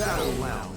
Battle Lounge.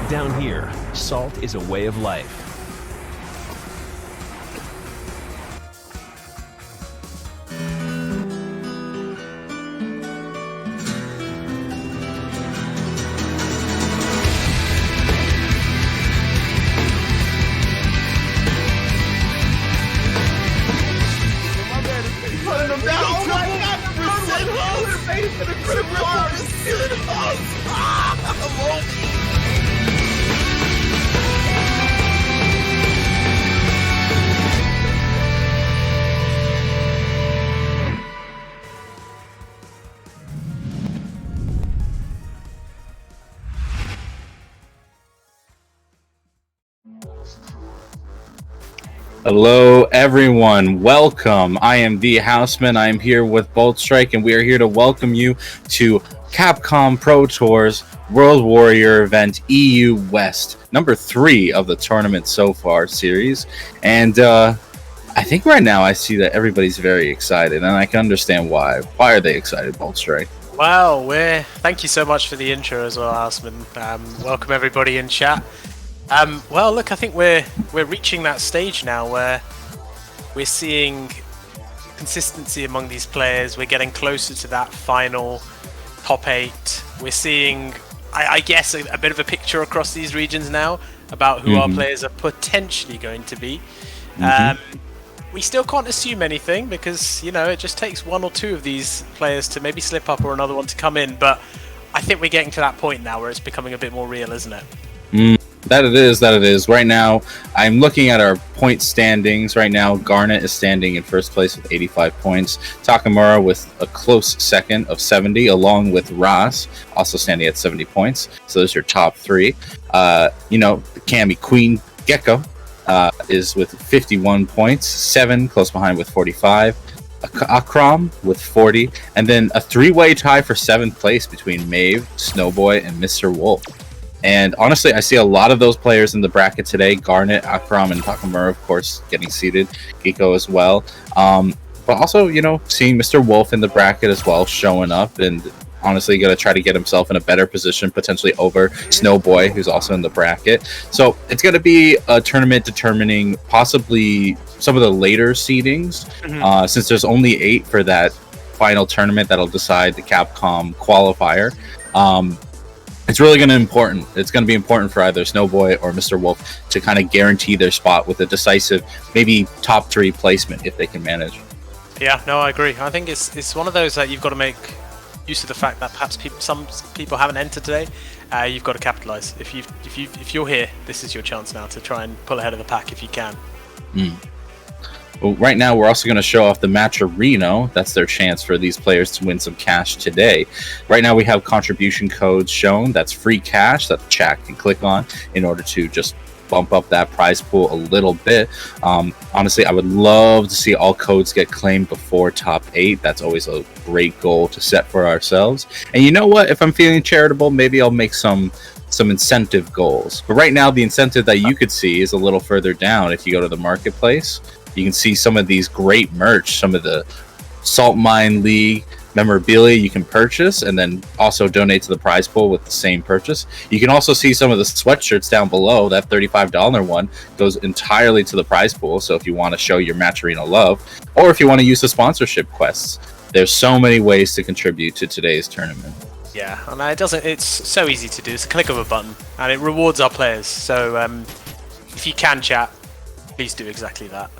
Down here, salt is a way of life. Hello, everyone. Welcome. I am the Houseman. I am here with Bolt Strike, and we are here to welcome you to Capcom Pro Tour's World Warrior event EU West, number 3 of the tournament so far series. And I think right now I see that everybody's very excited, and I can understand why. Why are they excited, Bolt Strike? Wow, thank you so much for the intro as well, Houseman. Welcome everybody in chat. Well, look, I think we're reaching that stage now where we're seeing consistency among these players. We're getting closer to that final top 8. We're seeing, I guess, a bit of a picture across these regions now about who our players are potentially going to be. We still can't assume anything because, you know, it just takes 1 or 2 of these players to maybe slip up or another one to come in. But I think we're getting to that point now where it's becoming a bit more real, isn't it? That it is. Right now, I'm looking at our point standings. Right now, Garnet is standing in first place with 85 points. Takamura with a close second of 70, along with Ross, also standing at 70 points. So those are your top 3. Cammy Queen Gecko is with 51 points. 7 close behind with 45. Akram with 40. And then a 3-way tie for 7th place between Maeve, Snowboy, and Mr. Wolf. And honestly, I see a lot of those players in the bracket today. Garnet, Akram, and Takamura, of course, getting seated. Giko as well. But also, you know, seeing Mr. Wolf in the bracket as well, showing up. And honestly, going to try to get himself in a better position, potentially over Snowboy, who's also in the bracket. So it's going to be a tournament determining possibly some of the later seedings. Since there's only 8 for that final tournament that'll decide the Capcom qualifier. It's really going to important. It's going to be important for either Snowboy or Mr. Wolf to kind of guarantee their spot with a decisive, maybe top 3 placement if they can manage. Yeah, no, I agree. I think it's one of those that you've got to make use of the fact that perhaps some people haven't entered today. You've got to capitalize. If you're here, this is your chance now to try and pull ahead of the pack if you can. Well, right now, we're also going to show off the Matcherino. That's their chance for these players to win some cash today. Right now, we have contribution codes shown. That's free cash that the chat can click on in order to just bump up that prize pool a little bit. Honestly, I would love to see all codes get claimed before top 8. That's always a great goal to set for ourselves. And you know what? If I'm feeling charitable, maybe I'll make some incentive goals. But right now, the incentive that you could see is a little further down. If you go to the marketplace, you can see some of these great merch, some of the Saltmine League memorabilia you can purchase and then also donate to the prize pool with the same purchase. You can also see some of the sweatshirts down below. That $35 one goes entirely to the prize pool. So if you want to show your Matcherino love, or if you want to use the sponsorship quests, there's so many ways to contribute to today's tournament. Yeah, and it's so easy to do. It's a click of a button and it rewards our players. So if you can chat, please do exactly that.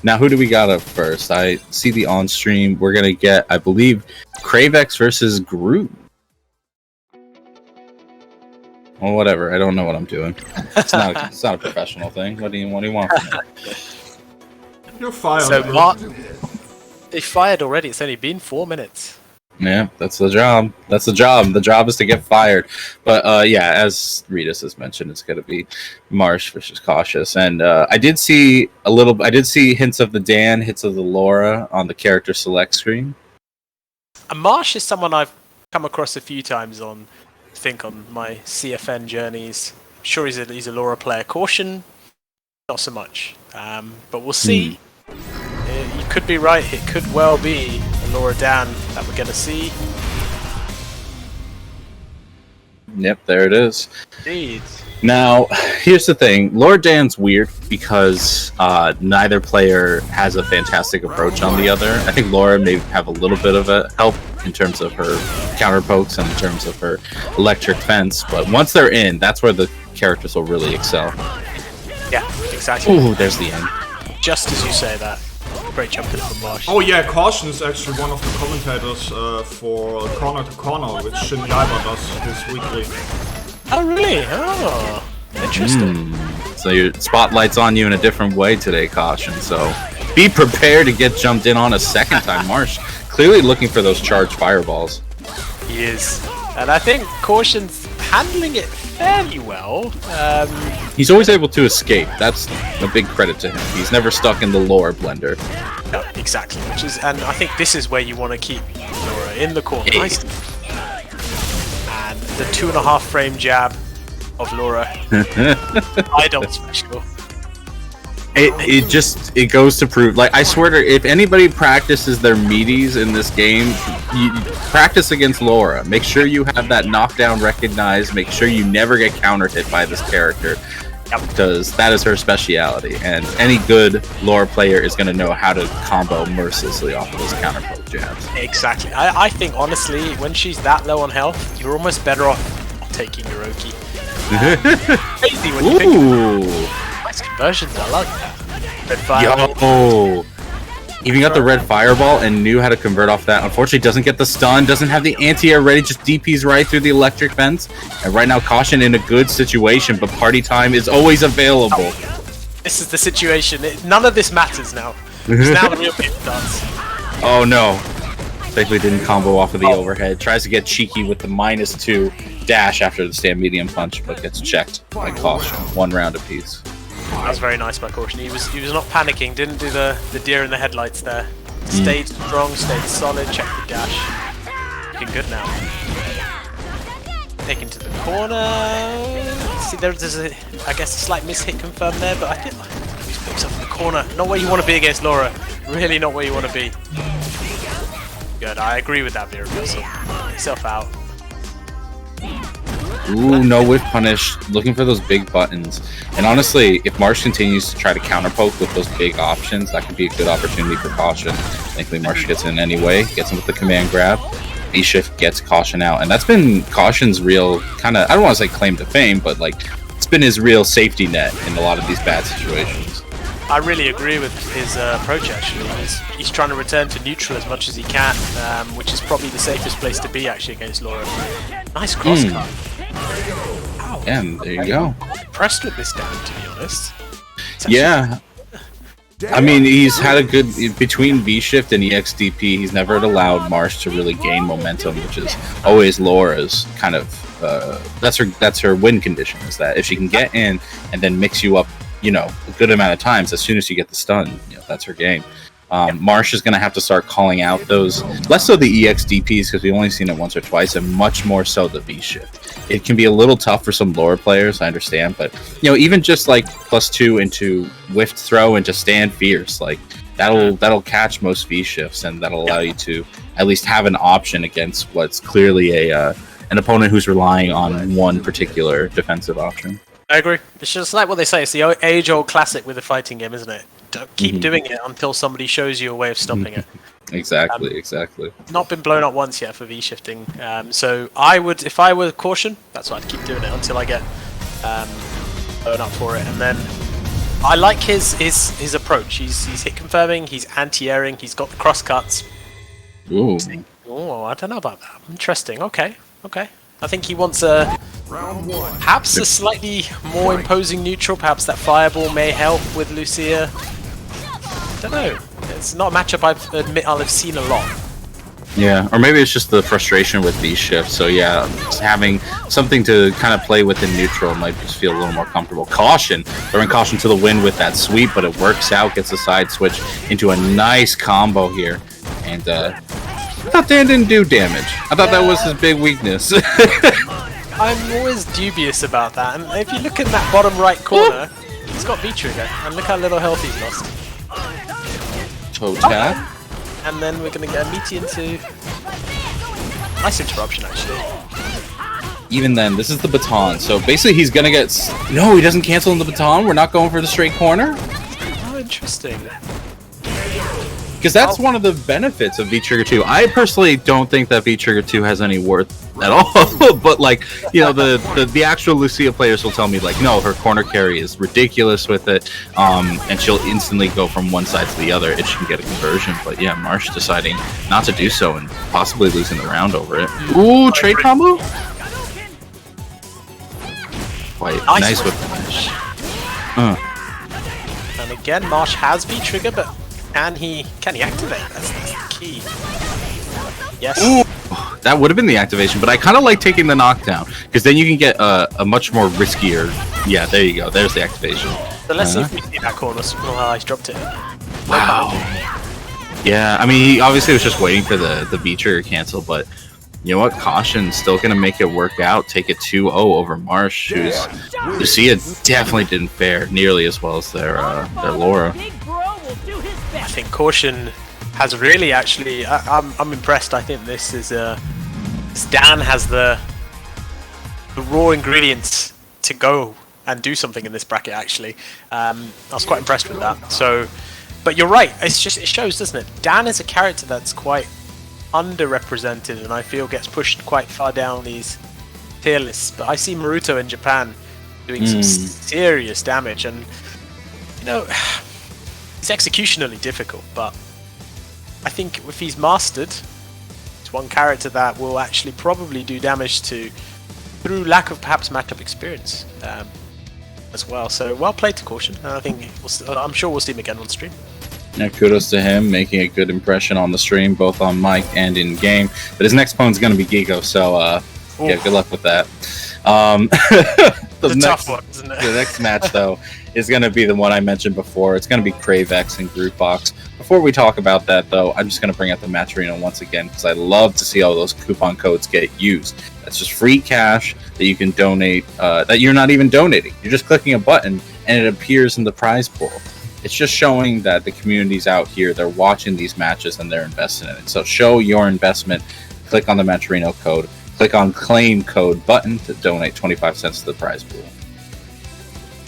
Now, who do we got up first? I see the on-stream. We're going to get, I believe, Cravex versus Groot. Well, whatever. I don't know what I'm doing. It's not a professional thing. What do you want from me? You're fired. So, they fired already. It's only been 4 minutes. Yeah, that's the job. The job is to get fired. But yeah, as Ritas has mentioned, it's going to be Marsh versus Cautious. And I did see hints of the Dan, hints of the Laura on the character select screen. Marsh is someone I've come across a few times on my CFN journeys. I'm sure he's a Laura player. Caution, not so much. But we'll see. You could be right. It could well be a Laura Dan that we're going to see. Yep, there it is. Indeed. Now, here's the thing. Laura Dan's weird because neither player has a fantastic approach on the other. I think Laura may have a little bit of a help in terms of her counter pokes and in terms of her electric fence, but once they're in, that's where the characters will really excel. Yeah, exactly. Ooh, there's the end. Just as you say that. Great jump in from Marsh. Oh yeah, Caution is actually one of the commentators for Corner to Corner, which Shin Yaiba does his weekly. Oh really? Oh, interesting. So your spotlight's on you in a different way today, Caution. So be prepared to get jumped in on a second time. Marsh clearly looking for those charged fireballs. He is. And I think Caution's handling it fairly well. He's always able to escape. That's a big credit to him. He's never stuck in the lore blender. No, exactly. And I think this is where you want to keep Laura in the corner. Hey. Nice. And the 2.5 frame jab of Laura. I don't special. It goes to prove, like, I swear to, if anybody practices their meaties in this game, you practice against Laura. Make sure you have that knockdown recognized. Make sure you never get counter hit by this character, because that is her speciality. And any good Laura player is going to know how to combo mercilessly off of those counter poke jabs. Exactly. I think honestly, when she's that low on health, you're almost better off taking Hiroki. Crazy when you think. Nice conversions, I like that. Red fireball. Yo! Even got the red fireball and knew how to convert off that. Unfortunately, doesn't get the stun, doesn't have the anti-air ready, just DPs right through the electric fence. And right now, Caution in a good situation, but party time is always available. This is the situation. None of this matters now. It's now the real game starts. Oh no. Thankfully didn't combo off of the overhead. Tries to get cheeky with the -2 dash after the stand medium punch, but gets checked by Caution. 1 round apiece. That was very nice by Caution. He was not panicking, didn't do the deer in the headlights there. Stayed strong, stayed solid, checked the dash. Looking good now. Taken to the corner. See, there's a, I guess, a slight miss-hit confirmed there, but I did like he's put himself in the corner. Not where you want to be against Laura. Really not where you want to be. Good, I agree with that, Vera. So, yourself out. Ooh, no whiff punish. Looking for those big buttons. And honestly, if Marsh continues to try to counter poke with those big options, that could be a good opportunity for Caution. Thankfully, Marsh gets in anyway. Gets him with the command grab. B-shift gets Caution out. And that's been Caution's real kind of, I don't want to say claim to fame, but like, it's been his real safety net in a lot of these bad situations. I really agree with his approach, actually. He's trying to return to neutral as much as he can, which is probably the safest place to be, actually, against Laura. Nice cross-cut. Yeah, and there you go. Impressed with this down, to be honest. Yeah. I mean, he's had a good, between V-shift and EXDP, he's never allowed Marsh to really gain momentum, which is always Laura's kind of, that's her win condition, is that if she can get in and then mix you up, you know, a good amount of times, as soon as you get the stun, you know, that's her game. Marsh is going to have to start calling out those, less so the EXDPs, because we've only seen it once or twice, and much more so the V-shift. It can be a little tough for some Laura players, I understand, but, you know, even just like +2 into whiffed throw and just stand fierce, like, that'll catch most V-shifts, and that'll allow you to at least have an option against what's clearly an opponent who's relying on one particular defensive option. I agree. It's just like what they say, it's the age-old classic with a fighting game, isn't it? Don't keep doing it until somebody shows you a way of stopping it. Exactly. Not been blown up once yet for V-shifting. So I would, if I were Caution, that's why I'd keep doing it until I get blown up for it. And then I like his approach. He's hit confirming, he's anti-airing, he's got the cross cuts. Ooh. Oh, I don't know about that. Interesting. Okay. I think he wants a perhaps a slightly more imposing neutral. Perhaps that fireball may help with Lucia. I don't know. It's not a matchup I'll have seen a lot. Yeah, or maybe it's just the frustration with these shifts. So yeah, just having something to kind of play with in neutral might just feel a little more comfortable. Caution, throwing Caution to the wind with that sweep, but it works out. Gets the side switch into a nice combo here, and I thought Dan didn't do damage. I thought that was his big weakness. I'm always dubious about that. And if you look in that bottom right corner, he's got V-trigger, and look how little health he's lost. Toe tap. And then we're going to get a meaty into... Nice interruption, actually. Even then, this is the baton. So basically he's going to get... No, he doesn't cancel in the baton. We're not going for the straight corner. Oh, interesting. Because that's one of the benefits of V-Trigger 2. I personally don't think that V-Trigger 2 has any worth at all. But, like, you know, the actual Lucia players will tell me, like, no, her corner carry is ridiculous with it. And she'll instantly go from one side to the other if she can get a conversion. But, yeah, Marsh deciding not to do so and possibly losing the round over it. Ooh, trade combo? Quite nice with finish. And again, Marsh has V-Trigger, but... Can he activate? That's the key. Yes. Ooh, that would have been the activation, but I kind of like taking the knockdown because then you can get a much more riskier Yeah, there you go. There's the activation. So let's see if we see that corner. Oh, he's dropped it. Wow. Yeah, I mean, he obviously was just waiting for the B trigger cancel, but you know what? Caution's still going to make it work out. Take it 2-0 over Marsh, who's Lucia definitely didn't fare nearly as well as their Laura. I think Caution has really actually. I'm impressed. I think this is Dan has the raw ingredients to go and do something in this bracket. Actually, I was quite impressed with that. So, but you're right. It shows, doesn't it? Dan is a character that's quite underrepresented, and I feel gets pushed quite far down these tier lists. But I see Maruto in Japan doing some serious damage, and you know, it's executionally difficult. But I think if he's mastered, it's one character that will actually probably do damage to through lack of perhaps matchup experience as well. So well played to Caution. I think I'm sure we'll see him again on stream. Yeah, kudos to him, making a good impression on the stream, both on mic and in game. But his next opponent's going to be Gigo, so yeah, good luck with that. The tough one, isn't it? The next match, though, is going to be the one I mentioned before. It's going to be Cravex and Groupbox. Before we talk about that, though, I'm just going to bring up the match arena once again, because I love to see all those coupon codes get used. That's just free cash that you can donate, that you're not even donating. You're just clicking a button, and it appears in the prize pool. It's just showing that the community's out here, they're watching these matches, and they're invested in it. So show your investment. Click on the Matcherino code. Click on Claim Code button to donate 25 cents to the prize pool.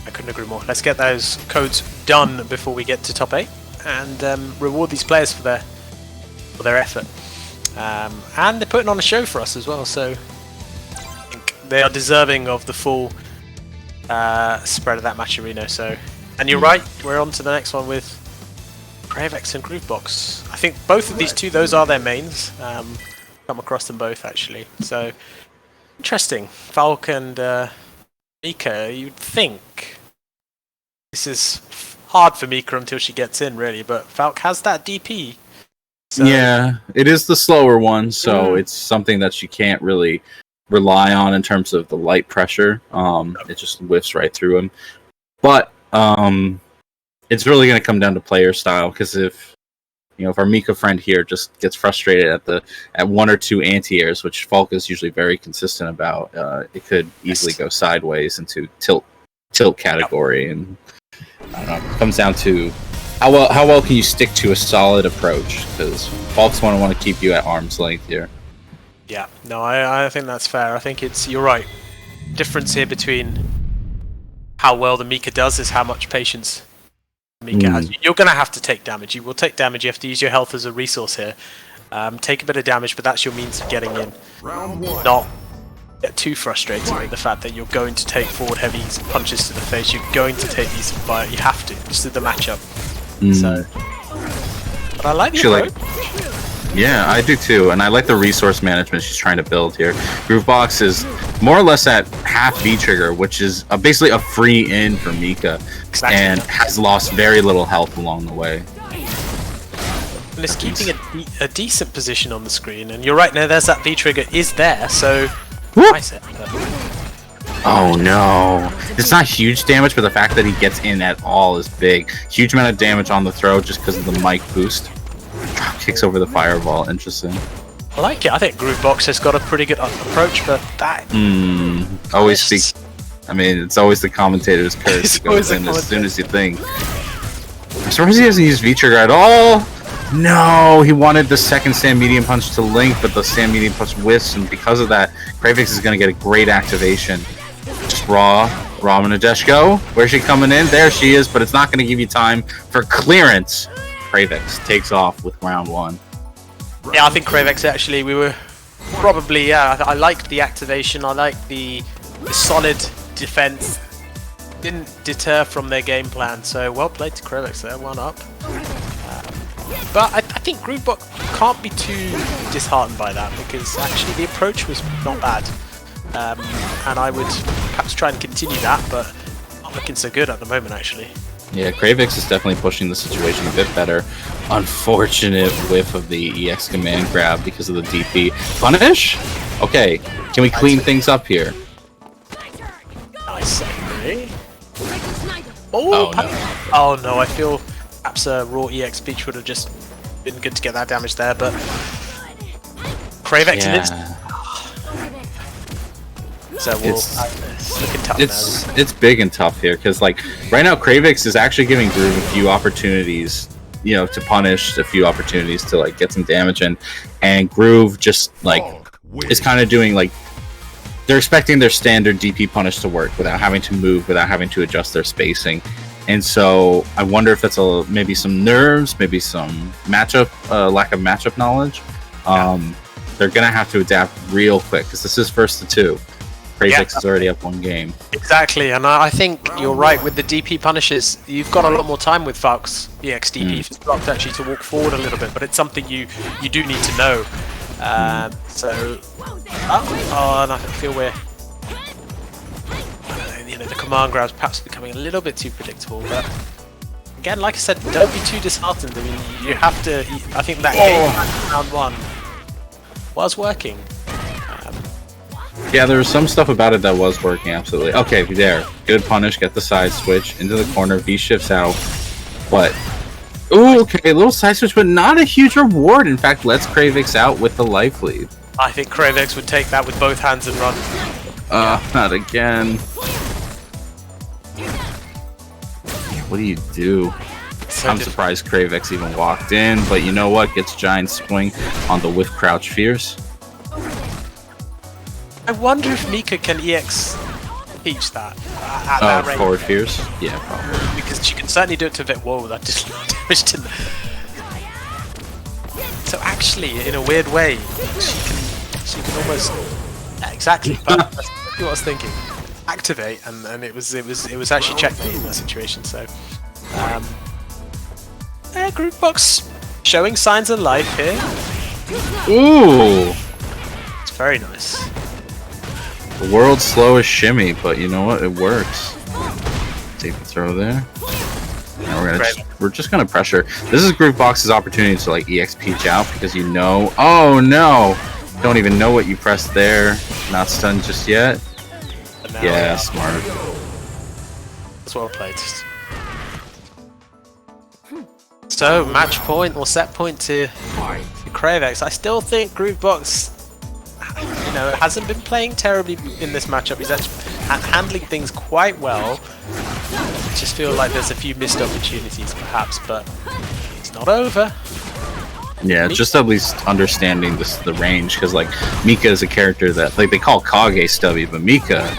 I couldn't agree more. Let's get those codes done before we get to top 8 and reward these players for their effort. And they're putting on a show for us as well, so I think they are deserving of the full spread of that Matcherino. So. And you're right, we're on to the next one with Cravex and Groovebox. I think both of these two, those are their mains. Come across them both, actually. So, interesting. Falk and Mika, you'd think this is hard for Mika until she gets in, really, but Falk has that DP. So. Yeah, it is the slower one, so it's something that you can't really rely on in terms of the light pressure. It just whiffs right through him. But it's really going to come down to player style, because if our Mika friend here just gets frustrated at one or two anti-airs, which Falk is usually very consistent about, it could easily go sideways into tilt category, and I don't know. It comes down to how well can you stick to a solid approach, because Falk's want to keep you at arm's length here. Yeah, no, I think that's fair. I think you're right. Difference here between how well the Mika does is how much patience Mika has. You're going to have to take damage. You will take damage. You have to use your health as a resource here. Take a bit of damage, but that's your means of getting in. Not get too frustrated with the fact that you're going to take forward heavy punches to the face. You're going to take these fire. You have to. Just do the matchup. So, but I like the approach. Yeah, I do too, and I like the resource management she's trying to build here. Groovebox is more or less at half V-trigger, which is basically a free in for Mika, and has lost very little health along the way. And it's keeping a decent position on the screen, and you're right, now there's that V-trigger is there, so... Nice hit. Oh no, it's not huge damage, but the fact that he gets in at all is big. Huge amount of damage on the throw just because of the mic boost. Kicks over the fireball. Interesting. I like it. I think Groovebox has got a pretty good approach, but that... Always speak... I mean, it's always the commentator's curse. It goes in as soon as you think. I'm surprised he doesn't use V-trigger at all. No, he wanted the second stand medium punch to link, but the stand medium punch whiffs, and because of that, Cravex is going to get a great activation. Just Raw Nadeshko. Where's she coming in? There she is, but it's not going to give you time for clearance. Cravex takes off with round 1. Yeah, I think Cravex actually, we were probably, I liked the activation, I liked the solid defense, didn't deter from their game plan, so well played to Cravex there, 1 up. But I think Groovebox can't be too disheartened by that, because actually the approach was not bad. And I would perhaps try and continue that, but not looking so good at the moment actually. Yeah, Cravex is definitely pushing the situation a bit better. Unfortunate whiff of the EX command grab because of the DP. Punish? Okay, can we clean things up here? Nice secondary. Oh, Oh, no. Oh no, I feel perhaps a raw EX Peach would have just been good to get that damage there, but Kravex in it. Yeah. So it's looking tough now. It's big and tough here because like right now Kravix is actually giving Groove a few opportunities, you know, to punish, a few opportunities to like get some damage in, and Groove just like is kind of doing like they're expecting their standard DP punish to work without having to move, without having to adjust their spacing. And so I wonder if that's maybe some nerves, maybe some matchup lack of matchup knowledge. They're gonna have to adapt real quick because this is first to two. Kravix is already up one game. Exactly, and I think you're right with the DP punishes. You've got a lot more time with Falk's EX DP for Falk actually to walk forward a little bit, but it's something you do need to know. And I feel we're the command grabs perhaps becoming a little bit too predictable, but again, like I said, don't be too disheartened. I mean, you have to. I think that game round one was working. Yeah, there was some stuff about it that was working, absolutely. Okay, there. Good punish, get the side switch, into the corner, V shifts out. But, ooh, okay, a little side switch, but not a huge reward. In fact, lets Kravix out with the life lead. I think Kravix would take that with both hands and run. Not again. What do you do? I'm surprised Kravix even walked in, but you know what? Gets giant swing on the whiff crouch fierce. I wonder if Mika can EX Peach that at that rate. Forward fierce? Yeah, probably. Because she can certainly do it to Vit. Whoa, that just damaged him. So actually, in a weird way, she can almost exactly. That's what I was thinking. Activate, and it was actually checkmate in that situation. So, Group Box showing signs of life here. Ooh, it's very nice. The world's slowest shimmy, but you know what? It works. Take the throw there. Now we're just gonna pressure. This is Group Box's opportunity to like EX Peach out because you know. Oh no! Don't even know what you pressed there. Not stunned just yet. Yeah, smart. That's well played. So match point or set point to Kravix. I still think Group Box, you know, hasn't been playing terribly in this matchup. He's actually handling things quite well. I just feel like there's a few missed opportunities perhaps, but it's not over. Yeah, just at least understanding the range, because like Mika is a character that like they call Kage stubby, but Mika,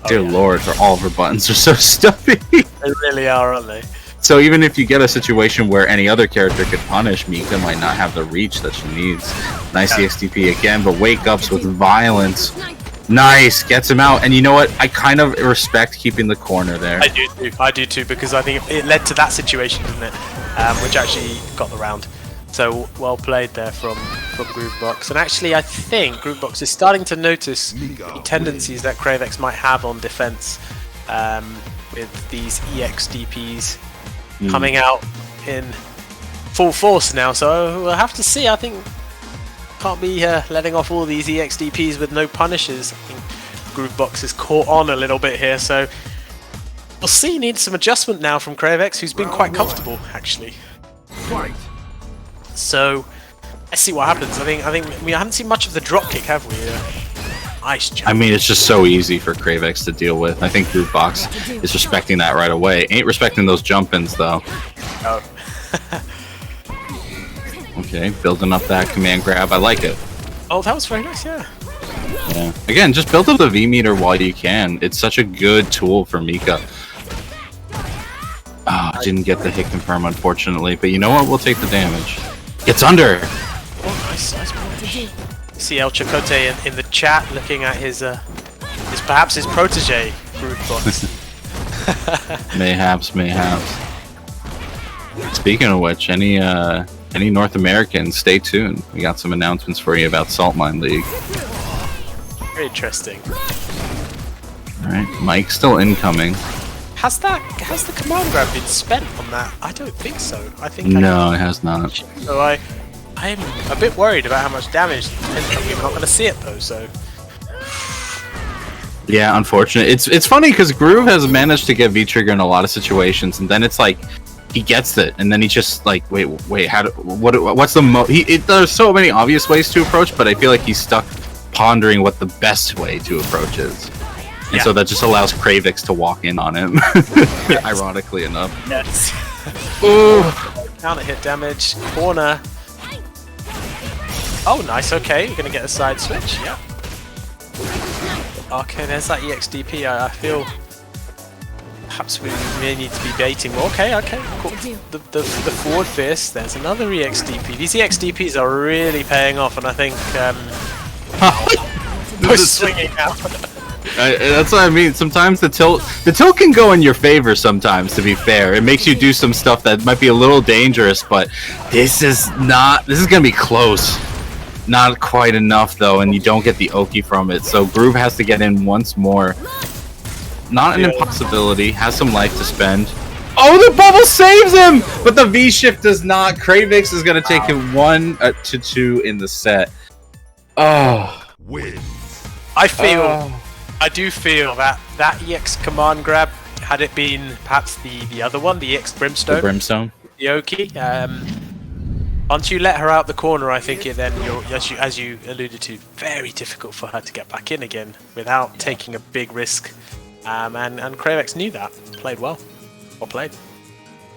dear lord, all of her buttons are so stubby. They really are, aren't they? So even if you get a situation where any other character could punish, Mika might not have the reach that she needs. Nice EXDP again, but wake ups with violence. Nice, gets him out. And you know what? I kind of respect keeping the corner there. I do too, because I think it led to that situation, didn't it? Which actually got the round. So well played there from Group Box. And actually, I think Group Box is starting to notice the tendencies that Kravix might have on defense with these EXDPs coming out in full force now. So we'll have to see. I think can't be letting off all these EXDPs with no punishes. I think Group Box is caught on a little bit here. So we'll see. Needs some adjustment now from Kravix, who's been quite comfortable actually. So let's see what happens. I think we haven't seen much of the drop kick, have we? Nice jump. I mean, it's just so easy for Kravix to deal with. I think Group Box is respecting that right away. Ain't respecting those jump-ins though. Oh. Okay, building up that command grab. I like it. Oh, that was very nice. Yeah. Yeah. Again, just build up the V meter while you can. It's such a good tool for Mika. Didn't get the hit confirm, unfortunately. But you know what? We'll take the damage. Gets under. Oh, nice punish. See El Chakotay in the chat looking at his perhaps his protege Group Box. Mayhaps. Speaking of which, any North Americans, stay tuned. We got some announcements for you about Saltmine League. Very interesting. Alright, Mike's still incoming. Has the command grab been spent on that? I don't think so. I think no, it has not. So I'm a bit worried about how much damage is incoming. I'm not going to see it though. So Yeah, unfortunate. It's funny because Groove has managed to get V-Trigger in a lot of situations, and then it's like he gets it, and then he's just like, wait, what's the there's so many obvious ways to approach, but I feel like he's stuck pondering what the best way to approach is, and so that just allows Kravix to walk in on him. Ironically enough. Yes. Ooh. Counter hit damage. Corner. Oh, nice. Okay, you're gonna get a side switch. Yeah. Okay, there's that EXDP. I feel perhaps we may need to be baiting. Okay, cool. The forward fist. There's another EXDP. These EXDPs are really paying off, and I think we're swinging out. That's what I mean. Sometimes the tilt can go in your favor. Sometimes, to be fair, it makes you do some stuff that might be a little dangerous. But this is gonna be close. Not quite enough though, and you don't get the Oki from it. So Groove has to get in once more. Not an impossibility. Has some life to spend. Oh, the bubble saves him, but the V shift does not. Kravix is gonna take him 1-2 in the set. Oh, I do feel that EX command grab, had it been perhaps the other one, the EX Brimstone. The Brimstone. The Oki. Once you let her out the corner, I think then as you alluded to, very difficult for her to get back in again without taking a big risk. And Kravix knew that. Played well. Well played.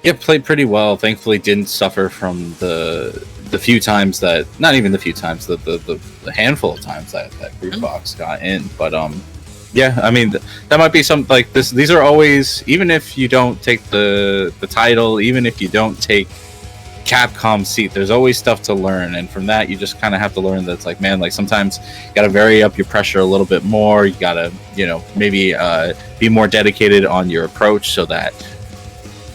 Yeah, played pretty well. Thankfully, didn't suffer from the few times that, not even the few times, the handful of times that Groove Box got in. But yeah, I mean that might be something like this. These are always, even if you don't take the title, even if you don't take Capcom seat, there's always stuff to learn, and from that you just kind of have to learn that it's like, man, like sometimes you gotta vary up your pressure a little bit more. You gotta, maybe be more dedicated on your approach so that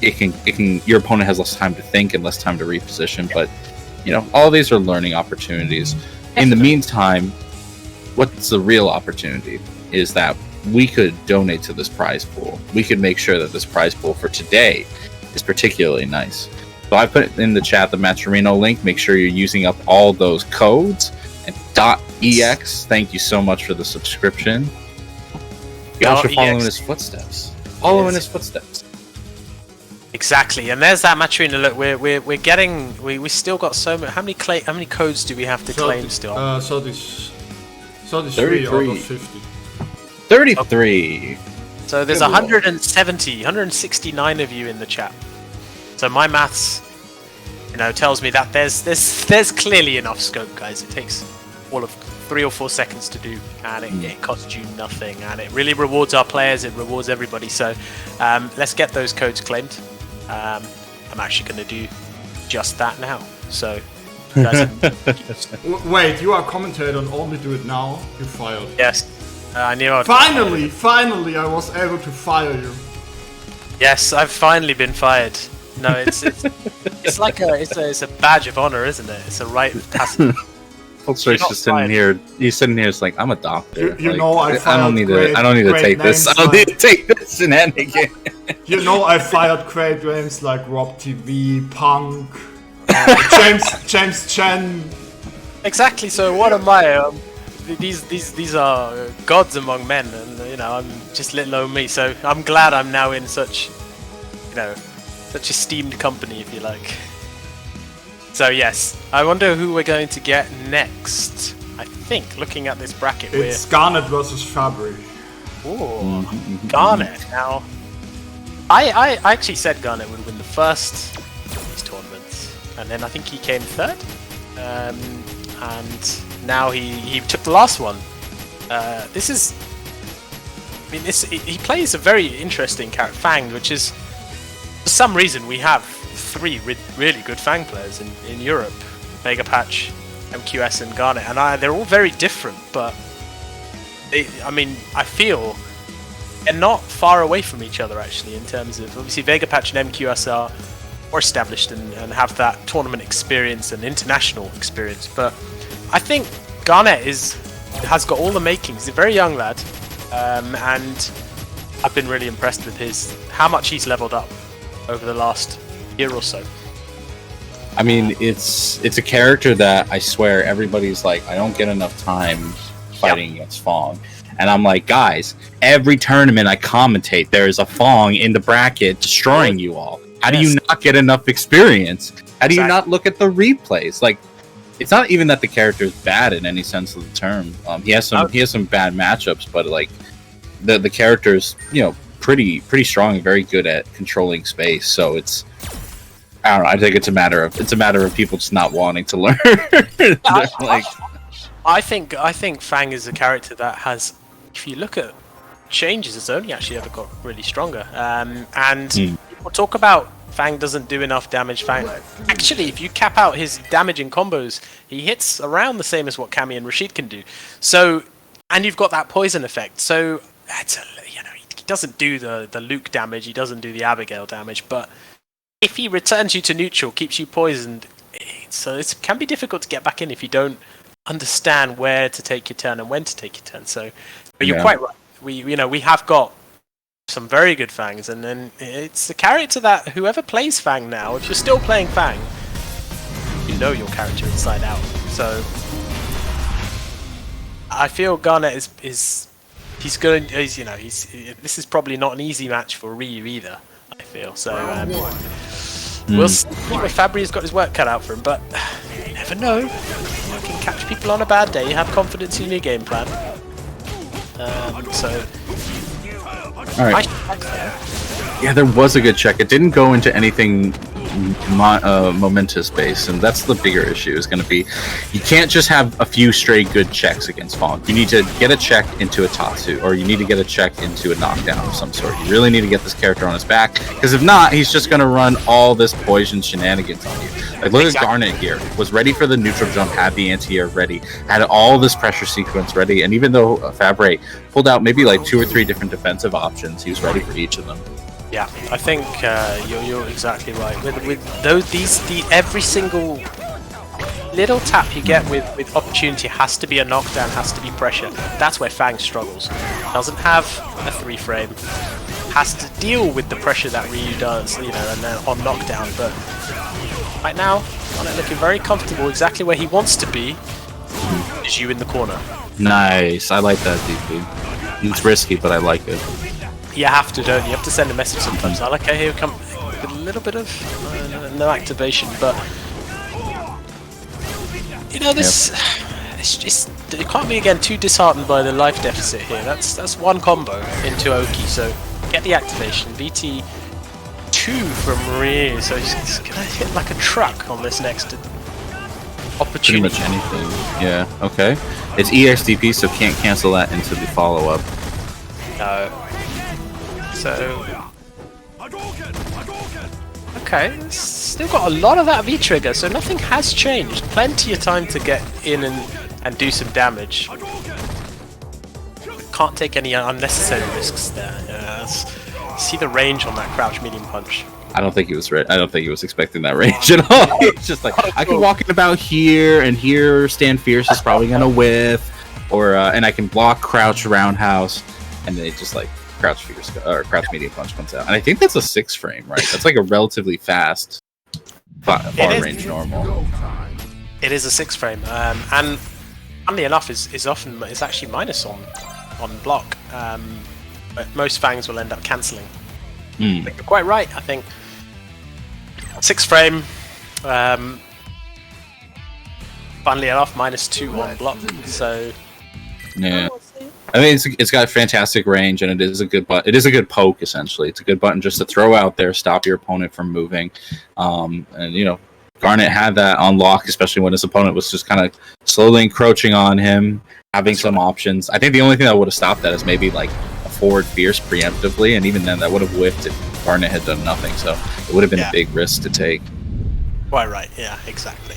your opponent has less time to think and less time to reposition. But all these are learning opportunities. In the meantime, what's the real opportunity is that we could donate to this prize pool. We could make sure that this prize pool for today is particularly nice. So I put in the chat the Matcherino link. Make sure you're using up all those codes. And .ex, thank you so much for the subscription. You guys should follow in his footsteps. Follow in his footsteps. Exactly, and there's that Matcherino. Look, we're getting. We still got so many. How many codes do we have to claim still? So this 33 out of 50. 33. So there's 169 of you in the chat. So my maths, tells me that there's clearly enough scope, guys. It takes all of 3 or 4 seconds to do, and it costs you nothing, and it really rewards our players. It rewards everybody. So let's get those codes claimed. I'm actually going to do just that now. So, guys, wait, you are a commentator and only do it now? You're fired. Yes, I knew I'd. Finally, I was able to fire you. Yes, I've finally been fired. No, it's like it's a badge of honor, isn't it? It's a right of passage. Ultra's just sitting here. He's sitting here. It's like, I'm a doctor. I don't need to take this. I don't need to take this shenanigan. I fired great names like Rob TV, Punk, James Chen. Exactly. So what am I? These are gods among men, and I'm just little old me. So I'm glad I'm now in such esteemed company, if you like. So yes, I wonder who we're going to get next. I think, looking at this bracket, it's Garnet versus Fabry. Ooh, Garnet. Now, I actually said Garnet would win the first of these tournaments, and then I think he came third, and now he took the last one. He plays a very interesting character, Fang, which is, for some reason, we have 3 really good Fang players in Europe: Vega Patch, MQS, and Garnet, and they're all very different, but I feel they're not far away from each other, actually, in terms of, obviously, Vega Patch and MQS are more established and have that tournament experience and international experience, but I think Garnet has got all the makings. He's a very young lad, and I've been really impressed with how much he's leveled up over the last year or so. I mean, it's a character that I swear everybody's like, I don't get enough time fighting against Fong. And I'm like, guys, every tournament I commentate, there is a Fong in the bracket destroying you all. How do you not get enough experience? How do you not look at the replays? Like, it's not even that the character is bad in any sense of the term. He has some bad matchups, but like the character's, you know, pretty strong and very good at controlling space. So it's, I don't know. I think it's a matter of people just not wanting to learn. Like, I think Fang is a character that has, if you look at changes, it's only actually ever got really stronger. And people talk about Fang doesn't do enough damage. Fang, actually, if you cap out his damage in combos, he hits around the same as what Cammy and Rashid can do. So, and you've got that poison effect. So, that's he doesn't do the Luke damage. He doesn't do the Abigail damage. But if he returns you to neutral, keeps you poisoned, so it can be difficult to get back in if you don't understand where to take your turn and when to take your turn. So, but you're quite right. We have got some very good Fangs, and then it's a character that whoever plays Fang now, if you're still playing Fang, you know your character inside out. So I feel Garnet is this is probably not an easy match for Ryu either, I feel. So we'll see if Fabri's got his work cut out for him, but you never know. You can catch people on a bad day. You have confidence in your game plan. All right. Yeah, there was a good check. It didn't go into anything momentous base, and that's the bigger issue. Is going to be, you can't just have a few stray good checks against Fong. You need to get a check into a Tatsu, or you need to get a check into a knockdown of some sort. You really need to get this character on his back, because if not, he's just going to run all this poison shenanigans on you. Like, look at Garnet here. Was ready for the neutral jump, had the anti-air ready, had all this pressure sequence ready, and even though Fabre pulled out maybe like 2 or 3 different defensive options, he was ready for each of them. Yeah, I think you're exactly right. With every single little tap you get with opportunity has to be a knockdown, has to be pressure. That's where Fang struggles. Doesn't have a 3-frame, has to deal with the pressure that Ryu does, and then on knockdown. But right now, Garnet looking very comfortable, exactly where he wants to be. Is you in the corner? Nice, I like that DP. It's risky, but I like it. You have to, don't you? You have to send a message sometimes. I like how he'll come with a little bit of no activation, but this it's just, you can't be again too disheartened by the life deficit here. That's one combo into Oki, so get the activation. VT 2 from Ryu, so he's gonna hit like a truck on this next opportunity. Pretty much anything. Yeah. Okay. It's EXDP, so can't cancel that into the follow-up. No. So, okay, still got a lot of that V-trigger, so nothing has changed. Plenty of time to get in and do some damage. Can't take any unnecessary risks there. See the range on that crouch medium punch. I don't think he was I don't think he was expecting that range at all. It's just like, I can walk in about here, and here Stand Fierce is probably gonna whiff, or and I can block crouch roundhouse, and then it just like crouch fierce or crouch medium punch comes out. And I think that's a 6-frame, right? That's like a relatively fast far range normal. It is a 6-frame, and funnily enough, is actually minus on block. But most Fangs will end up cancelling. I think you're quite right. I think 6-frame. Funnily enough, -2 on block. So yeah. I mean, it's got fantastic range, and it is a good poke. Essentially, it's a good button just to throw out there, stop your opponent from moving. And Garnet had that on lock, especially when his opponent was just kind of slowly encroaching on him, having some options. I think the only thing that would have stopped that is maybe like a forward fierce preemptively, and even then, that would have whiffed if Garnet had done nothing. So it would have been a big risk to take. Quite right. Yeah, exactly.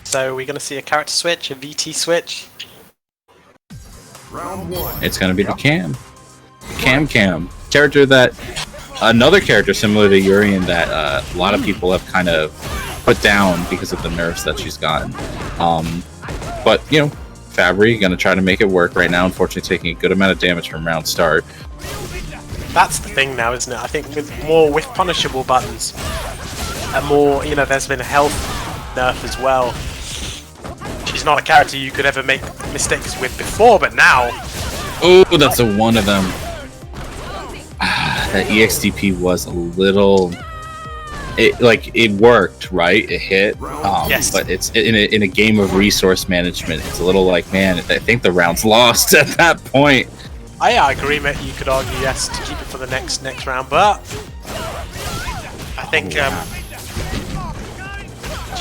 So we're going to see a character switch, a VT switch. It's going to be the Cam. Character that, another character similar to Urien that a lot of people have kind of put down because of the nerfs that she's gotten. But, Fabry going to try to make it work right now, unfortunately taking a good amount of damage from round start. That's the thing now, isn't it? I think with punishable buttons, and more, there's been a health nerf as well. She's not a character you could ever make mistakes with before, but now Oh, that's a one of them. That EXDP was a little. It worked, right? It hit. Yes. But it's in a game of resource management. It's a little like, man, I think the round's lost at that point. I agree, mate. You could argue yes to keep it for the next round, but I think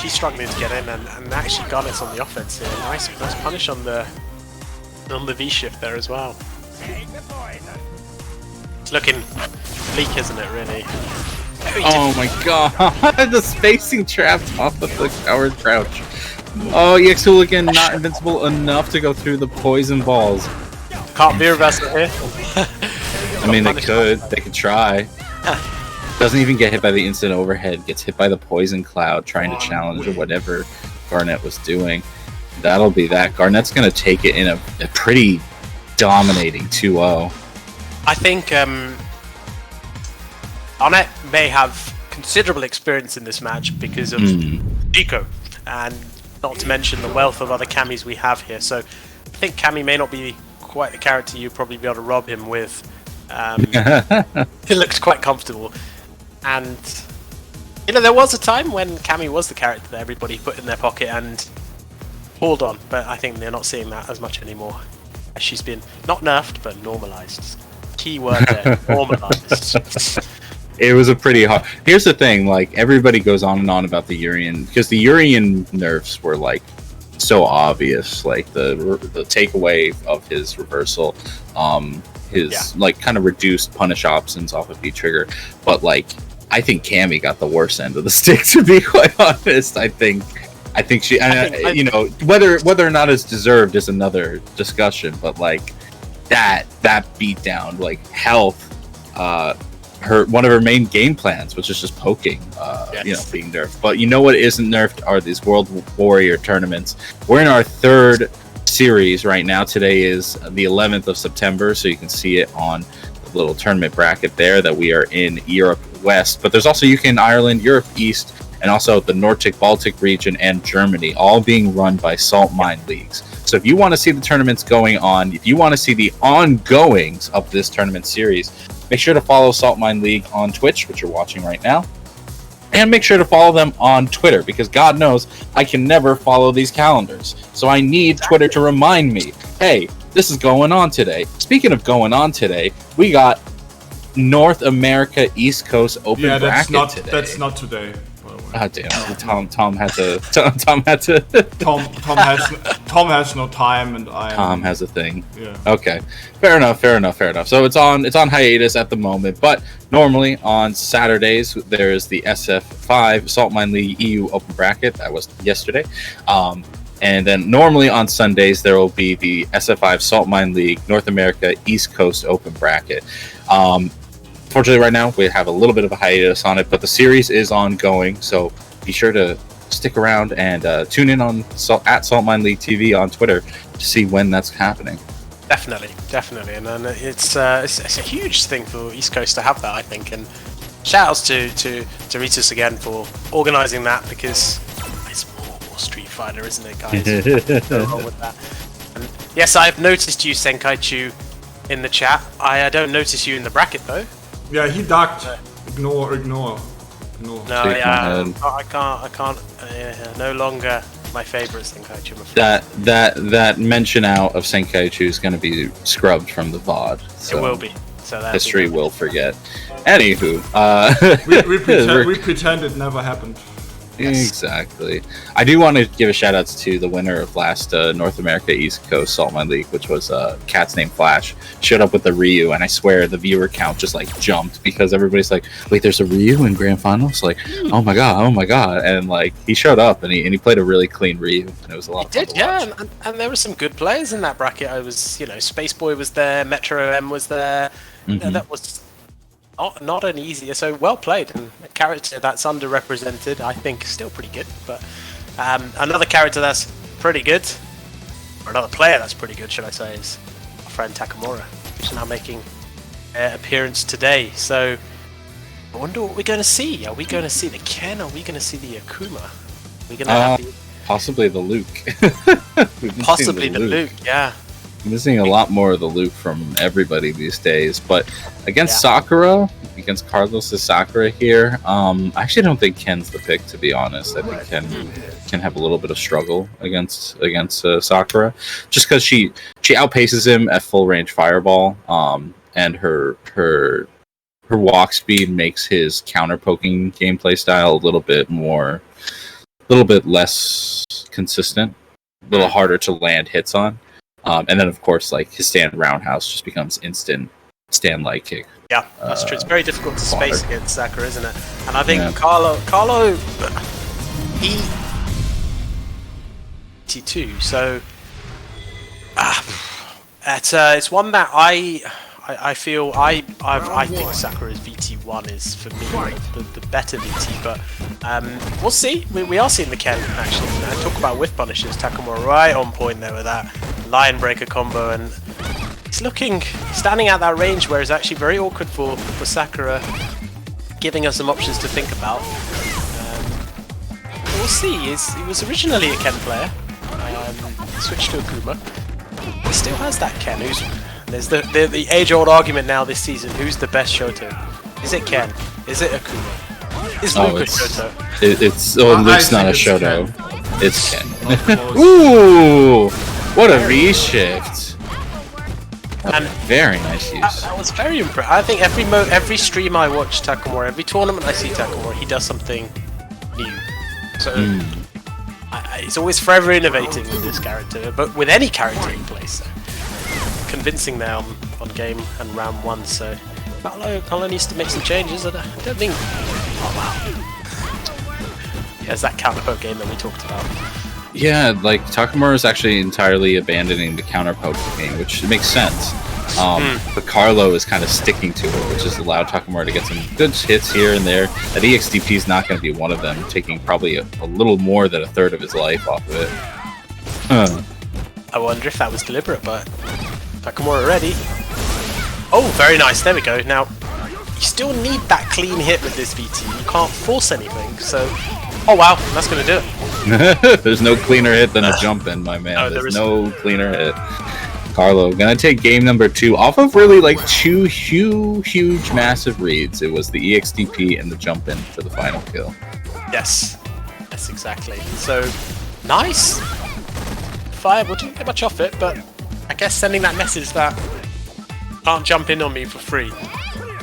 she's struggling to get in, and actually Garnet's on the offense here. Nice punish on the V shift there as well. It's looking bleak, isn't it? Really. Oh my god, the spacing trapped off of the coward crouch. Oh, EX Hooligan not invincible enough to go through the poison balls. Can't be reversed here. I mean, they could try. Doesn't even get hit by the instant overhead, gets hit by the poison cloud trying to challenge whatever Garnet was doing. That'll be that. Garnet's going to take it in a pretty dominating 2-0. I think Garnet may have considerable experience in this match because of Chico, and not to mention the wealth of other Camis we have here. So I think Cami may not be quite the character you'd probably be able to rob him with. He looks quite comfortable. And, you know, there was a time when Cami was the character that everybody put in their pocket and pulled on, but I think they're not seeing that as much anymore. She's been not nerfed, but normalized. Key word there, normalized. It was a pretty hard. Here's the thing, like, everybody goes on and on about the Urian, because the Urian nerfs were, like, so obvious. Like, the takeaway of his reversal, like, kind of reduced punish options off of V-Trigger. But, like, I think Cammy got the worst end of the stick, to be quite honest. I think she, you know, whether or not it's deserved is another discussion, but, like, that beatdown, like, health, one of her main game plans, which is just poking, you know, being nerfed. But you know what isn't nerfed are these World Warrior tournaments. We're in our third series right now. Today is the 11th of September, so you can see it on the little tournament bracket there that we are in Europe West. But there's also UK and Ireland, Europe East, and also the Nordic Baltic region and Germany, all being run by Saltmine leagues. So if you want to see the tournaments going on, if you want to see the ongoings of this tournament series, make sure to follow Saltmine League on Twitch, which you're watching right now. And make sure to follow them on Twitter, because God knows I can never follow these calendars. So I need Twitter to remind me, hey, this is going on today. Speaking of going on today, we got North America East Coast Open bracket today. That's not today. God damn! Tom had to. Tom has no time, and Tom has a thing. Yeah. Okay. Fair enough. So it's on hiatus at the moment, but normally on Saturdays there is the SF5 Saltmine League EU Open Bracket that was yesterday, and then normally on Sundays there will be the SF5 Saltmine League North America East Coast Open Bracket. Fortunately, right now we have a little bit of a hiatus on it, but the series is ongoing, so be sure to stick around and tune in on at Saltmine League TV on Twitter to see when that's happening. Definitely, and it's a huge thing for East Coast to have that, I think. And shout outs to Ritus again for organising that, because it's more Street Fighter, isn't it, guys? Nothing wrong with that. And yes, I've noticed you, Senkaichu, in the chat. I don't notice you in the bracket though. Yeah, he ducked. Ignore. No, yeah, I can't. No longer my favorite Senkaichu. That mention out of Senkaichu is going to be scrubbed from the VOD. So it will be. So that history will forget. Anywho, we pretend it never happened. Exactly. I do want to give a shout out to the winner of last North America East Coast Saltmine League, which was Cat's Name Flash. Showed up with the Ryu, and I swear the viewer count just like jumped, because everybody's like, wait, there's a Ryu in Grand Finals? Like, oh my god. And like, he showed up and he played a really clean Ryu, and it was a lot of fun. Yeah, and there were some good players in that bracket. I was, Space Boy was there, Metro M was there. Mm-hmm. That was not an easy, so well played, and a character that's underrepresented, I think, still pretty good. But another character that's pretty good, or another player that's pretty good, should I say, is our friend Takamura, who's now making an appearance today. So I wonder what we're going to see. Are we going to see the Ken? Are we going to see the Akuma? Are we going to have possibly the Luke. possibly the Luke, yeah. Missing a lot more of the loop from everybody these days, but against Sakura, against Carlos's Sakura here, I actually don't think Ken's the pick, to be honest. I think Ken can have a little bit of struggle against Sakura, just because she outpaces him at full range fireball, and her walk speed makes his counter poking gameplay style a little bit less consistent, a little harder to land hits on. And then, of course, like his stand roundhouse just becomes instant stand light kick. Yeah, that's true. It's very difficult to space against Sakura, isn't it? And I think Carlo, he T2. So it's one that I feel I think Sakura's VT1 is for me the better VT, but we'll see. We are seeing the Ken actually. Talk about whiff punishes. Takamura right on point there with that Lion Breaker combo, and he's standing at that range where it's actually very awkward for Sakura, giving us some options to think about. We'll see. He was originally a Ken player, switched to Akuma. He still has that Ken. There's the age-old argument now this season: who's the best Shoto? Is it Ken? Is it Akuma? Is Luke a Shoto? Luke's not a Shoto. It's Ken. Ooh! What a reshift! And very nice use. That was very impressive. I think every stream I watch Takamura, every tournament I see Takamura, he does something new. So he's always forever innovating with this character, but with any character he plays. So. Convincing there on game and round 1. So Carlo needs to make some changes. I don't think. Oh wow! There's that counter poke game that we talked about. Yeah, like Takamura is actually entirely abandoning the counter poke game, which makes sense. But Carlo is kind of sticking to it, which has allowed Takamura to get some good hits here and there. That EXDP is not going to be one of them, taking probably a little more than a third of his life off of it. I wonder if that was deliberate, but Takamura ready. Oh, very nice. There we go. Now, you still need that clean hit with this VT. You can't force anything, so... Oh, wow. That's going to do it. There's no cleaner hit than a jump in, my man. No, There's no cleaner hit. Carlo gonna take game number 2 off of really like 2 huge massive reads. It was the EXDP and the jump in for the final kill. Yes. Yes, exactly. So, nice. Fireball didn't get much off it, but I guess sending that message that can't jump in on me for free.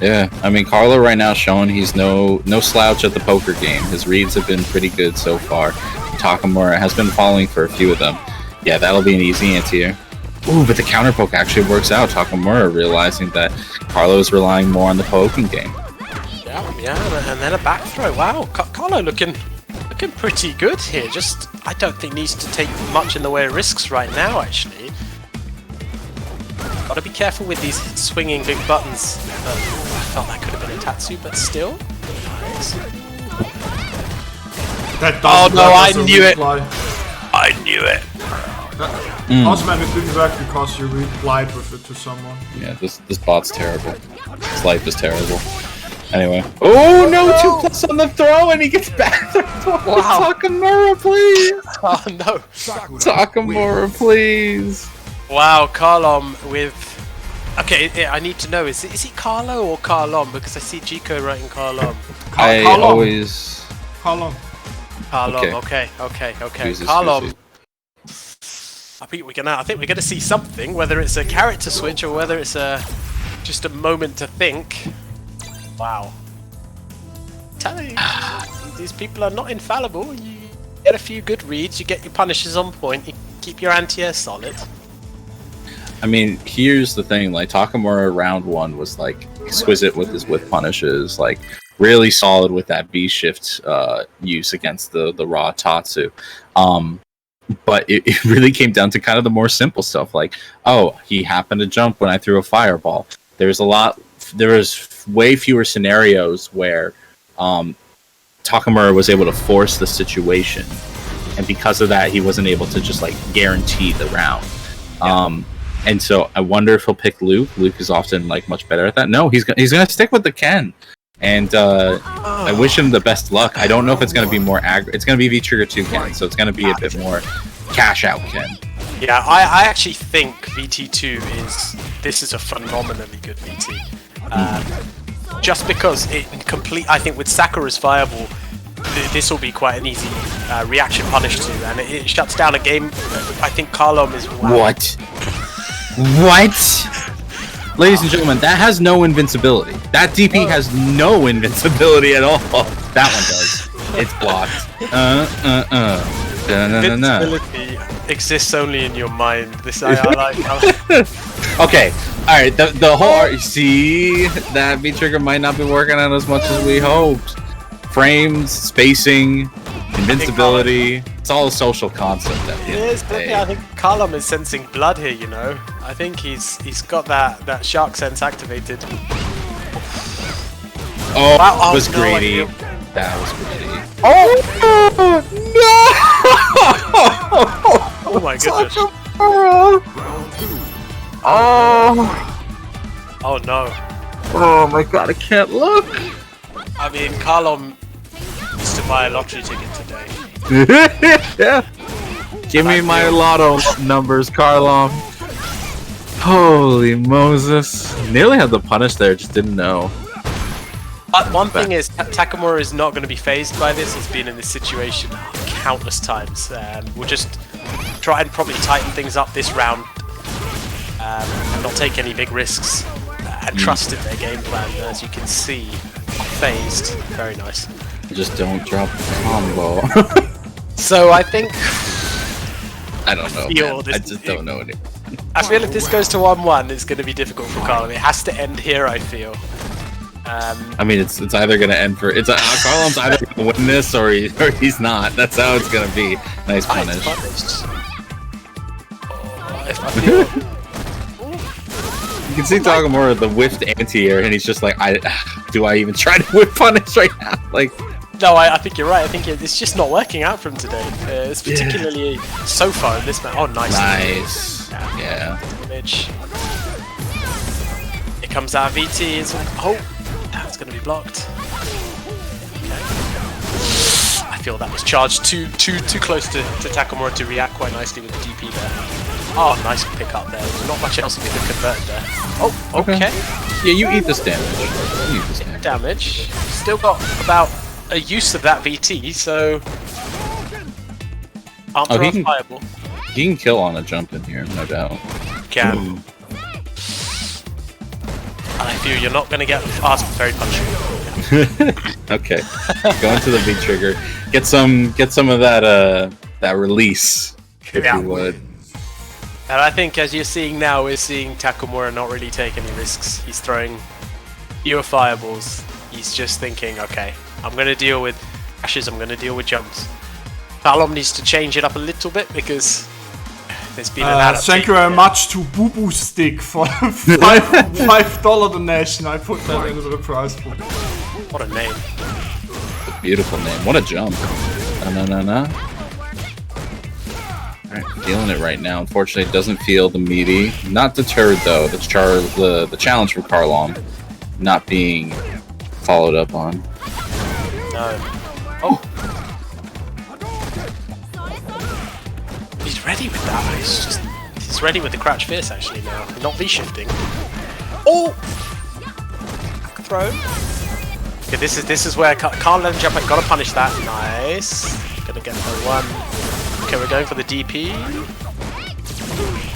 Yeah, I mean Carlo right now showing he's no slouch at the poker game. His reads have been pretty good so far. Takamura has been falling for a few of them. Yeah, that'll be an easy anti-air. Ooh, but the counter poke actually works out. Takamura realizing that Carlo is relying more on the poking game. Yeah, and then a back throw. Wow, Carlo looking pretty good here. Just, I don't think needs to take much in the way of risks right now, actually. Gotta be careful with these swinging big buttons. I felt that could have been a Tatsu, but still. Nice. Oh no, I knew it! I knew it! Osman, it didn't work because you replied with it to someone. Yeah, this bot's terrible. His life is terrible. Anyway. Oh no, 2+ on the throw and he gets back there. Wow. Takamura, please! Oh no. Takamura, please! Wow, Carlom with... Okay, I need to know, is he Carlo or Carlom? Because I see Jico writing Carlom. always... Carlom. Carlom, okay. Carlom. I think we're gonna see something, whether it's a character switch or whether it's just a moment to think. Wow. Telling you, these people are not infallible. You get a few good reads, you get your punishes on point, you keep your anti-air solid. I mean, here's the thing, like, Takamura round 1 was, like, exquisite with his whip punishes, like, really solid with that B-shift use against the raw Tatsu. But it really came down to kind of the more simple stuff, like, oh, he happened to jump when I threw a fireball. There was way fewer scenarios where Takamura was able to force the situation, and because of that, he wasn't able to just, like, guarantee the round. Yeah. And so I wonder if he'll pick Luke. Luke is often like much better at that. No, he's gonna stick with the Ken, and I wish him the best luck. I don't know if it's gonna be more it's gonna be V-Trigger 2 Ken, so it's gonna be a bit more cash out Ken. Yeah, I actually think VT2 is a phenomenally good VT. Just because I think with Sakura's Fireball, this will be quite an easy reaction punish to, and it shuts down a game. I think Carlom is... Wow. What? Ladies and gentlemen, that has no invincibility. That DP has no invincibility at all. That one does. It's blocked. Invincibility exists only in your mind. This I like. Okay, alright, the whole... See, that V-trigger might not be working out as much as we hoped. Frames, spacing, invincibility, it's all a social concept. It is, but yeah, I think Carlom is sensing blood here, you know? I think he's got that shark sense activated. Oh, wow. That was greedy. That was greedy. Oh! No! Oh my goodness. Oh no. Oh my god, I can't look! I mean, Carlom used to buy a lottery ticket today. Yeah. Give me my lotto numbers, Carlom. Holy Moses. Nearly had the punish there, just didn't know. But one thing is, Takamura is not going to be phased by this. He's been in this situation countless times. We'll just try and probably tighten things up this round and not take any big risks and trust in their game plan. As you can see, phased. Very nice. Just don't drop the combo. So I think... I don't know, man. I just don't know it. I feel if this goes to 1-1, it's going to be difficult for Carlom. It has to end here, I feel. I mean, it's either gonna end for Carlom's either gonna win this or he's not. That's how it's gonna be. Nice punish. You can see Takamura the whiffed anti-air, and he's just like, do I even try to whip punish right now? Like, no, I think you're right. I think it's just not working out for him today. It's particularly so far in this match. Oh, nice. Nice. Yeah. Damage. Here comes our VT. Oh. That's going to be blocked. Okay. I feel that was charged too close to Takamura to react quite nicely with the DP there. Oh, nice pick up there. There's not much else he could have converted there. Oh, okay. Yeah, you eat this damage. You eat this damage. Still got about a use of that VT, so... Fireball. He can kill on a jump in here, no doubt. Can. And I feel you're not going to get very punchy. Okay, go into the V trigger. Get some of that release, if you would. And I think, as you're seeing now, we're seeing Takamura not really take any risks. He's throwing fewer fireballs. He's just thinking, okay, I'm going to deal with crashes. I'm going to deal with jumps. Carlom needs to change it up a little bit because there's been an adaptation. Thank you very much to Boo Boo Stick for $5 donation. I put that into the prize pool. What a name. A beautiful name. What a jump. No. Alright, feeling it right now. Unfortunately, it doesn't feel the meaty. Not deterred, though. The challenge for Carlom not being followed up on. No. Oh. He's ready with that. He's ready with the crouch fierce actually now. Not V-shifting. Oh! Back throw. Okay, this is where can't let him jump. Gotta punish that. Nice. Gonna get the one. Okay, we're going for the DP.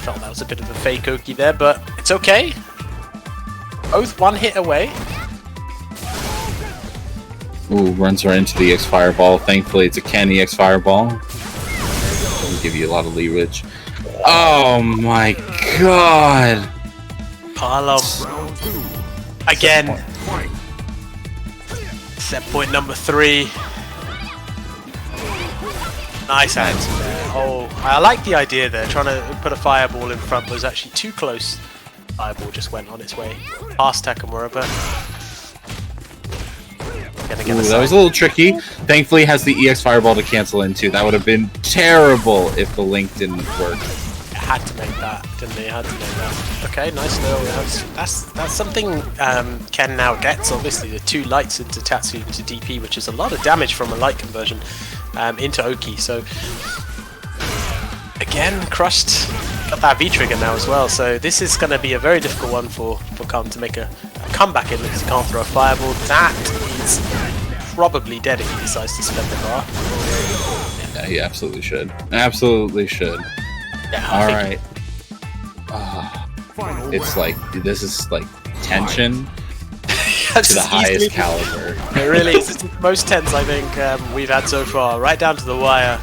Felt that was a bit of a fake Oki there, but it's okay. Both one hit away. Ooh, runs right into the EX Fireball. Thankfully, it's a Ken EX Fireball. It'll give you a lot of leverage. Oh my god! Carlom. Again. Set point number 3. Nice hands there. Oh, I like the idea there. Trying to put a fireball in front was actually too close. Fireball just went on its way past Takamura, but Ooh, that was a little tricky. Thankfully, it has the EX Fireball to cancel into. That would have been terrible if the link didn't work. It had to make that, didn't it? It had to make that. Okay, nice little. That's something Ken now gets. Obviously, the 2 lights into Tatsu into DP, which is a lot of damage from a light conversion into Oki. So again, crushed. Got that V-trigger now as well, so this is going to be a very difficult one for Calm to make a comeback in. He can't throw a fireball. That is probably dead if he decides to spend the bar. Yeah, he absolutely should. Absolutely should. Yeah, Alright. It's like, this is like tension to the highest caliber. It really is. It's the most tense I think we've had so far, right down to the wire.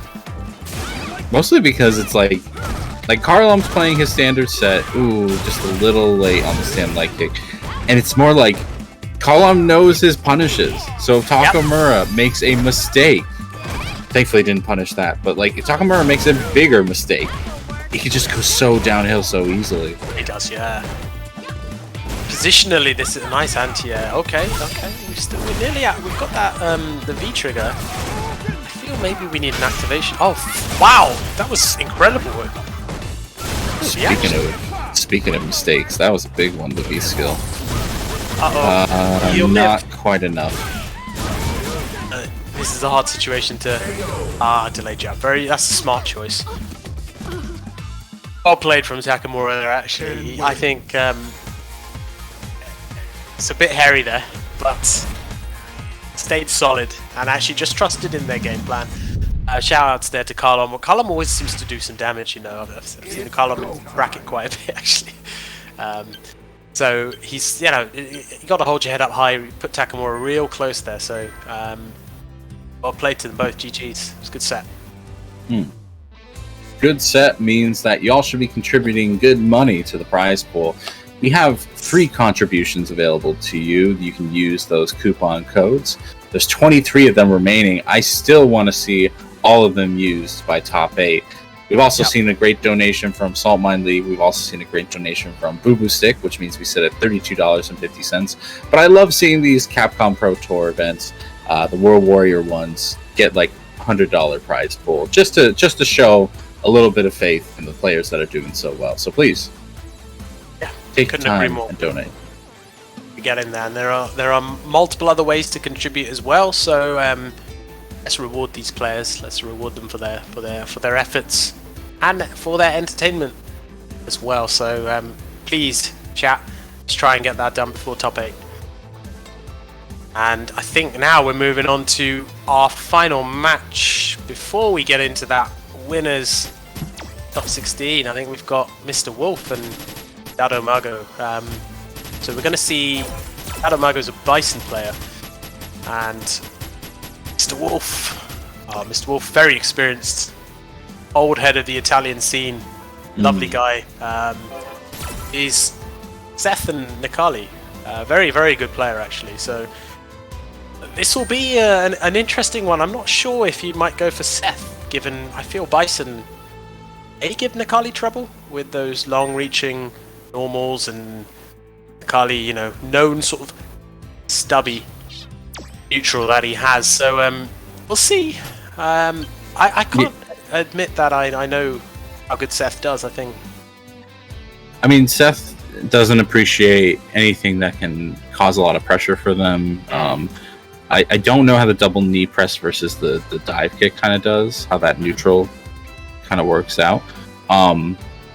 Mostly because it's like Carlom's playing his standard set, ooh, just a little late on the stand light kick. And it's more like Carlom knows his punishes. So if Takamura makes a mistake, thankfully didn't punish that, but like if Takamura makes a bigger mistake, he could just go so downhill so easily. He does, yeah. Positionally, this is a nice anti-air. Okay. We're nearly out. We've got that the V trigger. I feel maybe we need an activation. Oh, wow! That was incredible. Speaking of mistakes, that was a big one. The V skill. You'll not live. quite enough. This is a hard situation to delay jab. That's a smart choice. Well played from Takamura there. Actually, I think it's a bit hairy there, but stayed solid and actually just trusted in their game plan. Shout outs there to Carlom. Well, Carlom always seems to do some damage, you know. I've seen Carlom bracket quite a bit actually. So he's, you know, you got to hold your head up high. Put Takamura real close there. So well played to them both. GG's. It's a good set. Good set means that y'all should be contributing good money to the prize pool. We have 3 contributions available to you. You can use those coupon codes. There's 23 of them remaining. I still want to see all of them used by top 8. We've also seen a great donation from Saltmine League. We've also seen a great donation from Boo Boo Stick, which means we sit at $32.50. But I love seeing these Capcom Pro Tour events, the World Warrior ones, get like $100 prize pool, just to show a little bit of faith in the players that are doing so well. So please, take the time and donate. Get in there, and there are multiple other ways to contribute as well. So let's reward these players. Let's reward them for their efforts and for their entertainment as well. So please, chat, let's try and get that done before top 8. And I think now we're moving on to our final match. Before we get into that winners top 16, I think we've got Mr. Wolf and Dado Mago. So we're going to see Dado Mago's a Bison player, and Mr. Wolf, very experienced, old head of the Italian scene, lovely guy. Is Seth and Nikali, very, very good player actually. So this will be an interesting one. I'm not sure if you might go for Seth, given I feel Bison may give Nikali trouble with those long-reaching normals, and Nikali, you know, known sort of stubby neutral that he has. So we'll see. I can't admit that I know how good Seth does. I think. I mean, Seth doesn't appreciate anything that can cause a lot of pressure for them. I don't know how the double knee press versus the dive kick kind of does, how that neutral kind of works out.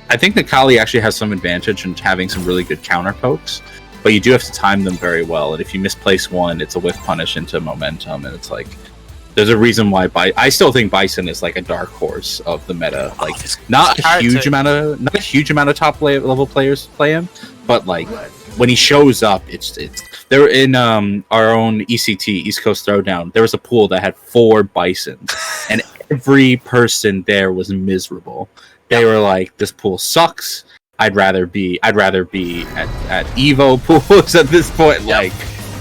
I think Nikali actually has some advantage in having some really good counter pokes, but you do have to time them very well. And if you misplace one, it's a whiff punish into momentum, and it's like there's a reason why. I still think Bison is like a dark horse of the meta. Like not a huge amount of top level players play him, but like when he shows up, it's they're in our own ECT East Coast Throwdown. There was a pool that had 4 Bisons, and every person there was miserable. They were like, "This pool sucks. I'd rather be at Evo pools at this point." Yep. Like,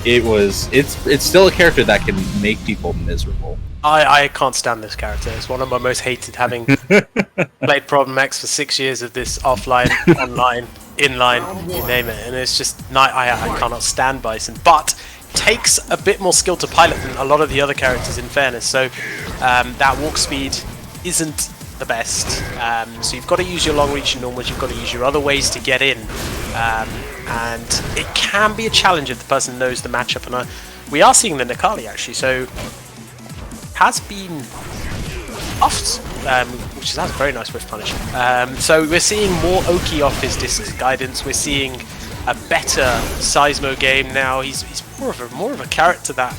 it's still a character that can make people miserable. I can't stand this character. It's one of my most hated, having played Problem X for 6 years of this offline, online, inline, you name it, and it's just I cannot stand Bison. But it takes a bit more skill to pilot than a lot of the other characters, in fairness. So that walk speed isn't the best. So you've got to use your long reach and normals, you've got to use your other ways to get in. And it can be a challenge if the person knows the matchup. And we are seeing the Nikali actually, so has been buffed which is that's a very nice whiff punish. So we're seeing more Oki off his disc guidance. We're seeing a better Seismo game now. He's more of a character that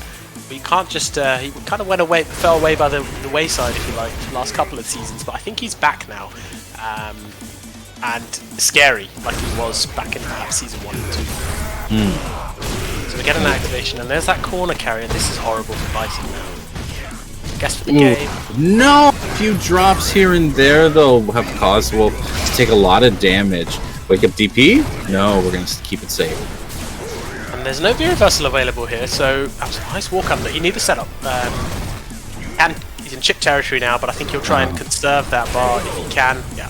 we can't just. He kind of fell away by the wayside, if you like, the last couple of seasons. But I think he's back now, and scary like he was back in perhaps season 1 and 2. So we get an activation, and there's that corner carry, and this is horrible for Bison now. Guess for the game. No! A few drops here and there, though, have caused Wolf to take a lot of damage. Wake up DP? No, we're going to keep it safe. And there's no V-reversal available here, so that was a nice walk under. You need a setup. And he's in chip territory now, but I think he'll try and conserve that bar if he can. Yeah.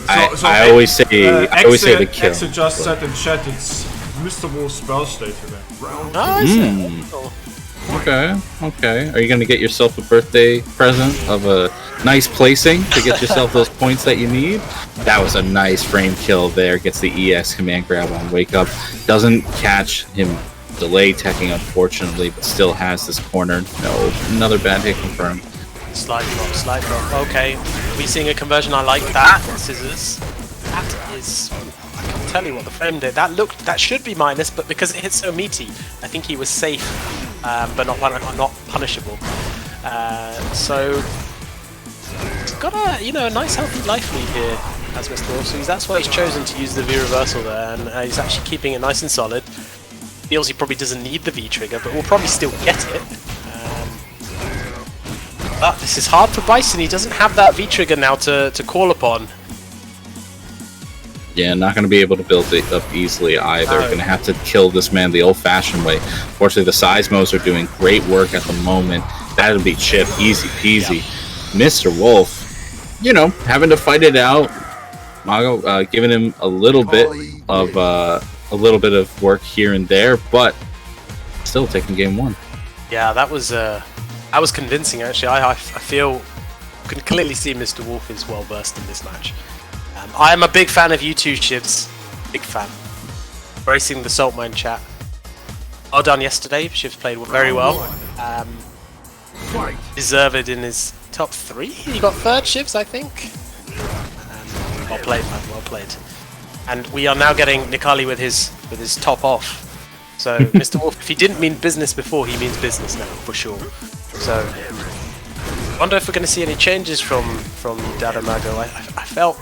I always say the kill. Exit just said in chat it's Mr. Wolf's birthday today. Nice. Okay. Are you going to get yourself a birthday present of a nice placing to get yourself those points that you need? That was a nice frame kill there. Gets the EX command grab on Wake Up. Doesn't catch him delay teching, unfortunately, but still has this corner. No, another bad hit confirmed. Slide drop. Okay, we seeing a conversion. I like that. Scissors. That is. I can't tell you what the frame did. That should be minus, but because it hit so meaty, I think he was safe, but not punishable. So he's got a nice healthy life lead here as Mr. Wolf. So that's why he's chosen to use the V reversal there, and he's actually keeping it nice and solid. Feels he probably doesn't need the V trigger, but will probably still get it. But this is hard for Bison. He doesn't have that V trigger now to call upon. Yeah, not going to be able to build it up easily either. Going to have to kill this man the old-fashioned way. Fortunately, the Seismos are doing great work at the moment. That'll be chip, easy peasy. Yeah. Mr. Wolf, having to fight it out. Mago giving him a little bit of work here and there, but still taking game 1. Yeah, that was convincing actually. I feel can clearly see Mr. Wolf is well versed in this match. I am a big fan of you two, Shivs. Big fan. Embracing the Saltmine chat. Well done yesterday. Shivs played very well. Deserved in his top 3. He got 3rd, Shivs, I think. Well played, man. Well played. And we are now getting Nikali with his top off. So Mr. Wolf, if he didn't mean business before, he means business now for sure. So I wonder if we're going to see any changes from Dadamago. I felt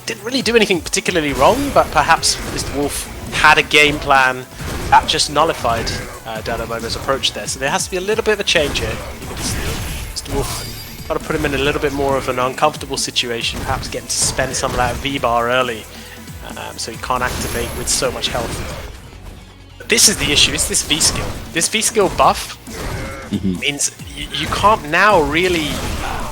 didn't really do anything particularly wrong, but perhaps Mr. Wolf had a game plan that just nullified Dadamago's approach there. So there has to be a little bit of a change here. Mr. Wolf got to put him in a little bit more of an uncomfortable situation, perhaps getting to spend some of that V-bar early, so he can't activate with so much health. But this is the issue, it's this V-skill. This V-skill buff means you can't now really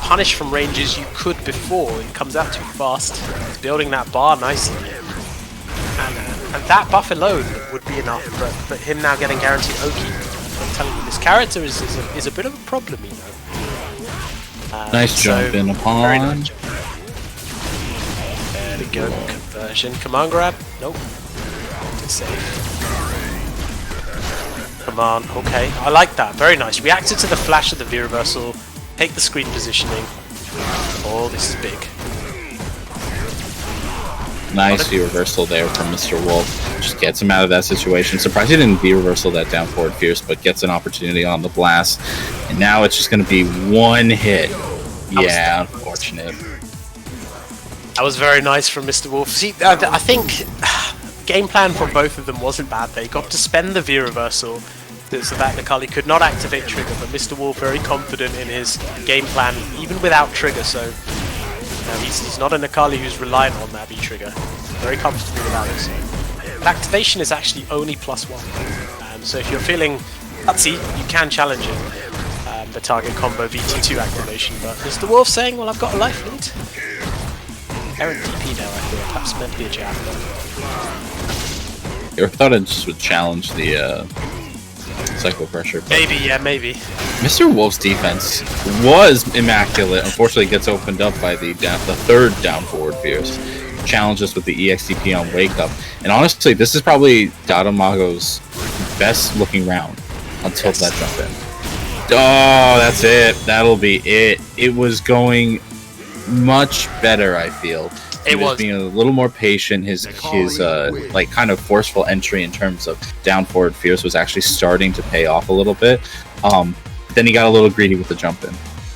punish from ranges you could before. It comes out too fast. It's building that bar nicely. And that buff alone would be enough, but him now getting guaranteed Oki, I'm telling you, this character is a bit of a problem, Nice jump in upon. Very nice jump. There we go, conversion. Command grab? Nope. It's safe. Command, okay. I like that, very nice. Reacted to the flash of the V-reversal, take the screen positioning. Oh, this is big. Nice V-reversal there from Mr. Wolf. Just gets him out of that situation. Surprised he didn't V-reversal that down forward Fierce, but gets an opportunity on the blast. And now it's just going to be one hit. Yeah, unfortunate. That was very nice from Mr. Wolf. See, I think game plan for both of them wasn't bad. They got to spend the V-reversal so that Nikali could not activate trigger, but Mr. Wolf very confident in his game plan, even without trigger, so he's not a Nikali who's reliant on that V-trigger. Very comfortable without it. So. Activation is actually only +1, so if you're feeling gutsy, you can challenge it. The target combo VT2 activation, but Mr. Wolf saying, well, I've got a life lead. Errant DP now, I feel, perhaps meant to be a jab. I thought it just would challenge the cycle pressure. Maybe, yeah, maybe. Mr. Wolf's defense was immaculate. Unfortunately, it gets opened up by the third down forward Fierce. Challenges with the EXTP on Wake Up. And honestly, this is probably Dadamago's best looking round until that jump in. Oh, that's it. That'll be it. It was going much better, I feel. He was being a little more patient. His like kind of forceful entry in terms of down forward fierce was actually starting to pay off a little bit. Then he got a little greedy with the jump in,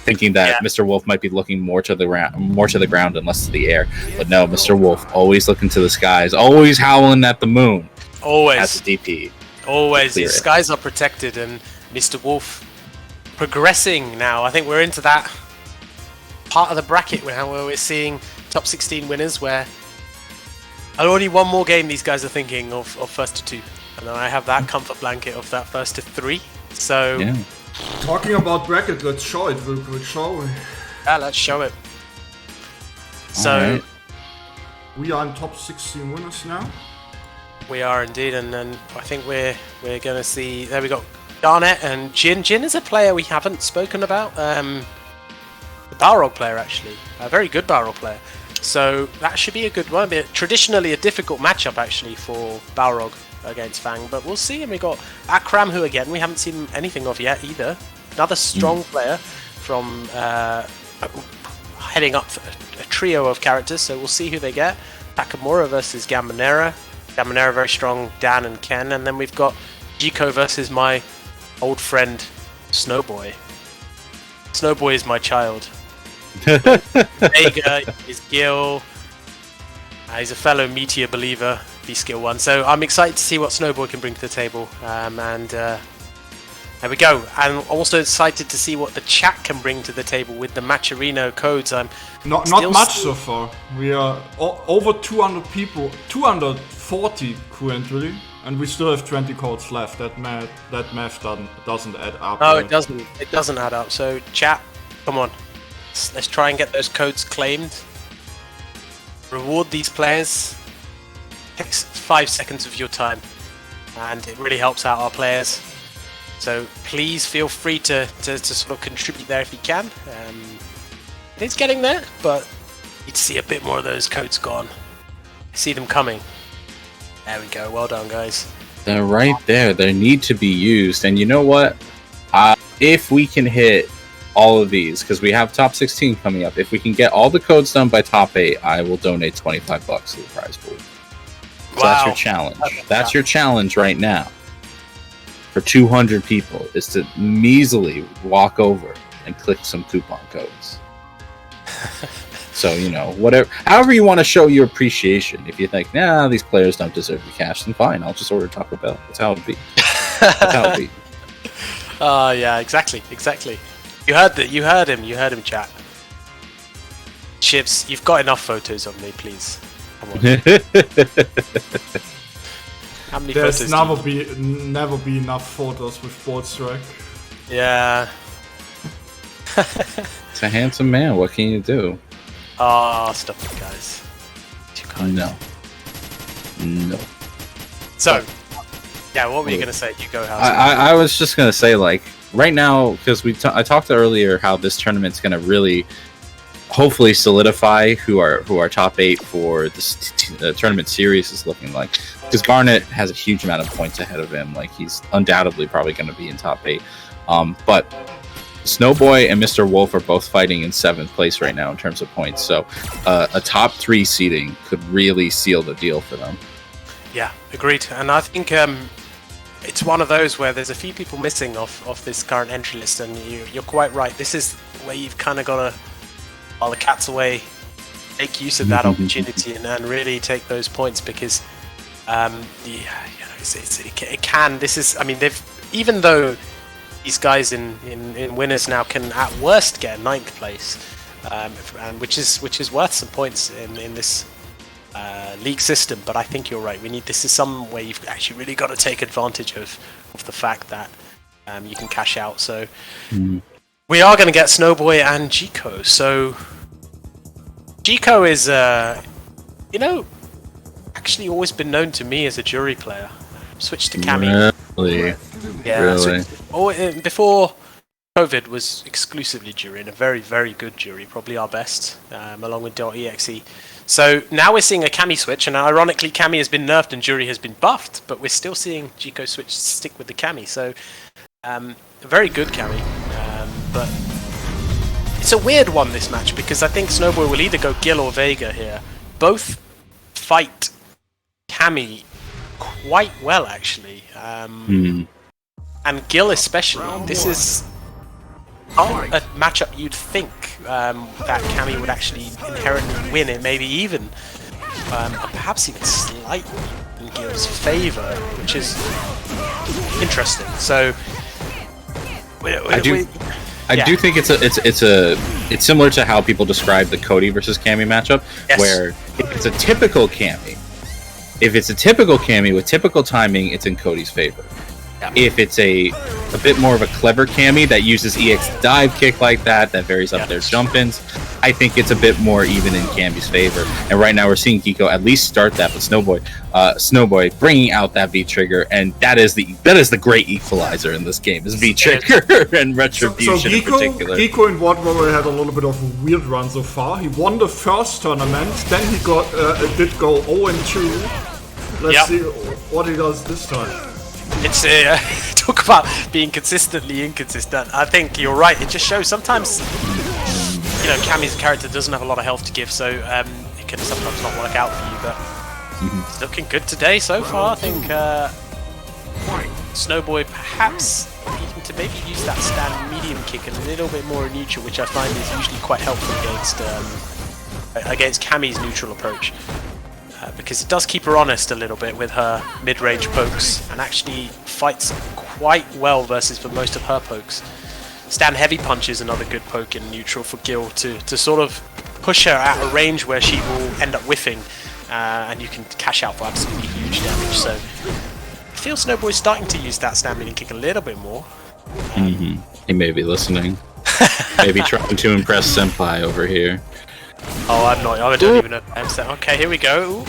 thinking that Mr. Wolf might be looking more to the ground and less to the air. But no, Mr. Wolf always looking to the skies, always howling at the moon. Always. As a DP. Always. The skies are protected, and Mr. Wolf progressing now. I think we're into that part of the bracket now where we're seeing top 16 winners, where only one more game these guys are thinking of first to 2. And then I have that comfort blanket of that first to 3. So... Yeah. Talking about bracket, let's show it real quick, shall we? Yeah, let's show it. So... Right. We are in top 16 winners now. We are indeed, and then I think we're going to see... There we go. Garnet and Jin. Jin is a player we haven't spoken about. The Balrog player, actually. A very good Balrog player. So that should be a good one. Traditionally a difficult matchup, actually, for Balrog against Fang. But we'll see. And we got Akram, who, again, we haven't seen anything of yet, either. Another strong player from heading up a trio of characters. So we'll see who they get. Takamura versus Gamanera. Gamanera very strong, Dan and Ken. And then we've got Jiko versus my old friend, Snowboy. Snowboy is my child. Vega is Gil. He's a fellow Meteor believer, B-Skill 1. So I'm excited to see what Snowboy can bring to the table. There we go. I'm also excited to see what the chat can bring to the table with the Matcherino codes. I'm not much so far. We are over 200 people, 240 currently, and we still have 20 codes left. That math doesn't add up. Oh, it doesn't. It doesn't add up. So chat, come on. Let's try and get those codes claimed. Reward these players. Takes 5 seconds of your time, and it really helps out our players. So please feel free to sort of contribute there if you can. It's getting there, but you'd see a bit more of those codes gone. I see them coming. There we go. Well done, guys. They're right there. They need to be used. And you know what? If we can hit all of these, because we have top 16 coming up, if we can get all the codes done by top 8, I will donate $25 to the prize pool. So Wow. that's your challenge. That's your challenge right now. For 200 people, is to measly walk over and click some coupon codes. So, you know, whatever, however you want to show your appreciation. If you think, nah, these players don't deserve the cash, then fine, I'll just order Taco Bell. That's how it be. That's how it be. Yeah, exactly. You heard that. You heard him, chat. Shivs, you've got enough photos of me, please. Come on. How many There's photos? never be enough photos with Boltzrak. Yeah. It's a handsome man. What can you do? Oh, stop it, guys. Too kind. No. So, yeah, what were you gonna say? You go, House. I was just gonna say, like, right now, because I talked earlier how this tournament's gonna really, hopefully, solidify who our top 8 for this tournament series is looking like. Because Garnet has a huge amount of points ahead of him. Like, he's undoubtedly probably going to be in top 8. But Snowboy and Mr. Wolf are both fighting in 7th place right now in terms of points. So a top 3 seeding could really seal the deal for them. Yeah, agreed. And I think it's one of those where there's a few people missing off this current entry list, and you're quite right. This is where you've kind of got to, while the cat's away, make use of that opportunity and really take those points, because it can. This is, I mean, even though these guys in winners now can at worst get 9th place, and which is worth some points in this league system. But I think you're right. This is some way you've actually really got to take advantage of the fact that you can cash out. So we are going to get Snowboy and Jiko. So Jiko is actually always been known to me as a jury player. Switched to Cammy. Really? Yeah. Really? Before COVID was exclusively jury, and a very, very good jury, probably our best, along with .exe. So now we're seeing a Cammy switch, and ironically Cammy has been nerfed and jury has been buffed, but we're still seeing Jiko stick with the Cammy. So a very good Cammy, but It's a weird one, this match, because I think Snowboy will either go Gil or Vega here. Both fight Cammy quite well, actually. And Gil especially. This is not a matchup you'd think that Cammy would actually inherently win. It maybe even, perhaps even slightly in Gil's favour, which is interesting. So, I do think it's similar to how people describe the Cody versus Cammy matchup, where if it's a typical Cammy with typical timing, it's in Cody's favor. If it's a bit more of a clever Cammy that uses EX dive kick like that varies up their jump-ins, I think it's a bit more even in Cammy's favor. And right now we're seeing Geeko at least start that, but Snowboy bringing out that V-trigger, and that is the great equalizer in this game, is V-trigger and Retribution in particular. Geeko in World Warrior had a little bit of a weird run so far. He won the first tournament, then he did go 0-2. Let's see what he does this time. It's talk about being consistently inconsistent. I think you're right. It just shows sometimes, Cammy's character doesn't have a lot of health to give, so it can sometimes not work out for you. But it's looking good today so far. I think Snowboy perhaps needing to maybe use that stand medium kick a little bit more in neutral, which I find is usually quite helpful against Cammy's neutral approach. Because it does keep her honest a little bit with her mid-range pokes, and actually fights quite well versus for most of her pokes. Stand heavy punch is another good poke in neutral for Gil to sort of push her at a range where she will end up whiffing, and you can cash out for absolutely huge damage. So I feel Snowboy's starting to use that stand medium kick a little bit more. He may be listening. Maybe trying to impress Senpai over here. Oh, I'm not. I don't even know. Okay, here we go.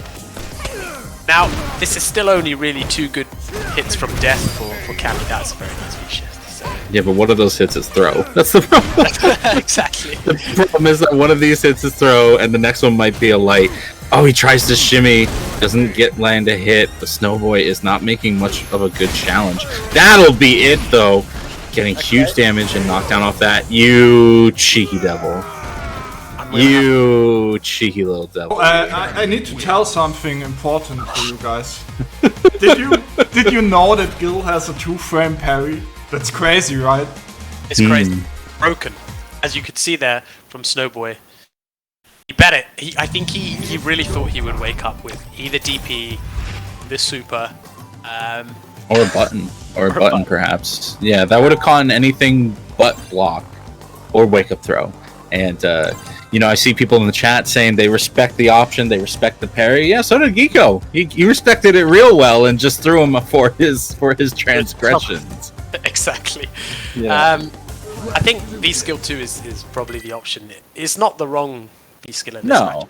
Now, this is still only really 2 good hits from death for Cammy. That's a very nice V-shift. So. Yeah, but one of those hits is throw. That's the problem. Exactly. The problem is that one of these hits is throw, and the next one might be a light. Oh, he tries to shimmy, doesn't land a hit. The Snowboy is not making much of a good challenge. That'll be it, though. Getting huge damage and knockdown off that. You cheeky devil. You cheeky little devil. I need to tell something important for you guys. Did you know that Gil has a 2-frame parry? That's crazy, right? It's crazy. Broken. As you could see there from Snowboy. You bet it. I think he really thought he would wake up with either DP, the super, or a button. Or a button, perhaps. Yeah, that would have caught anything but block or wake up throw. And I see people in the chat saying they respect the option, they respect the parry. Yeah, so did Geeko. He respected it real well and just threw him for his transgressions. Exactly. Yeah. I think V skill 2 is probably the option. It's not the wrong V skill in this match.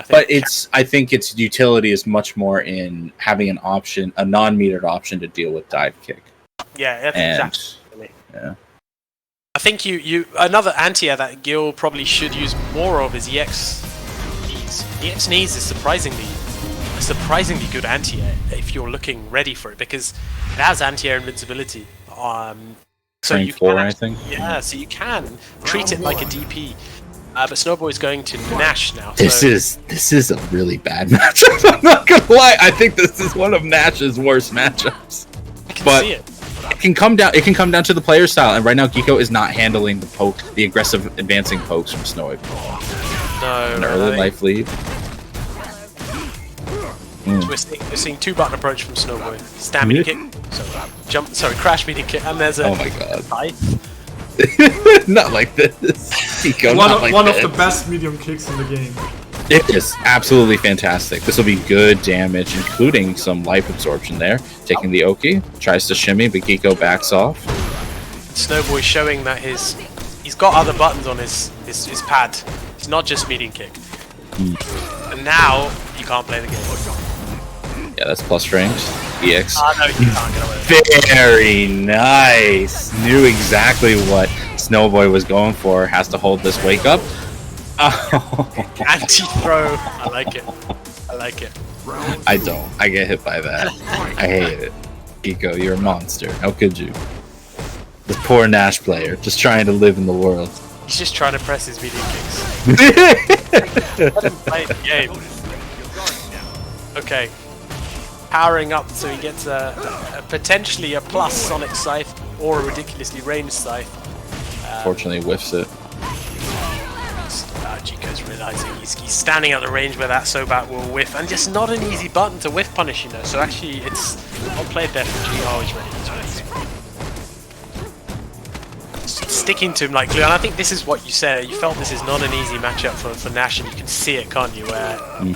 But I think its utility is much more in having an option, a non-metered option to deal with dive kick. Yeah, exactly. Yeah. I think you another anti-air that Gil probably should use more of is EX knees. EX knees is surprisingly good anti-air if you're looking ready for it, because it has anti-air invincibility. So you can I think. Yeah, so you can treat it like a DP. But Snowboy's going to Nash now. This is a really bad matchup. I'm not gonna lie. I think this is one of Nash's worst matchups. I can see it. It can come down to the player style, and right now Geeko is not handling the aggressive advancing pokes from Snowy. No, early life lead. We're seeing 2-button approach from Snowboy. Stand medium kick. Crash medium kick, and there's a. Oh my god. Not like this. Geeko, one of the best medium kicks in the game. It is absolutely fantastic. This will be good damage, including some life absorption there. Taking the Oki, tries to shimmy, but Geeko backs off. Snowboy showing that he's got other buttons on his pad. It's not just medium kick. And now you can't play the game. Yeah, that's plus range. EX. No, you can't get away with it. Very nice. Knew exactly what Snowboy was going for. Has to hold this wake up. Oh. Anti-throw. I like it. I don't. I get hit by that. I hate it. Geeko, you're a monster. How could you? This poor Nash player, just trying to live in the world. He's just trying to press his media kicks. Let him play the game. Okay. Powering up so he gets potentially a plus Sonic Scythe or a ridiculously ranged Scythe. Fortunately, whiffs it. Chico's realizing he's standing at the range where that Sobat will whiff, and just not an easy button to whiff punish, you know. So actually, it's well played there from G. Oh, he's ready. Sticking to him like glue, and I think this is what you said. You felt this is not an easy matchup for Nash, and you can see it, can't you? Where you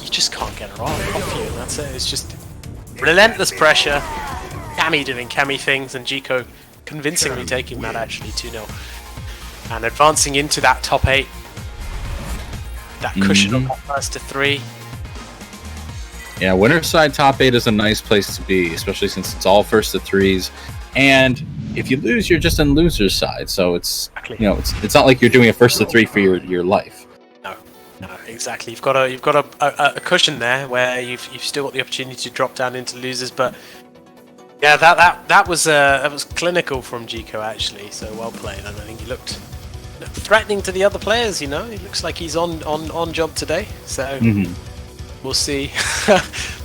just can't get it off you, and that's it. It's just relentless pressure. Cammy doing Cammy things, and Jico convincingly taking that actually 2-0. And advancing into that top 8. That cushion of that first to 3. Yeah, winner side top 8 is a nice place to be, especially since it's all first to 3s. And if you lose, you're just on loser's side. So it's it's not like you're doing a first to 3 for your life. No, exactly. You've got a cushion there where you've still got the opportunity to drop down into losers, but yeah, that was clinical from Jico actually. So well played, and I think he looked threatening to the other players. You know, it looks like he's on job today. So we'll see.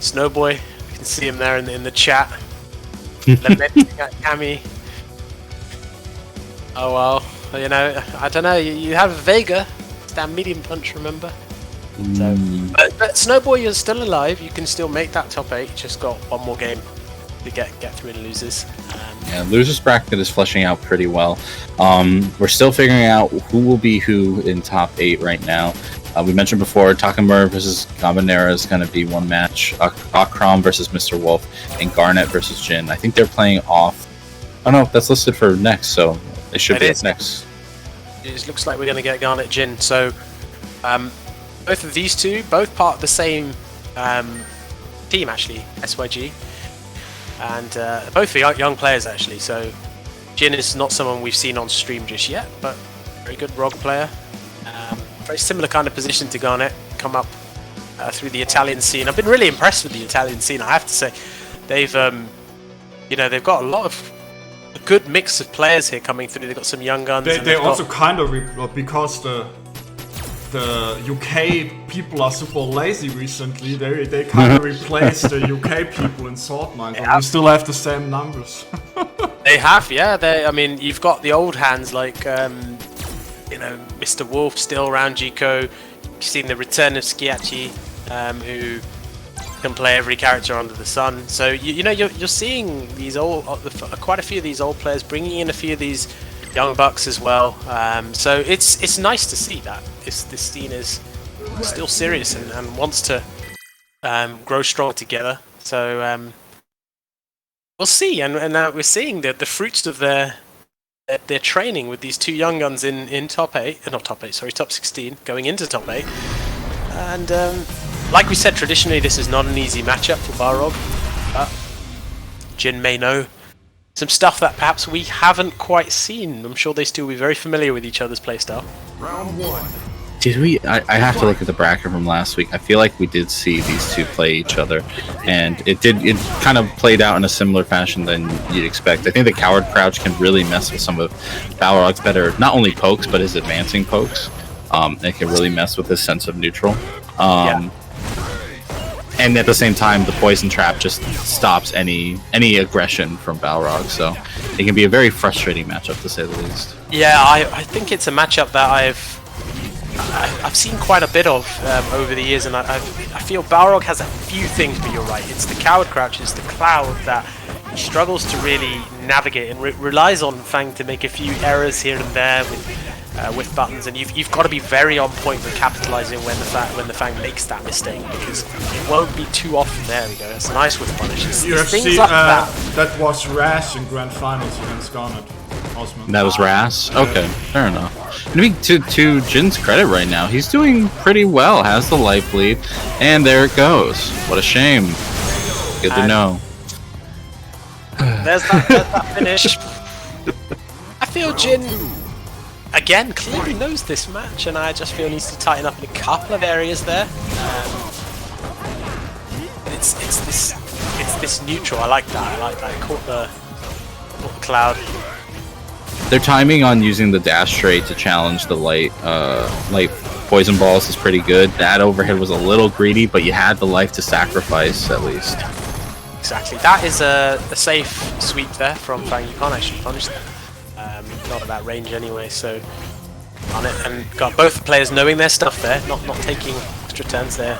Snowboy, you can see him there in the chat. Lamenting at Cammy. Oh well, you know, I don't know. You have Vega, stand medium punch, remember? So, but Snowboy, you're still alive. You can still make that top 8. Just got one more game to get through in losers. Yeah, losers bracket is fleshing out pretty well. We're still figuring out who will be who in top 8 right now. We mentioned before, Takamura versus Gabanera is going to be one match. Akram versus Mr. Wolf, and Garnet versus Jin. I think they're playing off. Oh no, that's listed for next, so it should be next. It just looks like we're going to get Garnet Jin. So both of these two, both part of the same team actually, SYG. And both are young players actually. So Jin is not someone we've seen on stream just yet, but very good ROG player. Very similar kind of position to Garnet, come up through the Italian scene. I've been really impressed with the Italian scene, I have to say. They've, they've got a lot of a good mix of players here coming through. They've got some young guns. They also kind of, because the UK people are super lazy recently, they kind of replaced the UK people in Saltmine, but we still have the same numbers. They have, yeah. I mean, you've got the old hands like, Mr. Wolf still around Jico. You've seen the return of Schiacci, who can play every character under the sun. So you're seeing these quite a few of these old players bringing in a few of these young bucks as well. So it's nice to see that this scene is still serious and wants to grow strong together. So we'll see, and we're seeing the fruits of their training with these two young guns in top 8, not top 8, sorry, top 16, going into top 8. And like we said, traditionally this is not an easy matchup for Balrog, but Jin may know some stuff that perhaps we haven't quite seen. I'm sure they still be very familiar with each other's playstyle. Round 1. Did we? I have to look at the bracket from last week. I feel like we did see these two play each other, and it kind of played out in a similar fashion than you'd expect. I think the Coward Crouch can really mess with some of Balrog's better, not only pokes, but his advancing pokes. It can really mess with his sense of neutral. And at the same time, the Poison Trap just stops any aggression from Balrog, so it can be a very frustrating matchup, to say the least. Yeah, I think it's a matchup that I've seen quite a bit of over the years, and I feel Balrog has a few things, but you're right. It's the Coward Crouch, it's the Cloud that he struggles to really navigate and relies on Fang to make a few errors here and there with buttons, and you've got to be very on point with capitalizing when the Fang makes that mistake, because it won't be too often. There we go. It's a nice with punish. You have seen like that was Rash in Grand Finals against Garnet. Osman. That was Ras? Okay, fair enough. I mean, to Jin's credit right now, he's doing pretty well, has the life lead, and there it goes. What a shame. Good to know. There's that finish. I feel Jin, again, clearly knows this match, and I just feel he needs to tighten up in a couple of areas there. It's this neutral. I like that. Caught the Cloud. Their timing on using the dash straight to challenge the light poison balls is pretty good. That overhead was a little greedy, but you had the life to sacrifice at least. Exactly. That is a safe sweep there from Fang. You can't actually punish them. Not at that range anyway, so on it, and got both the players knowing their stuff there, not taking extra turns there.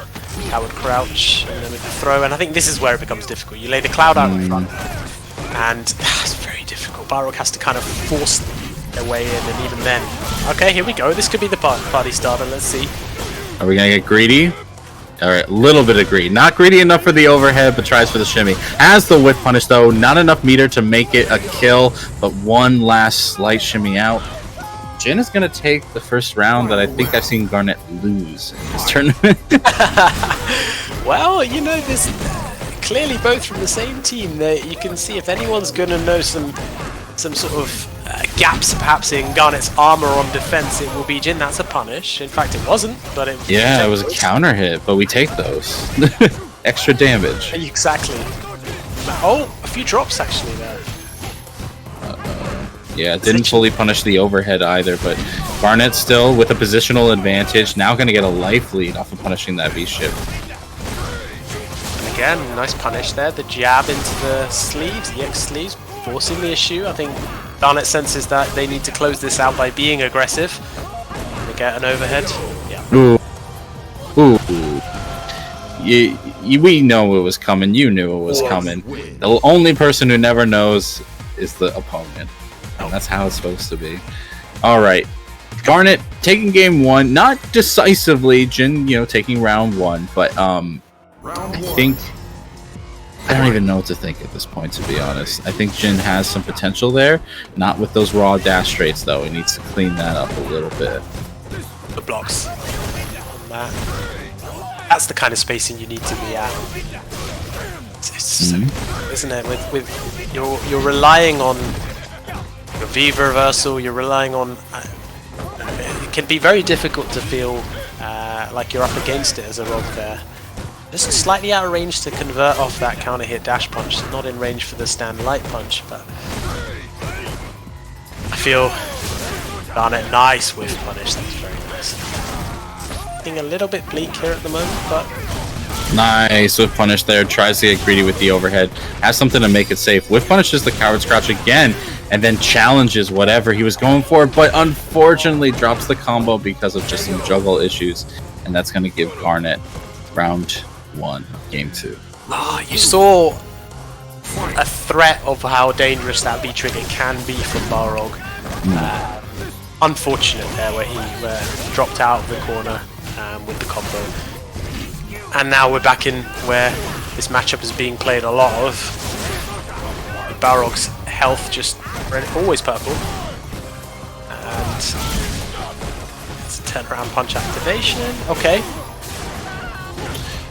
Coward crouch, and then with the throw, and I think this is where it becomes difficult. You lay the cloud out in front, and that's very difficult. Balrog has to kind of force their way in, and even then... Okay, here we go. This could be the party starter. Let's see. Are we gonna get greedy? Alright, a little bit of greed. Not greedy enough for the overhead, but tries for the shimmy. Has the whip punish, though. Not enough meter to make it a kill, but one last slight shimmy out. Jin is going to take the first round that I think I've seen Garnet lose in this tournament. Well, you know, this clearly both from the same team. You can see if anyone's going to know some sort of gaps perhaps in Garnet's armor on defense, it will be Jin. That's a punish. In fact, it wasn't, but it... Yeah, it was a counter hit, but we take those. Extra damage. Exactly. Oh, a few drops actually there. Yeah, it didn't fully punish the overhead either, but Garnet still with a positional advantage, now going to get a life lead off of punishing that V-shift. And again, nice punish there. The jab into the sleeves, the X sleeves, forcing the issue. I think Garnet senses that they need to close this out by being aggressive. They get an overhead. Yeah. Ooh. We know it was coming. You knew it was coming. The only person who never knows is the opponent. And that's how it's supposed to be. Alright. Garnet taking game one. Not decisively. Jin, taking round one. But, I think... I don't even know what to think at this point, to be honest. I think Jin has some potential there. Not with those raw dash straights, though. He needs to clean that up a little bit. The blocks. That's the kind of spacing you need to be at. It's isn't it? With you're relying on your Viva reversal. You're relying on. It can be very difficult to feel like you're up against it as a rogue there. Just slightly out of range to convert off that counter hit dash punch. Not in range for the stand light punch, but I feel Garnet nice whiff punish. That's very nice. Being a little bit bleak here at the moment, but nice whiff punish there. Tries to get greedy with the overhead. Has something to make it safe. Whiff punishes the coward crouch again, and then challenges whatever he was going for, but unfortunately drops the combo because of just some juggle issues, and that's going to give Garnet round one, game two. You saw a threat of how dangerous that B trigger can be from Balrog. Unfortunate there where he dropped out of the corner with the combo. And now we're back in where this matchup is being played a lot of. Balrog's health just always purple. And it's a turnaround punch activation. Okay.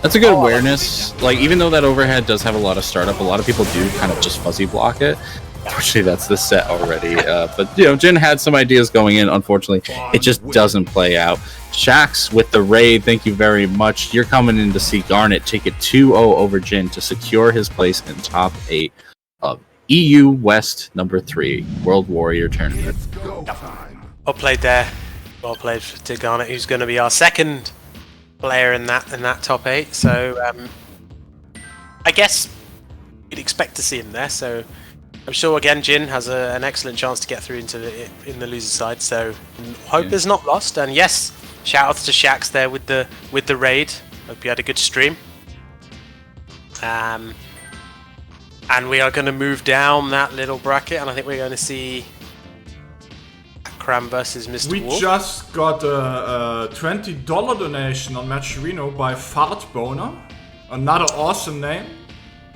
That's a good awareness. Like, even though that overhead does have a lot of startup, a lot of people do kind of just fuzzy block it. Actually, that's the set already. But, Jin had some ideas going in. Unfortunately, it just doesn't play out. Shax with the raid, thank you very much. You're coming in to see Garnet take it 2-0 over Jin to secure his place in top 8 of EU West number 3 World Warrior Tournament. Well played there. Well played to Garnet, who's going to be our second player in that top 8. So I guess you'd expect to see him there. So I'm sure again Jin has an excellent chance to get through in the loser side. So hope is not lost. And yes, shout outs to Shax there with the raid. Hope you had a good stream. And we are going to move down that little bracket, and I think we're going to see Cram versus Mr. We Wolf. just got a $20 donation on Matcherino by Fartboner. Another awesome name.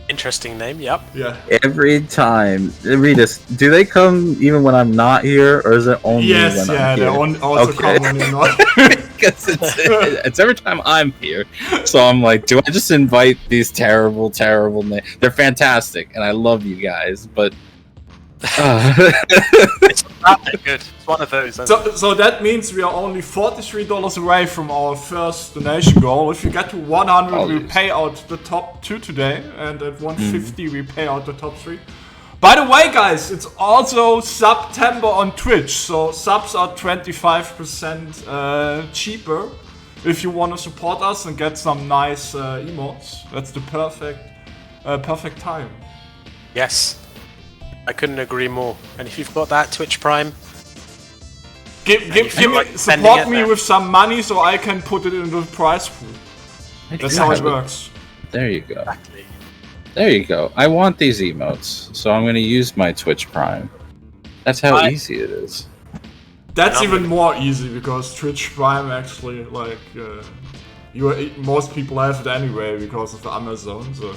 Interesting name, yep. Yeah. Every time. Regis, do they come even when I'm not here, or is it only when I'm here? Yes, they also come when you're not. Because it's every time I'm here. So I'm like, do I just invite these terrible names? They're fantastic, and I love you guys, but... It's not that good. It's one of those. So that means we are only $43 away from our first donation goal. If you get to 100, we pay out the top 2 today, and at 150 we pay out the top 3. By the way, guys, it's also September on Twitch, so subs are 25% cheaper. If you want to support us and get some nice emotes, that's the perfect time. Yes, I couldn't agree more. And if you've got that Twitch Prime, support me with some money so I can put it into the prize pool. That's how it works. There you go. Exactly. There you go. I want these emotes, so I'm going to use my Twitch Prime. That's how easy it is. That's even more easy because Twitch Prime actually, like, most people have it anyway because of Amazon. So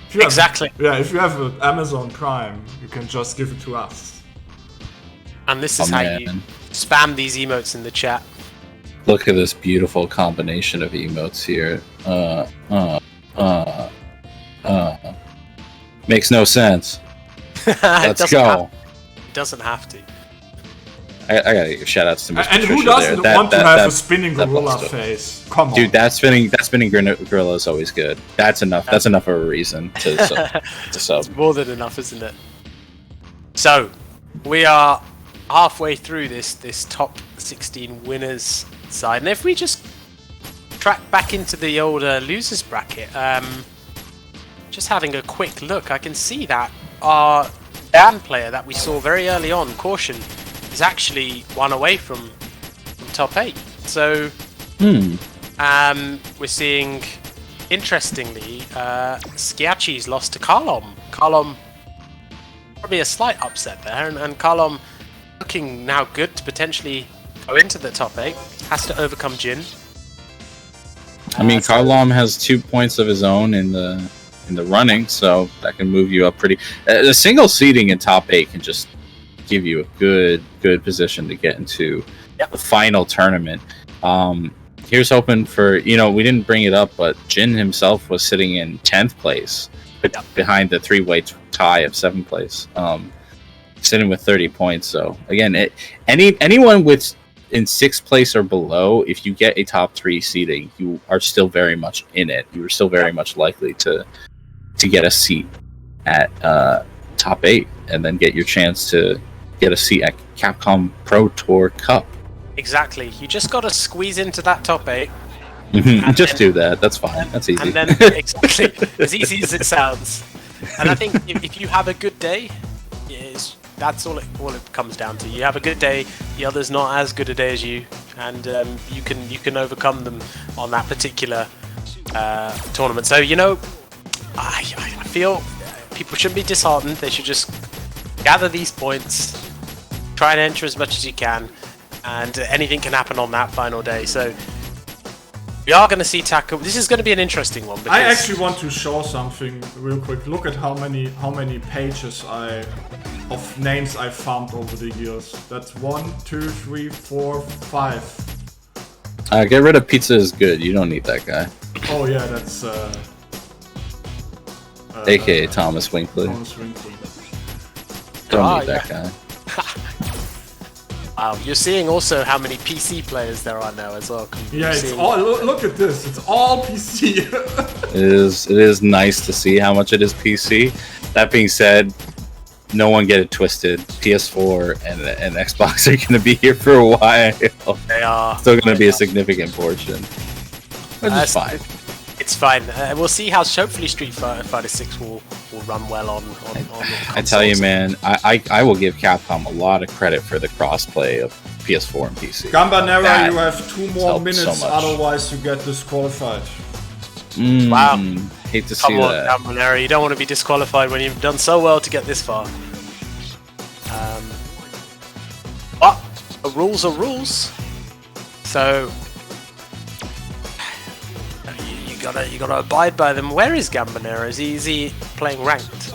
if you if you have an Amazon Prime, you can just give it to us. And this is how you spam these emotes in the chat. Look at this beautiful combination of emotes here. Makes no sense. Let's go. It doesn't have to. I gotta give shout outs to Mr. And who doesn't want to have a spinning gorilla face? Come on. Dude, that spinning gorilla is always good. That's enough. That's enough of a reason to sub. It's more than enough, isn't it? So, we are halfway through this top 16 winners side. And if we just track back into the old losers bracket, just having a quick look, I can see that our Dan player that we saw very early on, Caution, is actually one away from top 8. So, we're seeing, interestingly, Schiacci's lost to Carlom. Carlom, probably a slight upset there, and Carlom looking now good to potentially go into the top 8. Has to overcome Jin. I mean, Carlom has 2 points of his own in the running, so that can move you up pretty. A single seeding in top 8 can just give you a good position to get into the final tournament. Here's hoping for, we didn't bring it up, but Jin himself was sitting in 10th place behind the 3-way tie of 7th place, sitting with 30 points. So again, anyone in 6th place or below, if you get a top 3 seeding, you are still very much in it. You are still very much likely to get a seat at top 8 and then get your chance to get a seat at Capcom Pro Tour Cup. Exactly. You just got to squeeze into that top 8. Just do that. That's fine. That's easy. And then, exactly, as easy as it sounds. And I think if you have a good day, that's all it comes down to. You have a good day, the other's not as good a day as you, and you can overcome them on that particular tournament. So I feel people shouldn't be disheartened. They should just gather these points, try and enter as much as you can, and anything can happen on that final day. So we are going to see Taco. This is going to be an interesting one. I actually want to show something real quick. Look at how many pages of names I found over the years. That's 1, 2, 3, 4, 5. Get rid of Pizza is good. You don't need that guy. Oh yeah, that's AKA Thomas Winkley. Don't need that guy. Wow, you're seeing also how many PC players there are now as well. Yeah, it's all. Look at this. It's all PC. It is nice to see how much it is PC. That being said, no one get it twisted. PS4 and Xbox are going to be here for a while. They are still going to be a significant portion. Which is fine. It's fine. We'll see how hopefully Street Fighter 6 will run well on I tell you, man, I will give Capcom a lot of credit for the crossplay of PS4 and PC. Gambanera, you have 2 more minutes, otherwise you get disqualified. Wow. Hate to see that. Come on, Gambanera, you don't want to be disqualified when you've done so well to get this far. But rules are rules. So you gotta abide by them. Where is Gambanera? Is he playing ranked?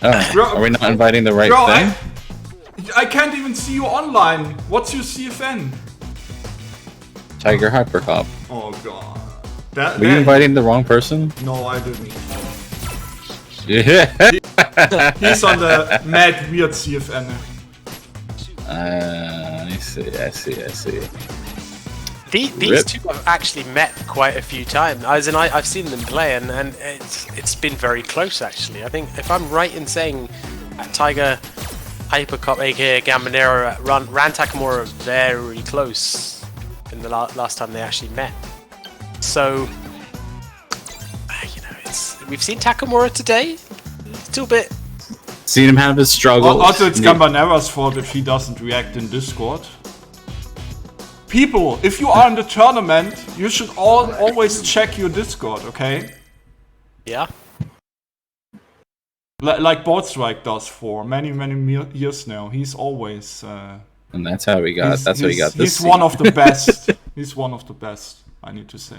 Are we not inviting the right thing? I can't even see you online. What's your CFN? Tiger Hypercop. Oh god. Were you inviting the wrong person? No, I didn't. Yeah. He's on the mad weird CFN. I see. These two have actually met quite a few times. I've seen them play, and it's been very close actually. I think if I'm right in saying Tiger Hypercop, aka Gambinero, ran Takamura very close in the last time they actually met. So we've seen Takamura today. A little bit. Seen him have his struggles. Also, it's Gambanero's fault if he doesn't react in Discord. People, if you are in the tournament, you should always check your Discord, okay? Yeah. Like Boardstrike does for many years now. He's always. And that's how we got. That's how we got this. He's one of the best. He's one of the best. I need to say.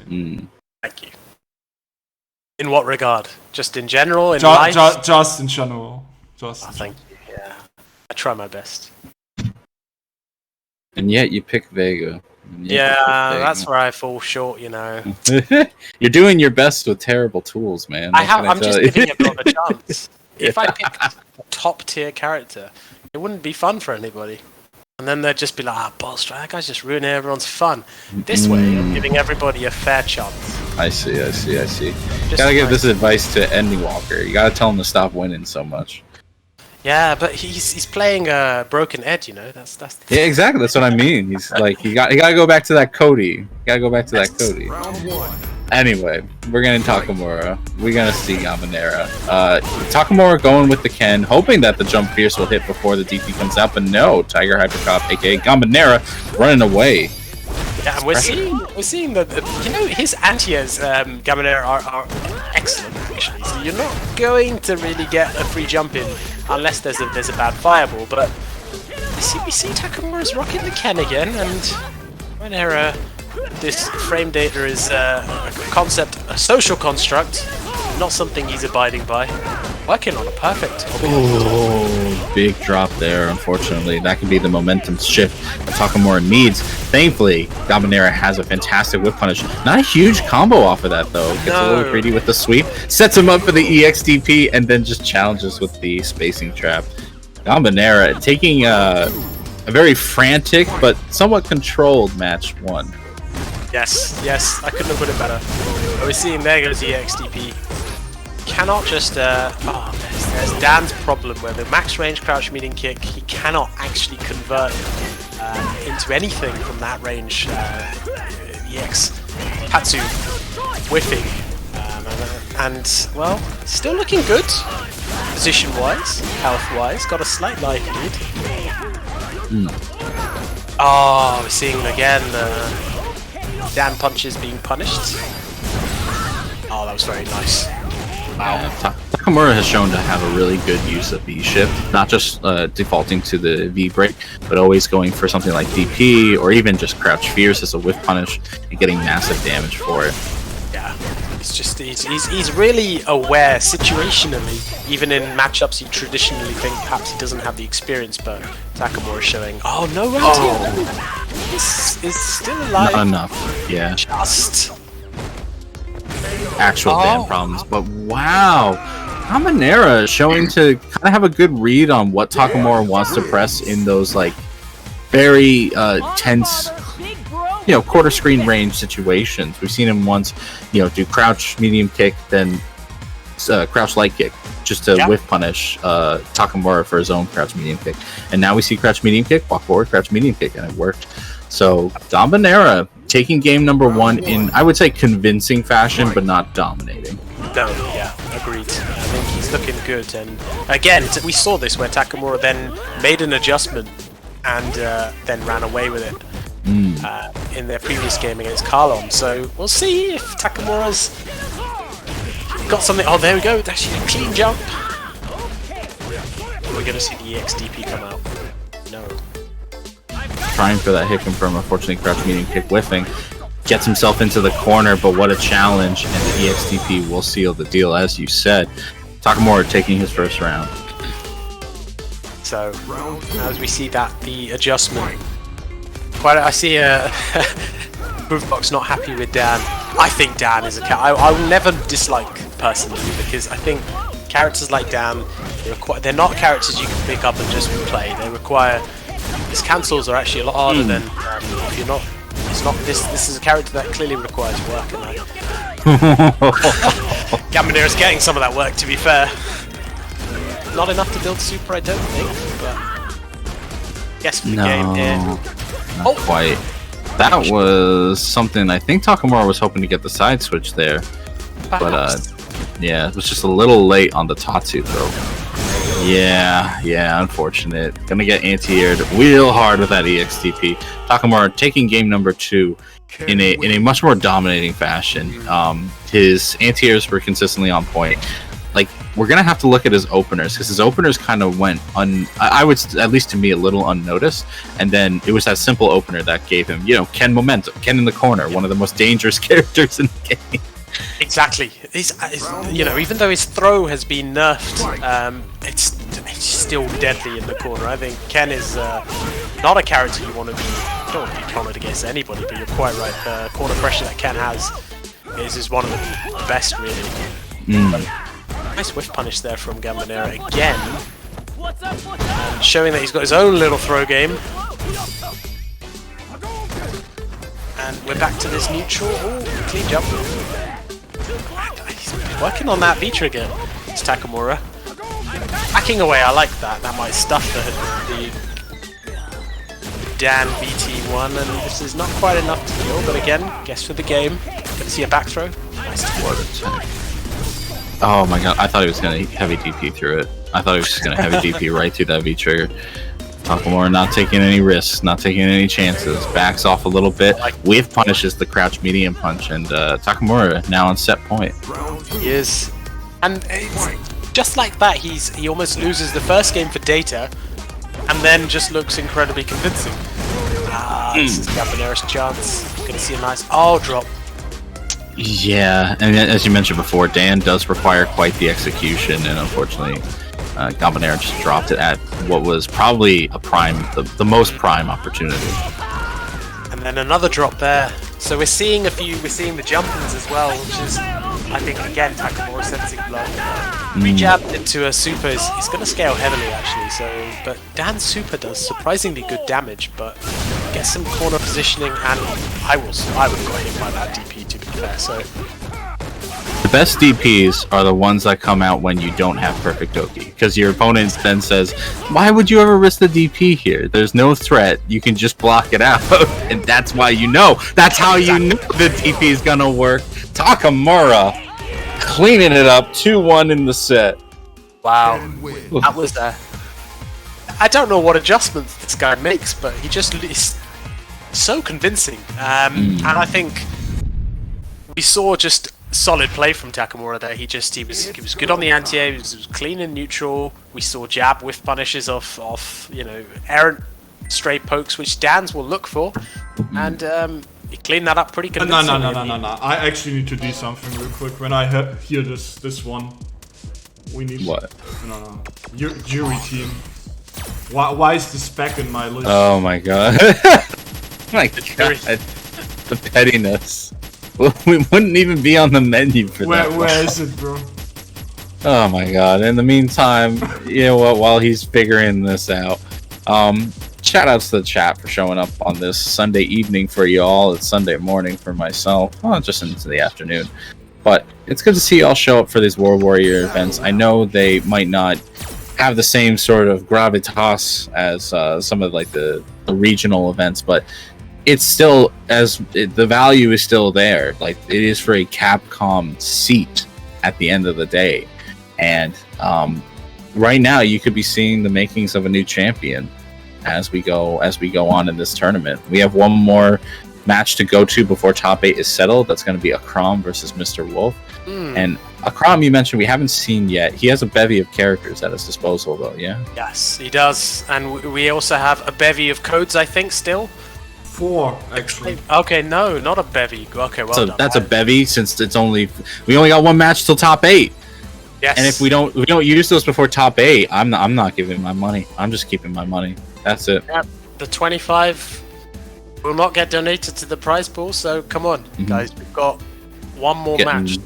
Thank you. In what regard? Just in general? In life? Just in general. Thank you. Yeah. I try my best. And yet you pick Vega. That's where I fall short, you know. You're doing your best with terrible tools, man. I'm just giving everyone a chance. If I picked a top tier character, it wouldn't be fun for anybody. And then they'd just be like, Boss, that guy's just ruining everyone's fun. This way, I'm giving everybody a fair chance. I see. Gotta give this advice to Endwalker. You gotta tell him to stop winning so much. Yeah, but he's playing a broken Ed, you know. That's yeah, exactly. That's what I mean. He's like you gotta go back to that Cody. Anyway, we're gonna Takamura. We're gonna see Gambinera. Takamura going with the Ken, hoping that the jump fierce will hit before the DP comes out, but no, Tiger Hypercop, aka Gambinera, running away. Yeah, and we're seeing that his anti-airs, Gambinera are excellent actually. So you're not going to really get a free jump in unless there's a bad fireball. But we see Takamura's rocking the Ken again, and Gambinera. This frame data is a concept, a social construct, not something he's abiding by. Working on a perfect. Oh, big drop there, unfortunately. That could be the momentum shift that Takamura needs. Thankfully, Gambinera has a fantastic whip punish. Not a huge combo off of that, though. Gets a little greedy with the sweep, sets him up for the EXDP, and then just challenges with the spacing trap. Gambinera taking a very frantic but somewhat controlled match 1. Yes, I couldn't have put it better. We're seeing there goes the EXDP. Cannot just, there's Dan's problem where the max range crouch medium kick, he cannot actually convert into anything from that range. EX Katsu whiffing. And, well, still looking good. Position-wise, health-wise, got a slight life lead. Oh, we're seeing again Dan punches being punished. Oh, that was very nice. Wow. Takamura has shown to have a really good use of V-shift, not just defaulting to the V-break, but always going for something like DP or even just crouch fierce as a whiff punish and getting massive damage for it. Yeah, he's really aware situationally, even in matchups you traditionally think perhaps he doesn't have the experience, but Takamura showing. Oh no, This is still alive. Not enough, yeah. Just actual damn problems, but wow, Gambinera is showing to kind of have a good read on what Takamura wants to press in those like very tense, quarter screen range situations. We've seen him once, do crouch medium kick, then crouch light kick, just to whiff punish Takamura for his own crouch medium kick. And now we see crouch medium kick, walk forward, crouch medium kick, and it worked. So Gambinera taking game number 1 in, I would say, convincing fashion, but not dominating. No, yeah, agreed. I think he's looking good. And again, we saw this where Takamura then made an adjustment and then ran away with it in their previous game against Carlon. So we'll see if Takamura's got something. Oh, there we go. It's actually a clean jump. We're going to see the EXDP come out. No. Trying for that hit confirm, unfortunately crouch medium kick whiffing. Gets himself into the corner, but what a challenge, and the EXDP will seal the deal, as you said. Takamura taking his first round. So, as we see that, the adjustment. I see a Groovebox not happy with Dan. I think Dan is I will never dislike personally, because I think characters like Dan, they're not characters you can pick up and just play. They require... His cancels are actually a lot harder than if you're not It's not this. This is a character that clearly requires work, and Gambinera's getting some of that work. To be fair, not enough to build super, I don't think. But yes, for the game here. Not quite. That was something I think Takamura was hoping to get the side switch there, but yeah, it was just a little late on the Tatsu throw. Yeah, unfortunate. Gonna get anti-aired real hard with that EXTP. Takamura taking game number 2 in a much more dominating fashion. His anti-airs were consistently on point. Like, we're gonna have to look at his openers, because his openers kind of went I would, at least to me, a little unnoticed. And then it was that simple opener that gave him, Ken momentum, Ken in the corner, one of the most dangerous characters in the game. Exactly. He's even though his throw has been nerfed, it's still deadly in the corner. I think Ken is not a character you want to be. You don't want to be cornered against anybody, but you're quite right. The corner pressure that Ken has is one of the best, really. Nice whiff punish there from Gambinera again, and showing that he's got his own little throw game. And we're back to this neutral. Ooh, clean jump. He's working on that V trigger. It's Takamura. Backing away, I like that. That might stuff the Dan BT1, and this is not quite enough to kill, but again, guess for the game. Gonna see a back throw. Nice. Oh my god, I thought he was going to heavy DP through it. I thought he was just going to heavy DP right through that V trigger. Takamura not taking any risks, not taking any chances. Backs off a little bit. Whiff punishes the crouch medium punch, and Takamura now on set point. He is. And just like that, he almost loses the first game for data, and then just looks incredibly convincing. This is Gambinera's chance. Gonna see a nice drop. Yeah, and as you mentioned before, Dan does require quite the execution, and unfortunately, Gambinera just dropped it at what was probably the most prime opportunity. And then another drop there. So we're seeing the jump-ins as well, which is, I think, again, Takamura sensing blood. Re-jabbed into a super is going to scale heavily, actually. But Dan's super does surprisingly good damage, but gets some corner positioning, and I would have got hit by that DP, to be fair. So the best DPs are the ones that come out when you don't have perfect Oki, because your opponent then says, why would you ever risk the DP here? There's no threat, you can just block it out. And that's why that's how you know the DP is gonna work. Takamura cleaning it up, 2-1 in the set. Wow, that was I don't know what adjustments this guy makes, but he just is so convincing. And I think we saw just solid play from Takamura there. He was good on the anti-air, he was clean and neutral. We saw jab with punishes off errant stray pokes, which Dan's will look for, and he cleaned that up pretty convincingly. No. I actually need to do something real quick. When I hear this one, we need what? No. Jury team. Why is this back in my list? Oh my god. My god. The pettiness. We wouldn't even be on the menu for that. Where is it, bro? Oh my god. In the meantime, you know what, while he's figuring this out, shout outs to the chat for showing up on this Sunday evening for y'all. It's Sunday morning for myself. Well, just into the afternoon. But it's good to see y'all show up for these War Warrior events. I know they might not have the same sort of gravitas as some of like the regional events, but it's still the value is still there. Like, it is for a Capcom seat at the end of the day, and right now you could be seeing the makings of a new champion as we go on in this tournament. We have one more match to go to before top 8 is settled. That's going to be Akram versus Mr. Wolf. And Akram, you mentioned we haven't seen yet. He has a bevy of characters at his disposal, though. Yeah. Yes, he does, and we also have a bevy of codes, I think, still. 4, actually. Okay, no, not a bevy. Okay, well done. That's a bevy, since we only got one match till top 8. Yes. And if we don't use those before top 8, I'm not giving my money. I'm just keeping my money. That's it. Yep. The 25 will not get donated to the prize pool, so come on, guys. We've got one more match.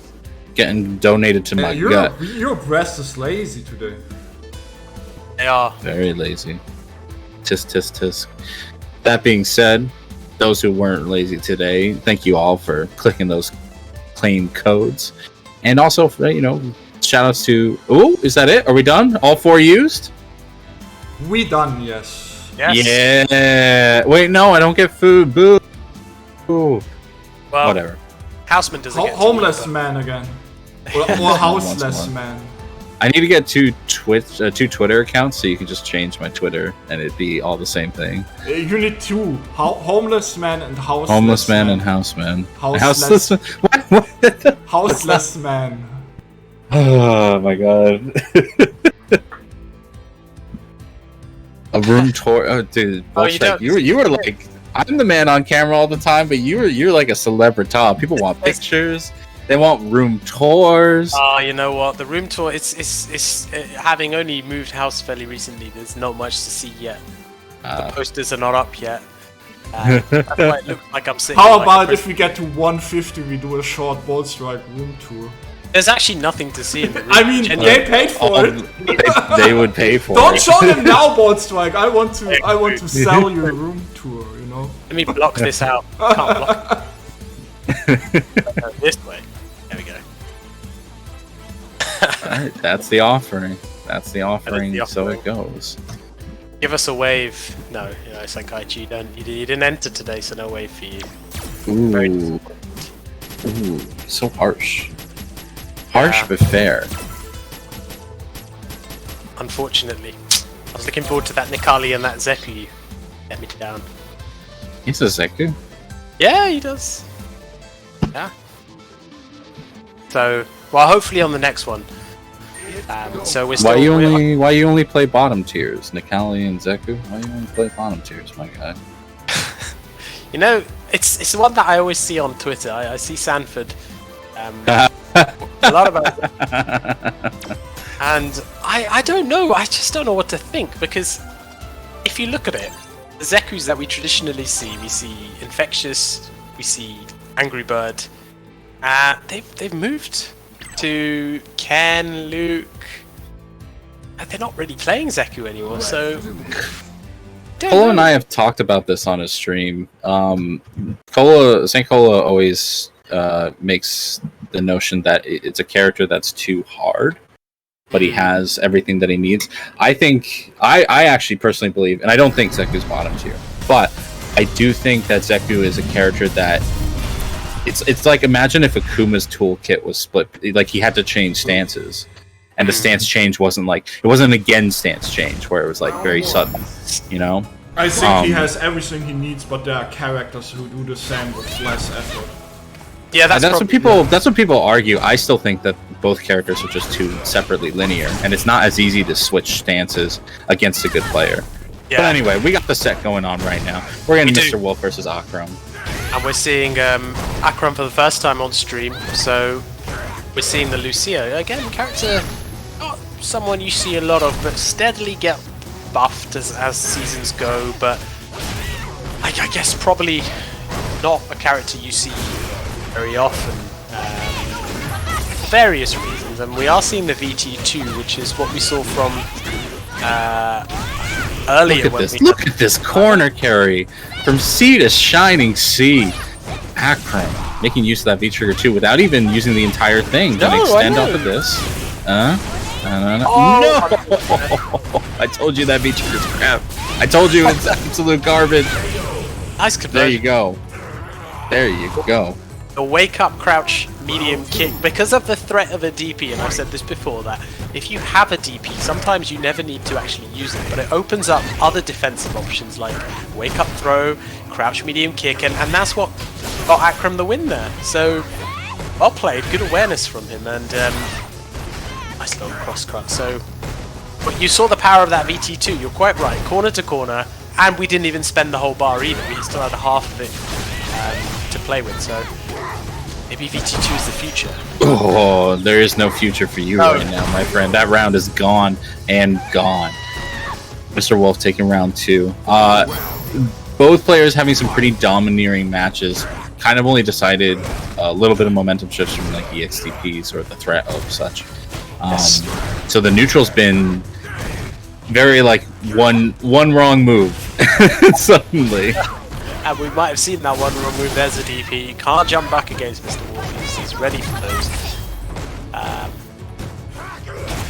Getting donated to my gut. Your breast is lazy today. They are. Very lazy. Tisk, tisk, tisk. That being said, those who weren't lazy today, thank you all for clicking those claim codes. And also, shout outs to... Oh, is that it? Are we done? All 4 used? We done, yes. Yeah. Wait, no, I don't get food. Boo. Well, whatever. Houseman doesn't get homeless man again. Or houseless man. I need to get 2 Twitter accounts, so you can just change my Twitter and it'd be all the same thing. You need 2. Homeless man and houseless man. Homeless man and houseman. Houseless man. What? Houseless man. Oh my god. A room tour. Oh, dude. You were like, I'm the man on camera all the time, but you're like a celebrity. People want pictures. They want room tours. Oh, you know what? The room tour, it's having only moved house fairly recently, there's not much to see yet. The posters are not up yet. That's why it looks like I'm sitting. How about if we get to 150, we do a short Ball Strike room tour? There's actually nothing to see in the room. I mean, they paid for it. They would pay for Don't it. show them now, Ball Strike. I want to sell you a room tour. Let me block this out. Can't block it. This way. There we go. Alright, that's the offering. That's the offering, so it goes. Give us a wave. No, Sankaichi, you didn't enter today, so no wave for you. Ooh. Ooh, so harsh. Harsh but fair. Unfortunately. I was looking forward to that Nikali and that Zeku you get me down. He's a Zeku? Yeah, he does. Yeah. So, well, hopefully on the next one. So we're still. Why you only play bottom tiers, Nikali and Zeku? Why you only play bottom tiers, my guy? It's the one that I always see on Twitter. I see Sanford. A lot about it. And I don't know. I just don't know what to think, because if you look at it, the Zekus that we traditionally see, we see Infectious, we see Angry Bird. They've moved to Ken, Luke. They're not really playing Zeku anymore, so. Cola and I have talked about this on his stream. Saint Cola always makes the notion that it's a character that's too hard, but he has everything that he needs. I think I actually personally believe, and I don't think Zeku's bottom tier, but I do think that Zeku is a character that it's like, imagine if Akuma's toolkit was split, like he had to change stances, and the stance change wasn't an again stance change where it was like very sudden, I think he has everything he needs, but there are characters who do the same with less effort. Yeah, that's what people argue. I still think that both characters are just too separately linear, and it's not as easy to switch stances against a good player. Yeah. But anyway, we got the set going on right now. We're getting Mr. Wolf versus Akram. And we're seeing Akram for the first time on stream, so we're seeing the Lucio. Again, character, not someone you see a lot of, but steadily get buffed as seasons go, but I guess probably not a character you see very often, for various reasons. And we are seeing the VT2, which is what we saw from earlier. Look at this corner carry from sea to shining sea. Akram making use of that V trigger too without even using the entire thing. Gonna extend off of this. No! I told you that V trigger's crap. I told you it's absolute garbage. Nice conversion. There you go. There you go. The wake up crouch medium kick, because of the threat of a DP, and I've said this before, that if you have a DP, sometimes you never need to actually use it, but it opens up other defensive options like wake up throw, crouch medium kick, and that's what got Akram the win there. So, well played, good awareness from him, and nice little cross cut. So, but you saw the power of that VT2, you're quite right, corner to corner, and we didn't even spend the whole bar either, we still had half of it to play with, so maybe VT2 is the future. Oh, there is no future for you right now, my friend. That round is gone and gone. Mr. Wolf taking round 2. Both players having some pretty domineering matches. Kind of only decided a little bit of momentum shifts from like the XTPs or the threat of such. So the neutral's been very like one wrong move suddenly. And we might have seen that one wrong move. There's a DP. He can't jump back against Mr. Wolf. He's ready for those.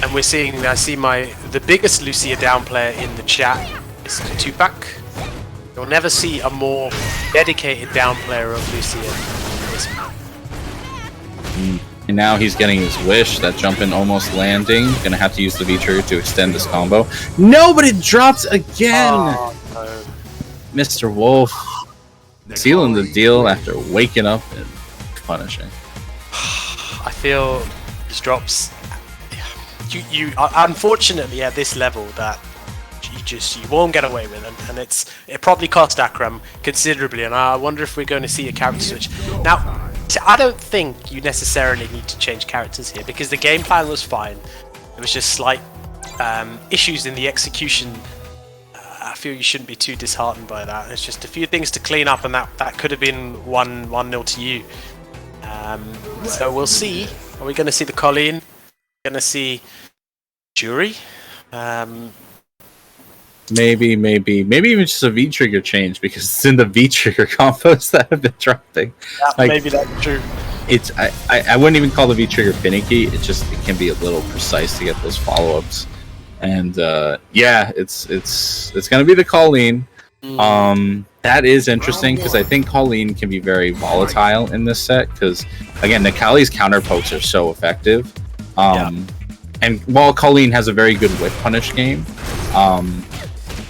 And we're seeing, I see the biggest Lucia down player in the chat is Tupac. You'll never see a more dedicated down player of Lucia than this man. And now he's getting his wish, that jump in almost landing. Gonna have to use the V-trigger to extend this combo. No, but it drops again! Oh, no. Mr. Wolf sealing the deal after waking up and punishing. I feel these drops. You unfortunately at this level that you won't get away with them, and it probably cost Akram considerably. And I wonder if we're going to see a character switch now. I don't think you necessarily need to change characters here because the game plan was fine. It was just slight issues in the execution. I feel you shouldn't be too disheartened by that. It's just a few things to clean up, and that could have been 1-0 to you. So we'll see. Are we going to see the Colleen? Going to see Jury? Maybe even just a V-trigger change, because it's in the V-trigger combos that have been dropping. Yeah, like, maybe that's true. It's I wouldn't even call the V-trigger finicky. It can be a little precise to get those follow-ups. And yeah, it's gonna be the Colleen. That is interesting because I think Colleen can be very volatile in this set because again, Nikali's counter pokes are so effective. And while Colleen has a very good whiff punish game,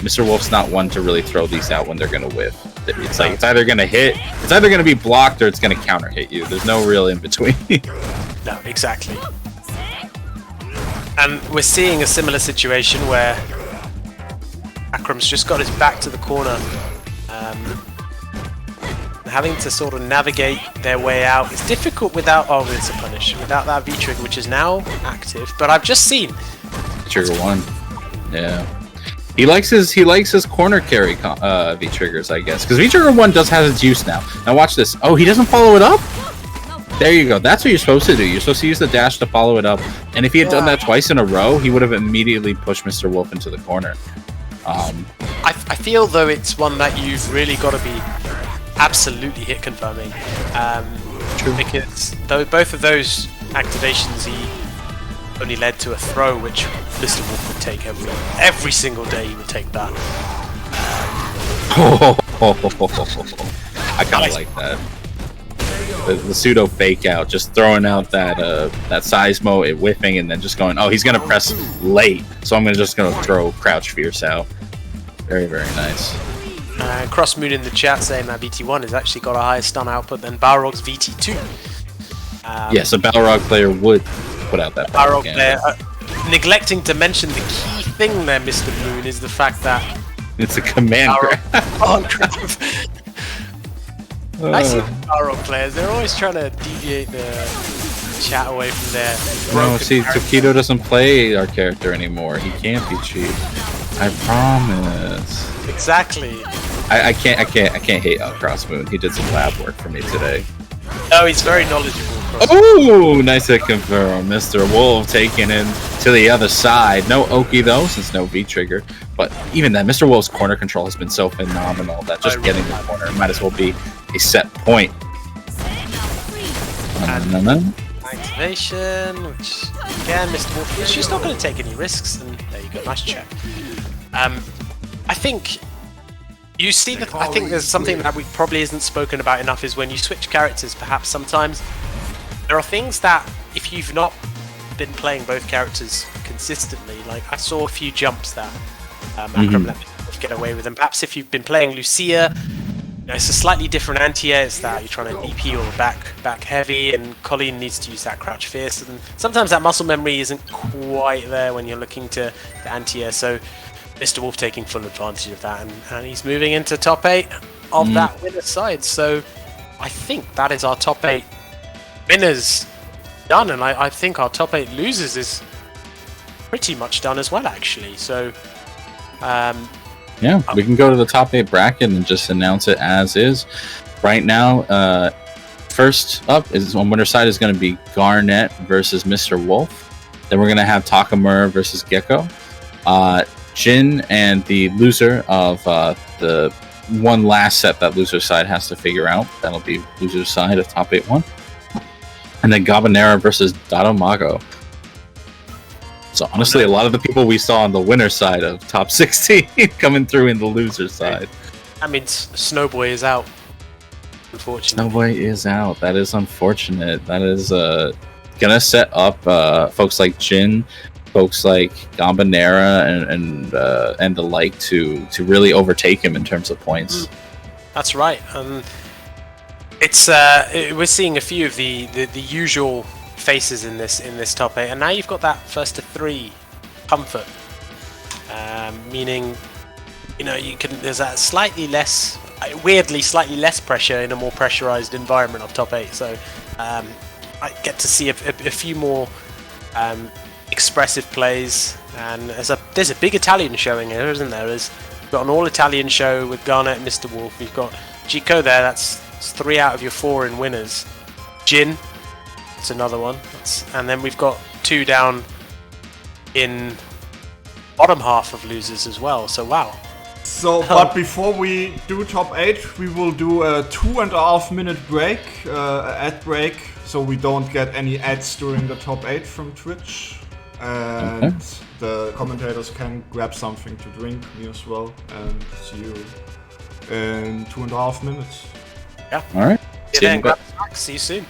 Mr. Wolf's not one to really throw these out when they're gonna whiff. It's like it's either gonna hit, it's either gonna be blocked, or it's gonna counter hit you. There's no real in between. No, exactly. And we're seeing a similar situation where Akram's just got his back to the corner, having to sort of navigate their way out. It's difficult without it's a punish, without that V-trigger, which is now active. But I've just seen Trigger 1. Yeah. He likes his corner carry V-triggers, I guess. Because V-trigger 1 does have its use now. Now watch this. Oh, he doesn't follow it up? There you go. That's what you're supposed to do. You're supposed to use the dash to follow it up. And if he had done that twice in a row, he would have immediately pushed Mr. Wolf into the corner. I feel, though, it's one that you've really got to be absolutely hit confirming. True. Because both of those activations, he only led to a throw, which Mr. Wolf would take every single day. He would take that. I kind of like that. The pseudo fake out, just throwing out that seismo, it whiffing, and then just going, oh, he's gonna press late, so I'm just gonna throw crouch fierce out. Very, very nice. Crossmoon in the chat saying that VT1 has actually got a higher stun output than Balrog's VT2. Yes, a Balrog player would put out that Balrog player. Neglecting to mention the key thing there, Mr. Moon, is the fact that it's a command grab. Oh, crap. I see the Balrog players, they're always trying to deviate the chat away from their no, see, Tokido doesn't play our character anymore. He can't be cheap. I promise. Exactly. I can't hate on Crossmoon. He did some lab work for me today. Oh, he's very knowledgeable. Oh, nice to confirm. Mr. Wolf taking him to the other side. No Oki though, since no V-trigger. But even then, Mr. Wolf's corner control has been so phenomenal that just getting the corner might as well be a set point. Activation, which again, Mr. Wolf is just not going to take any risks. And there you go, nice check. I think you see that. I think there's something that we probably isn't spoken about enough is when you switch characters. Perhaps sometimes there are things that if you've not been playing both characters consistently, like I saw a few jumps that Akram let me get away with, and perhaps if you've been playing Lucia, you know, it's a slightly different anti-air. It's that you're trying to DP or back heavy, and Colleen needs to use that crouch fierce, and sometimes that muscle memory isn't quite there when you're looking to anti-air. So Mr. Wolf taking full advantage of that, and he's moving into top 8 of that winner's side. So I think that is our top 8 winners done, and I think our top 8 losers is pretty much done as well, actually. So yeah, we can go to the top 8 bracket and just announce it as is. Right now, first up is on winner's side is going to be Garnet versus Mr. Wolf. Then we're going to have Takamura versus Gecko. Jin and the loser of the one last set that loser side has to figure out. That'll be loser side of top 8-1. And then Gabanera versus Dado Mago. So honestly, a lot of the people we saw on the winner side of top 16 coming through in the loser side. That means Snowboy is out. Unfortunately. Snowboy is out. That is unfortunate. That is gonna set up folks like Jin, folks like Gabanera, and the like to really overtake him in terms of points. That's right. It's we're seeing a few of the usual faces in this top 8, and now you've got that first to 3 comfort, meaning you can. There's that weirdly slightly less pressure in a more pressurized environment of top 8. So I get to see a few more expressive plays, and there's a big Italian showing here, isn't there? We've got an all Italian show with Garnet and Mr. Wolf. We've got Chico there. That's 3 out of your 4 in winners. Jin. That's another one. And then we've got 2 down in bottom half of losers as well. So wow. So, but before we do top 8, we will do a 2.5 minute break, ad break, so we don't get any ads during the top 8 from Twitch. And the commentators can grab something to drink, me as well, and see you in 2.5 minutes. Yeah. All right. Grab a snack. See you soon.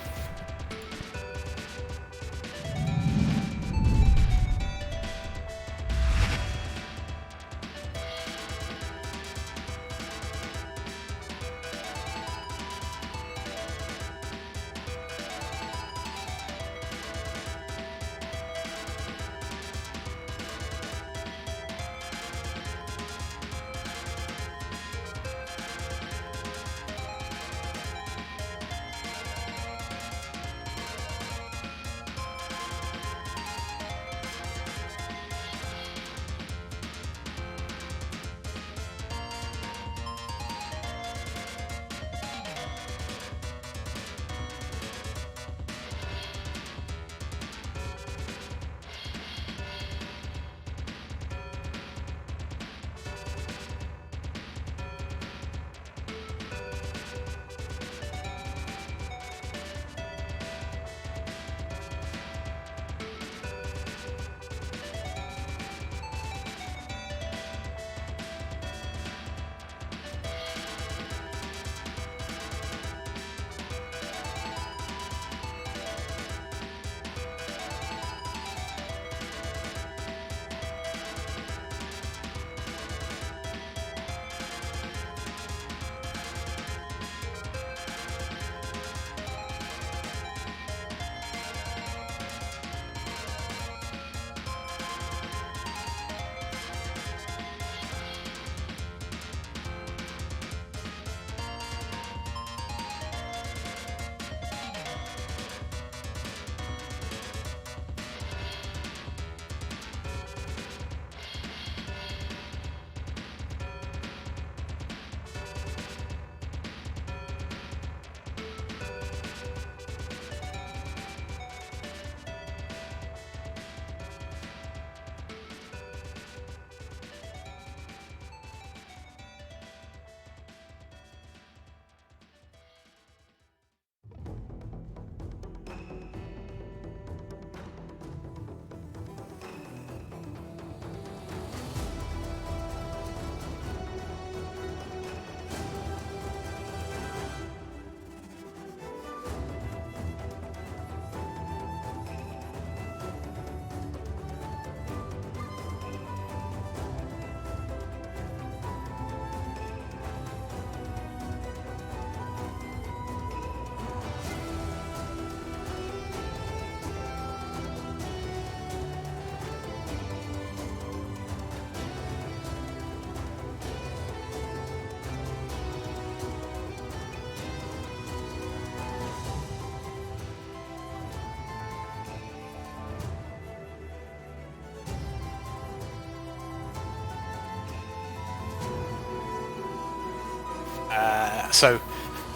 So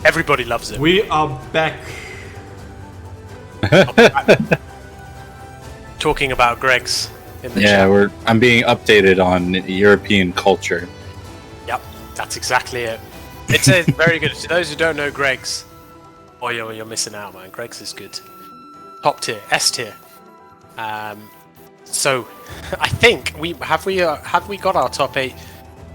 everybody loves it. We are back. Talking about Greg's in the Yeah, chat. I'm being updated on European culture. Yep, that's exactly it. It's a very good. To those who don't know Greg's, you're missing out, man. Greg's is good. Top tier, S tier. So, I think we got our top 8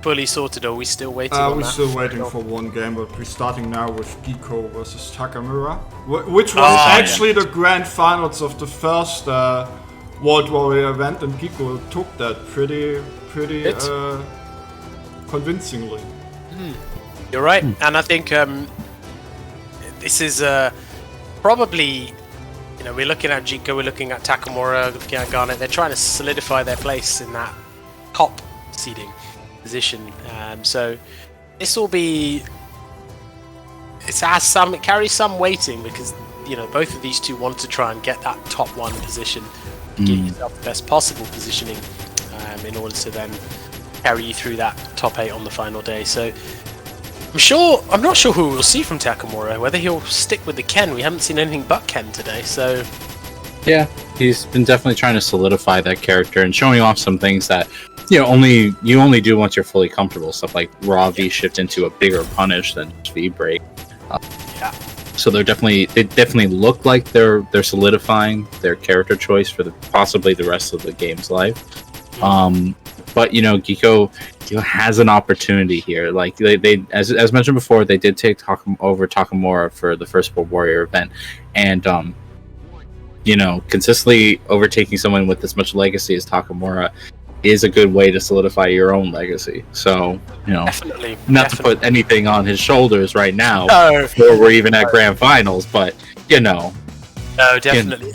fully sorted, or are we still waiting on we're that? still waiting for one game, but we're starting now with Giko versus Takamura, which was actually the grand finals of the first World Warrior event, and Giko took that pretty convincingly. You're right, and I think this is probably, we're looking at Giko, we're looking at Takamura, looking at Garnet. They're trying to solidify their place in that top seeding position. So this will be. It carries some weighting because both of these two want to try and get that top 1 position, get yourself the best possible positioning, in order to then carry you through that top 8 on the final day. So I'm not sure who we'll see from Takamura. Whether he'll stick with the Ken. We haven't seen anything but Ken today. So yeah, he's been definitely trying to solidify that character and showing off some things that you only do once you're fully comfortable. Stuff like raw V shift into a bigger punish than V break. So they definitely look like they're solidifying their character choice for possibly the rest of the game's life. But Giko has an opportunity here. Like they as mentioned before, they did take over Takamura for the first World Warrior event, and consistently overtaking someone with as much legacy as Takamura is a good way to solidify your own legacy. So, definitely. To put anything on his shoulders right now, No. before we're even at grand finals, but No, definitely.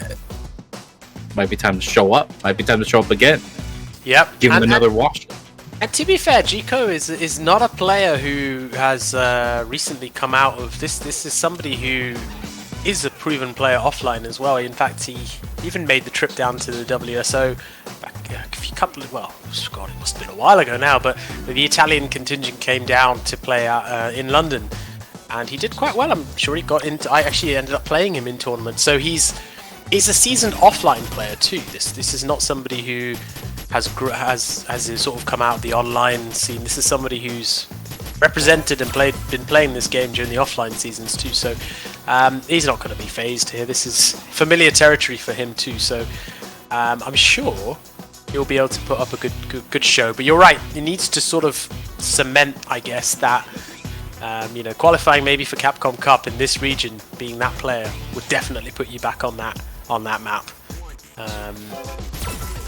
Might be time to show up. Might be time to show up again. Yep. Give him another wash. And to be fair, Giko is not a player who has recently come out of this. This is somebody who is a proven player offline as well. In fact, he even made the trip down to the WSO back it must have been a while ago now, but the Italian contingent came down to play out in London, and he did quite well. I'm sure he got into. I actually ended up playing him in tournaments, so he's a seasoned offline player too. This is not somebody who has sort of come out of the online scene. This is somebody who's represented and been playing this game during the offline seasons too. So he's not going to be phased here. This is familiar territory for him too. So I'm sure he'll be able to put up a good show. But you're right. He needs to sort of cement, I guess, that qualifying maybe for Capcom Cup in this region, being that player would definitely put you back on that map.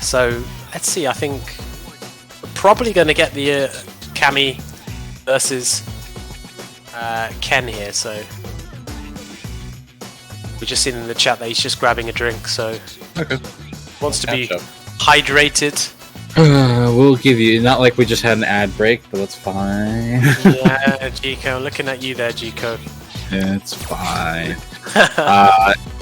So let's see. I think we're probably going to get the Cammy versus Ken here. So we just seen in the chat that he's just grabbing a drink. So okay, wants to be hydrated. We'll give you, not like we just had an ad break, but that's fine. Yeah, Giko, looking at you there, Giko. Yeah, it's fine.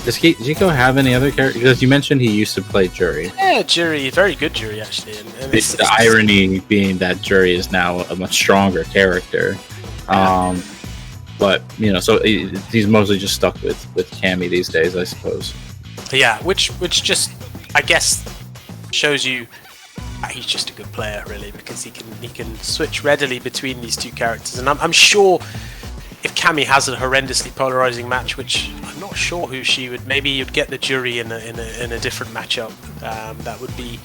Does Giko have any other characters? Because you mentioned he used to play Jury. Yeah, Jury, very good Jury actually. And the irony being that Jury is now a much stronger character. But so he's mostly just stuck with Cammy these days, I suppose. Yeah, which just, I guess, shows you he's just a good player, really, because he can switch readily between these two characters. And I'm sure if Cammy has a horrendously polarizing match, which I'm not sure who she would, maybe you'd get the Jury in a different matchup. That would be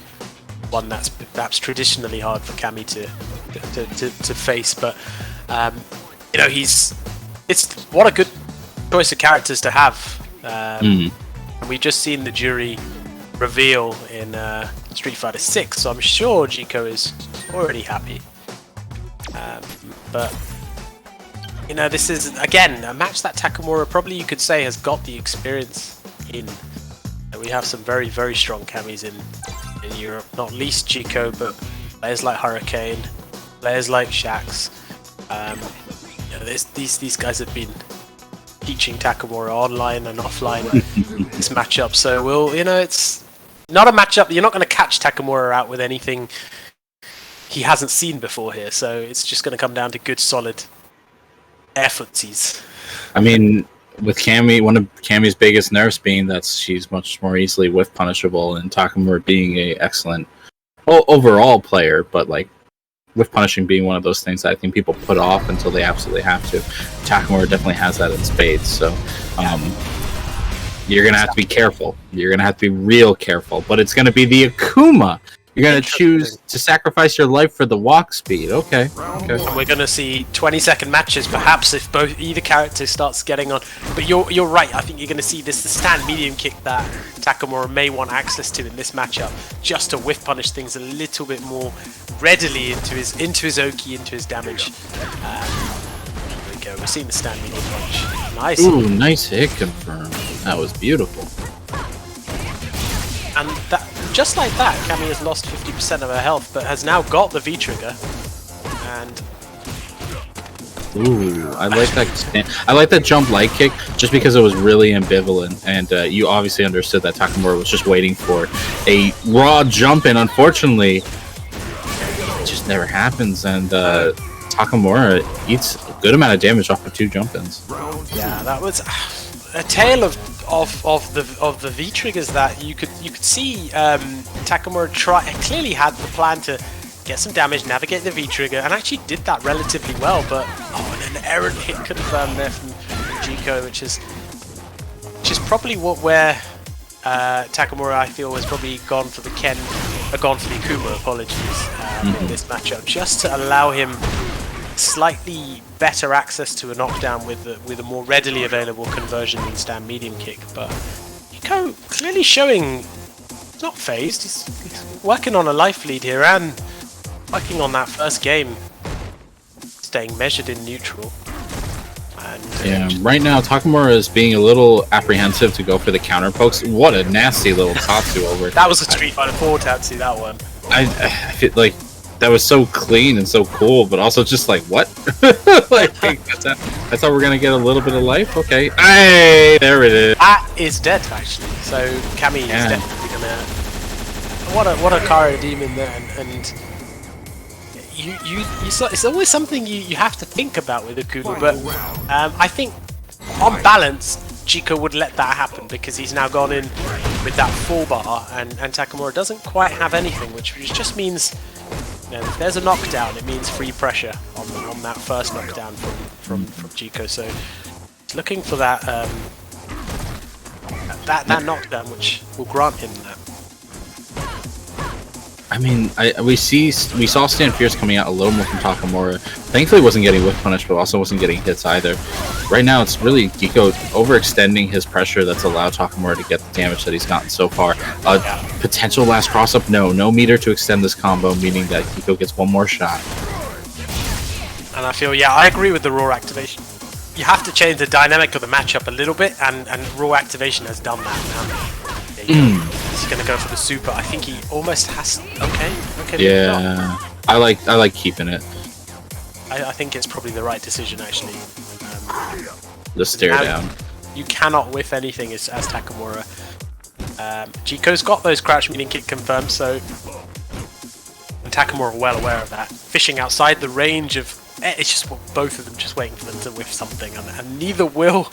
one that's perhaps traditionally hard for Cammy to face. But it's what a good choice of characters to have. And we've just seen the Jury reveal in Street Fighter 6, so I'm sure Giko is already happy. But this is again a match that Takamura probably, you could say, has got the experience in. We have some very, very strong Cammies in Europe, not least Giko, but players like Hurricane, players like Shax. These guys have been teaching Takamura online and offline this matchup. So it's not a matchup. You're not going to catch Takamura out with anything he hasn't seen before here. So it's just going to come down to good, solid air footsies. I mean, with Cammy, one of Cammy's biggest nerfs being that she's much more easily whiff punishable, and Takamura being a excellent overall player, but with punishing being one of those things that I think people put off until they absolutely have to. Takamura definitely has that in spades. So you're going to have to be careful. You're going to have to be real careful. But it's going to be the Akuma. You're going to choose to sacrifice your life for the walk speed. Okay. And we're going to see 20-second matches, perhaps, if either character starts getting on. But you're right. I think you're going to see the stand medium kick that Takamura may want access to in this matchup, just to whiff punish things a little bit more readily into his Oki, into his damage. There we go. We're seeing the stand medium punch. Nice. Ooh, nice hit confirm. That was beautiful. And that, just like that, Cammy has lost 50% of her health, but has now got the V-trigger. And ooh, I like that. I like that jump light kick just because it was really ambivalent, and you obviously understood that Takamura was just waiting for a raw jump in. Unfortunately, it just never happens, and Takamura eats a good amount of damage off of 2 jump-ins. Yeah, that was a tale of the V triggers that you could see. Takamura clearly had the plan to get some damage, navigate the V trigger, and actually did that relatively well. But and an errant hit confirmed there from Jiko, which is probably where Takamura, I feel, has probably gone for the Akuma. Apologies, in this matchup, just to allow him slightly better access to a knockdown with a more readily available conversion than stand medium kick. But Jiko clearly showing he's not phased. He's working on a life lead here and working on that first game, staying measured in neutral. And right now Takamura is being a little apprehensive to go for the counter pokes. What a nasty little Tatsu over. That was a Street Fighter 4 Tatsu, that one. I feel like that was so clean and so cool, but also just like, what? Like, that's how we're gonna get a little bit of life? Okay. Hey, there it is. That is dead, actually. So Cammy is definitely gonna... What a Kara demon there, and it's always something you have to think about with Akuma, but I think on balance Jiko would let that happen because he's now gone in with that full bar, and Takamura doesn't quite have anything, which just means, you know, if there's a knockdown, it means free pressure on that first knockdown from Jiko. So he's looking for that that knockdown, which will grant him that. I mean, we saw Stan Fierce coming out a little more from Takamura. Thankfully, wasn't getting whiff punished, but also wasn't getting hits either. Right now, it's really Jiko overextending his pressure that's allowed Takamura to get the damage that he's gotten so far. Potential last cross-up? No meter to extend this combo, meaning that Jiko gets one more shot. And I feel, I agree with the raw activation. You have to change the dynamic of the matchup a little bit, and raw activation has done that now. He's gonna go for the super. I think he almost has. Okay. Yeah, I like keeping it. I think it's probably the right decision, actually. The stare down. You cannot whiff anything as Takamura. Jiko's got those crouch medium kick confirmed, so and Takamura well aware of that. Fishing outside the range of. It's just both of them just waiting for them to whiff something, and neither will.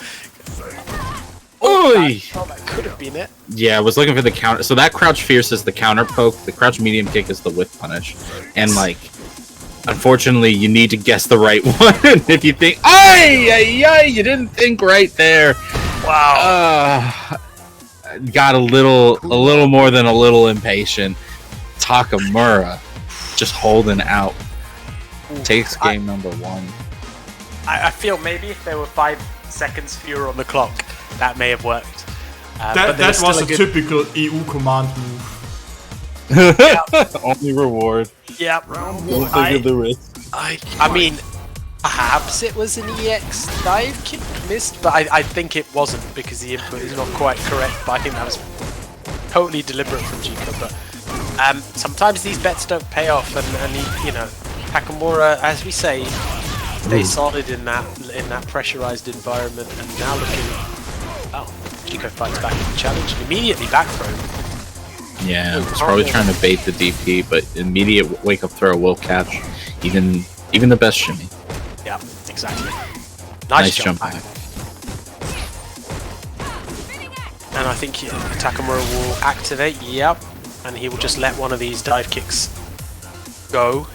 That could have been it. Yeah, I was looking for the counter. So that crouch fierce is the counter poke. The crouch medium kick is the whiff punish. And like, unfortunately, you need to guess the right one. If you think, you didn't think right there. Wow. Got a little more than a little impatient. Takamura just holding out. Takes game number 1. I feel maybe if there were 5 seconds fewer on the clock, that may have worked. That was a typical EU command move. Only reward. Yep. Don't think of the risk. I mean, perhaps it was an EX dive kick missed, but I think it wasn't because the input is not quite correct. But I think that was totally deliberate from Jiko. But sometimes these bets don't pay off, and he, Takamura, as we say, stays solid in that pressurized environment, and now looking. Jiko fights back in the challenge and immediately back throw. Yeah, he's probably trying to bait the DP, but immediate wake up throw will catch even the best shimmy. Yeah, exactly. Nice jump back. And I think Takamura will activate. Yep, and he will just let one of these dive kicks go.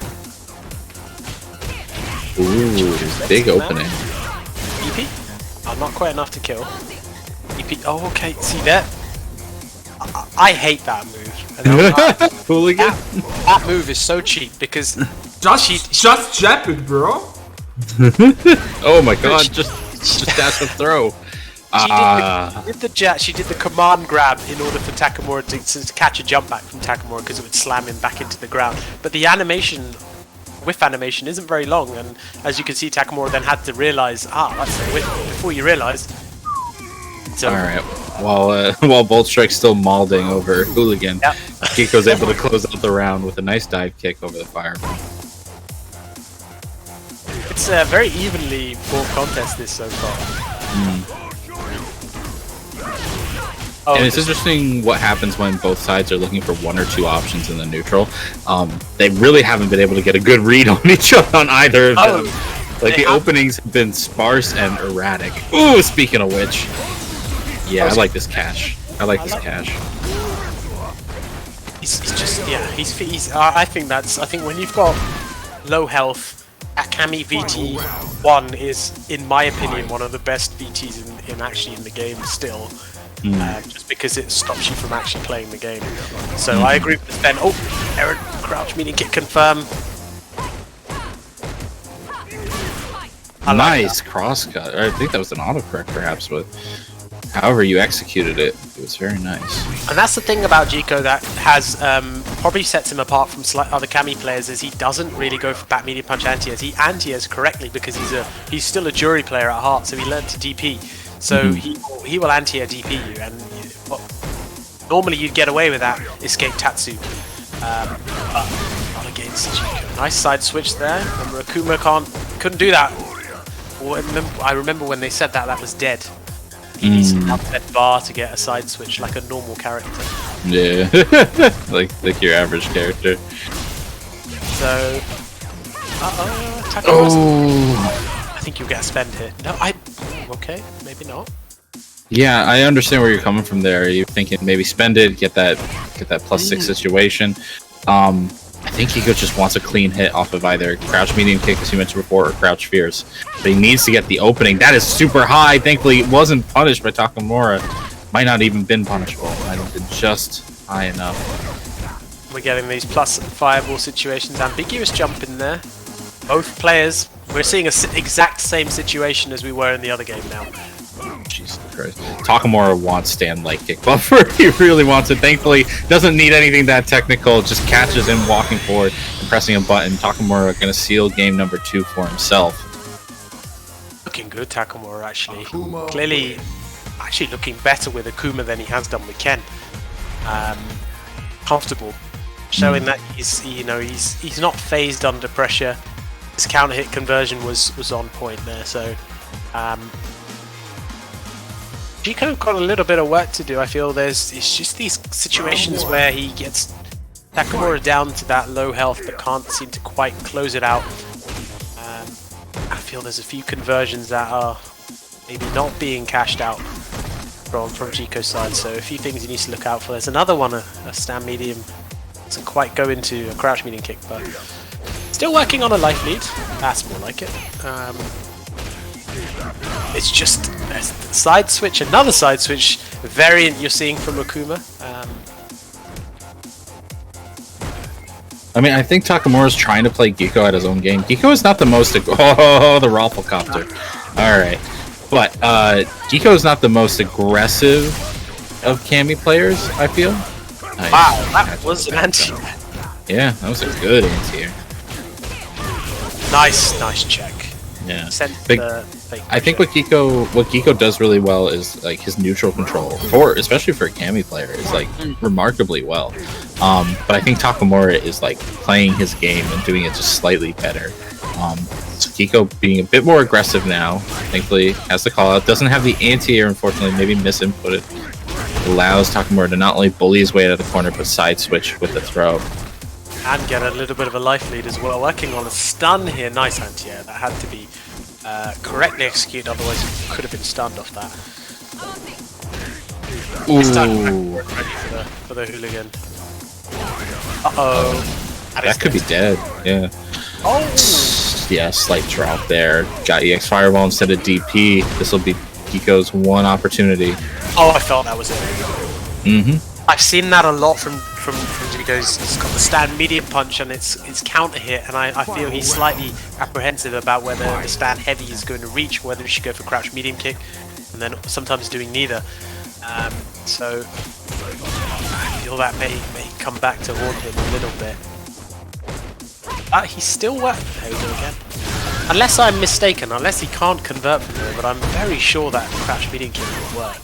Ooh, big opening. EP? Oh, not quite enough to kill. EP. Oh, okay. See that? I hate that move. Hooligan? That move is so cheap because just jab it, bro. Oh my god! Just dash and throw. She did the command grab in order for Takamura to catch a jump back from Takamura because it would slam him back into the ground. But the animation, whiff animation, isn't very long, and as you can see, Takamura then had to realize, that's a whiff before you realize. So, all right. While Bolt Strike's still mauling over Hooligan, yep. Kiko's able to close out the round with a nice dive kick over the fireball. It's a very evenly fought contest this so far. Oh, and it's interesting what happens when both sides are looking for one or two options in the neutral. They really haven't been able to get a good read on each other on either of them. Like the openings have been sparse and erratic. Ooh, speaking of which, yeah, I like this cash. I think when you've got low health, Akami VT1 is, in my opinion, one of the best VTs in the game still. Just because it stops you from actually playing the game. So I agree with Ben. Oh, Aaron, crouch meaning kick confirm. Nice crosscut. I think that was an autocorrect perhaps, but however you executed it, it was very nice. And that's the thing about Jiko that has probably sets him apart from other Kami players, is he doesn't really go for back medium punch anti-airs. He anti-airs correctly because he's still a jury player at heart, so he learned to DP. So he will anti-air DP you, and normally you'd get away with that escape Tatsu, but not against Jiko. Nice side switch there. Remember, Akuma couldn't do that. I remember when they said that was dead. He needs an upset bar to get a side switch like a normal character. Yeah, like your average character. So, I think you'll get a spend hit. No, okay, maybe not. Yeah, I understand where you're coming from there. You're thinking maybe spend it, get that +6 situation. I think Hiko just wants a clean hit off of either crouch medium kick, as you mentioned before, or crouch fierce. But he needs to get the opening. That is super high. Thankfully, it wasn't punished by Takamura. Might not even been punishable. Might have been just high enough. We're getting these plus fireball situations. Ambiguous jump in there. Both players. We're seeing an exact same situation as we were in the other game now. Jesus Christ. Takamura wants stand light kick buffer. He really wants it. Thankfully, doesn't need anything that technical. Just catches him walking forward and pressing a button. Takamura going to seal game number 2 for himself. Looking good, Takamura, actually. Clearly, actually looking better with Akuma than he has done with Ken. Comfortable. Showing that he's not phased under pressure. His counter hit conversion was on point there, so Jiko got a little bit of work to do. I feel it's just these situations where he gets Takamura down to that low health but can't seem to quite close it out. I feel there's a few conversions that are maybe not being cashed out from Jiko's side, so a few things he needs to look out for. There's another one, a stand medium, doesn't quite go into a crouch medium kick, but still working on a life lead. That's more like it. It's just a side switch, another side switch variant you're seeing from Akuma. I mean, I think Takamura's trying to play Giko at his own game. Giko is not the most... Oh, the Rafflecopter. Alright. But Giko is not the most aggressive of Kami players, I feel. Nice. Wow, that was an anti-air. Yeah, that was a good anti-air. Nice check. Yeah. I think what Giko does really well is like his neutral control, especially for a Kami player, is like remarkably well. But I think Takamura is like playing his game and doing it just slightly better. So Giko being a bit more aggressive now, thankfully has the call out. Doesn't have the anti-air, unfortunately, maybe misinput it. Allows Takamura to not only bully his way out of the corner, but side switch with the throw. And get a little bit of a life lead as well. Working on a stun here. Nice anti-air. That had to be correctly executed, otherwise it could have been stunned off that. Ooh. Ready for the hooligan. Uh-oh. That could be dead, yeah. Oh! yeah, slight drop there. Got EX Fireball instead of DP. This will be Geeko's one opportunity. Oh, I felt that was it. Mm-hmm. I've seen that a lot from Geeko's. He's got the stand medium punch and it's counter hit, and I feel he's slightly apprehensive about whether the stand heavy is going to reach, whether he should go for crouch medium kick, and then sometimes doing neither. So I feel that may come back to haunt him a little bit. He's still there we go again. Unless I'm mistaken, unless he can't convert from there, but I'm very sure that crouch medium kick will work.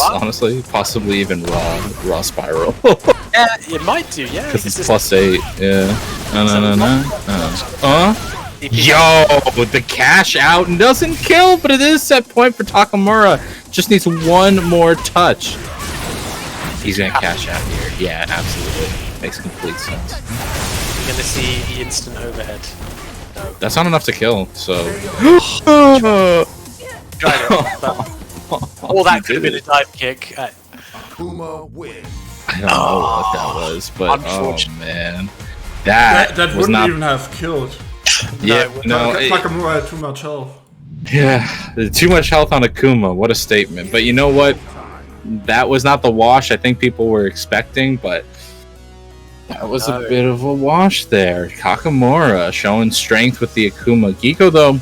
Honestly, possibly even raw spiral. Yeah, it might do, yeah. Because it's +8, yeah. No. Yo, the cash out doesn't kill, but it is set point for Takamura. Just needs one more touch. He's gonna cash out here. Yeah, absolutely. Makes complete sense. You're gonna see the instant overhead. No. That's not enough to kill, so. All that could have been a dive kick. Puma win. I don't know what that was, but oh man, that wouldn't not... even have killed. Yeah, no, Takamura had too much health. Yeah, too much health on Akuma. What a statement! But you know what? That was not the wash I think people were expecting, but that was a bit of a wash there. Takamura showing strength with the Akuma. Geeko though,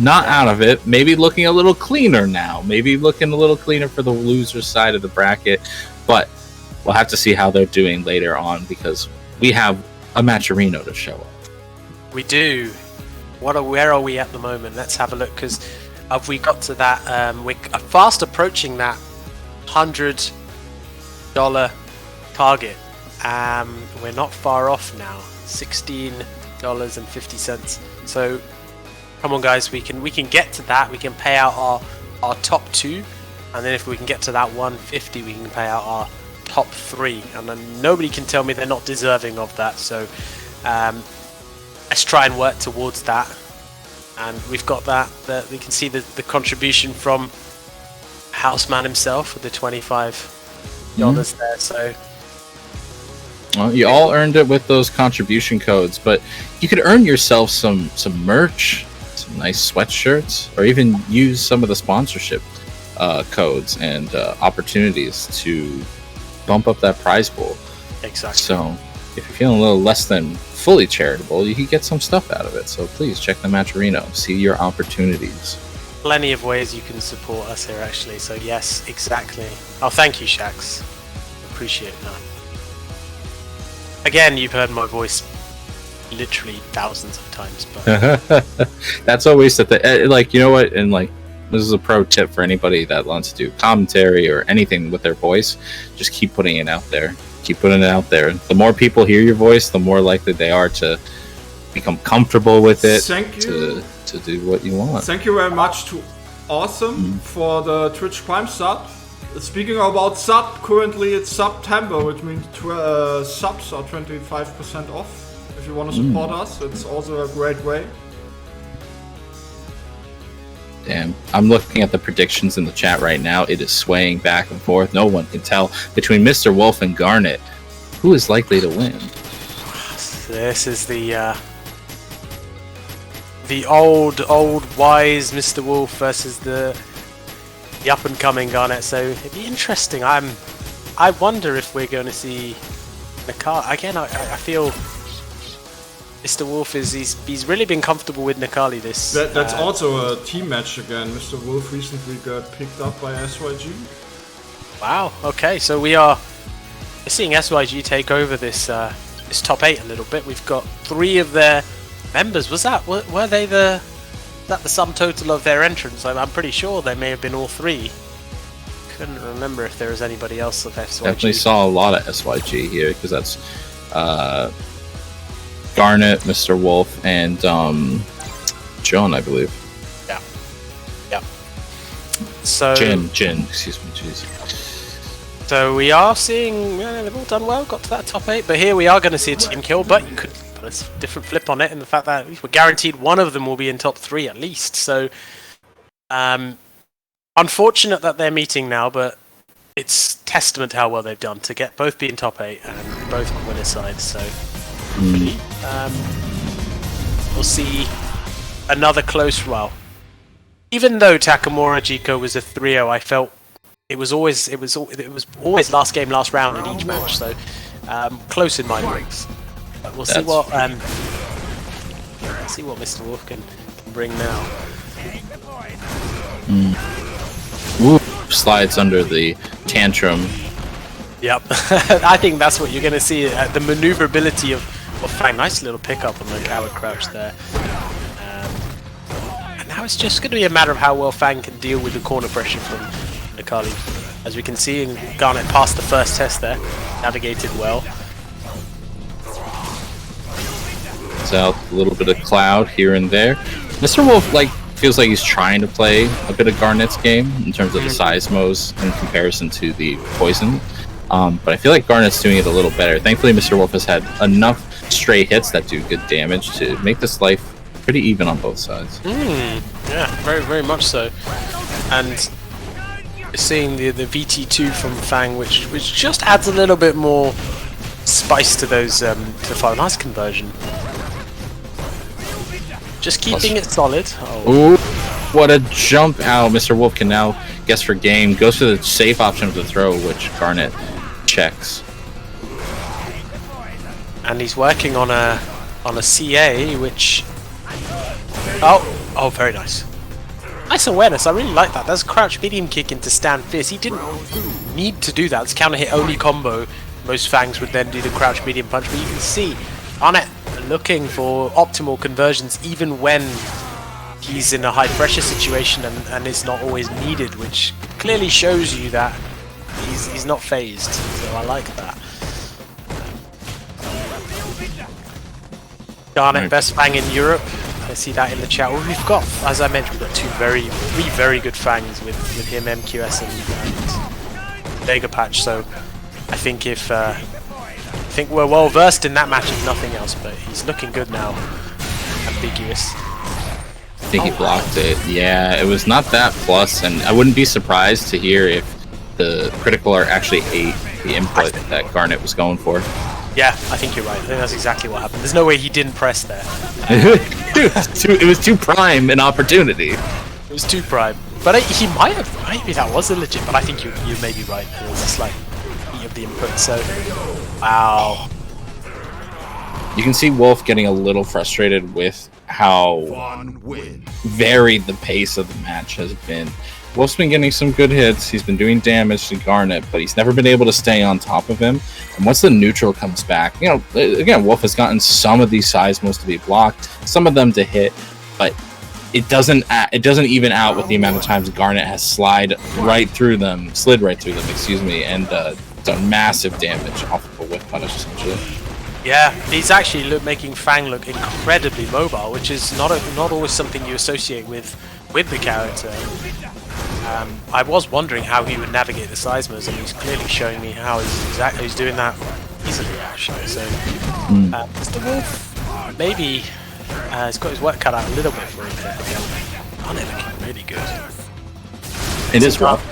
not out of it. Maybe looking a little cleaner now. Maybe looking a little cleaner for the loser side of the bracket. But we'll have to see how they're doing later on because we have a Matcherino to show up. We do. Where are we at the moment? Let's have a look because have we got to that? We're fast approaching that $100 target. We're not far off now. $16.50. So come on, guys. We can get to that. We can pay out our top 2, and then if we can get to that 150, we can pay out our top 3. And then nobody can tell me they're not deserving of that. So let's try and work towards that. And we've got that. We can see the contribution from Houseman himself with the $25 there. So. Well, you all earned it with those contribution codes, but you could earn yourself some merch, some nice sweatshirts, or even use some of the sponsorship codes and opportunities to bump up that prize pool. Exactly. So if you're feeling a little less than fully charitable, you could get some stuff out of it. So please check the Matcherino, see your opportunities. Plenty of ways you can support us here, actually. So yes, exactly. Oh, thank you, Shax. Appreciate that. Again, you've heard my voice literally thousands of times, but that's always the thing. Like, you know what? And like, this is a pro tip for anybody that wants to do commentary or anything with their voice. Just keep putting it out there. Keep putting it out there. The more people hear your voice, the more likely they are to become comfortable with it. Thank you. To do what you want. Thank you very much to Awesome for the Twitch Prime sub. Speaking about sub, currently it's September, which means subs are 25% off. If you want to support us, it's also a great way. Damn, I'm looking at the predictions in the chat right now. It is swaying back and forth. No one can tell between Mr. Wolf and Garnet who is likely to win. This is the old wise Mr. Wolf versus the up and coming Garnet. So it'd be interesting. I wonder if we're going to see Nakali again. I feel Mr. Wolf he's really been comfortable with Nakali this. That's also a team match again. Mr. Wolf recently got picked up by SYG. Wow. Okay, so we're seeing SYG take over this top 8 a little bit. We've got 3 of their members. Were they the sum total of their entrants? I'm pretty sure they may have been all 3. Couldn't remember if there was anybody else of SYG. Definitely saw a lot of SYG here because that's Garnet, Mr. Wolf, and John, I believe. Yeah. So Jin, excuse me, jeez. So we are seeing they've all done well, got to that top 8, but here we are going to see a team kill, but you could put a different flip on it in the fact that we're guaranteed one of them will be in top 3 at least. So unfortunate that they're meeting now, but it's testament to how well they've done to be in top 8 and both on winner's side. So we'll see another close row. Even though Takamura Jiko was a 3-0, I felt it was always last game, last round in each match. So close in my books. But we'll see what Mr. Wolf can bring now. Slides under the tantrum. Yep, I think that's what you're going to see. The maneuverability of Fang. Nice little pickup on the coward crouch there. And now it's just going to be a matter of how well Fang can deal with the corner pressure from Nakali. As we can see, Garnet passed the first test there, navigated well. It's out a little bit of Cloud here and there. Mr. Wolf feels like he's trying to play a bit of Garnet's game in terms of the seismos in comparison to the poison. But I feel like Garnet's doing it a little better. Thankfully, Mr. Wolf has had enough stray hits that do good damage to make this life pretty even on both sides. Yeah, very, very much so. And seeing the VT2 from Fang, which just adds a little bit more spice to those to the final nice conversion. Just keeping it solid. Ooh, what a jump out. Mr. Wolf can now guess for game. Goes for the safe option of the throw, which Garnet checks. And he's working on a CA, which... Oh, very nice. Nice awareness, I really like that. That's a crouch medium kick into stand fierce. He didn't need to do that. It's counter hit only combo. Most Fangs would then do the crouch medium punch, but you can see Garnet looking for optimal conversions even when he's in a high pressure situation and it's not always needed, which clearly shows you that he's not phased. So I like that. Garnet, best Fang in Europe. I see that in the chat. Well, we've got, as I mentioned, we've got three very good Fangs with him, MQS and Vega Patch. So I think I think we're well versed in that match if nothing else, but he's looking good now. Ambiguous. I think he blocked it. Yeah, it was not that plus, and I wouldn't be surprised to hear if the critical art actually ate the input that Garnet was going for. Yeah, I think you're right. I think that's exactly what happened. There's no way he didn't press there. It was too prime an opportunity. It was too prime. But he might have, maybe that was legit, but I think you may be right. There was a slight eat of the input, so... Wow. You can see Wolf getting a little frustrated with how varied the pace of the match has been. Wolf's been getting some good hits, he's been doing damage to Garnet, but he's never been able to stay on top of him. And once the neutral comes back, you know, again, Wolf has gotten some of these sizemos to be blocked, some of them to hit, but it doesn't even out with the amount of times Garnet has slid right through them, excuse me, and done massive damage off of a whip punish essentially. Yeah, he's actually making Fang look incredibly mobile, which is not always something you associate with the character. I was wondering how he would navigate the seismos, and he's clearly showing me how he's doing that easily, actually. So, Mr. Wolf, maybe he's got his work cut out a little bit for him here. Garnet looking really good. It is rough.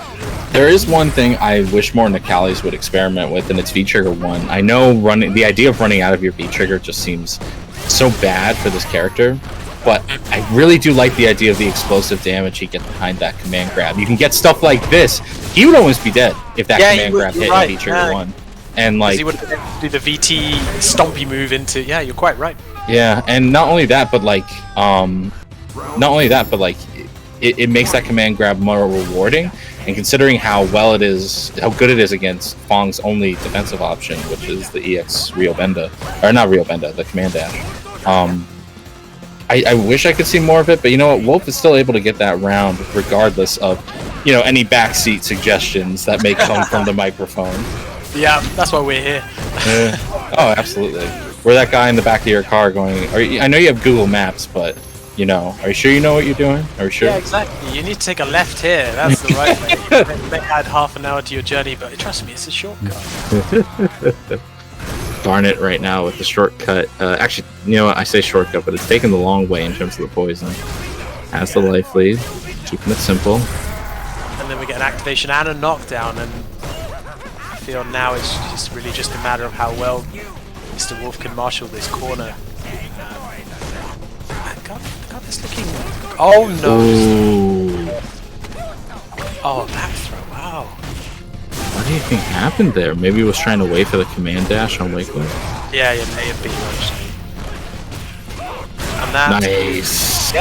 There is one thing I wish more Nakalis would experiment with, and it's V-Trigger 1. I know the idea of running out of your V-Trigger just seems so bad for this character, but I really do like the idea of the explosive damage he gets behind that command grab. You can get stuff like this. He would almost be dead if that command grab hit V-Trigger 1. And like, he would do the VT stompy move into, yeah, you're quite right. Yeah, and not only that, but it makes that command grab more rewarding. And considering how good it is against Fong's only defensive option, which is the EX Ryobenda, or not Ryobenda, the command dash. I wish I could see more of it, but you know what? Wolf is still able to get that round regardless of, you know, any backseat suggestions that may come from the microphone. Yeah, that's why we're here. Oh, absolutely. We're that guy in the back of your car going, I know you have Google Maps, but, you know, are you sure you know what you're doing? Are you sure? Yeah, exactly. You need to take a left here. That's the right way. It may add half an hour to your journey, but trust me, it's a shortcut. Garnet right now with the shortcut. Actually, you know what? I say shortcut, but it's taken the long way in terms of the poison. Has the life lead, keeping it simple. And then we get an activation and a knockdown, and I feel now it's really just a matter of how well Mr. Wolf can marshal this corner. God is looking. Oh no! Ooh. Oh, that throw! Wow. What do you think happened there? Maybe he was trying to wait for the command dash on Wakelet? Yeah, it may have been actually. And that Nice.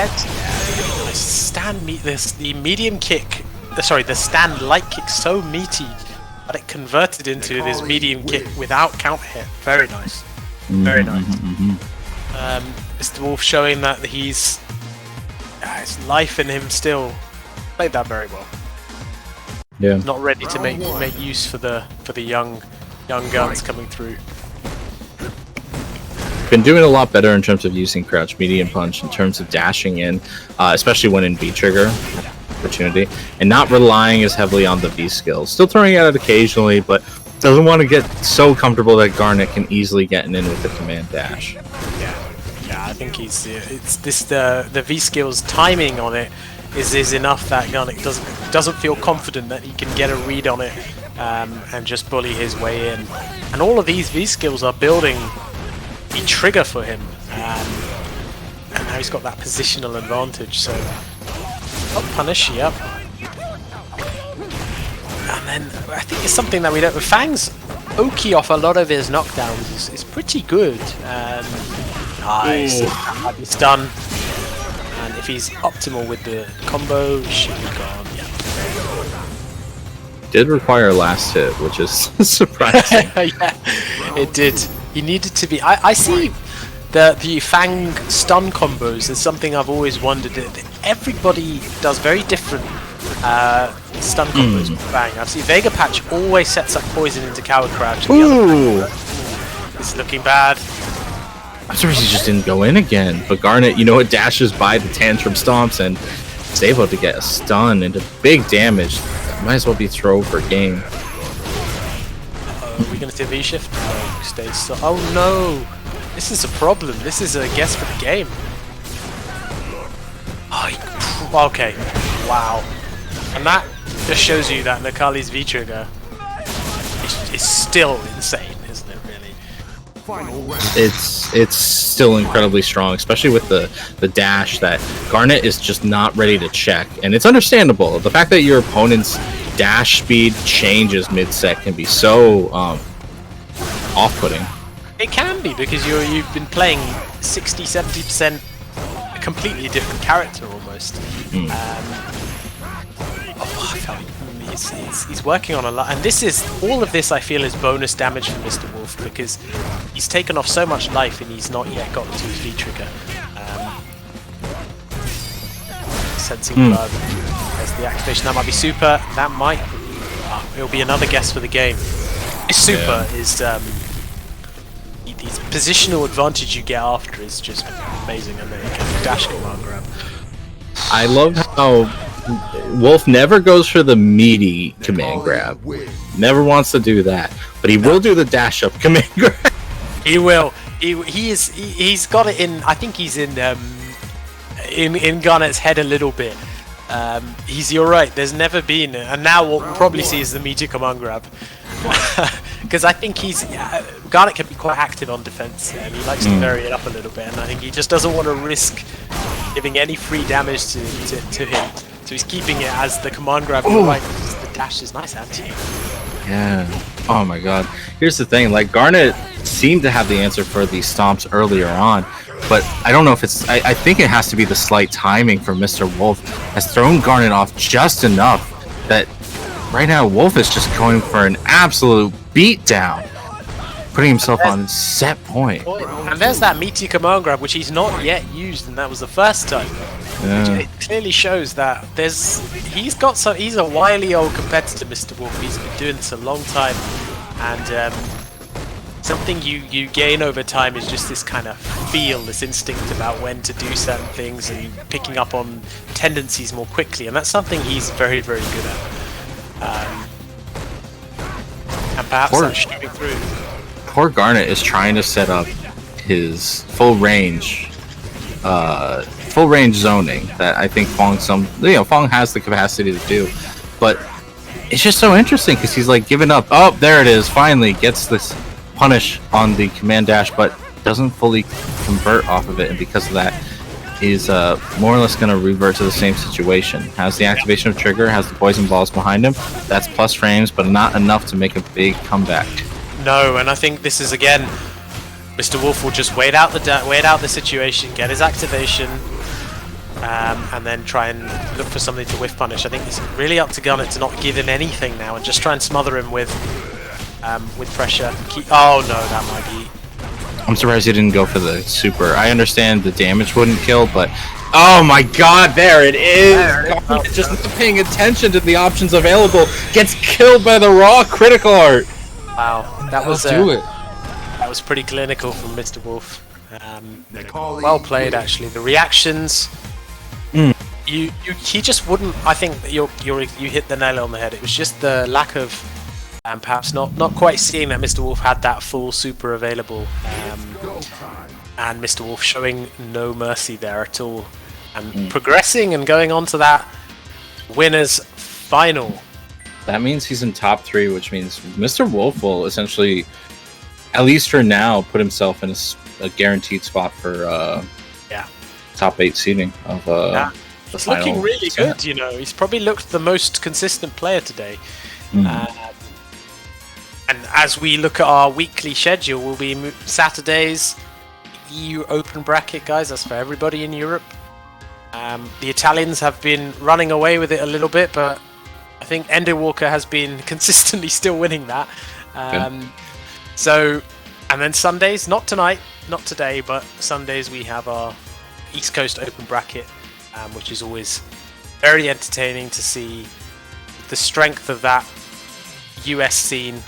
The medium kick. Sorry, the stand light kick so meaty, but it converted into this medium kick without counter hit. Very nice. Very nice. Mr. Wolf showing that he's life in him still. Played that very well. Yeah. Not ready to make use for the young guns coming through. Been doing a lot better in terms of using crouch medium punch, in terms of dashing in, especially when in V trigger opportunity, and not relying as heavily on the V skills. Still throwing at it occasionally, but doesn't want to get so comfortable that Garnet can easily get in with the command dash. Yeah, I think the V skills timing on it is enough that Garnet doesn't feel confident that he can get a read on it and just bully his way in. And all of these V skills are building the trigger for him, and now he's got that positional advantage. So, punish, yep. And then I think it's something that we don't. Fang's Oki off a lot of his knockdowns is pretty good. Nice, that might be stun. And if he's optimal with the combo, he should be gone. Yeah. Did require last hit, which is surprising. Yeah, it did. He needed to be. I see the Fang stun combos as something I've always wondered. Everybody does very different stun combos with Fang. I've seen Vega Patch always sets up poison into Coward Crouch. Ooh! It's looking bad. I'm surprised he just didn't go in again. But Garnet, it dashes by the tantrum stomps and is able to get a stun into big damage. Might as well be throw for game. Are we going to see a V-shift? No, stay still. Oh no! This is a problem. This is a guess for the game. Oh, okay. Wow. And that just shows you that Nakali's V-trigger is still insane, isn't it, really? It's still incredibly strong, especially with the dash that Garnet is just not ready to check. And it's understandable. The fact that your opponent's dash speed changes mid-set can be so off-putting. It can be, because you've been playing 60-70% a completely different character almost. I felt he's working on a lot, and all of this I feel is bonus damage for Mr. Wolf, because he's taken off so much life and he's not yet gotten to his V-trigger. Sensing blood. There's the activation. That might be super. That might. It'll be another guess for the game. This super is the positional advantage you get after is just amazing, and then you can dash command grab. I love how Wolf never goes for the meaty command grab. Never wants to do that, but he will do the dash up command grab. He will. He's got it in. I think he's in Garnet's head a little bit. You're right, there's never been, and now what we'll probably see is the meteor command grab. Because I think Garnet can be quite active on defense, and he likes to vary it up a little bit, and I think he just doesn't want to risk giving any free damage to him. So he's keeping it as the command grab. Right, the dash is nice anti. Yeah. Oh my god. Here's the thing, Garnet seemed to have the answer for these stomps earlier on, but I don't know if it's. I think it has to be the slight timing for Mr. Wolf has thrown Garnet off just enough that right now Wolf is just going for an absolute beatdown, putting himself on set point. And there's that meaty command grab, which he's not yet used, and that was the first time. Yeah. It clearly shows that he's a wily old competitor, Mr. Wolf. He's been doing this a long time, and something you gain over time is just this kind of feel, this instinct about when to do certain things and picking up on tendencies more quickly, and that's something he's very, very good at. And perhaps that's shooting through. Poor Garnet is trying to set up his full range zoning that I think Fong has the capacity to do, but it's just so interesting because he's giving up. Oh, there it is! Finally gets this punish on the command dash, but doesn't fully convert off of it, and because of that, he's more or less going to revert to the same situation. Has the activation of trigger, has the poison balls behind him. That's plus frames, but not enough to make a big comeback. No, and I think this is again, Mr. Wolf will just wait out the situation, get his activation, and then try and look for something to whiff punish. I think it's really up to Garnet to not give him anything now and just try and smother him with pressure. Oh no, that might be. I'm surprised he didn't go for the super. I understand the damage wouldn't kill, but oh my god, there it is! Garnet just not paying attention to the options available, gets killed by the raw critical art. Wow, that was that was pretty clinical from Mr. Wolf. Well played, actually. The reactions. He just wouldn't. I think that you hit the nail on the head. It was just the lack of, perhaps not quite seeing that Mr. Wolf had that full super available, and Mr. Wolf showing no mercy there at all, and progressing and going on to that winners final. That means he's in top 3, which means Mr. Wolf will essentially, at least for now, put himself in a guaranteed spot for top 8 seeding of the He's final. looking really good, you know. He's probably looked the most consistent player today. And as we look at our weekly schedule, we'll be Saturdays, EU Open bracket, guys. That's for everybody in Europe. The Italians have been running away with it a little bit, but I think Endowalker has been consistently still winning that. So, and then Sundays, not tonight, not today, but Sundays we have our East Coast Open bracket, which is always very entertaining to see the strength of that US scene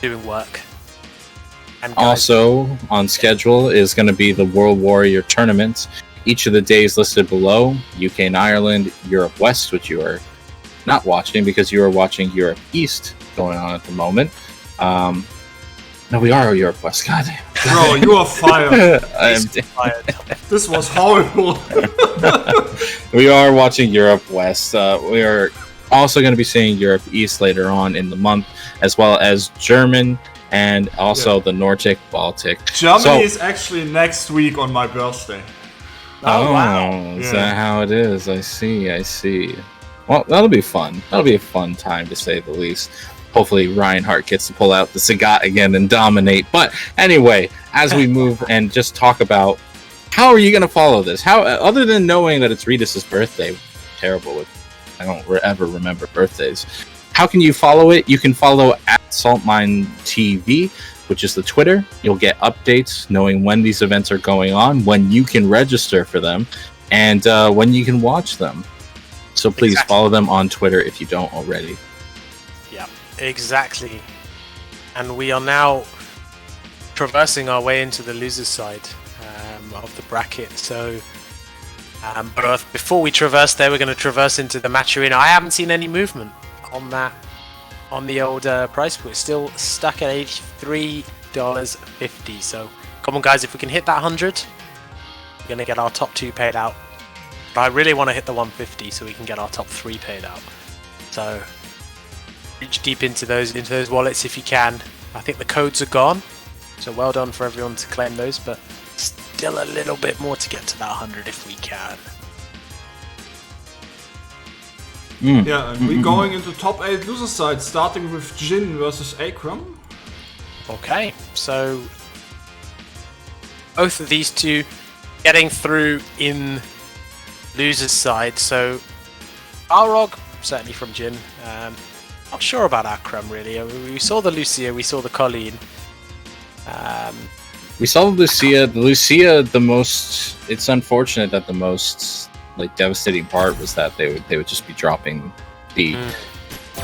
doing work. And also on schedule is going to be the World Warrior Tournament. Each of the days listed below: UK and Ireland, Europe West, which you are not watching because you are watching Europe East going on at the moment. No, we are Europe West. God damn. Bro, you are fired. fired. This was horrible. We are watching Europe West. We are also going to be seeing Europe East later on in the month, as well as German and also the Nordic Baltic. Germany is actually next week on my birthday. Oh, wow. Is that how it is? I see. Well, that'll be fun. That'll be a fun time, to say the least. Hopefully Reinhardt gets to pull out the Sagat again and dominate. But anyway, as we move and just talk about how are you going to follow this? How, other than knowing that it's Redis's birthday, terrible with, I don't ever remember birthdays. How can you follow it? You can follow at Saltmine TV, which is the Twitter. You'll get updates knowing when these events are going on, when you can register for them, and when you can watch them. So please follow them on Twitter if you don't already. Yeah, exactly. And we are now traversing our way into the losers side of the bracket. So, but before we traverse there, we're going to traverse into the match arena. I haven't seen any movement on that, on the old price pool. It's still stuck at $83.50. So, come on, guys, if we can hit that 100, we're going to get our top 2 paid out. But I really want to hit the 150 so we can get our top 3 paid out. So, reach deep into those wallets if you can. I think the codes are gone, so well done for everyone to claim those, but still a little bit more to get to that 100 if we can. Yeah, and we're going into top 8 loser side, starting with Jin versus Akram. Okay, so both of these two getting through in losers side. So Balrog, certainly from Jin. Not sure about Akram really. We saw the Lucia, we saw the Colleen. We saw the Lucia. The Lucia, the most. It's unfortunate that the most devastating part was that they would just be dropping the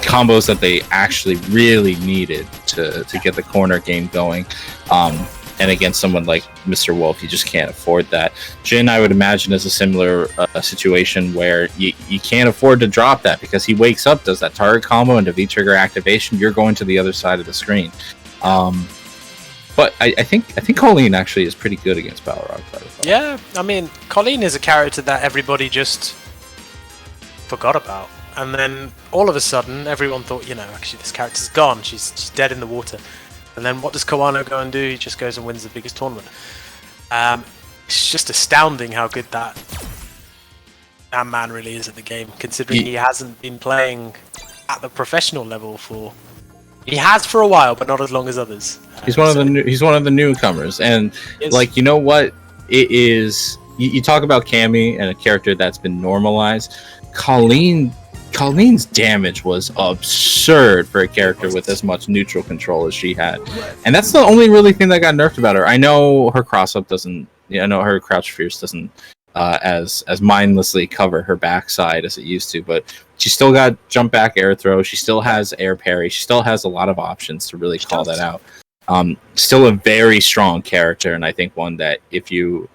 combos that they actually really needed to get the corner game going. And against someone like Mr. Wolf, you just can't afford that. Jin, I would imagine, is a similar situation where you can't afford to drop that because he wakes up, does that target combo into V-trigger activation, you're going to the other side of the screen. But I think Colleen actually is pretty good against Balrog. Yeah, I mean, Colleen is a character that everybody just forgot about. And then all of a sudden, everyone thought, actually this character's gone. She's dead in the water. And then what does Kawano go and do? He just goes and wins the biggest tournament. It's just astounding how good that man really is at the game, considering he hasn't been playing at the professional level for. He has for a while, but not as long as others. He's one of the newcomers, and like, you know what it is. You talk about Cammy and a character that's been normalized. Colleen's damage was absurd for a character with as much neutral control as she had, and that's the only really thing that got nerfed about her. I know her cross up doesn't. I know her crouch fierce doesn't as mindlessly cover her backside as it used to, but she still got jump back air throw. She still has air parry. She still has a lot of options to really call that out. Still a very strong character, and I think one that if you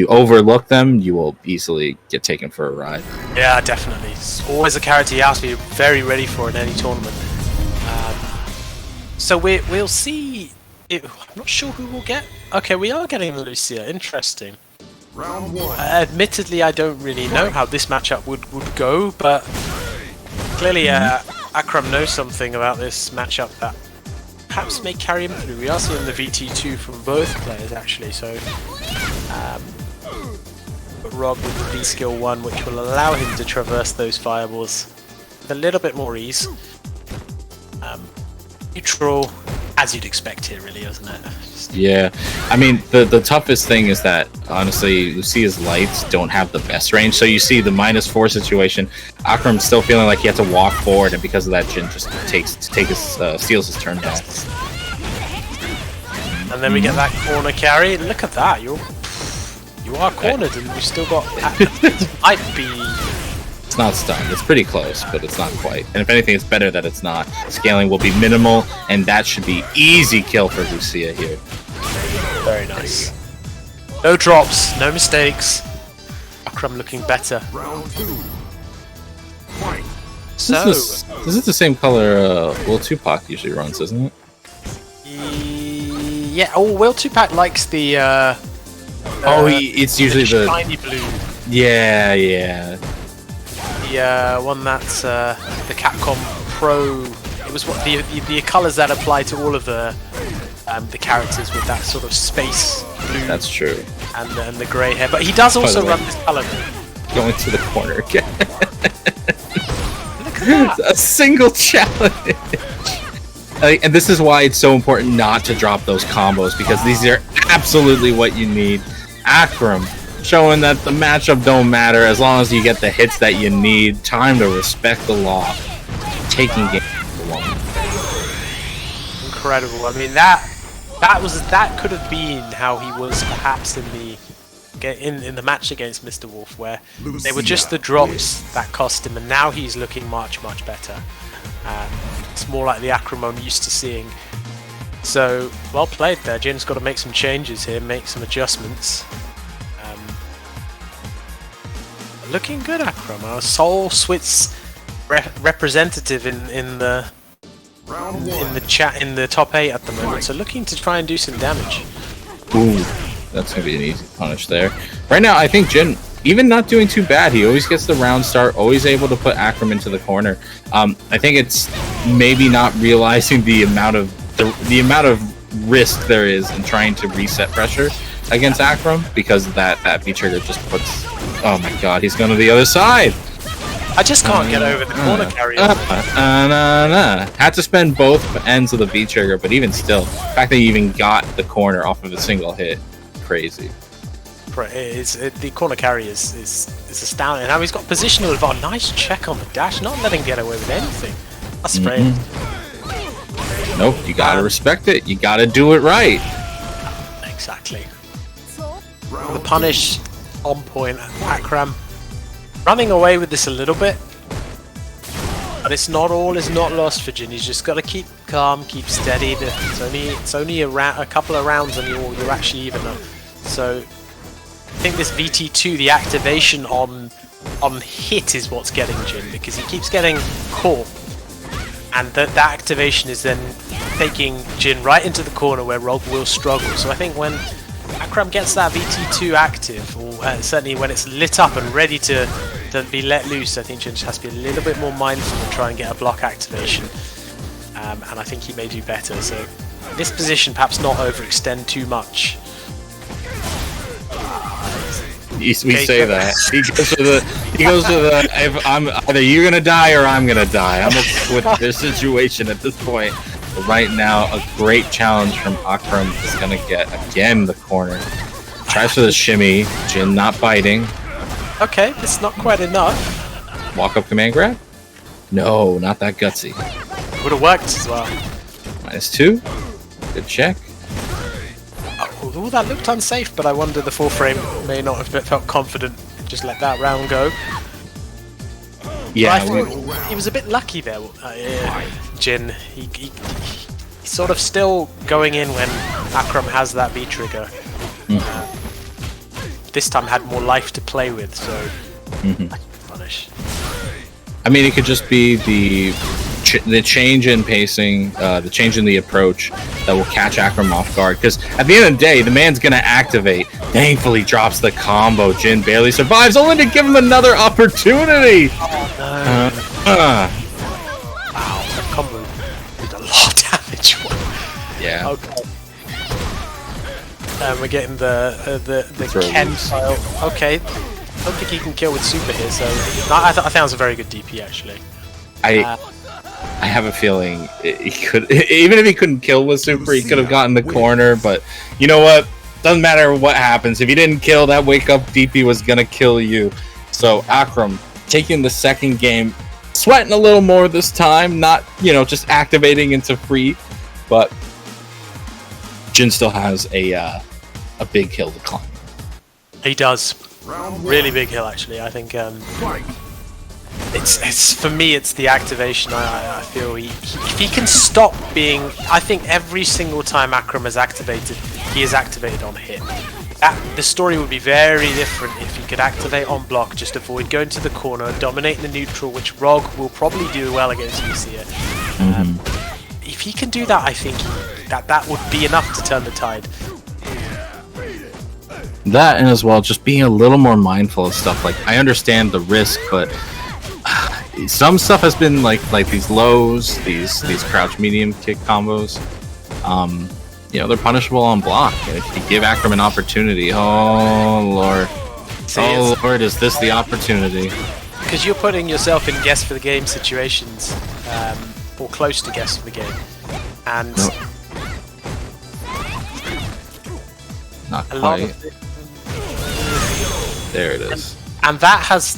overlook them, you will easily get taken for a ride. Yeah, definitely. It's always a character you have to be very ready for in any tournament. So we'll see. I'm not sure who we'll get. Okay, we are getting Lucia. Interesting. Round 1. Admittedly, I don't really know how this matchup would go, but clearly Akram knows something about this matchup that perhaps may carry him through. We are seeing the VT2 from both players, actually, so Rob with the V-Skill 1, which will allow him to traverse those fireballs with a little bit more ease. Neutral, as you'd expect here, really, isn't it? Yeah, I mean, the toughest thing is that, honestly, Lucia's lights don't have the best range. So you see the -4 situation, Akram's still feeling like he had to walk forward, and because of that, Jin just steals his turn back. And then we get that corner carry. Look at that, you are cornered, and you've still got... might be... It's not stunned. It's pretty close, but it's not quite. And if anything, it's better that it's not. Scaling will be minimal, and that should be easy kill for Lucia here. Very nice. No drops, no mistakes. Akram looking better. Round 2. Fight. So this is the same color Will Tupac usually runs, isn't it? Yeah. Oh, Will Tupac likes the. It's usually the shiny blue. Yeah. The one that's the Capcom Pro. It was what the colors that apply to all of the characters with that sort of space blue. That's true. And the grey hair, but he does also run this color. Going to the corner again. Look at that. A single challenge. And this is why it's so important not to drop those combos, because these are absolutely what you need. Akram showing that the matchup don't matter as long as you get the hits that you need. Time to respect the law. Taking game alone. Incredible. I mean, that could have been how he was perhaps in the match against Mr. Wolf, where they were just the drops that cost him, and now he's looking much better. It's more like the Akram I'm used to seeing. So well played there. Jin's got to make some changes here, make some adjustments. Looking good, Akram. Our Seoul Swiss representative in the chat in the top 8 at the moment. So looking to try and do some damage. Ooh, that's gonna be an easy punish there. Right now, I think Jin, even not doing too bad, he always gets the round start, always able to put Akram into the corner. I think it's maybe not realizing the amount of risk there is in trying to reset pressure against Akram, because that V trigger just puts. Oh my god, he's going to the other side. I just can't get over the corner carry. Had to spend both ends of the V trigger, but even still, the fact that he even got the corner off of a single hit, crazy. The corner carry is astounding. Now he's got positional advantage. Nice check on the dash, not letting him get away with anything. That's great. Nope, you gotta respect it. You gotta do it right. Exactly. The punish on point. Akram running away with this a little bit, but it's not lost for Jin. He's just got to keep calm, keep steady. It's only a couple of rounds and you're actually even up. So I think this VT2, the activation on hit, is what's getting Jin, because he keeps getting caught, and that activation is then taking Jin right into the corner where Rob will struggle. So I think when Akram gets that VT2 active, or certainly when it's lit up and ready to be let loose, I think Jin just has to be a little bit more mindful and try and get a block activation. And I think he may do better. So in this position, perhaps not overextend too much. We say that. He goes to the. If I'm either you're gonna die or I'm gonna die. I'm okay with this situation at this point. But right now, a great challenge from Akram is gonna get again the corner. Tries for the shimmy. Jin not biting. Okay, it's not quite enough. Walk up command grab. No, not that gutsy. Would have worked as well. -2. Good check. Oh, that looked unsafe, but I wonder the full frame may not have felt confident. Just let that round go. Yeah, I thought he was a bit lucky there, Jin. He's sort of still going in when Akram has that V trigger. This time had more life to play with, so punish. I mean, it could just be the change in pacing, the change in the approach that will catch Akram off guard. Because at the end of the day, the man's gonna activate. Thankfully, drops the combo. Jin barely survives, only to give him another opportunity. Wow, that combo did a lot of damage. Yeah. Okay. We're getting the Ken style. Okay. I don't think he can kill with super here, so I think that was a very good DP actually. I have a feeling he could, even if he couldn't kill with super, he could have gotten the corner. But you know what? Doesn't matter what happens. If you didn't kill, that wake up DP was gonna kill you. So Akram taking the second game, sweating a little more this time, not just activating into free, but Jin still has a big hill to climb. He does. Really big hill actually. I think it's for me it's the activation. I feel if he can stop being, I think every single time Akram is activated, he is activated on hit. The story would be very different if he could activate on block, just avoid going to the corner, dominate the neutral, which Rog will probably do well against Lucia. If he can do that, I think that would be enough to turn the tide. That, and as well, just being a little more mindful of stuff. Like, I understand the risk, but some stuff has been like these lows, these crouch medium kick combos. They're punishable on block. And if you give Akram an opportunity, oh lord, is this the opportunity? Because you're putting yourself in guess for the game situations, or close to guess for the game, and not quite. There it is. And that has,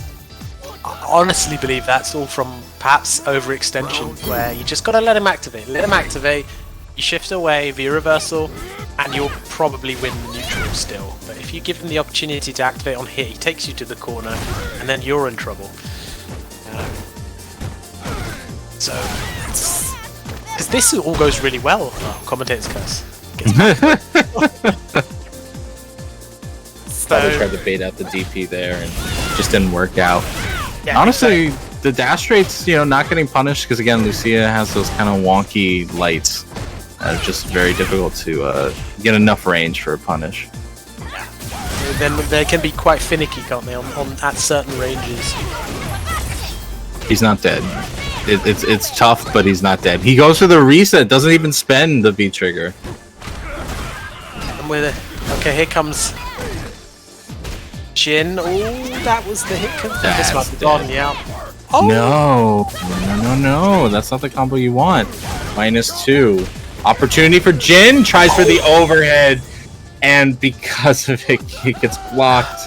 I honestly believe that's all from perhaps overextension, where you just gotta let him activate. You shift away, V reversal, and you'll probably win the neutral still. But if you give him the opportunity to activate on hit, he takes you to the corner, and then you're in trouble. Because this all goes really well. Oh, Commentators curse. Probably tried to bait out the DP there and just didn't work out. Yeah, honestly, the dash rate's not getting punished because again, Lucia has those kind of wonky lights that are just very difficult to get enough range for a punish. Yeah. Then they can be quite finicky, can't they? At certain ranges. He's not dead. It's tough, but he's not dead. He goes for the reset, doesn't even spend the V trigger. I'm with it. Okay, here comes Jin. Oh, that was the hit. This might be gone, yeah. Oh. No, that's not the combo you want. -2. Opportunity for Jin, tries for the overhead, and because of it, he gets blocked.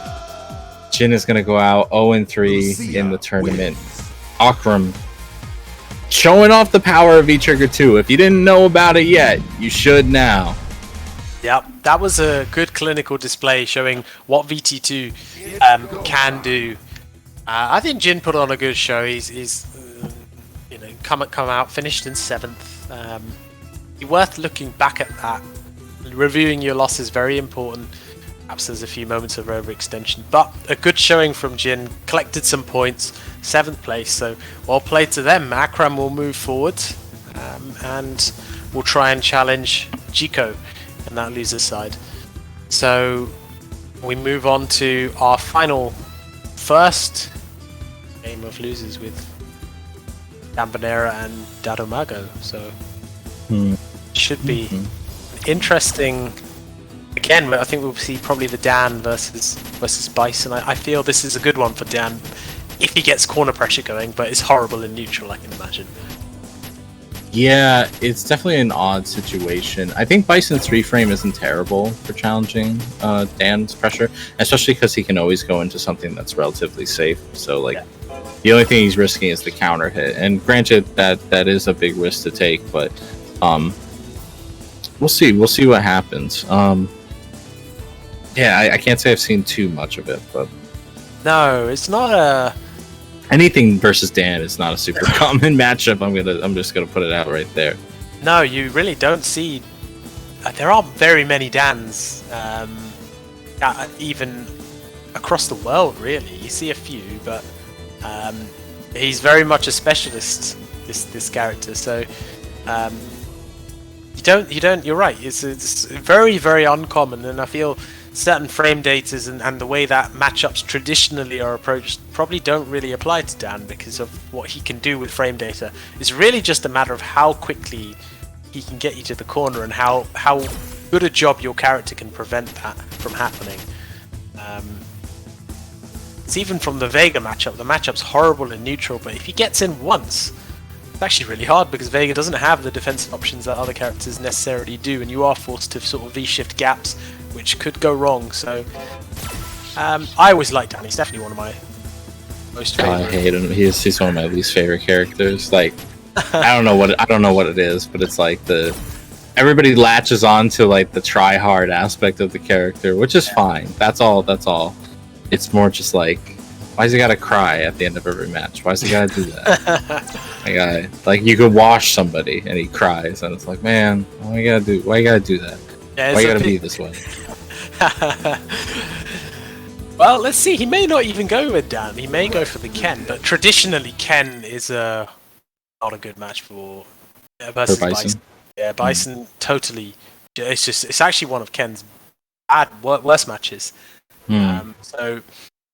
Jin is going to go out 0-3 in the tournament. Akram showing off the power of V-Trigger 2. If you didn't know about it yet, you should now. Yep, that was a good clinical display showing what VT2 can do. I think Jin put on a good show. He's come out, finished in 7th. Worth looking back at that. Reviewing your loss is very important. Perhaps there's a few moments of overextension, but a good showing from Jin. Collected some points, 7th place. So well played to them. Akram will move forward, and will try and challenge Chico in that loser's side. So we move on to our first game of losers with Gambonera and Dadomago. So should be interesting again, I think we'll see probably the Dan versus Bison. I feel this is a good one for Dan if he gets corner pressure going, but it's horrible in neutral, I can imagine. Yeah, it's definitely an odd situation. I think Bison's 3-frame isn't terrible for challenging Dan's pressure, especially because he can always go into something that's relatively safe. So, like, the only thing he's risking is the counter hit. And granted, that is a big risk to take, but we'll see. We'll see what happens. Yeah, I can't say I've seen too much of it, but no, it's not a. Anything versus Dan is not a super common matchup. I'm just gonna put it out right there. No, you really don't see. There aren't very many Dans, even across the world. Really, you see a few, but he's very much a specialist. This character, so you don't. You're right. It's very, very uncommon, and I feel certain frame datas and the way that matchups traditionally are approached probably don't really apply to Dan because of what he can do with frame data. It's really just a matter of how quickly he can get you to the corner and how good a job your character can prevent that from happening. It's even from the Vega matchup. The matchup's horrible in neutral, but if he gets in once, it's actually really hard because Vega doesn't have the defensive options that other characters necessarily do, and you are forced to sort of V-shift gaps, which could go wrong. So I always liked Dan. He's definitely one of my most favorite. I hate him. He's one of my least favorite characters. Like, I don't know what it is, but it's like everybody latches on to like the try hard aspect of the character, which is fine. That's all. It's more just like, why's he gotta cry at the end of every match? Why's he gotta do that? Like you could wash somebody and he cries, and it's like, man, why you gotta do that? Yeah, why you gotta be this way? Well, let's see. He may not even go with Dan. He may go for the Ken, but traditionally Ken is not a good match for versus Bison. Yeah, Bison totally. It's actually one of Ken's worst matches. So,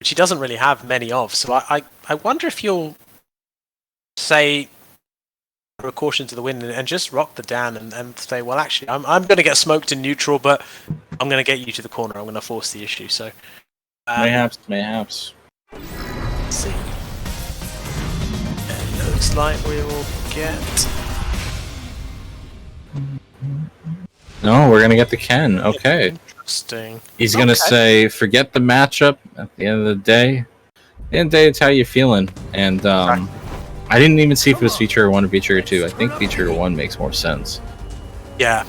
which he doesn't really have many of. So I wonder if you'll say a caution to the wind and just rock the Dan and say, well, actually, I'm going to get smoked in neutral, but I'm going to get you to the corner. I'm going to force the issue. So Mayhaps. Let's see. It looks like we will get. No, we're gonna get the Ken. Okay. Interesting. He's gonna say, forget the matchup. At the end of the day, it's how you're feeling. And I didn't even see if it was feature 1 or feature 2. I think feature 1 makes more sense. Yeah.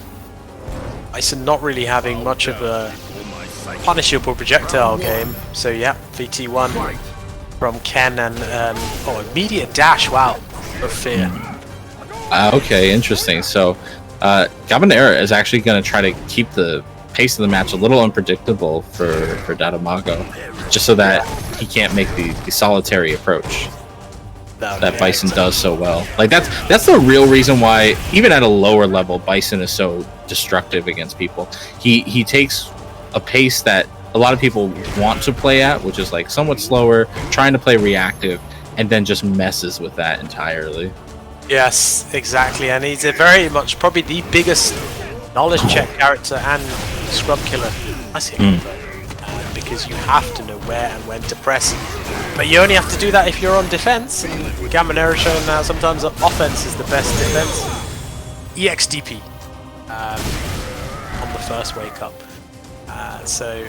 Bison not really having much of a punishable projectile game. So yeah, VT1 from Ken and immediate dash. Wow, of fear. Okay, interesting. So Gabanera is actually going to try to keep the pace of the match a little unpredictable for Datamago, just so that he can't make the solitary approach that Bison does so well. Like that's the real reason why, even at a lower level, Bison is so destructive against people. He takes a pace that a lot of people want to play at, which is like somewhat slower, trying to play reactive, and then just messes with that entirely. Yes, exactly, and he's a very much probably the biggest knowledge check character and scrub killer. I see. Because you have to know where and when to press, but you only have to do that if you're on defense. And Gamanera showing now sometimes offense is the best defense. EXDP on the first wake up, so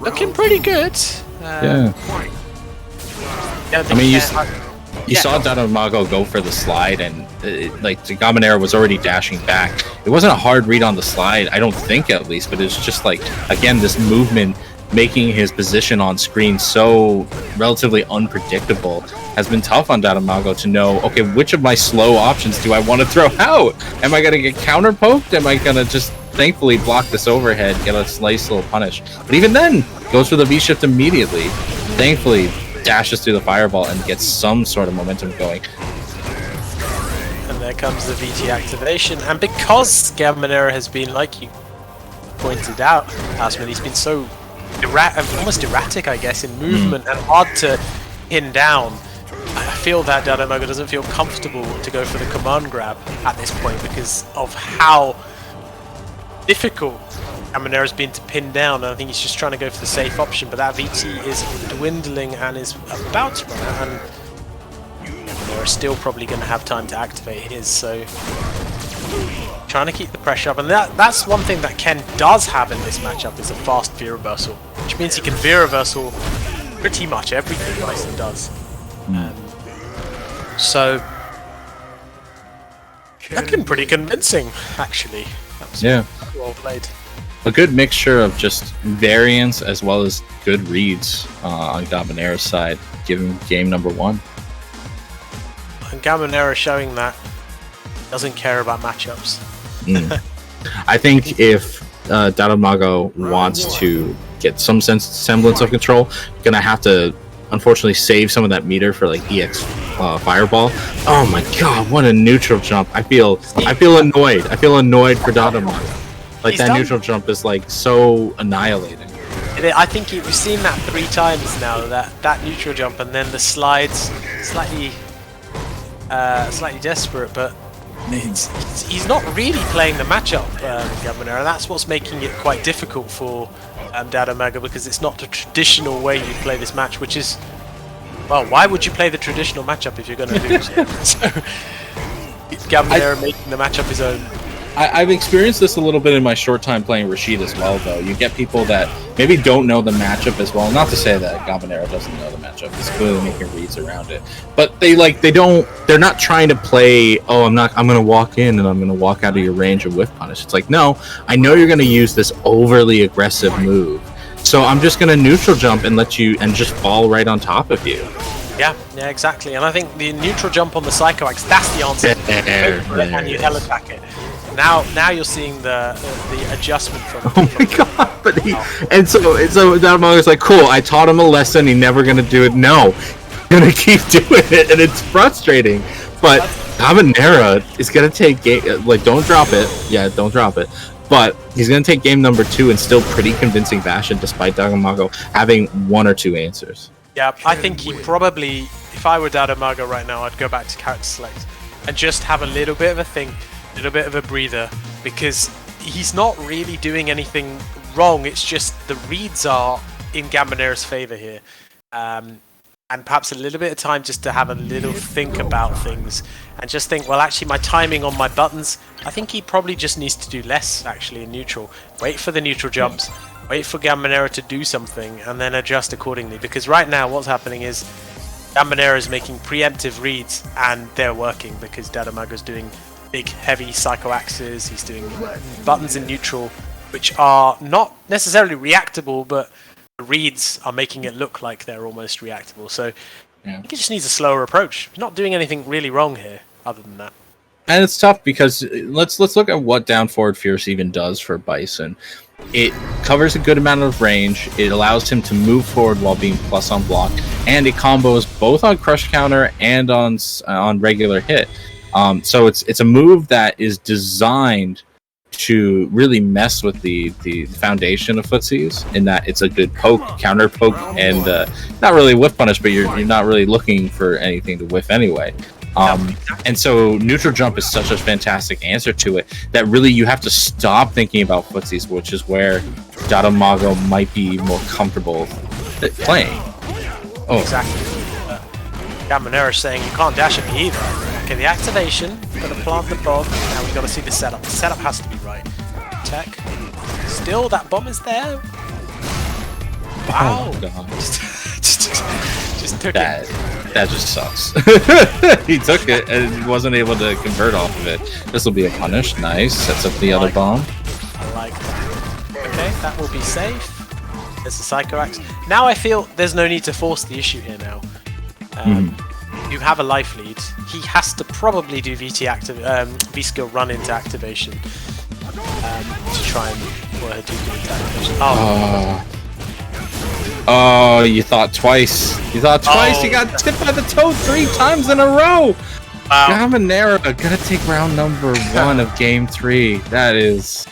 looking pretty good. Yeah. I mean, you saw Datamago go for the slide, and like the Gamanera was already dashing back. It wasn't a hard read on the slide, I don't think, at least, but it's just like, again, this movement making his position on screen so relatively unpredictable has been tough on Datamago to know, okay, which of my slow options do I want to throw out? Am I going to get counter poked? Am I going to just thankfully block this overhead, get a nice little punish? But even then, goes for the V-shift immediately. Thankfully, dashes through the fireball and gets some sort of momentum going. And there comes the VT activation, and because Gamanera has been, like you pointed out, Asman, he's been so almost erratic, I guess, in movement and hard to pin down. I feel that Datamago doesn't feel comfortable to go for the command grab at this point because of how difficult Caminera's been pinned down, and I think he's just trying to go for the safe option, but that VT is dwindling and is about to run out, and Caminera's still probably going to have time to activate his, so trying to keep the pressure up, and that's one thing that Ken does have in this matchup is a fast veer reversal, which means he can veer reversal pretty much everything Bison does. So looking pretty convincing, actually. That was well played. A good mixture of just variance as well as good reads on Gabanera's side, giving game number 1. And Gabanera showing that doesn't care about matchups. I think if Dadamago wants to get some semblance of control, gonna have to unfortunately save some of that meter for like EX Fireball. Oh my god, what a neutral jump. I feel annoyed. I feel annoyed for Dadamago. Like that neutral jump is like so annihilating. I think we've seen that 3 times now, that neutral jump, and then the slides slightly desperate, but he's not really playing the matchup, Gabanera, and that's what's making it quite difficult for Dadamago, because it's not the traditional way you play this match, which is, well, why would you play the traditional matchup if you're going to lose? So Gabanera making the matchup his own. I've experienced this a little bit in my short time playing Rashid as well, though. You get people that maybe don't know the matchup as well. Not to say that Gabanera doesn't know the matchup. He's clearly making reads around it. But they're not trying to play, I'm going to walk in and I'm going to walk out of your range of whiff punish. It's like, no, I know you're going to use this overly aggressive move. So I'm just going to neutral jump and let you, and just fall right on top of you. Yeah, exactly. And I think the neutral jump on the Psycho Axe, that's the answer. And you hell attack it. Now you're seeing the adjustment from. Oh my god! But so Dadamago's like, cool. I taught him a lesson. He's never gonna do it. No, he's gonna keep doing it, and it's frustrating. But Gabanera is gonna take game. Don't drop it. Yeah, don't drop it. But he's gonna take game number 2 and still pretty convincing fashion, despite Dadamago having 1 or 2 answers. Yeah, I think he probably, if I were Dadamago right now, I'd go back to character select and just have a little bit of a think. A little bit of a breather, because he's not really doing anything wrong. It's just the reads are in Gabanera's favor here, and perhaps a little bit of time just to have a little think about things and just think, well, actually my timing on my buttons, I think he probably just needs to do less actually in neutral. Wait for the neutral jumps, wait for Gabanera to do something, and then adjust accordingly, because right now what's happening is Gabanera is making preemptive reads and they're working because Dadamago's doing big heavy Psycho Axes, he's doing buttons in neutral which are not necessarily reactable, but the reads are making it look like they're almost reactable. So I think he just needs a slower approach. He's not doing anything really wrong here other than that. And it's tough because let's look at what down forward Fierce even does for Bison. It covers a good amount of range, it allows him to move forward while being plus on block, and it combos both on crush counter and on regular hit. So it's a move that is designed to really mess with the foundation of footsies, in that it's a good poke, counter poke, and not really whiff punish, but you're not really looking for anything to whiff anyway. And so neutral jump is such a fantastic answer to it that really you have to stop thinking about footsies, which is where Dadamago might be more comfortable playing. Oh, exactly. Gabanera saying you can't dash at me either. Okay, the activation, got to plant the bomb. Now we've got to see the setup. The setup has to be right. Tech. Still, that bomb is there. Wow. Oh, God. just took it. That just sucks. He took it and wasn't able to convert off of it. This will be a punish. Nice. Sets up the other bomb. I like that. Okay, that will be safe. There's the Psycho Axe. Now I feel there's no need to force the issue here now. You have a life lead. He has to probably do V-skill run into activation to try and do good activation. Oh, you thought twice. You thought twice. You got tipped by the toad 3 times in a row. Wow. Gabanera gonna take round number 1 of game 3. That is...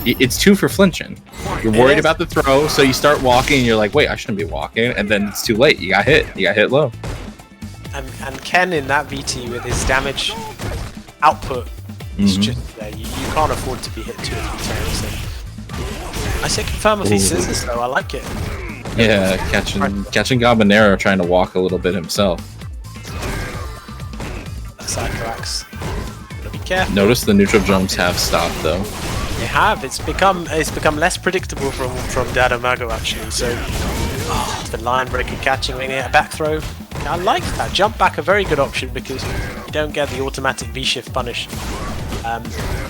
It's 2 for flinching. You're worried about the throw, so you start walking and you're like, wait, I shouldn't be walking, and then it's too late. You got hit low. And Ken in that VT with his damage output It's just you can't afford to be hit 2 or 3 times. And I say confirm with these scissors though. I like it. Yeah, catching Gabanero trying to walk a little bit himself. Side tracks. Gotta be careful. Notice the neutral jumps have stopped though. They have. It's become less predictable from Dadomago actually. So the line breaker catching a back throw. I like that. Jump back, a very good option because you don't get the automatic V-shift punish.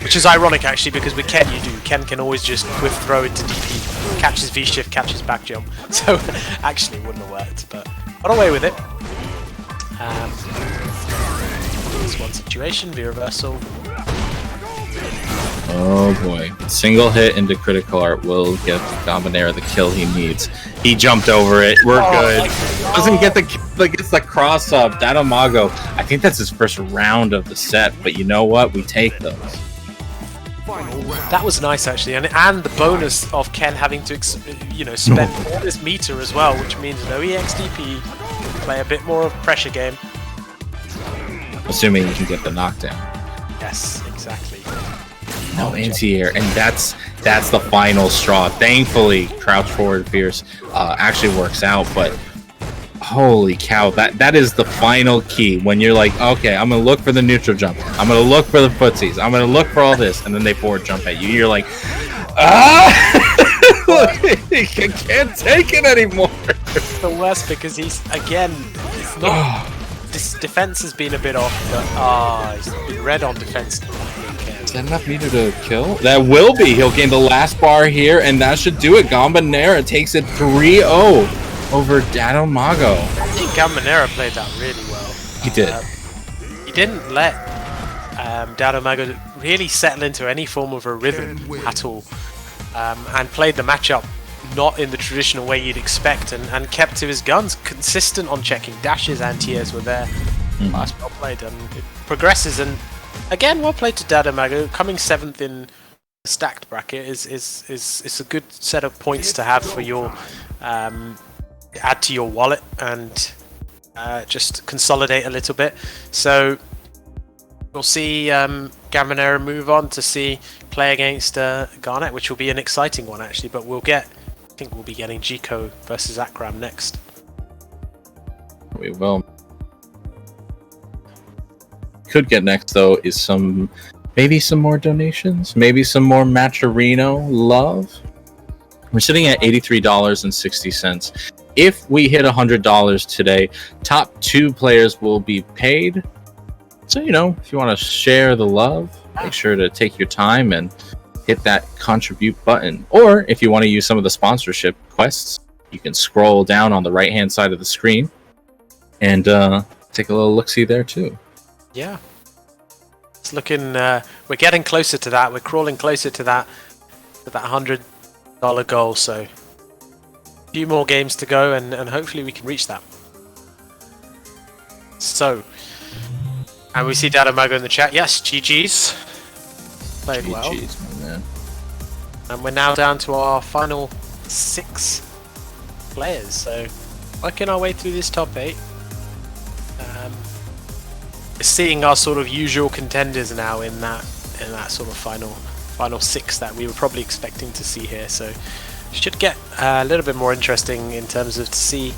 Which is ironic actually because with Ken you do. Ken can always just quick throw into DP, catches V-shift, catches back jump. So actually it wouldn't have worked, but got away with it. This one situation, V reversal. Oh boy. Single hit into critical art will give Gabanero the kill he needs. He jumped over it. We're good. Doesn't get gets the cross up. Dadomago. I think that's his first round of the set, but you know what? We take those. That was nice actually, and the bonus of Ken having to spend all this meter as well, which means no EXDP, play a bit more of pressure game. Assuming you can get the knockdown. Yes, exactly. No anti-air, and that's the final straw. Thankfully, crouch forward fierce actually works out, but holy cow, that is the final key when you're like, okay, I'm gonna look for the neutral jump, I'm gonna look for the footsies, I'm gonna look for all this, and then they forward jump at you. You're like, I can't take it anymore. It's the worst because he's not. This defense has been a bit off, but he's been red on defense. Is that enough meter to kill? That will be. He'll gain the last bar here, and that should do it. Gabanero takes it 3-0 over Dadomago. I think Gabanero played that really well. He did. He didn't let Dadomago really settle into any form of a rhythm at all, and played the matchup not in the traditional way you'd expect, and kept to his guns, consistent on checking dashes, anti-airs were there. Well played, and it progresses, and again, well played to Dadomago. Coming 7th in the stacked bracket is a good set of points to have for your add to your wallet and just consolidate a little bit. So we'll see Gabanero move on to play against Garnet, which will be an exciting one actually, but I think we'll be getting Gico versus Akram next. We will. Could get next though is maybe some more donations, maybe some more Matcherino love. We're sitting at $83.60. If we hit $100 today, top 2 players will be paid. So if you want to share the love, make sure to take your time and hit that contribute button. Or if you want to use some of the sponsorship quests, you can scroll down on the right hand side of the screen and take a little look-see there too. Yeah, it's looking we're getting closer to that. We're crawling closer to that $100 goal, so a few more games to go, and hopefully we can reach that. So, and we see Dadomago in the chat. Yes, GG's. Played well. GG's, my man. And we're now down to our final 6 players, so working our way through this top 8. Seeing our sort of usual contenders now in that sort of final 6 that we were probably expecting to see here, so should get a little bit more interesting in terms of to see.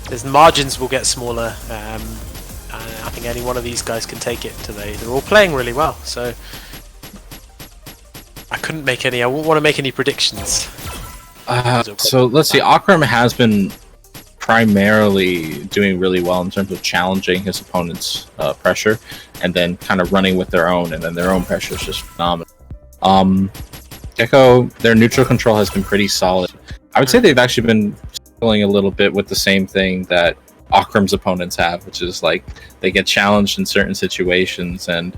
There's margins will get smaller. I think any one of these guys can take it today. They're all playing really well, so I wouldn't want to make any predictions. So let's see. Akram has been primarily doing really well in terms of challenging his opponent's pressure, and then kind of running with their own, and then their own pressure is just phenomenal. Gecko, their neutral control has been pretty solid. I would say they've actually been struggling a little bit with the same thing that Akram's opponents have, which is like they get challenged in certain situations, and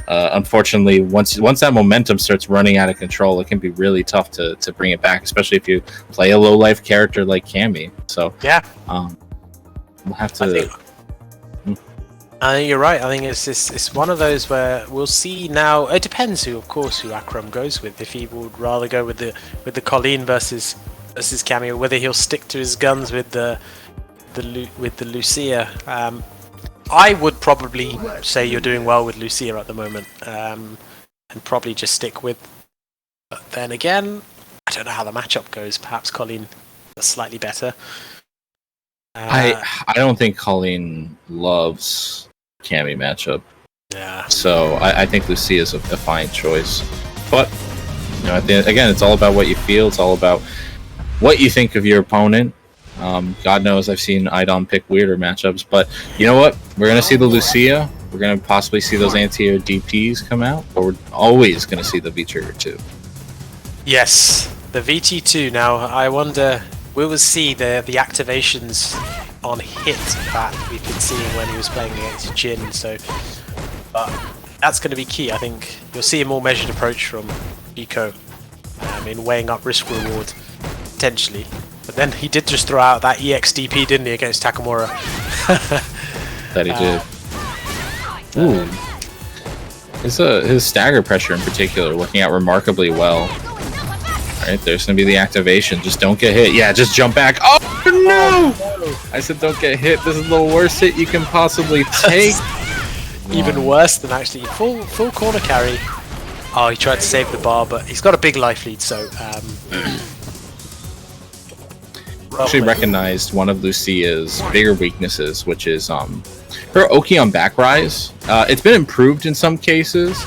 unfortunately, once that momentum starts running out of control, it can be really tough to bring it back, especially if you play a low life character like Cammy. So yeah, we'll have to. I think you're right. I think it's one of those where we'll see now. It depends who Akram goes with. If he would rather go with the Colleen versus Cammy, or whether he'll stick to his guns with the Lucia. I would probably say you're doing well with Lucia at the moment. and probably just stick with. But then again, I don't know how the matchup goes. Perhaps Colleen is slightly better. I don't think Colleen loves Cammy matchup. Yeah. So I think Lucia is a fine choice. But again, it's all about what you feel. It's all about what you think of your opponent. God knows I've seen Idom pick weirder matchups, but you know what? We're gonna see the Lucia. We're gonna possibly see those anti-air DPs come out, but we're always gonna see the V-Trigger too. Yes, the VT2. Now I wonder, we will see the activations on hit that we've been seeing when he was playing against Jin. So, but that's going to be key. I think you'll see a more measured approach from Eco in weighing up risk reward potentially. But then he did just throw out that EXDP, didn't he, against Takamura? That he did. Ooh. His stagger pressure in particular working out remarkably well. Alright, there's going to be the activation. Just don't get hit. Yeah, just jump back. Oh, no! I said don't get hit. This is the worst hit you can possibly take. Even worse than actually full corner carry. Oh, he tried to save the bar, but he's got a big life lead, so... actually recognized one of Lucia's bigger weaknesses, which is her Oki on back rise. It's been improved in some cases,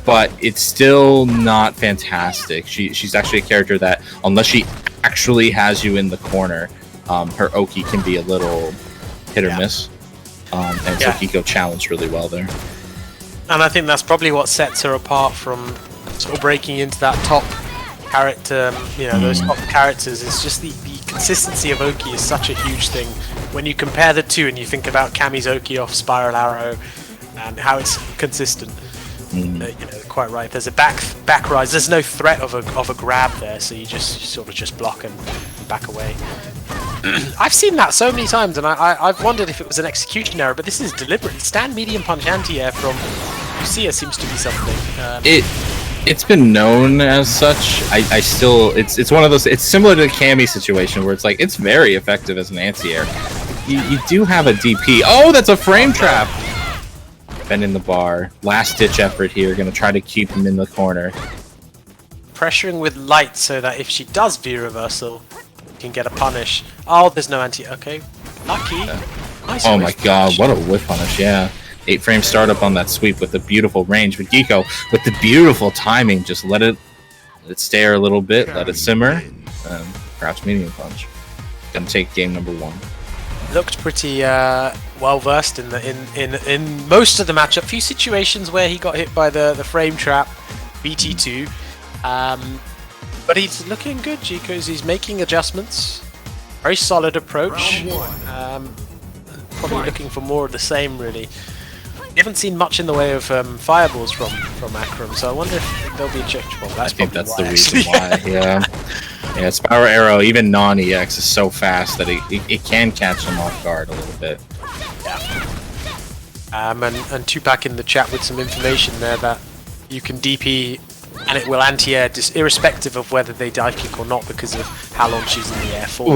but it's still not fantastic. She's actually a character that, unless she actually has you in the corner, her Oki can be a little hit or miss. And so Kiko challenged really well there. And I think that's probably what sets her apart from sort of breaking into that top character, those top characters. It's just the consistency of Oki is such a huge thing. When you compare the two and you think about Cammy's Oki off Spiral Arrow and how it's consistent, quite right. There's a back rise. There's no threat of a grab there, so you sort of just block and back away. I've seen that so many times, and I've wondered if it was an execution error, but this is deliberate. Stand medium punch anti-air from Lucia seems to be something. It's been known as such. I still, it's one of those. It's similar to the Cammy situation where it's like it's very effective as an anti-air. You do have a DP. Oh, that's a frame trap. Bending the bar. Last ditch effort here. Gonna try to keep him in the corner. Pressuring with light so that if she does V reversal, you can get a punish. Oh, there's no anti. Okay, lucky. Nice. Oh my god, what a whip punish! Yeah. 8-frame startup on that sweep with the beautiful range, but Geeko with the beautiful timing, just let it stare a little bit, let it simmer, and perhaps medium punch. Gonna take game number 1. Looked pretty well versed in most of the matchup. Few situations where he got hit by the frame trap, BT2, but he's looking good. Geeko's he's making adjustments. Very solid approach. Probably looking for more of the same, really. We haven't seen much in the way of fireballs from Akram, so I wonder if there'll be a change. Well, I think that's the reason why. Yeah, Spiral Arrow, even non-EX, is so fast that it can catch them off guard a little bit. Yeah. And Tupac in the chat with some information there that you can DP and it will anti-air irrespective of whether they dive kick or not because of how long she's in the air for.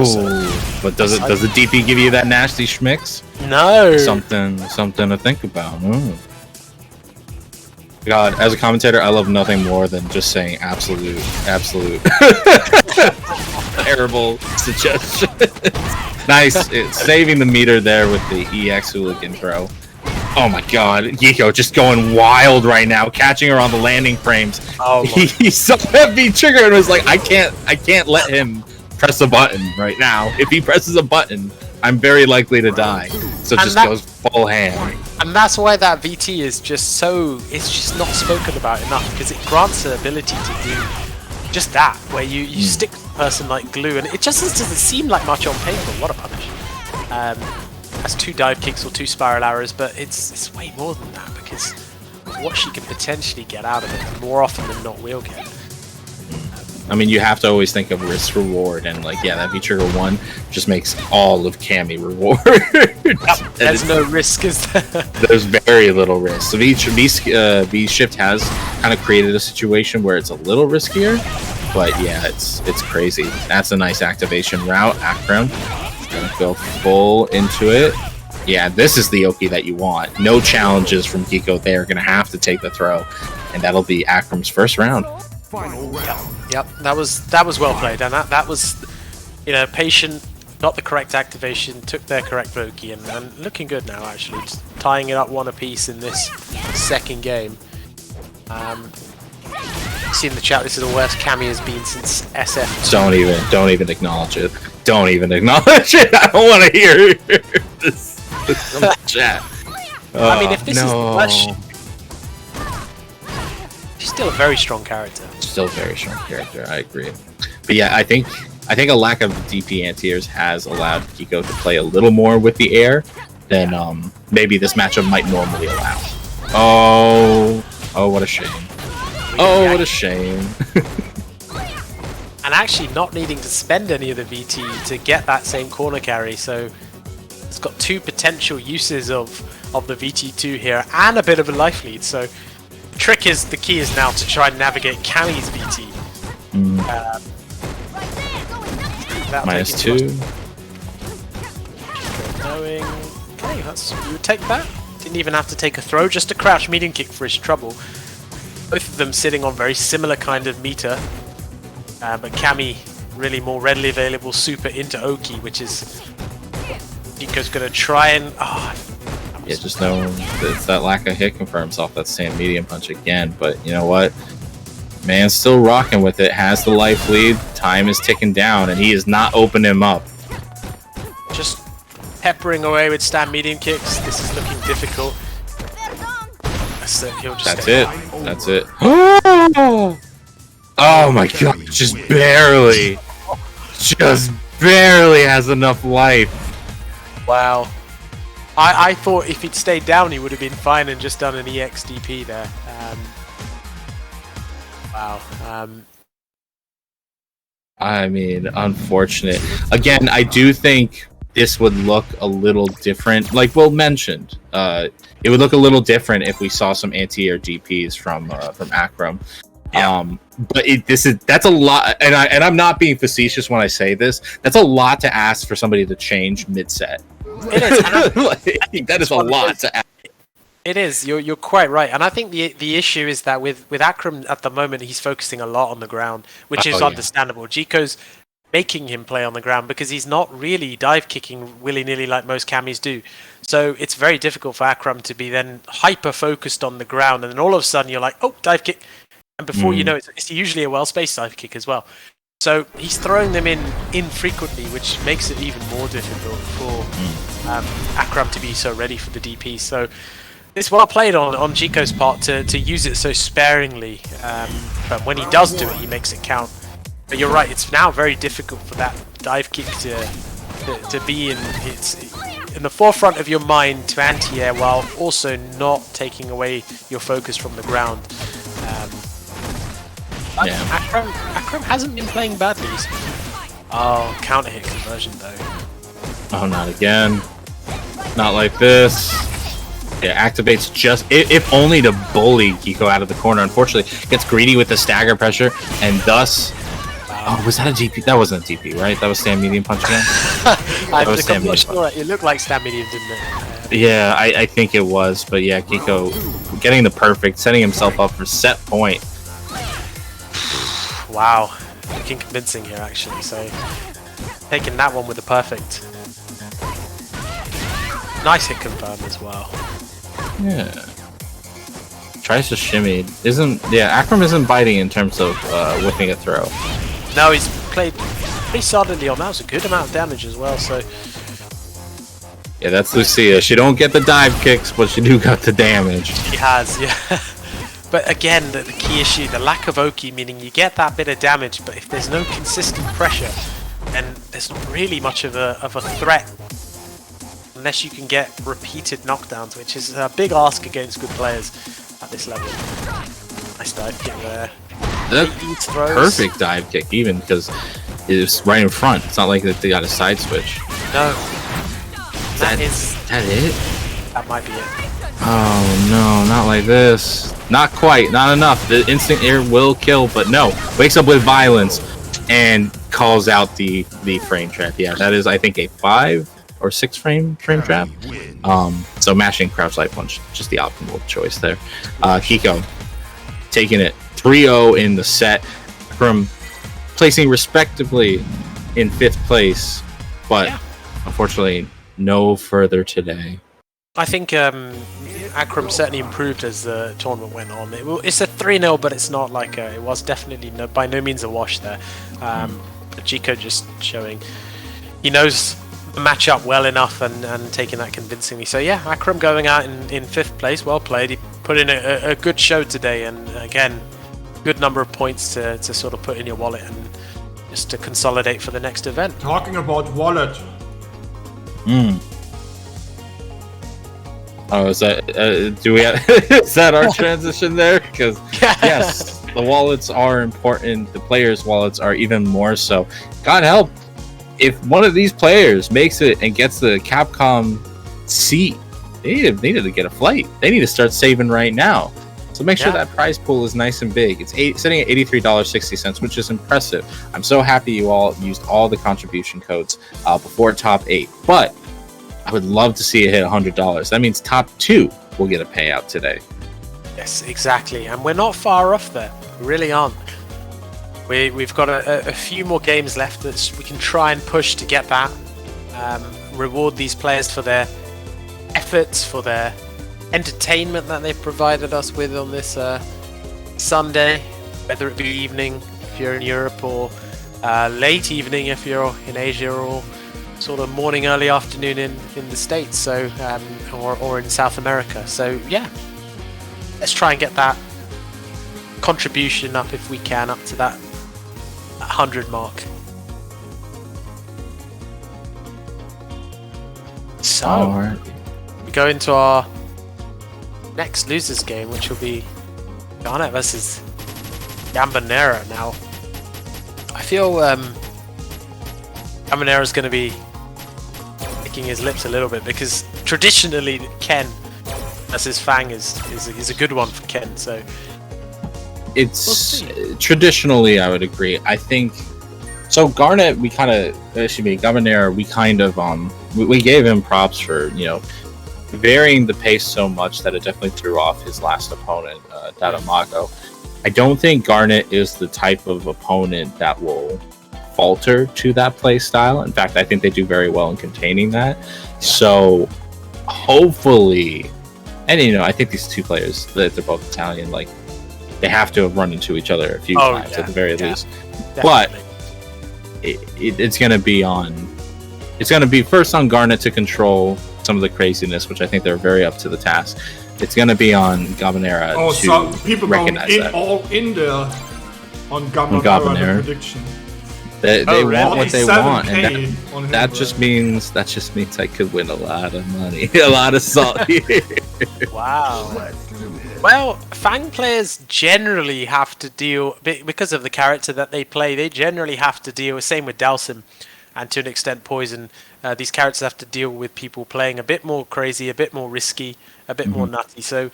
But does the DP give you that nasty schmicks? No. Something to think about. God, as a commentator, I love nothing more than just saying absolute terrible suggestions. Nice, it's saving the meter there with the EX hooligan throw. Oh my god, Geeko just going wild right now, catching her on the landing frames. Oh he saw that V-Trigger and was like, I can't let him press a button right now. If he presses a button, I'm very likely to die. So it just goes full ham. And that's why that VT is just it's just not spoken about enough, because it grants the ability to do just that, where you stick the person like glue, and it just doesn't seem like much on paper. What a punish. Has 2 dive kicks or 2 spiral arrows, but it's way more than that, because what she can potentially get out of it, and more often than not will get. I mean, you have to always think of risk reward, and like, yeah, that V-Trigger 1 just makes all of Cammy reward. There's no risk, is there? There's very little risk. So V-Shift has kind of created a situation where it's a little riskier, but yeah, it's crazy. That's a nice activation route. Akram gonna go full into it. Yeah, this is the Oki that you want. No challenges from Geeko there. Gonna have to take the throw. and that'll be Akram's first round. Final round. Yep, that was well played, and that was, you know, patient, got the correct activation, took their correct Voki, and looking good now actually, just tying it up one apiece in this second game. See in the chat, this is the worst Cammy has been since SF. Don't even acknowledge it. Don't even acknowledge it. I don't want to hear this in the chat. I mean, if this is the worst, she's still a very strong character. Still a very strong character. I agree. But yeah, I think a lack of DP anti-airs has allowed Kiko to play a little more with the air than maybe this matchup might normally allow. Oh, what a shame. Oh, what a shame. And actually not needing to spend any of the VT to get that same corner carry, so it's got two potential uses of the VT2 here and a bit of a life lead. So the key is now to try and navigate Cammy's VT. -2. Knowing, okay, you would take that. Didn't even have to take a throw, just a crouch medium kick for his trouble. Both of them sitting on very similar kind of meter, but Cammy really more readily available super into Oki, which is Nico's gonna try and yeah, just know it's that lack of hit confirms off that same medium punch again. But you know what? Man's still rocking with it. Has the life lead. Time is ticking down, and he is not opening him up. Just peppering away with stand medium kicks. This is looking difficult. That's it. That's it. Oh my god! Just barely has enough life. Wow. I thought if he'd stayed down, he would have been fine and just done an EXDP there. Wow. I mean, unfortunate. Again, I do think this would look a little different. Like Will mentioned, it would look a little different if we saw some anti-air DPs from Akram. Yeah. But that's a lot, and I'm not being facetious when I say this. That's a lot to ask for somebody to change mid-set. It is. I think that is a lot to ask. It is. You're quite right, and I think the issue is that with Akram at the moment, he's focusing a lot on the ground, which is understandable. Jico's making him play on the ground because he's not really dive kicking willy-nilly like most Cammies do. So it's very difficult for Akram to be then hyper focused on the ground, and then all of a sudden you're like, oh, dive kick, and before you know it, it's usually a well-spaced dive kick as well. So he's throwing them in infrequently, which makes it even more difficult for Akram to be so ready for the DP. So it's well played on Jico's part to use it so sparingly, but when he does do it, he makes it count. But you're right, it's now very difficult for that dive kick to be in the forefront of your mind to anti-air while also not taking away your focus from the ground. Akram hasn't been playing badly. Oh, counter hit conversion though. Oh, not again. Not like this. Yeah, activates just if only to bully Kiko out of the corner. Unfortunately, gets greedy with the stagger pressure, and thus. Oh, was that a DP? That wasn't a DP, right? That was stand medium punch again. I'm not sure. It looked like stand medium, didn't it? Yeah, I think it was, but yeah, Kiko getting the perfect, setting himself up for set point. Wow, looking convincing here actually. So taking that one with the perfect. Nice hit confirm as well. Yeah. Tries to shimmy. Akram isn't biting in terms of whipping a throw. No, he's played pretty solidly on that. Was a good amount of damage as well. So yeah, that's Lucia. She don't get the dive kicks, but she do got the damage. She has, yeah. But again, the key issue, the lack of Oki, meaning you get that bit of damage, but if there's no consistent pressure, then there's not really much of a threat. Unless you can get repeated knockdowns, which is a big ask against good players at this level. Nice dive kick there. Perfect dive kick, even because it's right in front. It's not like that they got a side switch. No. That it? That might be it. Oh no, not like this. Not quite, not enough. The instant air will kill, but no. Wakes up with violence and calls out the frame trap. Yeah, that is, I think, a 5 or 6 frame trap. So mashing crouch light punch, just the optimal choice there. Kiko taking it 3-0 in the set from placing respectably in 5th place, but unfortunately no further today. I think Akram certainly improved as the tournament went on. It's a 3-0, but it's not like it was definitely by no means a wash there. Chico just showing he knows the matchup well enough and taking that convincingly. So yeah, Akram going out in 5th place, well played. He put in a good show today, and again, good number of points to sort of put in your wallet and just to consolidate for the next event. Talking about wallet. Oh, is that do we have, is that our transition there? Because yes, the wallets are important. The players' wallets are even more so. God help if one of these players makes it and gets the Capcom seat. They needed to get a flight. They need to start saving right now. So make sure that prize pool is nice and big. It's sitting at $83.60, which is impressive. I'm so happy you all used all the contribution codes before top 8. But I would love to see it hit $100. That means top 2 will get a payout today. Yes, exactly. And we're not far off there. We really aren't. We've got a few more games left that we can try and push to get that. Reward these players for their efforts, for their entertainment that they've provided us with on this Sunday, whether it be evening if you're in Europe, or late evening if you're in Asia, or sort of morning, early afternoon in the States, so or in South America. So yeah, let's try and get that contribution up if we can, up to that 100 mark. So we go into our next losers game, which will be Garnet versus Gambonera. Now I feel Gambonera is going to be licking his lips a little bit, because traditionally Ken versus Fang is a good one for Ken. So it's traditionally, I would agree. I think so. Garnet, Gambonera, we kind of we gave him props for varying the pace so much that it definitely threw off his last opponent, Dadamago. I don't think Garnet is the type of opponent that will falter to that play style. In fact, I think they do very well in containing that. So hopefully, and I think these two players, they're both Italian, like they have to have run into each other a few times at the very least. Definitely. But it's going to be first on Garnet to control some of the craziness, which I think they're very up to the task. It's going to be on Gambonera to so people recognize going that. All in there on Gambonera prediction. They want what they want, and that just means I could win a lot of money, a lot of salt. Wow. Well, Fang players generally have to deal, because of the character that they play, they generally have to deal, same with Dalsim, and to an extent Poison, these characters have to deal with people playing a bit more crazy, a bit more risky, a bit more nutty. So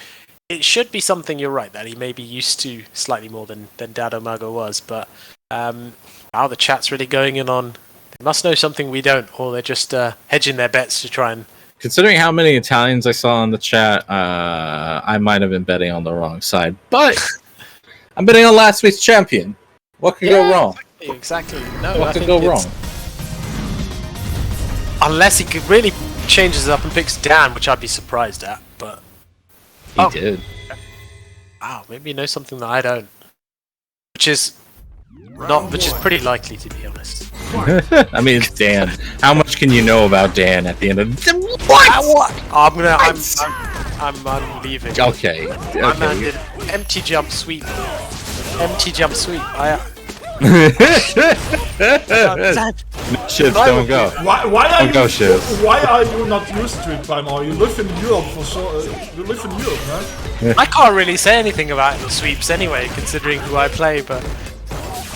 it should be something, you're right, that he may be used to slightly more than Dadamago was. But wow, the chat's really going in on, they must know something we don't, or they're just hedging their bets to try and... Considering how many Italians I saw in the chat, I might have been betting on the wrong side. But I'm betting on last week's champion. What could go wrong? Exactly. No, what could go wrong? Unless he really changes it up and picks Dan, which I'd be surprised at. But he did. Wow, maybe you know something that I don't. Which is pretty likely, to be honest. I mean, it's Dan. How much can you know about Dan at the end of the... What? I'm leaving. Okay. My man did empty jump sweep. Shivs, don't go. Why are don't go, Shivs. Why are you not used to it by now? You live in Europe man. I can't really say anything about sweeps anyway, considering who I play, but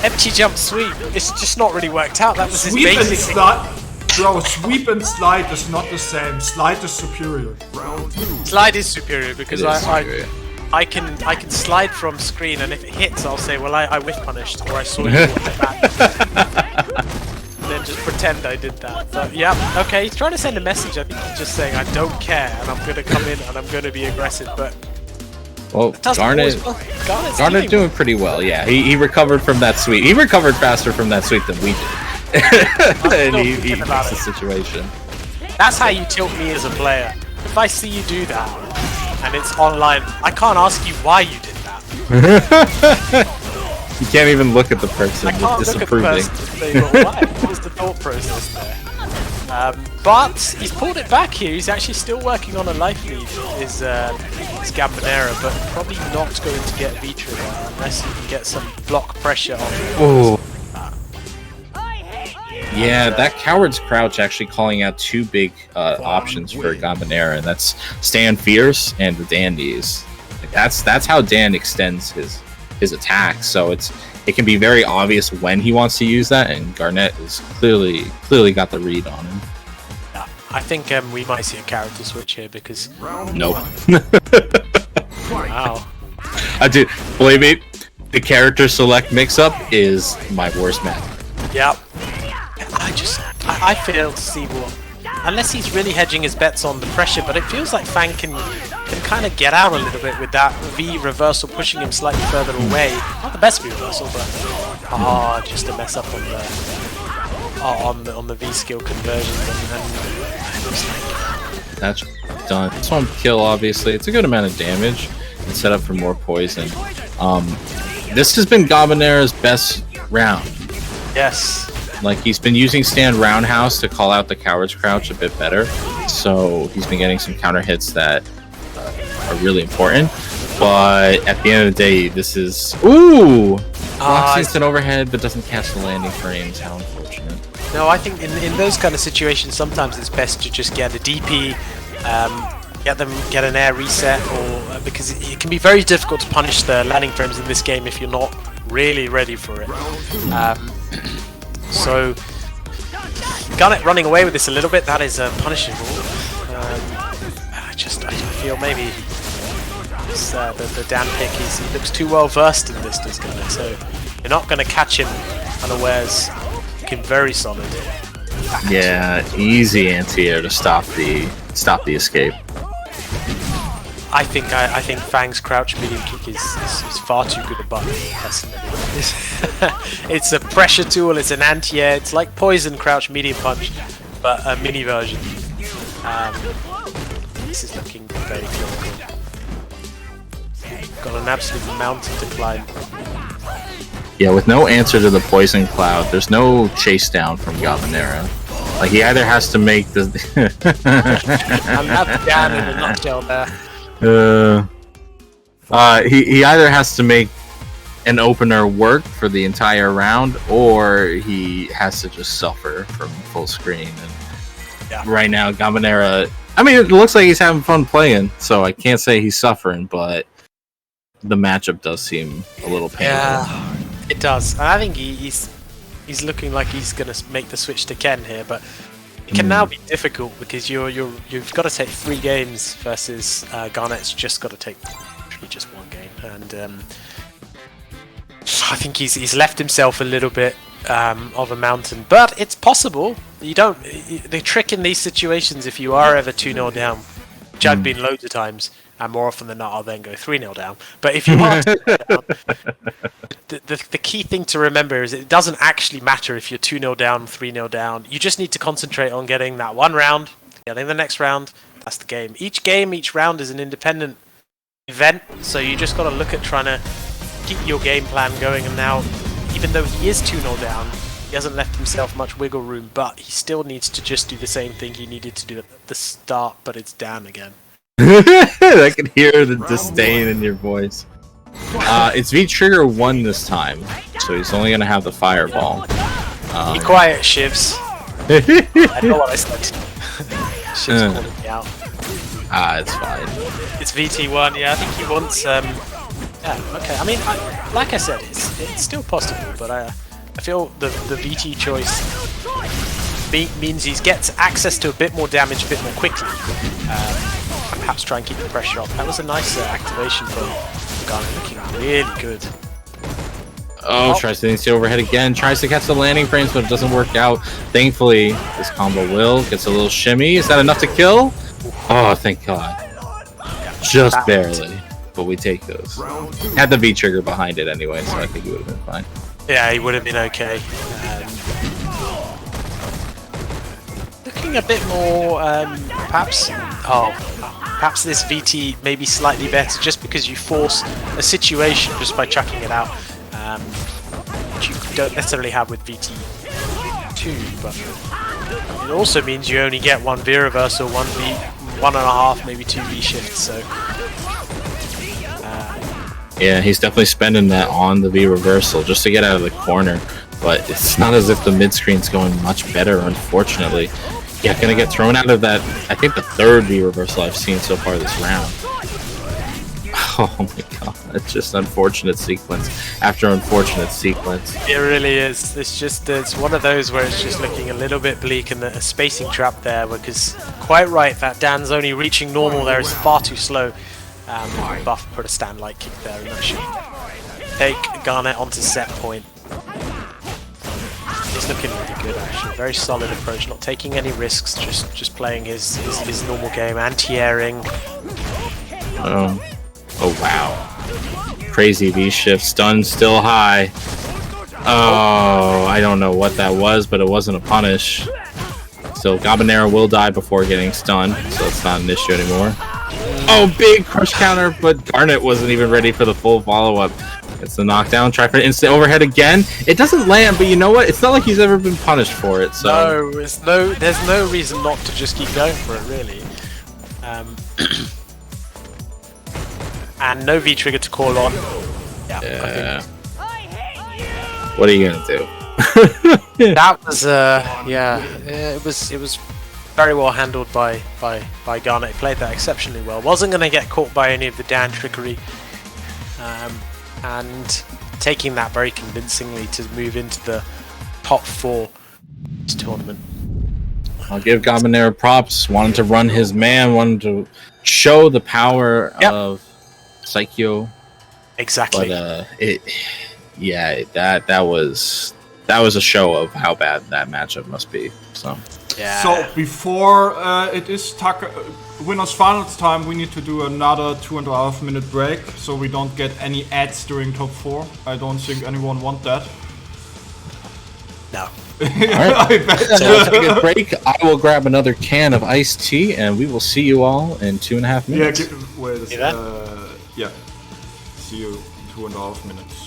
empty jump sweep, it's just not really worked out. That was his basic thing. Bro, sweep and slide is not the same. Slide is superior. Slide is superior because I can slide from screen, and if it hits, I'll say, well, I whiff punished, or I saw you watch it back. And then just pretend I did that. But yeah, okay, he's trying to send a message. I think he's just saying, I don't care, and I'm going to come in and I'm going to be aggressive. But Well, Garnet doing pretty well. Yeah, he recovered from that sweep. He recovered faster from that sweep than we did. And he fixed the situation. That's how you tilt me as a player. If I see you do that, and it's online, I can't ask you why you did that. You can't even look at the person. I can't look at the person and say, well, why? What was the thought process there? But he's pulled it back here. He's actually still working on a life lead, is Gambonera, but probably not going to get Vitra there unless he can get some block pressure on him. Oh. Yeah, that Coward's Crouch actually calling out two big options for Gambonera, and that's Stand Fierce and the Dandies. Like, that's how Dan extends his attack, so it can be very obvious when he wants to use that, and Garnet is clearly got the read on him. Yeah, I think we might see a character switch here because nope. Wow. Dude, believe me, the character select mix-up is my worst match. Yep. I fail to see what, unless he's really hedging his bets on the pressure, but it feels like Fang can kind of get out a little bit with that V reversal pushing him slightly further away. Not the best V reversal, but just a mess up on the V skill conversions, and looks like that's done. This one kill, obviously. It's a good amount of damage and set up for more poison. This has been Gambonera's best round. Yes. Like, he's been using Stand Roundhouse to call out the Coward's Crouch a bit better, so he's been getting some counter hits that are really important. But at the end of the day, this is... Ooh! Blocks an overhead, but doesn't catch the landing frames. How unfortunate. No, I think in those kind of situations, sometimes it's best to just get a DP, get an air reset, or because it can be very difficult to punish the landing frames in this game if you're not really ready for it. So, Garnet running away with this a little bit, that is punishable. I feel maybe the Dan pick, he looks too well versed in this, does Garnet, so you're not going to catch him unawares. Looking very solid. Yeah, easy anti-air to stop the escape. I think Fang's crouch medium kick is far too good a button, personally. It's a pressure tool, it's an anti-air, it's like Poison Crouch medium punch, but a mini version. This is looking very clinical. Got an absolute mountain to climb. Yeah, with no answer to the Poison Cloud, there's no chase down from Gambonera. Like, he either has to make the... I'm not down in a nutshell there. He either has to make an opener work for the entire round, or he has to just suffer from full screen. And yeah. Right now, Gambonera, I mean, it looks like he's having fun playing, so I can't say he's suffering, but the matchup does seem a little painful. Yeah, it does. And I think he's looking like he's going to make the switch to Ken here, but it can now be difficult because you've got to take 3 games versus Garnet's just got to take just 1 game, and I think he's left himself a little bit of a mountain, but it's possible. You don't. The trick in these situations, if you are ever 2-0 down, which I've been loads of times, and more often than not, I'll then go 3-0 down. But if you are 2-0 down, the key thing to remember is it doesn't actually matter if you're 2-0 down, 3-0 down. You just need to concentrate on getting that one round, getting the next round. That's the game. Each round is an independent event, so you just got to look at trying to keep your game plan going. And now, even though he is 2-0 down, he hasn't left himself much wiggle room, but he still needs to just do the same thing he needed to do at the start, but it's down again. I can hear the disdain in your voice. It's V-Trigger 1 this time, so he's only going to have the fireball. Be quiet, Shivs. I know what I said. Shivs calling me out. It's fine. It's VT1, yeah, I think he wants, yeah, okay. I mean, like I said, it's still possible, but I feel the VT choice means he gets access to a bit more damage a bit more quickly. Perhaps try and keep the pressure off. That was a nice activation from Garnet, looking really good. Oh, tries to see overhead again. Tries to catch the landing frames, but it doesn't work out. Thankfully, this combo gets a little shimmy. Is that enough to kill? Oh, thank God. Just barely. but we take those. Round 2. Had the V trigger behind it anyway, so I think he would have been fine. Yeah, he would have been okay. Looking a bit more, perhaps this VT may be slightly better just because you force a situation just by chucking it out, which you don't necessarily have with VT2, but it also means you only get one V reversal, one and a half, maybe 2 V shifts, so... Yeah, he's definitely spending that on the V reversal just to get out of the corner, but it's not as if the mid screen's going much better, unfortunately. Yeah, gonna get thrown out of that, I think the 3rd V reversal I've seen so far this round. Oh my god, it's just unfortunate sequence after unfortunate sequence. It really is. It's one of those where it's just looking a little bit bleak and a spacing trap there, because quite right, that Dan's only reaching normal there is far too slow. Buff put a stand light kick there and that should take Garnet onto set point. He's looking really good actually, very solid approach, not taking any risks, just playing his normal game, anti-airing. Oh wow. Crazy V shift, stun still high. Oh, I don't know what that was, but it wasn't a punish. So Gabanero will die before getting stunned, so it's not an issue anymore. Oh, big crush counter, but Garnet wasn't even ready for the full follow-up. It's the knockdown, try for instant overhead again. It doesn't land, but you know what? It's not like he's ever been punished for it, so... No, there's no reason not to just keep going for it, really. And no V-trigger to call on. Yeah. What are you gonna do? That was, it was very well handled by Garnet. He played that exceptionally well. Wasn't going to get caught by any of the Dan trickery, and taking that very convincingly to move into the top 4 this tournament. I'll give Gabanero props. Wanted to run his man. Wanted to show the power of Psycho. Exactly. But that was a show of how bad that matchup must be. So. Yeah. So before it is winners finals time, we need to do another 2.5 minute break, so we don't get any ads during top 4. I don't think anyone want that. No. Alright. I bet. So we'll take a break. I will grab another can of iced tea, and we will see you all in 2.5 minutes. Yeah. Wait. Yeah. See you in 2.5 minutes.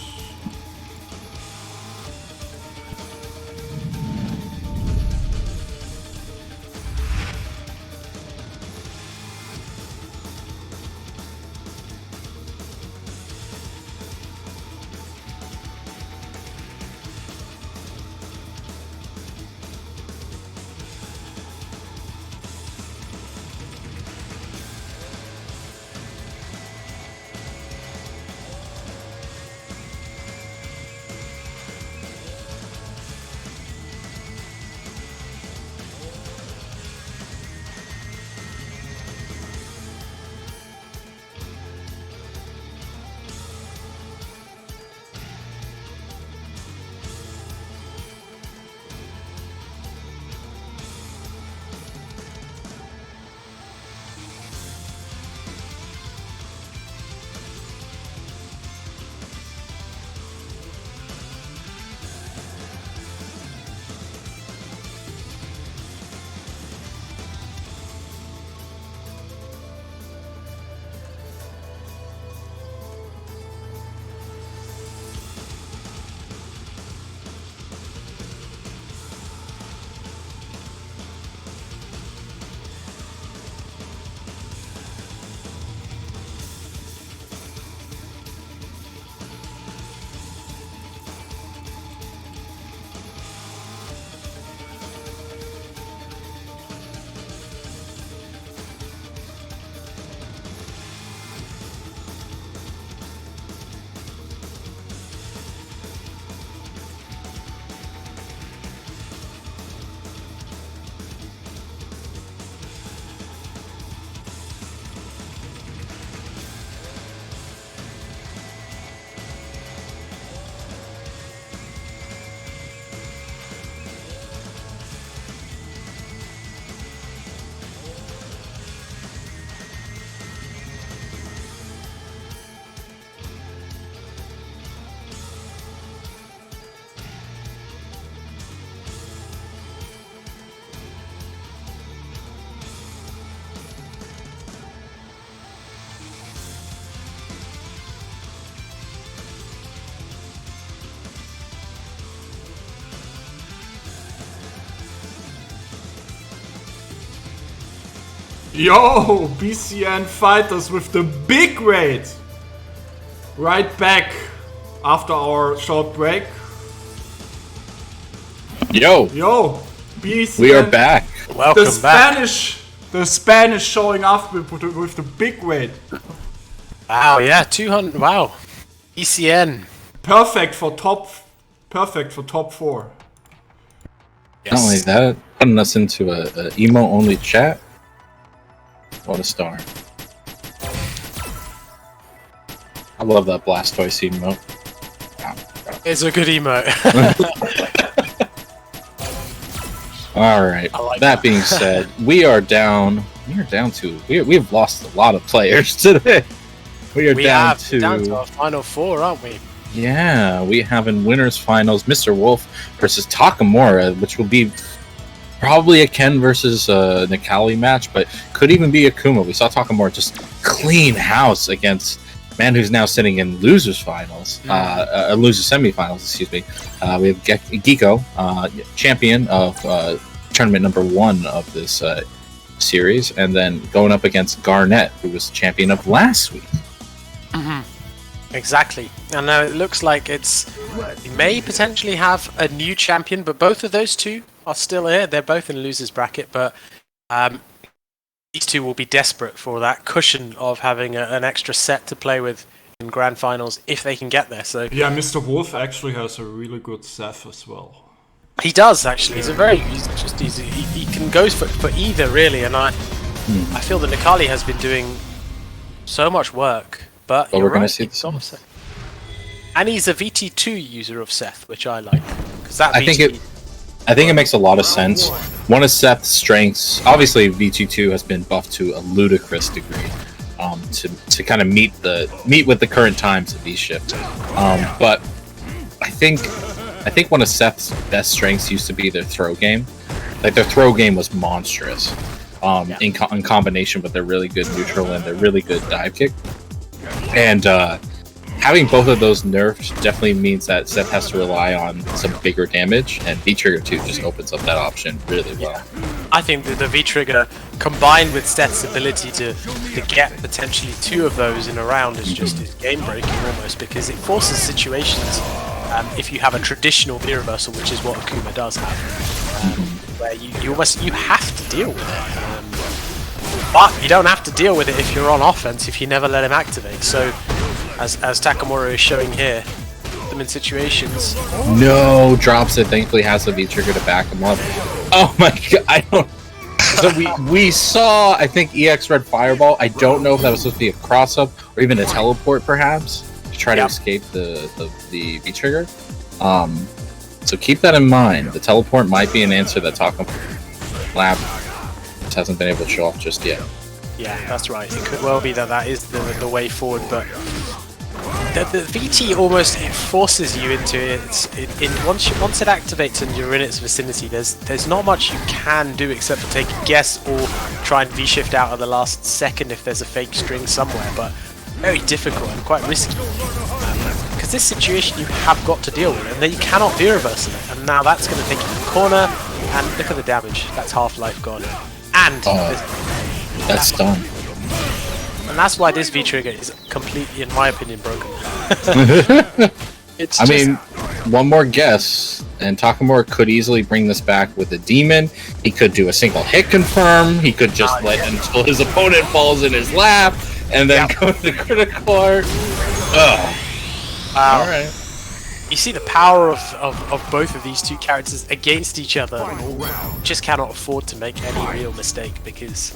Yo, BCN fighters with the big raid. Right back after our short break. Yo, BCN. we are back. Welcome back. The Spanish showing up with the big raid. Wow, yeah, 200. Wow, ECN. Perfect for top 4. Not only that, putting us into a emo only chat. What a star! I love that Blastoise emote. It's a good emote. All right. like that being said, we've lost a lot of players today. We are down to our final 4, aren't we? Yeah, we have in winners finals Mr. Wolf versus Takamura, which will be probably a Ken versus Nikali match, but could even be a Kuma. We saw Takamura just clean house against man who's now sitting in losers finals, losers semifinals. Excuse me. We have Geeko, champion of tournament number 1 of this series, and then going up against Garnett, who was champion of last week. Exactly. And now it looks like we may potentially have a new champion, but both of those two are still here. They're both in losers bracket, but these two will be desperate for that cushion of having an extra set to play with in grand finals if they can get there. So yeah, Mr. Wolf actually has a really good Seth as well. He does actually. He can go for either really, and I feel that Nikali has been doing so much work. But we're going to see this. And he's a VT2 user of Seth, which I like. I think it makes a lot of sense. One of Seth's strengths, obviously VT2 has been buffed to a ludicrous degree to kind of meet with the current times of V-Shift. But I think one of Seth's best strengths used to be their throw game. Like their throw game was monstrous in combination with their really good neutral and their really good dive kick. And having both of those nerfed definitely means that Seth has to rely on some bigger damage, and V-Trigger 2 just opens up that option really well. I think that the V-Trigger, combined with Seth's ability to get potentially 2 of those in a round, is game-breaking almost, because it forces situations, if you have a traditional V-Reversal, which is what Akuma does have, where you have to deal with it. But you don't have to deal with it if you're on offense, if you never let him activate. So, as Takamura is showing here, them in situations. No, drops it. Thankfully, has the V-Trigger to back him up. Oh my god, I don't. So we saw, I think, EX Red Fireball. I don't know if that was supposed to be a cross-up or even a teleport, perhaps, to try to escape the V-Trigger. So keep that in mind. The teleport might be an answer that Takamura Lab hasn't been able to show off just yet. Yeah, that's right. It could well be that is the way forward, but the VT almost forces you into it. Once it activates and you're in its vicinity, there's not much you can do except for take a guess or try and V-shift out at the last second if there's a fake string somewhere, but very difficult and quite risky. Because this situation you have got to deal with, and then you cannot V-reverse it, and now that's going to take you to the corner, and look at the damage. That's half-life gone. And that's done. And that's why this V-Trigger is completely, in my opinion, broken. I mean, one more guess, and Takamura could easily bring this back with a demon. He could do a single hit confirm. He could just until his opponent falls in his lap, and then go to the critical art. Ugh. Wow. All right. You see the power of both of these two characters against each other. Just cannot afford to make any real mistake, because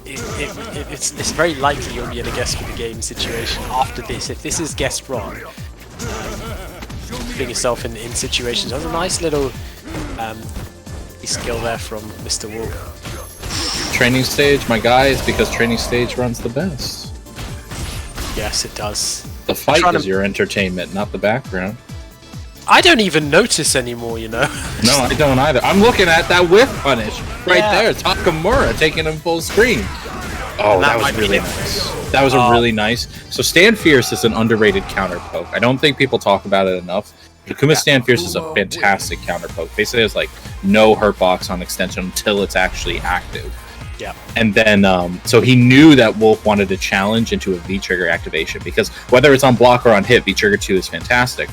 it's very likely you'll be in a guess for the game situation after this. If this is guessed wrong, putting yourself in situations. That's a nice little skill there from Mr. Wolf. Training stage, my guy, is because training stage runs the best. Yes, it does. The fight is your entertainment, not the background. I don't even notice anymore, you know. No, I don't either. I'm looking at that whiff punish right there. Takamura taking him full screen. Oh, that was really nice. That was a really nice. So Stand Fierce is an underrated counter poke. I don't think people talk about it enough. Akuma Stand Fierce is a fantastic counter poke. Basically, there's like no hurt box on extension until it's actually active. Yeah. And then, so he knew that Wolf wanted to challenge into a V-trigger activation, because whether it's on block or on hit, V-trigger 2 is fantastic.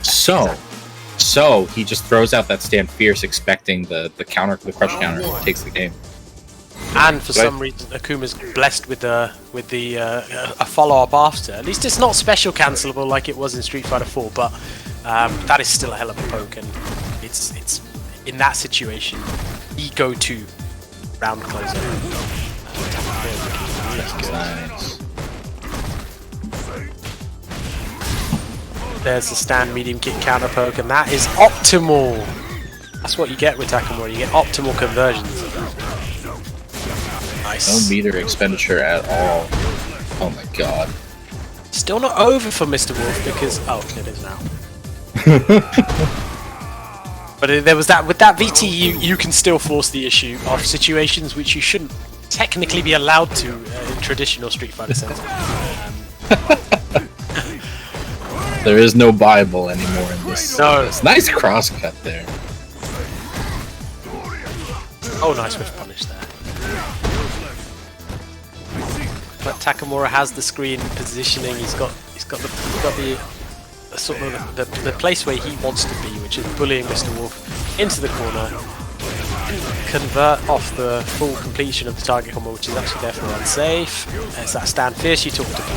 So he just throws out that stand fierce, expecting the crush counter, and takes the game. And for some reason, Akuma's blessed with a follow-up after. At least it's not special cancelable like it was in Street Fighter 4, but that is still a hell of a poke, and it's in that situation the go-to round closer. Nice. There's the stand medium kick counter poke, and that is optimal. That's what you get with Takamura. You get optimal conversions. Nice. No meter expenditure at all. Oh my god. Still not over for Mr. Wolf because it is now. But there was that with that VT, you can still force the issue of situations which you shouldn't technically be allowed to in traditional Street Fighter sense. There is no Bible anymore in this. No. This nice cross cut there. Oh, nice whiff punish there. But Takamura has the screen positioning. He's got the sort of the place where he wants to be, which is bullying Mr. Wolf into the corner, convert off the full completion of the target combo, which is actually definitely unsafe. There's that stand fierce you talked about.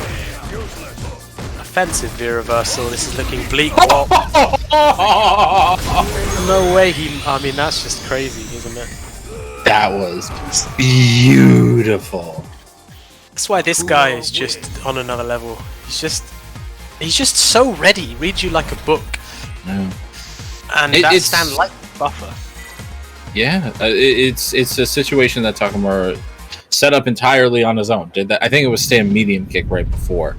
Offensive V reversal. This is looking bleak. No way I mean, that's just crazy, isn't it? That was beautiful. That's why this guy is just on another level. He's just so ready. He reads you like a book. Yeah. And that stand like buffer. Yeah, it's a situation that Takamura set up entirely on his own. Did that? I think it was stand medium kick right before.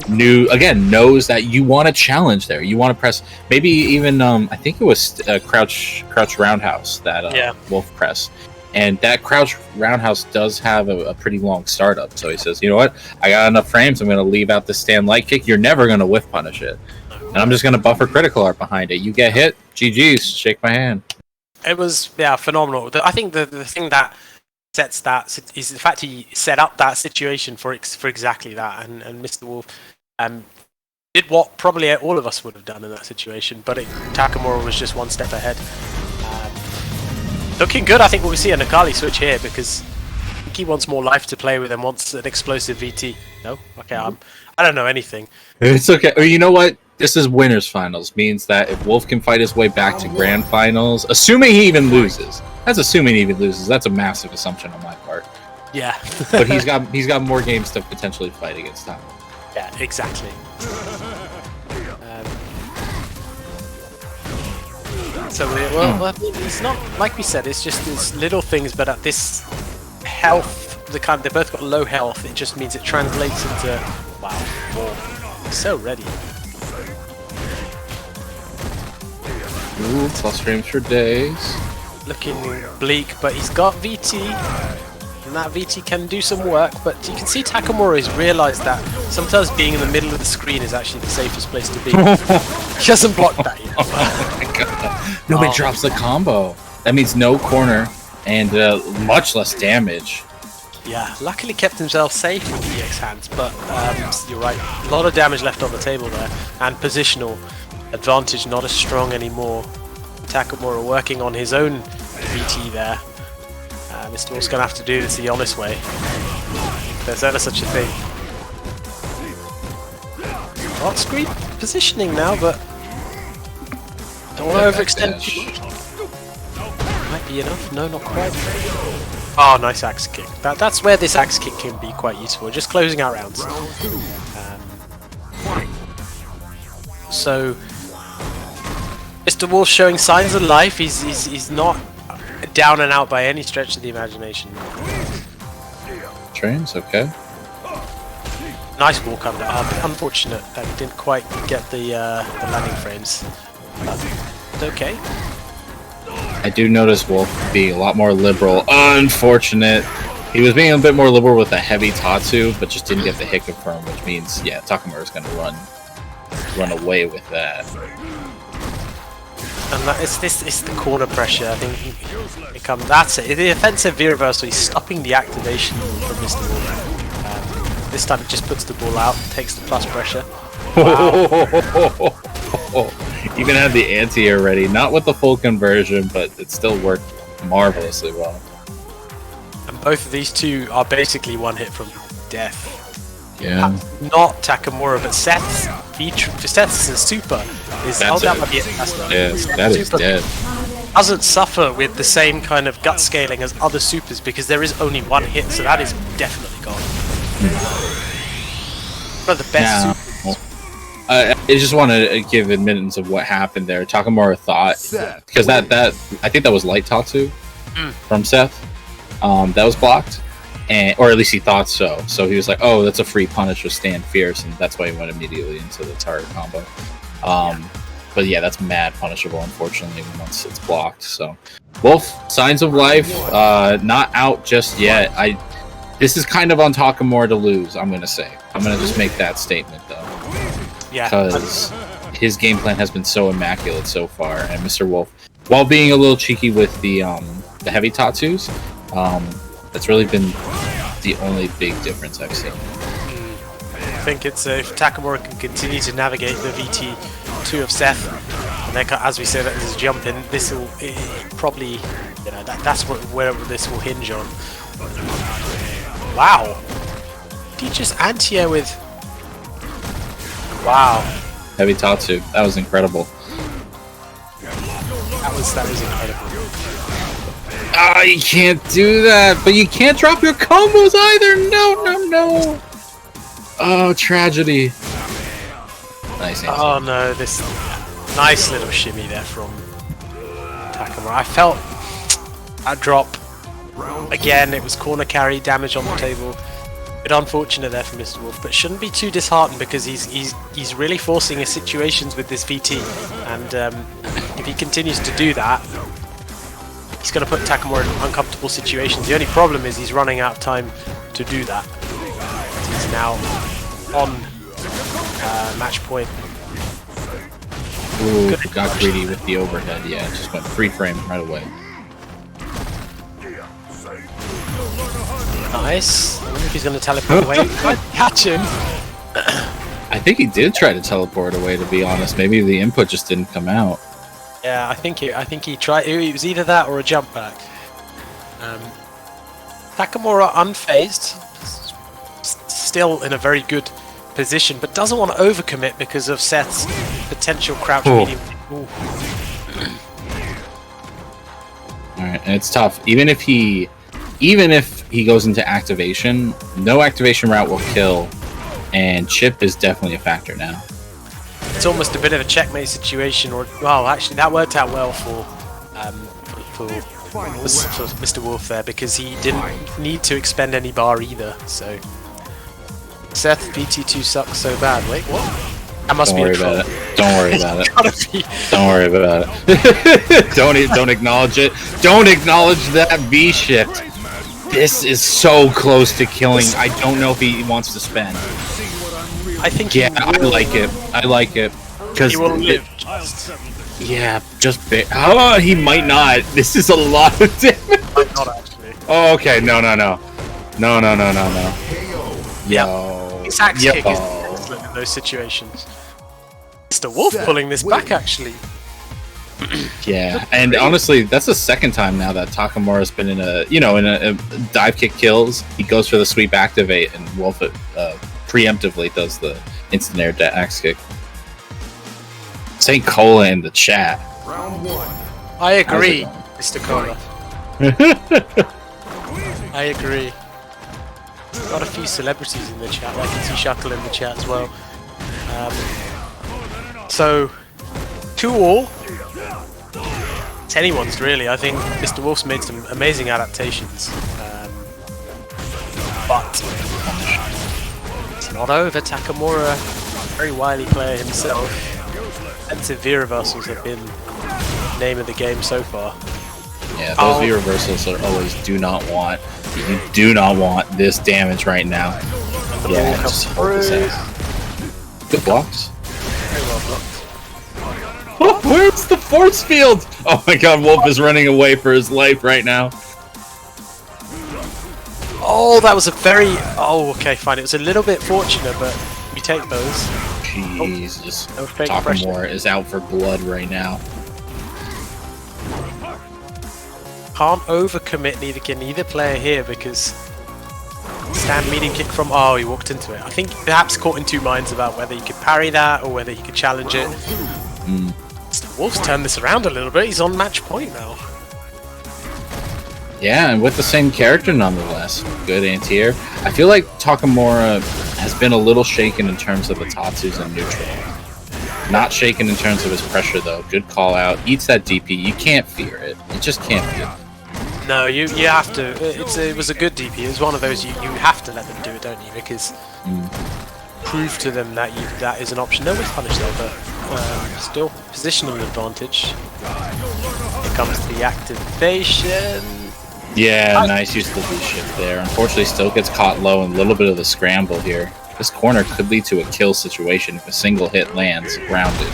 Knows that you want to challenge there. You want to press. Maybe even I think it was crouch roundhouse that Wolf press. And that crouch roundhouse does have a pretty long startup. So he says, you know what? I got enough frames. I'm going to leave out the stand light kick. You're never going to whiff punish it. And I'm just going to buffer critical art behind it. You get hit, GG's, shake my hand. It was, phenomenal. I think the thing that sets that is the fact he set up that situation for exactly that. And Mr. Wolf did what probably all of us would have done in that situation. But Takamura was just one step ahead. Looking good. I think we'll see a Nakali switch here because he wants more life to play with and wants an explosive VT. No? Okay, I don't know anything. It's okay. Or you know what? This is winners finals. Means that if Wolf can fight his way back to grand finals, assuming he even loses. That's assuming he even loses. That's a massive assumption on my part. Yeah. But he's got more games to potentially fight against Tom. Yeah, exactly. So, it's not, like we said, it's just these little things, but at this health, they both got low health, it just means it translates into, wow, so ready. Ooh, plus frames for days. Looking bleak, but he's got VT, and that VT can do some work, but you can see Takamura has realised that sometimes being in the middle of the screen is actually the safest place to be. He doesn't block that yet. Oh my god. Nobody drops the combo. That means no corner and much less damage. Yeah, luckily kept himself safe with the EX hands, but you're right. A lot of damage left on the table there, and positional advantage not as strong anymore. Takamura working on his own VT there. Mr. Wolf's going to have to do this the honest way. If there's ever such a thing. On screen positioning now, but don't want to overextend too much. Might be enough. No, not quite. Oh, nice axe kick. That's where this axe kick can be quite useful. Just closing out rounds. So Mr. Wolf showing signs of life. He's not down and out by any stretch of the imagination. Trains, okay. Nice walk under. Unfortunate that he didn't quite get the landing frames. But okay. I do notice Wolf being a lot more liberal. Unfortunate. He was being a bit more liberal with a heavy Tatsu, but just didn't get the hit confirm, which means, yeah, Takamura's going to run away with that. And it's the corner pressure. I think that's it. The offensive V reversal. He's stopping the activation from Mr. Wolf. This time it just puts the ball out, takes the plus pressure. Wow. Even had the anti-air ready, not with the full conversion, but it still worked marvelously well. And both of these two are basically one hit from death. Yeah. Not Takamura, but Seth's super is That's that it. might be it. Yes, that is dead. Doesn't suffer with the same kind of gut scaling as other supers because there is only one hit, so that is definitely gone. One of the best supers. I just want to give admittance of what happened there. Takamura thought, because that I think that was light Tatsu from Seth, that was blocked, or at least he thought so. So he was like, "Oh, that's a free punish with Stand Fierce," and that's why he went immediately into the target combo. But yeah, that's mad punishable, unfortunately, once it's blocked. So, Wolf, Signs of Life, not out just yet. This is kind of on Takamura to lose. I'm gonna say. I'm gonna just make that statement though. Yeah, because his game plan has been so immaculate so far, and Mr. Wolf, while being a little cheeky with the heavy Tatsus, that's really been the only big difference I've seen. I think it's if Takamura can continue to navigate the VT2 of Seth, and then as we said, there's a jump in. This will probably, that's where this will hinge on. Wow, did he just anti-air with? Wow. Heavy Tatsu. That was incredible. That was incredible. Ah, you can't do that, but you can't drop your combos either. No. Oh, tragedy. Nice answer. Oh no, this nice little shimmy there from Takamura. I felt that drop. Again, it was corner carry, damage on the table. Bit unfortunate there for Mr. Wolf, but shouldn't be too disheartened because he's really forcing his situations with this VT, and if he continues to do that, he's going to put Takamura in uncomfortable situations. The only problem is he's running out of time to do that. He's now on match point. Ooh, got greedy with the overhead. Yeah, just went free frame right away. Nice. I wonder if he's going to teleport away. Catch him. I think he did try to teleport away, to be honest. Maybe the input just didn't come out. Yeah, I think he tried. It was either that or a jump back. Takamura unfazed, still in a very good position, but doesn't want to overcommit because of Seth's potential crouch medium. Alright, and it's tough. Even if he goes into activation, no activation route will kill, and chip is definitely a factor now. It's almost a bit of a checkmate situation, or well, actually that worked out well for Mr. Wolf there because he didn't need to expend any bar either. So Seth BT2 sucks so bad. Wait, what? That must be a troll. Don't worry about it. Gotta be. Don't worry about it. Don't acknowledge it. Don't acknowledge that V shift. This is so close to killing. I don't know if he wants to spend. I think I like it. I like it because he will live. Yeah, just oh, he might not. This is a lot of damage. Might not actually. Oh, okay. No. Yo. His axe kick is excellent in those situations. Mr. Wolf pulling this back actually. Yeah, and honestly, that's the second time now that Takamura's been in a dive kick kills. He goes for the sweep activate, and Wolf preemptively does the instant air axe kick. St. Cola in the chat. Round one. I agree, Mr. Cola. I agree. Got a few celebrities in the chat. I can see Shuckle in the chat as well. So, 2-all. It's anyone's really. I think Mr. Wolf's made some amazing adaptations. But it's not over. Takamura, very wily player himself. Defensive V reversals have been the name of the game so far. Yeah, those V reversals are always do not want. You do not want this damage right now. And the ball Good blocks. Very well blocked. Where's the force field? Oh my god, Wolf is running away for his life right now. Oh, that was a very... Oh, okay, fine. It was a little bit fortunate, but we take those. Jesus. No fake pressure. Takamura is out for blood right now. Can't overcommit neither player here because stand medium kick from... Oh, he walked into it. I think perhaps caught in two minds about whether he could parry that or whether he could challenge it. Mr. Wolf's turned this around a little bit. He's on match point now. Yeah, and with the same character nonetheless. Good anti-air. I feel like Takamura has been a little shaken in terms of the Tatsus and neutral. Not shaken in terms of his pressure though. Good call out. Eats that DP. You can't fear it. You just can't fear it. No, you have to. It was a good DP. It was one of those you have to let them do it, don't you? Because prove to them that that is an option. No one's punished though, but still positional advantage. Here comes the activation. Yeah, nice use of the V-shift there. Unfortunately, still gets caught low and a little bit of the scramble here. This corner could lead to a kill situation if a single hit lands grounded.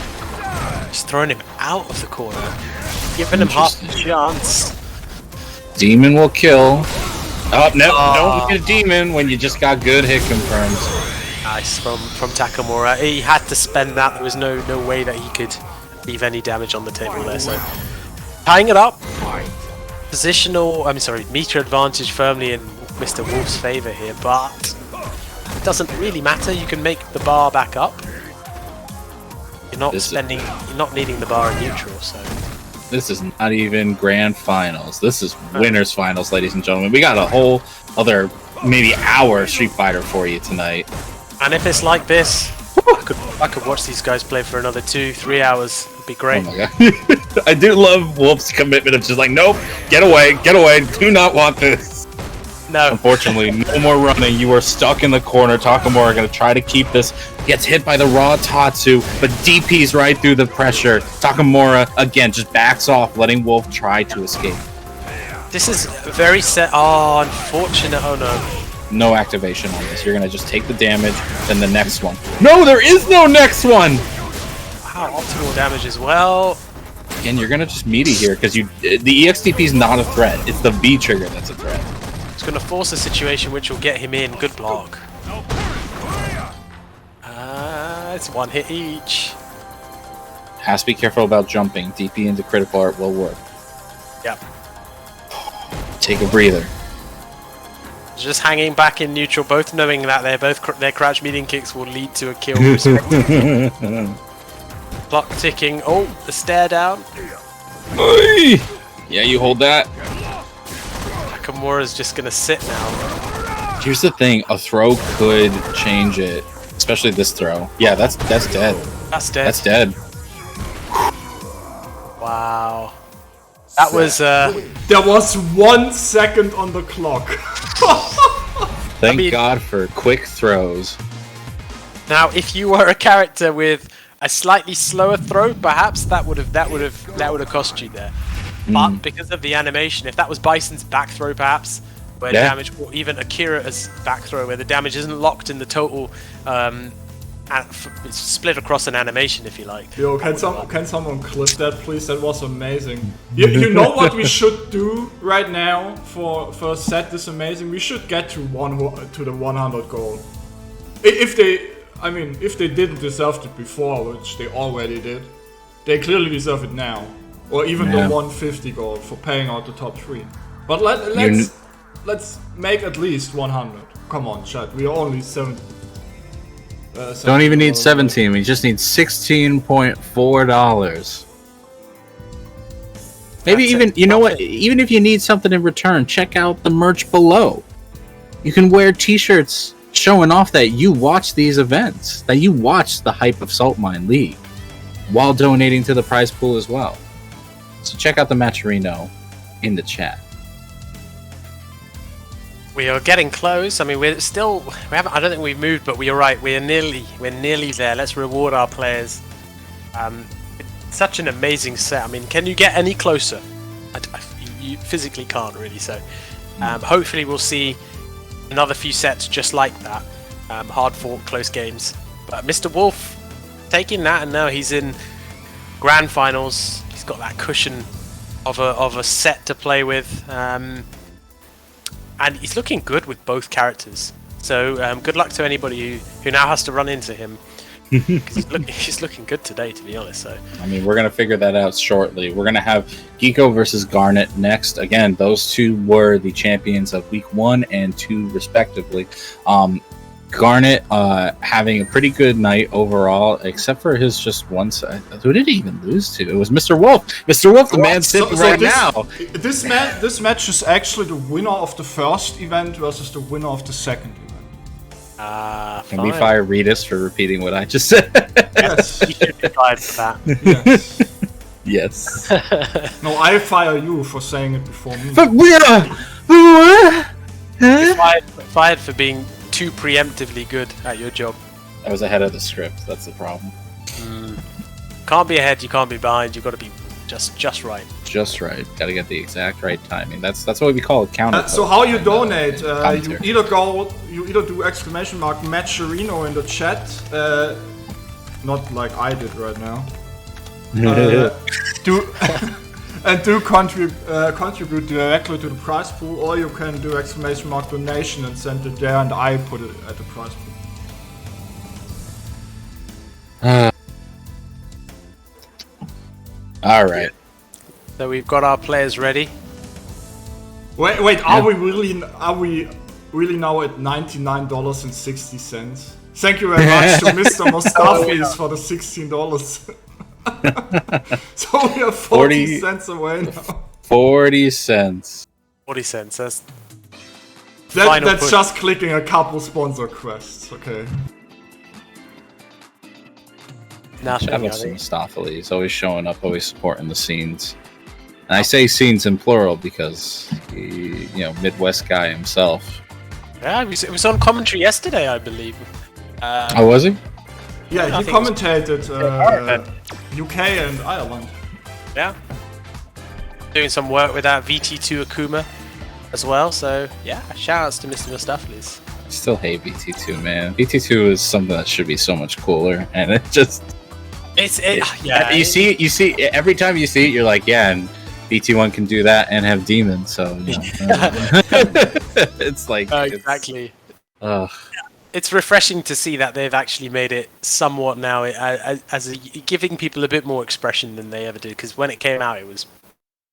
Just throwing him out of the corner, giving him half a chance. Demon will kill. Oh, no, don't get a demon when you just got good hit confirmed. Nice from Takamura. He had to spend that. There was no way that he could leave any damage on the table there. So tying it up. Meter advantage firmly in Mr. Wolf's favour here, but it doesn't really matter. You can make the bar back up. You're not needing the bar in neutral, so. This is not even grand finals. This is winners finals, ladies and gentlemen. We got a whole other maybe hour of Street Fighter for you tonight. And if it's like this, I could watch these guys play for another 2-3 hours. It'd be great. Oh my god. I do love Wolf's commitment of just like, nope, get away, do not want this. No. Unfortunately, no more running. You are stuck in the corner. Takamura going to try to keep this. Gets hit by the raw Tatsu, but DP's right through the pressure. Takamura, again, just backs off, letting Wolf try to escape. This is very set. Oh, unfortunate. Oh no. No activation on this. You're going to just take the damage, then the next one. No, there is no next one! Wow, optimal damage as well. Again, you're going to just meaty here, because the EXTP is not a threat. It's the V trigger that's a threat. It's going to force a situation which will get him in. Good block. It's one hit each. Has to be careful about jumping. DP into critical art will work. Yep. Take a breather. Just hanging back in neutral, both knowing that their crouch medium kicks will lead to a kill. Clock ticking. Oh, the stare down. Yeah, you hold that. Nakamura's just gonna sit now. Here's the thing: a throw could change it, especially this throw. Yeah, that's dead. That's dead. That's dead. Wow. That was. There was 1 second on the clock. Thank God for quick throws. Now, if you were a character with a slightly slower throw, perhaps that would have cost you there. But because of the animation, if that was Bison's back throw, perhaps where damage, or even Akira's back throw, where the damage isn't locked in the total, it's split across an animation, if you like. Yo, can someone clip that, please? That was amazing. You know what we should do right now for a set this amazing? We should get to the 100 goal. If they didn't deserve it before, which they already did, they clearly deserve it now. Or even the 150 goal for paying out the top 3. But let's make at least 100. Come on, chat. We are only 7. Don't even need 17. We just need $16.4. Maybe even, you know what? Even if you need something in return, check out the merch below. You can wear t-shirts showing off that you watch these events, that you watch the hype of Saltmine League, while donating to the prize pool as well. So check out the Matcherino in the chat. We are getting close. I mean, I don't think we've moved, but we're right. We're nearly there. Let's reward our players. It's such an amazing set. I mean, can you get any closer? You physically can't really. So, hopefully, we'll see another few sets just like that. Hard-fought, close games. But Mr. Wolf taking that, and now he's in grand finals. He's got that cushion of a set to play with, and he's looking good with both characters. So good luck to anybody who now has to run into him. He's looking good today, to be honest. So I mean, we're gonna figure that out shortly. We're gonna have Geeko versus Garnet next. Again, those two were the champions of week 1 and 2 respectively. Garnet having a pretty good night overall, except for his just one side. Who did he even lose to? It was Mr. Wolf. Mr. Wolf, the man sitting right now. This match is actually the winner of the first event versus the winner of the second event. Can we fire Redis for repeating what I just said? Yes. You should be fired for that. Yes. Yes. No, I fire you for saying it before me. But we are. You're fired for being too preemptively good at your job. I was ahead of the script. That's the problem. Can't be ahead. You can't be behind. You've got to be just right. Just right. Got to get the exact right timing. That's what we call a counter. So how you donate? You either do exclamation mark Matcherino in the chat, not like I did right now. Do contribute directly to the prize pool, or you can do exclamation mark donation and send it there, and I put it at the prize pool. All right. So we've got our players ready. Wait, are we really now at $99.60? Thank you very much to Mr. Mustafis for the $16. So we are 40 cents away now. 40 cents. 40 cents. That's just clicking a couple sponsor quests. Okay. Nothing. Shout out to Mustafa. He's always showing up, always supporting the scenes. And I say scenes in plural because he, Midwest guy himself. Yeah, it was on commentary yesterday, I believe. Oh, was he? Yeah, he commentated UK and Ireland. Yeah. Doing some work with that VT2 Akuma as well, so yeah, shout outs to Mr. Mustaflis. I still hate VT2, man. VT2 is something that should be so much cooler, and it just... You see, every time you see it, you're like, yeah, and VT1 can do that and have demons, so, it's like... exactly. It's refreshing to see that they've actually made it somewhat now giving people a bit more expression than they ever did. Because when it came out, it was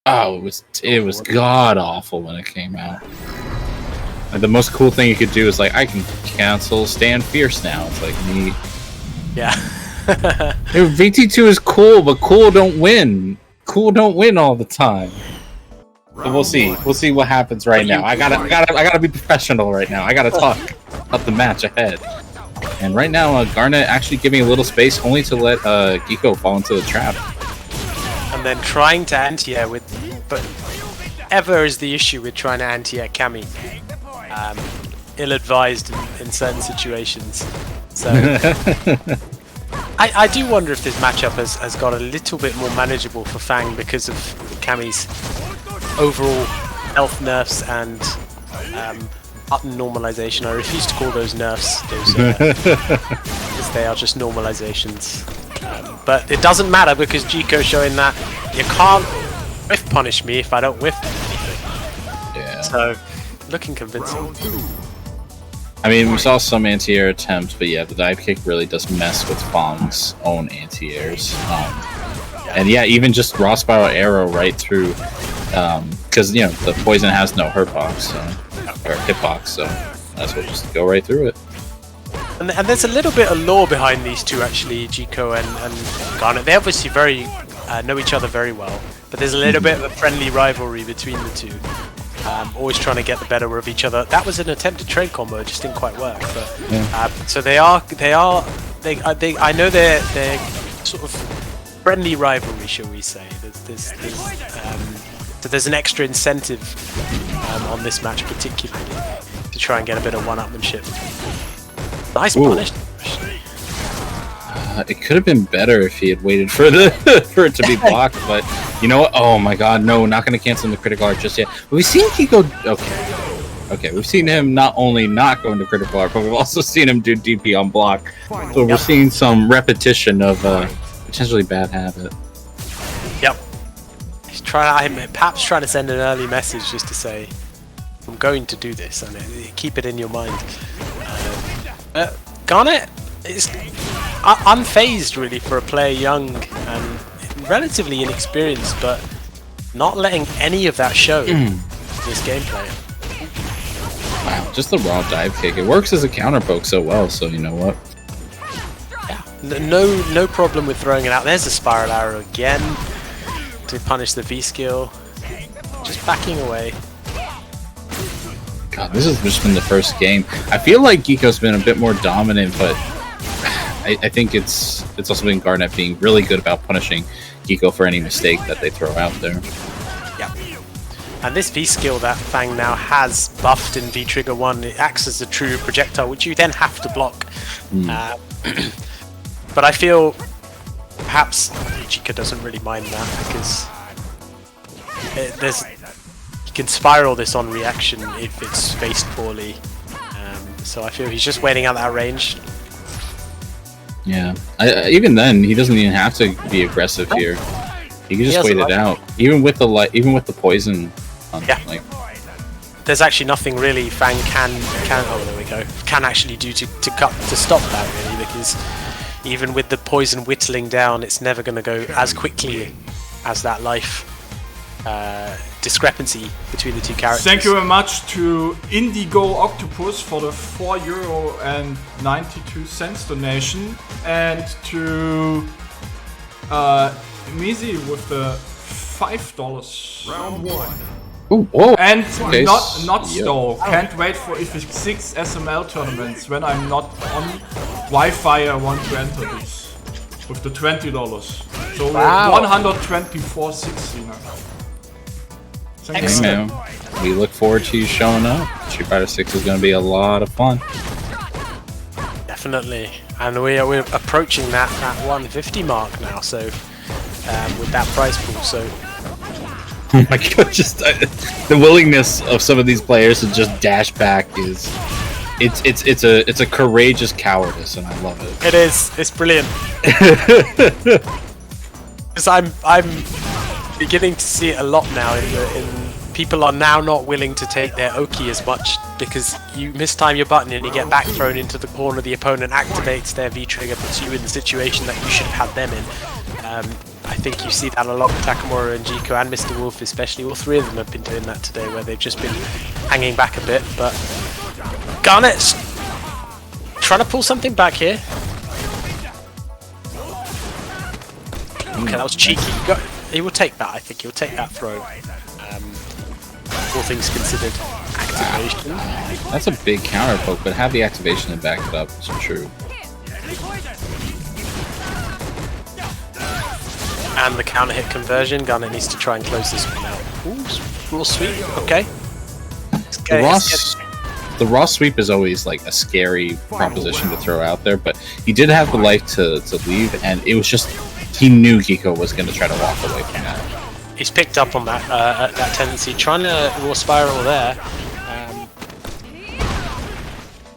it was god awful when it came out. Like, the most cool thing you could do is like, I can cancel Stand Fierce now. It's like neat. Yeah. VT2 is cool, but cool don't win. Cool don't win all the time. So we'll see. We'll see what happens right now. I gotta be professional right now. I gotta talk about the match ahead. And right now, Garnet actually giving a little space, only to let Geeko fall into the trap. And then trying to anti-air but ever is the issue with trying to anti-air Cammy. Ill-advised in certain situations. So I do wonder if this matchup has got a little bit more manageable for Fang because of Cammy's overall health nerfs and button normalization. I refuse to call those nerfs, because they are just normalizations. But it doesn't matter because Geeko's showing that you can't whiff punish me if I don't whiff anything. Yeah. So, looking convincing. I mean, we saw some anti-air attempts, but yeah, the dive kick really does mess with Fang's own anti-airs. And yeah, even just raw spiral arrow right through, because the poison has no hurt box, or hitbox, so that's what just go right through it. And there's a little bit of lore behind these two actually, Geeko and Garnet. They obviously know each other very well, but there's a little bit of a friendly rivalry between the two. Always trying to get the better of each other. That was an attempted trade combo, it just didn't quite work. But so I know they're sort of friendly rivalry, shall we say? So there's an extra incentive on this match particularly to try and get a bit of one-upmanship. Nice punish. It could have been better if he had waited for it to be blocked, but you know what? Oh my god, no, not going to cancel the critical art just yet. But we've seen Geeko... Okay, we've seen him not only not go into critical art, but we've also seen him do DP on block. So we're seeing some repetition of potentially bad habit. perhaps trying to send an early message just to say, I'm going to do this, and keep it in your mind. Garnet is unfazed really for a player young and relatively inexperienced, but not letting any of that show in this gameplay. Wow, just the raw dive kick. It works as a counter poke so well, so you know what? Yeah, no problem with throwing it out. There's a spiral arrow again to punish the V skill. Just backing away. God, this has just been the first game. I feel like Geeko's been a bit more dominant, but I think it's also been Garnet being really good about punishing Geeko for any mistake that they throw out there. Yeah. And this V skill that Fang now has buffed in V Trigger 1, it acts as a true projectile, which you then have to block. But I feel perhaps Geeko doesn't really mind that, because you can spiral this on reaction if it's spaced poorly. So I feel he's just waiting out that range. Yeah, even then he doesn't even have to be aggressive here. He can just wait it out, even with the poison. Like, there's actually nothing really Fang can oh there we go can actually do to stop that really, because even with the poison whittling down, it's never going to go as quickly as that life discrepancy between the two characters. Thank you very much to Indigo Octopus for the €4.92 donation, and to Mizi with the $5. Round 1. ooh, whoa. And Okay. not Stow. Can't wait for EFIC 6 SML tournaments. When I'm not on Wi-Fi, I want to enter these with the $20. So Wow. 124.60 now. Thank Hey you. man, we look forward to you showing up. Street Fighter 6 is going to be a lot of fun. Definitely, and we're approaching that 150 mark now. So with that prize pool, so Oh my god, just the willingness of some of these players to just dash back is it's a courageous cowardice, and I love it. it's brilliant. Because I'm beginning to see it a lot now in people are now not willing to take their Oki as much, because you mistime your button and you get back thrown into the corner, the opponent activates their V-trigger, puts you in the situation that you should have had them in. I think you see that a lot with Takamura and Geeko and Mr. Wolf especially. All three of them have been doing that today, where they've just been hanging back a bit, but Garnet's trying to pull something back here. Okay, that was cheeky. He will take that, I think. He'll take that throw. All things considered. Activation. That's a big counter poke, but have the activation to back it up. It's true. And the counter hit conversion. Garnet needs to try and close this one out. Ooh, real sweet. Okay. The raw sweep is always like a scary proposition to throw out there, but he did have the life to leave, and it was just he knew Geeko was going to try to walk away from that. He's picked up on that that tendency, trying to raw spiral there.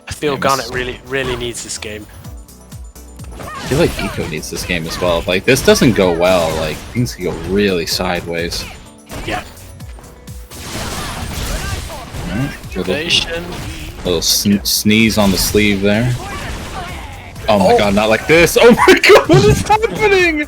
I feel Garnet really needs this game. I feel like Geeko needs this game as well. Like, this doesn't go well. Like, things can go really sideways. Yeah. Little sneeze on the sleeve there. Oh my god, not like this! Oh my god, what is happening?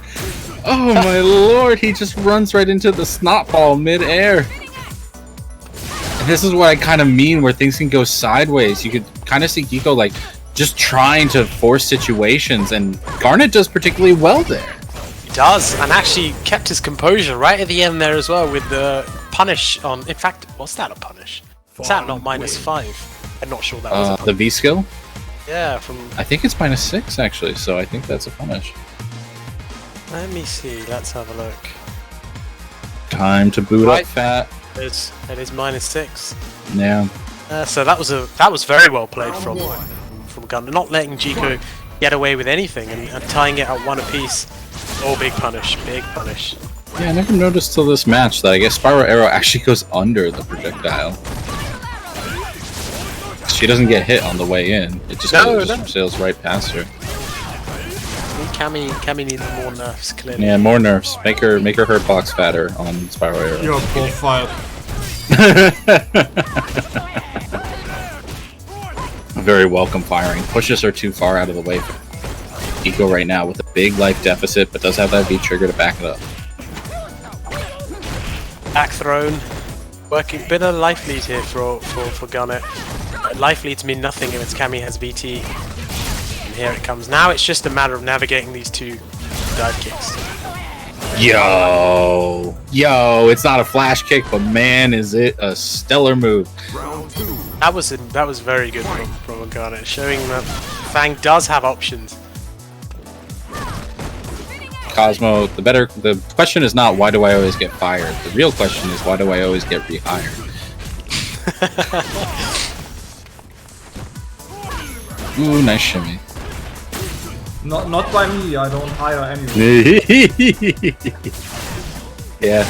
Oh my lord, he just runs right into the snot ball mid-air. And this is what I kind of mean, where things can go sideways. You could kind of see Geeko like just trying to force situations, and Garnet does particularly well there. He does, and actually kept his composure right at the end there as well with the punish on. In fact, what's that a punish? Is that not -5? I'm not sure that was a punish. The V skill? Yeah, from... I think it's -6 actually, so I think that's a punish. Let me see, let's have a look. Time to boot up fat. It is -6. Yeah. So that was very well played from Gunner, not letting Geeko get away with anything and tying it at one apiece. Oh, big punish, big punish. Yeah, I never noticed till this match that I guess Spiral Arrow actually goes under the projectile. She doesn't get hit on the way in. It just sails right past her. Cammy needs more nerfs, clearly. Yeah, more nerfs. Make her hurtbox fatter on Spiral Arrow. You're both fired. Very welcome firing. Pushes her too far out of the way for Eco right now with a big life deficit, but does have that V trigger to back it up. Back thrown. Working. Bit of life lead here for Garnet. Life leads mean nothing if its Cammy has VT. And here it comes. Now it's just a matter of navigating these two dive kicks. Yo, it's not a flash kick, but man, is it a stellar move. Round 2. That was very good from Garnet, showing that Fang does have options. Cosmo, the question is not why do I always get fired. The real question is why do I always get rehired. Ooh, nice shimmy. Not by me, I don't hire anyone. Yeah.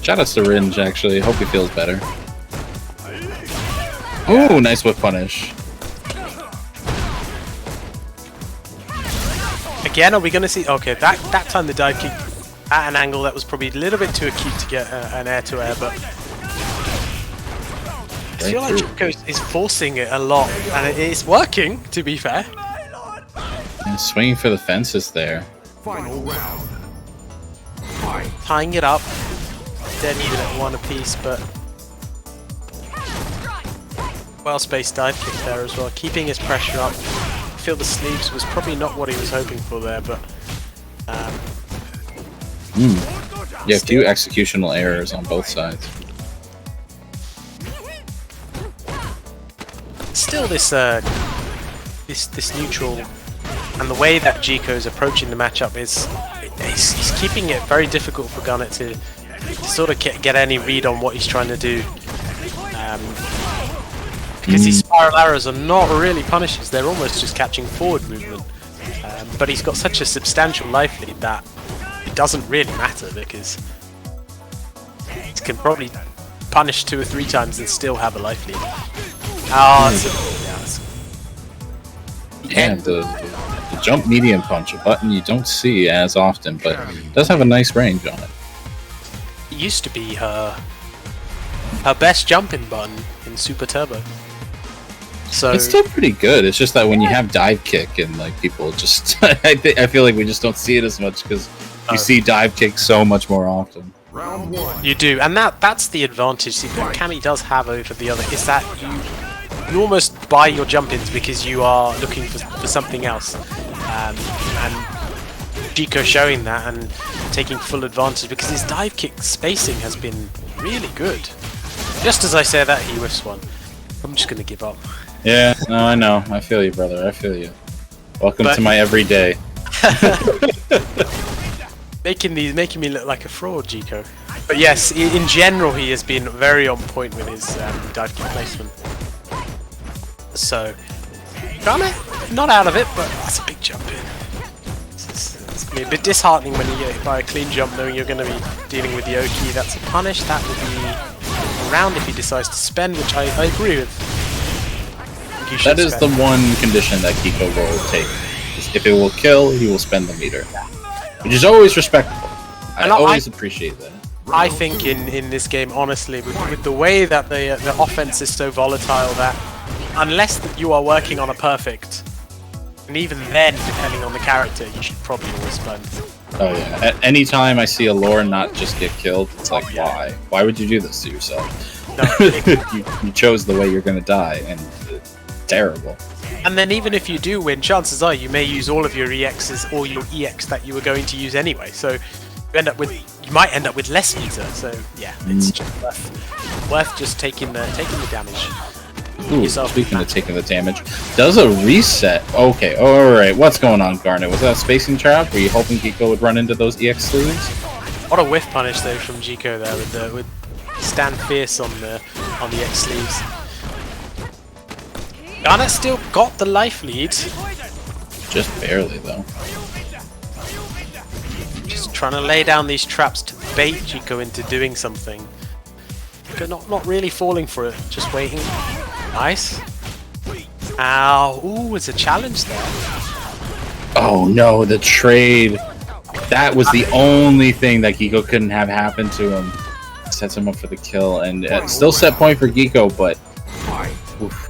Shout out to Ringe, actually. Hope he feels better. Ooh, nice whip punish. Again, are we going to see... Okay, that time the dive kick at an angle that was probably a little bit too acute to get an air-to-air, but... I feel like Chico is forcing it a lot, and it is working, to be fair. And swinging for the fences there. Final round. Fight. Tying it up. They're needed at one apiece, but... Well-spaced dive kick there as well, keeping his pressure up. I feel the sleeves was probably not what he was hoping for there, but... Yeah, a few executional errors on both sides. Still this neutral, and the way that Jico's approaching the matchup is he's keeping it very difficult for Garnet to sort of get any read on what he's trying to do, because these spiral arrows are not really punishes, they're almost just catching forward movement, but he's got such a substantial life lead that it doesn't really matter, because he can probably punish 2 or 3 times and still have a life lead. And the jump medium punch, a button you don't see as often, but does have a nice range on it. It used to be her best jumping button in Super Turbo. So it's still pretty good. It's just that when you have dive kick and like people just, I feel like we just don't see it as much because you see dive kick so much more often. Round 1. You do, and that's the advantage that Cammy does have over the other, is that you almost buy your jump-ins because you are looking for something else. And Jico showing that and taking full advantage because his dive kick spacing has been really good. Just as I say that, he whiffs one. I'm just going to give up. Yeah, no, I know. I feel you, brother. I feel you. Welcome to my everyday. Making me look like a fraud, Jico. But yes, in general, he has been very on point with his dive kick placement. So, Garnet, not out of it, but that's a big jump in. It's going to be a bit disheartening when you get hit by a clean jump knowing you're going to be dealing with the Oki. That's a punish. That will be a round if he decides to spend, which I agree with. That is the one condition that Kiko will take. If it will kill, he will spend the meter. Which is always respectable. I always appreciate that. I think in this game, honestly, with the way that the offense is so volatile, that unless you are working on a perfect, and even then, depending on the character, you should probably always spend. Oh yeah. At any time I see a lore not just get killed, it's like, why? Why would you do this to yourself? No, you chose the way you're gonna die, and it's terrible. And then even if you do win, chances are you may use all of your EXs or your EX that you were going to use anyway. So you might end up with less meter. So yeah, it's just worth just taking the damage. Ooh, speaking of taking the damage, does a reset. Okay, alright, what's going on, Garnet? Was that a spacing trap? Were you hoping Kiko would run into those EX sleeves? What a whiff punish though from Jico there with stand fierce on the X sleeves. Garnet still got the life lead. Just barely though. Just trying to lay down these traps to bait Jico into doing something. But not really falling for it, just waiting. Nice. Ow. Ooh, it's a challenge there. Oh no, the trade. That was the only thing that Geeko couldn't have happen to him. Sets him up for the kill, and still set point for Geeko, but oof.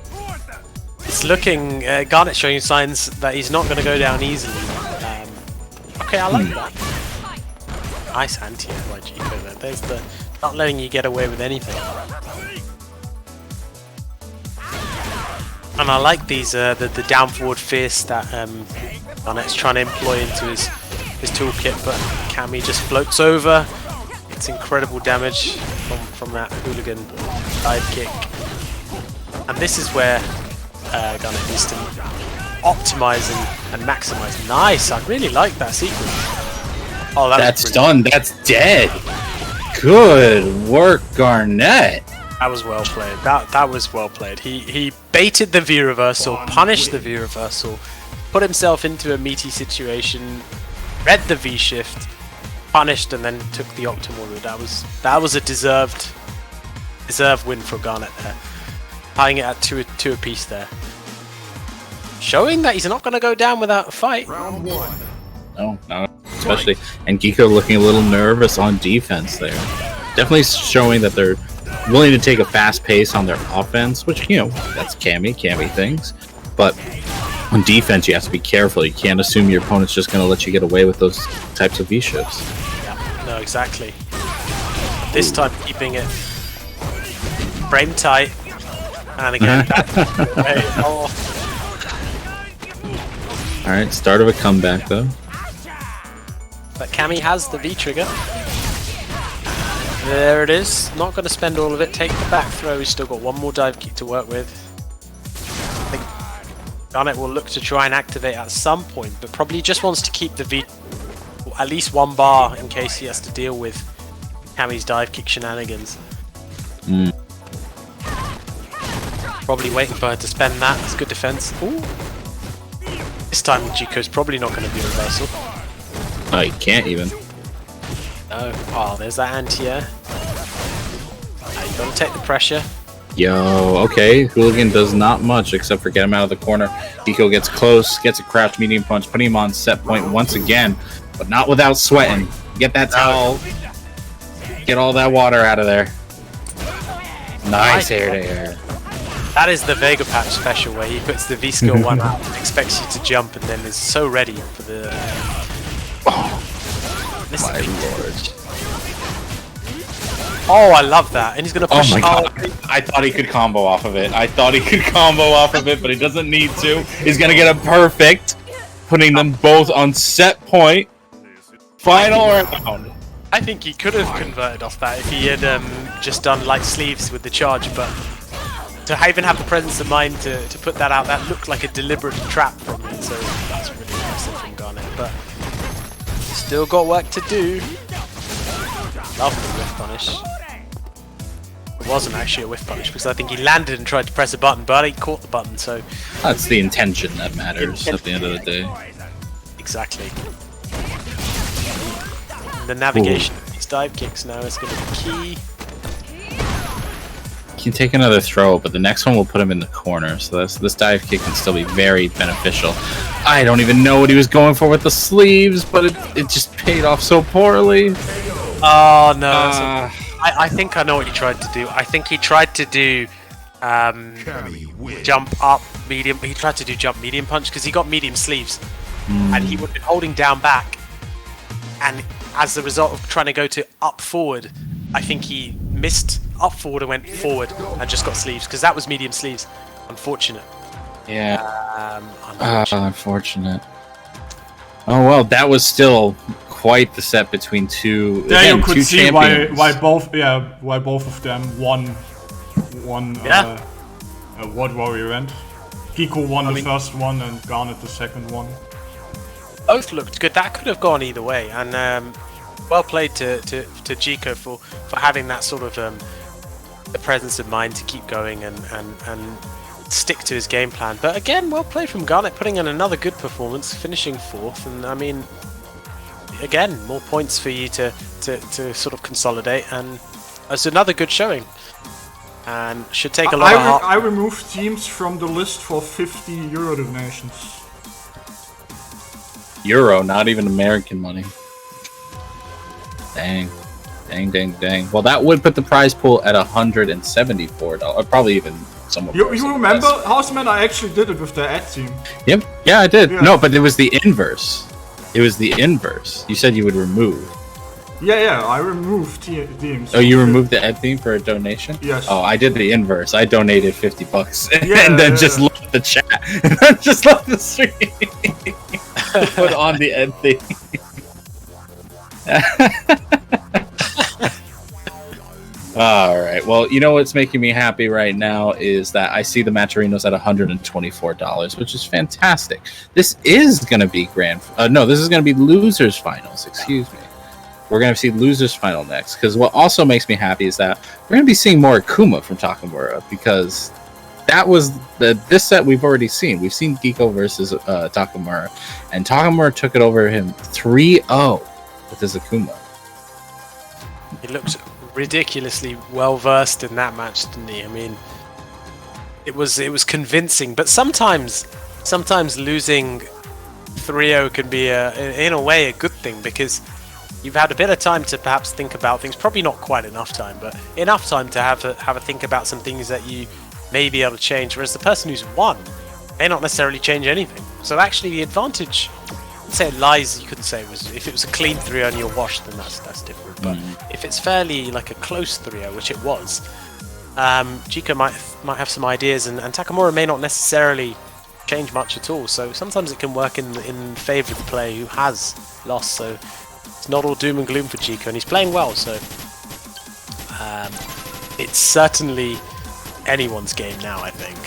It's looking Garnet showing signs that he's not going to go down easily. Okay, I like that. Nice anti by Geeko there. There's the not letting you get away with anything. And I like these the down forward fist that Garnet's trying to employ into his toolkit, but Cammy just floats over. It's incredible damage from that hooligan dive kick. And this is where Garnet needs to optimize and maximize. Nice, I really like that sequence. Oh, that's done. That's dead. Good work, Garnet. That was well played. That was well played. He baited the V reversal, punished the V reversal, put himself into a meaty situation, read the V shift, punished, and then took the optimal route. That was a deserved win for Garnet there, tying it at two apiece there, showing that he's not going to go down without a fight. Round 1. No, especially, and Geeko looking a little nervous on defense there. Definitely showing that they're willing to take a fast pace on their offense, which, you know, that's Cammy things. But on defense, you have to be careful. You can't assume your opponent's just going to let you get away with those types of V-shifts. Yeah, no, exactly. This time, keeping it frame tight. And again, Alright, start of a comeback, though. But Cammy has the V-trigger. There it is. Not going to spend all of it. Take the back throw. He's still got one more dive kick to work with. I think Garnet will look to try and activate at some point, but probably just wants to keep the V at least one bar in case he has to deal with Cammy's dive kick shenanigans. Probably waiting for her to spend that. It's good defense. Ooh. This time Geeko's probably not going to be reversal. Oh, he can't even. No. Oh, there's that anti-air. Now you gotta take the pressure. Yo, okay. Hooligan does not much except for get him out of the corner. Geeko gets close, gets a crouch medium punch, putting him on set point once again, but not without sweating. Get that towel. Get all that water out of there. Nice air to air. That is the Vega Patch special where he puts the V-skill 1 out and expects you to jump and then is so ready for the... My lord. Oh, I love that. And he's going to push... Oh my god. I thought he could combo off of it. But he doesn't need to. He's going to get a perfect, putting them both on set point. Final round. I think he could have converted off that if he had just done light sleeves with the charge, but to even have the presence of mind to put that out, that looked like a deliberate trap from him, so that's really impressive from Garnet, but still got work to do. Love the whiff punish. It wasn't actually a whiff punish because I think he landed and tried to press a button, but he caught the button, so... That's the intention that matters at the end of the day. Exactly. The navigation of these dive kicks now is going to be key. He can take another throw, but the next one will put him in the corner, so this dive kick can still be very beneficial. I don't even know what he was going for with the sleeves, but it just paid off so poorly. Oh no, I think I know what he tried to do. I think he tried to do jump up medium. He tried to do jump medium punch because he got medium sleeves, and he would have been holding down back. And as a result of trying to go to up forward, I think he missed up forward and went forward and just got sleeves because that was medium sleeves. Unfortunate. Yeah. Unfortunate. Oh well, that was still quite the set between two. There again, you could two see champions. why both of them won World Warrior event. Geeko won the first one and Garnet the second one. Both looked good. That could have gone either way, and well played to Geeko for having that sort of the presence of mind to keep going and stick to his game plan. But again, well played from Garnet, putting in another good performance, finishing 4th, and I mean, again, more points for you to sort of consolidate, and it's another good showing. And should take a lot of heart. I removed teams from the list for €50 donations. Euro, not even American money. Dang. Well, that would put the prize pool at $174, or probably even somewhat. You remember, Houseman? I actually did it with the ad team. Yep. Yeah, I did. Yeah. No, but it was the inverse. It was the inverse. You said you would remove. Yeah, I removed teams. Oh, you removed the ed theme for a donation? Yes. Oh, I did the inverse. I donated $50 Yeah, and then just left the chat and then just left the stream to put on the ed theme. All right. Well, you know what's making me happy right now is that I see the Matcherinos at $124, which is fantastic. This is going to be this is going to be losers finals. Excuse me. We're going to see losers final next, because what also makes me happy is that we're going to be seeing more Akuma from Takamura, because that was this set we've already seen. We've seen Geeko versus Takamura, and Takamura took it over him 3-0 with his Akuma. He looked ridiculously well versed in that match, didn't he? I mean, it was convincing, but sometimes losing 3-0 can be in a way a good thing, because you've had a bit of time to perhaps think about things. Probably not quite enough time, but enough time to have a think about some things that you may be able to change. Whereas the person who's won may not necessarily change anything. So actually, the advantage, I'd say it lies. You couldn't say it was if it was a clean 3-0 and you're washed, then that's different. But if it's fairly like a close 3-0, which it was, Chico might have some ideas, and Takamura may not necessarily change much at all. So sometimes it can work in favour of the player who has lost. So it's not all doom and gloom for Chico, and he's playing well, so it's certainly anyone's game now, I think.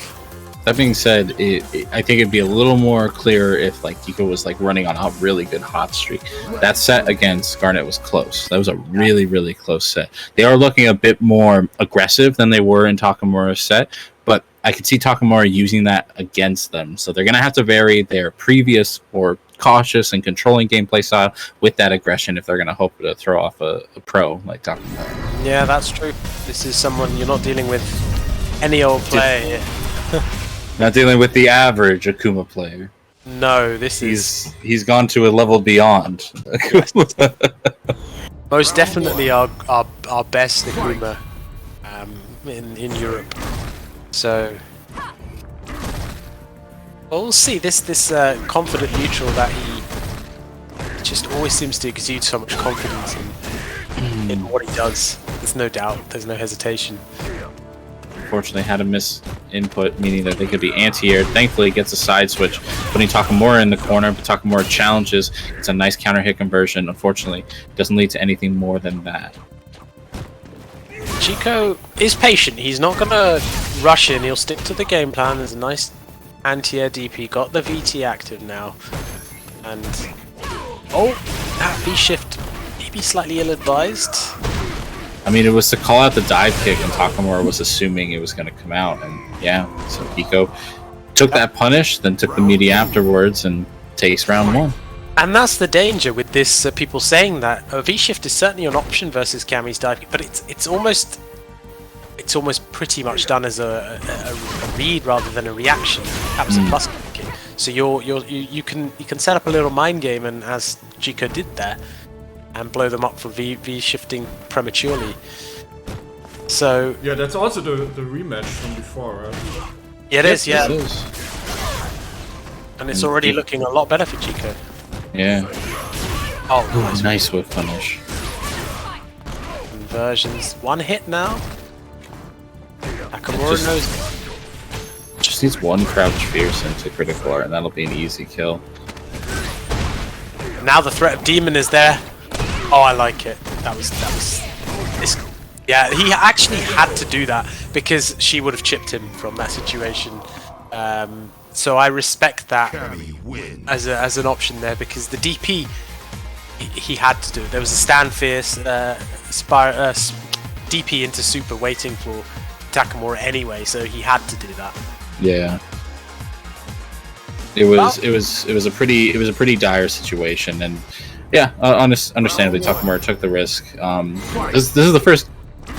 That being said, I think it'd be a little more clear if like Geeko was like running on a really good hot streak. That set against Garnet was close. That was a really, really close set. They are looking a bit more aggressive than they were in Takamura's set, but I could see Takamura using that against them. So they're going to have to vary their previous or cautious and controlling gameplay style with that aggression if they're going to hope to throw off a pro like Takamura. Yeah, that's true. This is someone you're not dealing with any old player. Not dealing with the average Akuma player. No, he's gone to a level beyond. Most definitely our best Akuma in Europe. So we'll see. This confident neutral that he just always seems to exude so much confidence in what he does. There's no doubt. There's no hesitation. Unfortunately, had a miss input, meaning that they could be anti-aired. Thankfully, gets a side switch, putting Takamura in the corner, but Takamura challenges. It's a nice counter hit conversion. Unfortunately, doesn't lead to anything more than that. Chico is patient. He's not going to rush in. He'll stick to the game plan. There's a nice anti-air DP. Got the VT active now. And that V-shift maybe slightly ill-advised. I mean, it was to call out the dive kick, and Takamura was assuming it was going to come out. And yeah, so Geeko took that punish, then took the meaty afterwards, and takes round one. And that's the danger with this, people saying that V-shift is certainly an option versus Kami's dive kick, but it's almost pretty much done as a read rather than a reaction. That was a plus kick. So you can set up a little mind game, and as Chico did there, and blow them up for V-shifting prematurely. So yeah, that's also the rematch from before, right? Yeah, it is. Yeah, it is. And it's already looking a lot better for Chico. Yeah. Oh, nice whip punish. Conversions. One hit now. Nakamura knows. Just needs one crouch fierce into critical art, and that'll be an easy kill. Now the threat of demon is there. Oh, I like it. That was. Yeah, he actually had to do that because she would have chipped him from that situation. So I respect that as an option there, because the DP he had to do it. There was a stand fierce DP into super waiting for Takamura anyway, so he had to do that. Yeah. It was a pretty dire situation, and yeah, understandably Takamura took the risk. This is the first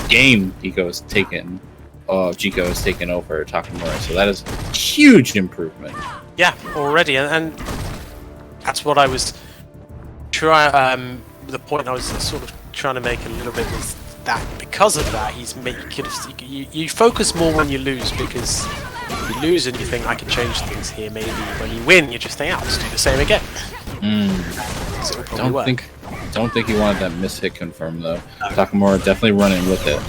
game Geeko has taken over Takamura, so that is a huge improvement. Yeah, already, and that's what I was trying. The point I was sort of trying to make a little bit was that because of that, you focus more when you lose, because you lose and you think I can change things here. Maybe when you win, you just think, "I'll just do the same again." So Don't think he wanted that miss hit confirmed though. Takamura definitely running with it.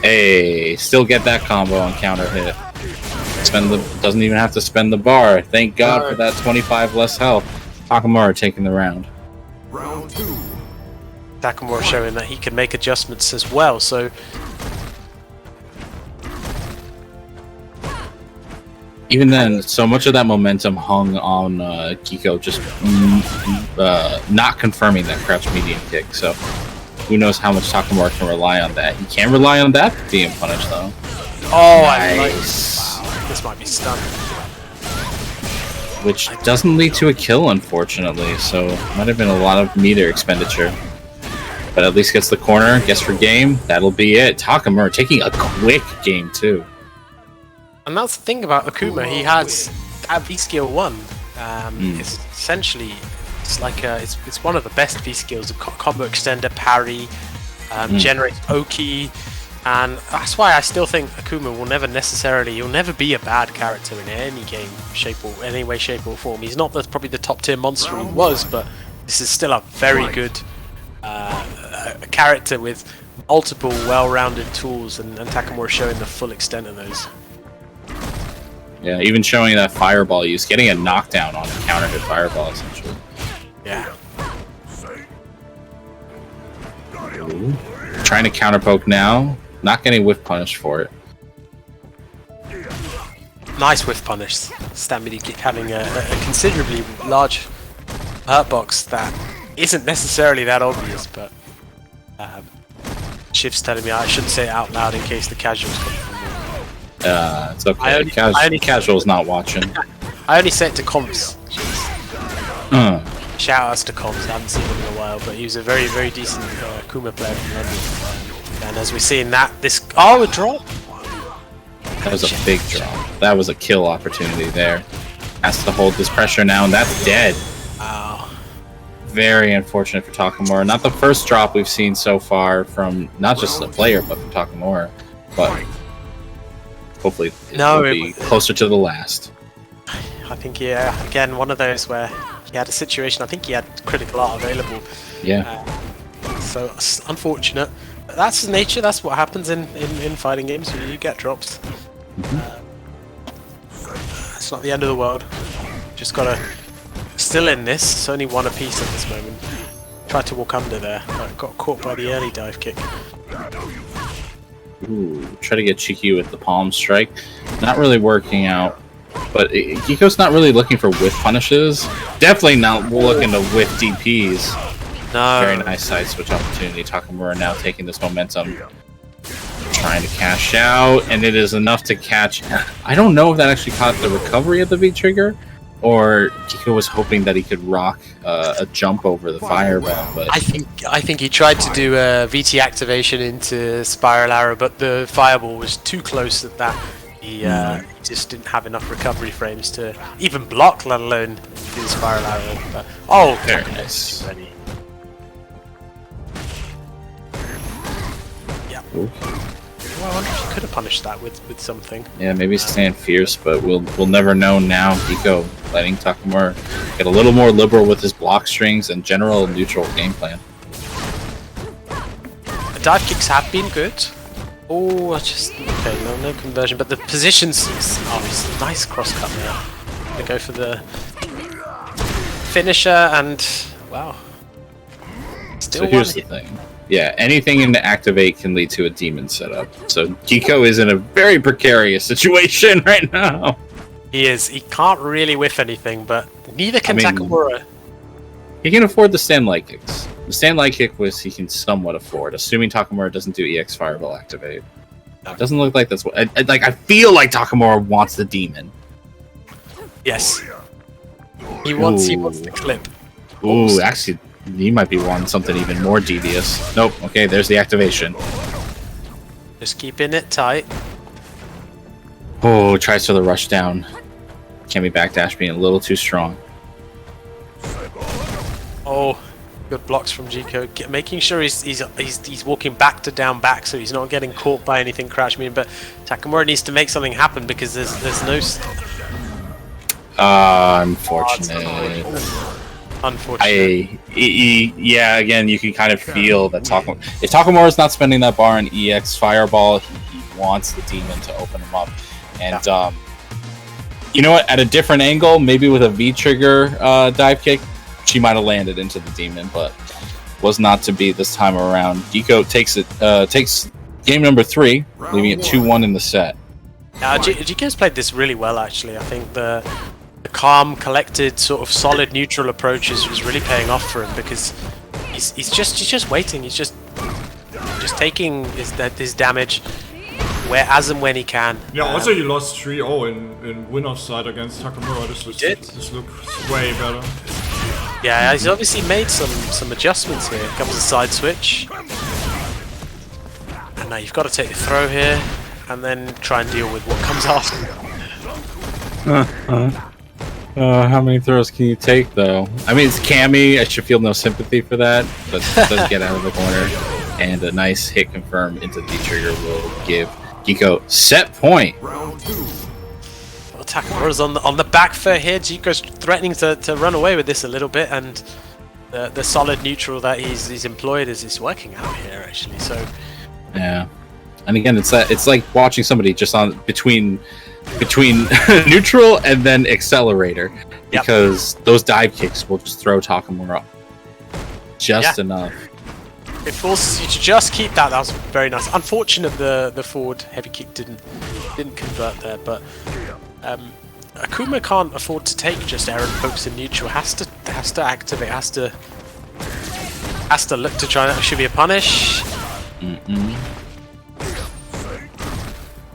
Hey, still get that combo on counter hit. Doesn't even have to spend the bar. Thank God for that 25 less health. Takamura taking the round. Round 2. Takamura showing that he can make adjustments as well. So even then, so much of that momentum hung on Kiko just not confirming that crouch medium kick. So who knows how much Takamura can rely on that. He can't rely on that being punished though. oh, Nice. wow, this might be stunned. Which doesn't lead to a kill, unfortunately. So might have been a lot of meter expenditure. But at least gets the corner, gets for game. That'll be it. Takamura taking a quick game too. And that's the thing about Akuma. He has at V skill 1. It's essentially it's one of the best V skills. Combo extender, parry, generates Oki, and that's why I still think Akuma will he'll never be a bad character in any game, any way, shape or form. He's not probably the top tier monster he was, but this is still a very good character with multiple well-rounded tools, and Takamura showing the full extent of those. Yeah, even showing that fireball use, getting a knockdown on a counter hit fireball essentially. Yeah. Ooh. Trying to counter poke now, not getting whiff punished for it. Nice whiff punish. Stamina having a considerably large hurt box that isn't necessarily that obvious, but Shiv's telling me I shouldn't say it out loud in case the casuals come from me. It's okay. Casual's not watching. I only say it to comps. Shout outs to comps. I haven't seen him in a while, but he was a very, very decent Kuma player from London. And as we're seeing a drop. That was a big drop. That was a kill opportunity there. Has to hold this pressure now, and that's dead. Wow. Very unfortunate for Takamura. Not the first drop we've seen so far from not just the player, but from Takamura. But hopefully it'll be closer to the last. I think, yeah, again, one of those where he had a situation, I think he had critical art available. Yeah. So, unfortunate. But that's the nature, that's what happens in fighting games, you get drops. It's not the end of the world. Just gotta... Still in this, it's only one apiece at this moment. Tried to walk under there, but got caught by the early dive kick. Ooh, try to get cheeky with the palm strike. Not really working out. But Giko's not really looking for whiff punishes. Definitely not looking to whiff DPs. No. Very nice side switch opportunity. Takamura now taking this momentum. Trying to cash out, and it is enough to catch. I don't know if that actually caught the recovery of the V-trigger, or Kiko was hoping that he could rock a jump over the fireball. But I think he tried to do a VT activation into Spiral Arrow, but the fireball was too close at that. He just didn't have enough recovery frames to even block, let alone do the Spiral Arrow. But, oh, very nice. Ready. Yeah. Ooh. Well, I wonder if he could have punished that with something. Yeah, maybe stand fierce, but we'll never know now. Kiko letting Takamura get a little more liberal with his block strings and general neutral game plan. The dive kicks have been good. Oh, okay, no conversion, but the positions. Oh, nice cross cut there. They go for the finisher, and wow. So here's the thing. Yeah, anything in the activate can lead to a demon setup. So Kiko is in a very precarious situation right now. He is. He can't really whiff anything, but neither can Takamura. He can afford the stand light kicks. The stand light kick was he can somewhat afford, assuming Takamura doesn't do EX Fireball activate. It doesn't look like that's what. I feel like Takamura wants the demon. Yes. He wants the clip. Ooh, actually. He might be wanting something even more devious. Nope. Okay, there's the activation. Just keeping it tight. Oh, tries for the rush down. Can be backdash being a little too strong. Oh, good blocks from Jiko, making sure he's walking back to down back, so he's not getting caught by anything crouch mean. But Takamura needs to make something happen because there's no. Unfortunate. Unfortunate. Yeah, again, you can kind of feel that if Takamura's not spending that bar on EX Fireball, he wants the demon to open him up. And, you know what? At a different angle, maybe with a V-trigger dive kick, she might have landed into the demon, but was not to be this time around. Giko takes game number 3, leaving it 2-1 in the set. Giko's played this really well, actually. I think the calm, collected, sort of solid neutral approach is really paying off for him because he's just waiting. He's just taking his damage as and when he can. Yeah. Also, you lost 3-0 in winner's side against Takamura. This looks way better. Yeah, he's obviously made some adjustments here. Comes a side switch, and now you've got to take the throw here, and then try and deal with what comes after. How many throws can you take, though? I mean, it's Cammy. I should feel no sympathy for that, but it does get out of the corner. And a nice hit confirm into the trigger will give Giko set point. Well, Takamura's on the back foot here. Giko's threatening to run away with this a little bit, and the solid neutral that he's employed is working out here, actually. So yeah, and again, it's like watching somebody just on between neutral and then accelerator, because those dive kicks will just throw Takamura just enough. It forces you to just keep that. That was very nice. Unfortunate the forward heavy kick didn't convert there, but Akuma can't afford to take just errant pokes in neutral. Has to activate. Has to look to try. That should be a punish.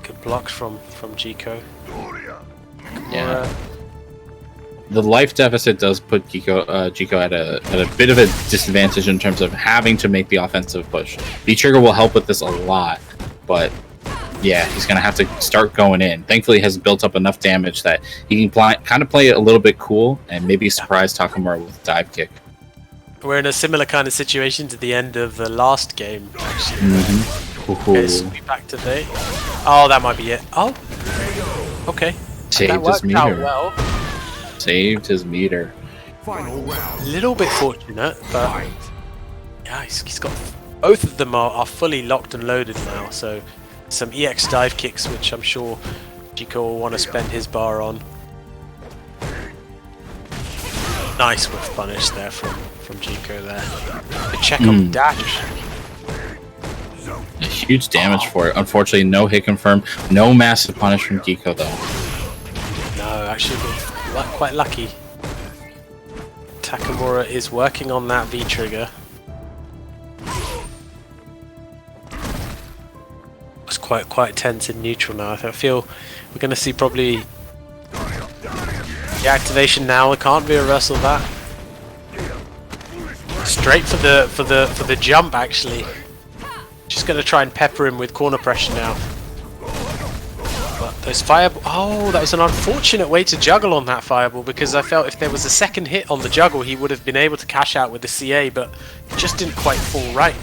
Good blocks from Giko. Yeah. The life deficit does put Giko at a bit of a disadvantage in terms of having to make the offensive push. V-trigger will help with this a lot, but yeah, he's going to have to start going in. Thankfully, he has built up enough damage that he can kind of play it a little bit cool and maybe surprise Takamura with a dive kick. We're in a similar kind of situation to the end of the last game, actually. Okay, sweep activate. Oh, that might be it. Oh, okay. Saved his meter. Well. Saved his meter. Final round. A little bit fortunate, but yeah, he's got both of them are fully locked and loaded now. So some EX dive kicks, which I'm sure Giko will want to spend his bar on. Nice whiff punish there from Giko there. The check on the dash. A huge damage for it. Unfortunately, no hit confirm. No massive punish from Giko though. No, actually, quite lucky. Takamura is working on that V-trigger. It's quite tense in neutral now. I feel we're going to see probably the activation now. We can't be a wrestle that. Straight for the jump, actually. Just going to try and pepper him with corner pressure now. But those fireball... Oh, that was an unfortunate way to juggle on that fireball, because I felt if there was a second hit on the juggle, he would have been able to cash out with the CA, but it just didn't quite fall right.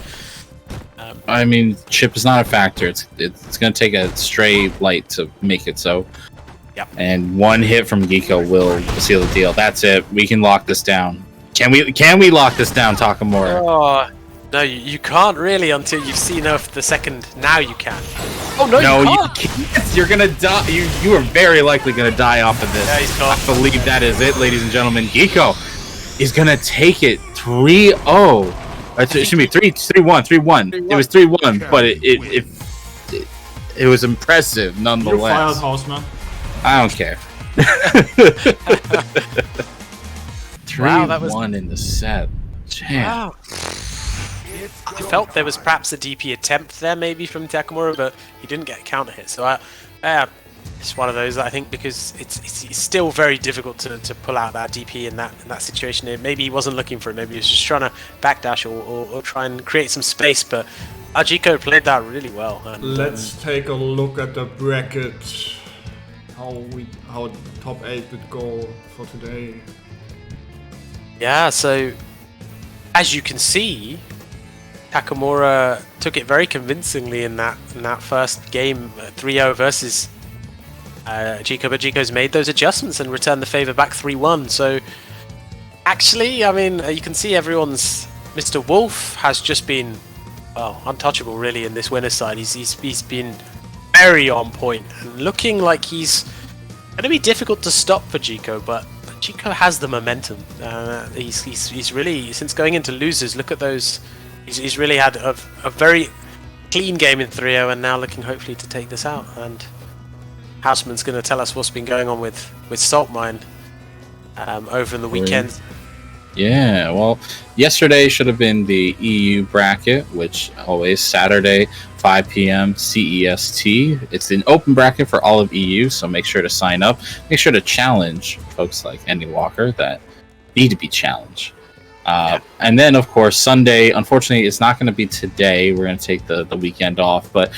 I mean, chip is not a factor. It's going to take a stray light to make it so. Yep. And one hit from Giko will seal the deal. That's it. We can lock this down. Can we lock this down, Takamura? Oh, no, you can't really until you've seen enough the second. Now you can. Oh no, you can't. You're gonna die. You are very likely gonna die off of this. Yeah, he's gone. I believe that is it, ladies and gentlemen. Giko is gonna take it 3-0. It should be 3-1. It was 3-1, but it was impressive nonetheless. You're fired, Houseman. I don't care. 3-1 in the set. Damn. Wow. I felt there was perhaps a DP attempt there, maybe from Takamura, but he didn't get a counter hit. So it's one of those, I think, because it's still very difficult to pull out that DP in that situation. Maybe he wasn't looking for it. Maybe he was just trying to backdash or try and create some space. But Giko played that really well. And, let's take a look at the bracket. How top 8 would go for today. Yeah, so as you can see, Takamura took it very convincingly in that first game, 3-0 versus Jico, but Jico's made those adjustments and returned the favor back 3-1. So actually, I mean, you can see everyone's Mr. Wolf has just been, well, untouchable really in this winner's side. He's been very on point and looking like he's going to be difficult to stop for Jico, but Jico has the momentum. He's really, since going into losers, look at those. He's really had a very clean game in 3-0 and now looking hopefully to take this out. And Houseman's going to tell us what's been going on with Saltmine over in the weekend. Yeah, well, yesterday should have been the EU bracket, which always Saturday, 5 p.m. CEST. It's an open bracket for all of EU, so make sure to sign up. Make sure to challenge folks like Andy Walker that need to be challenged. And then, of course, Sunday, unfortunately, it's not going to be today. We're going to take the weekend off. But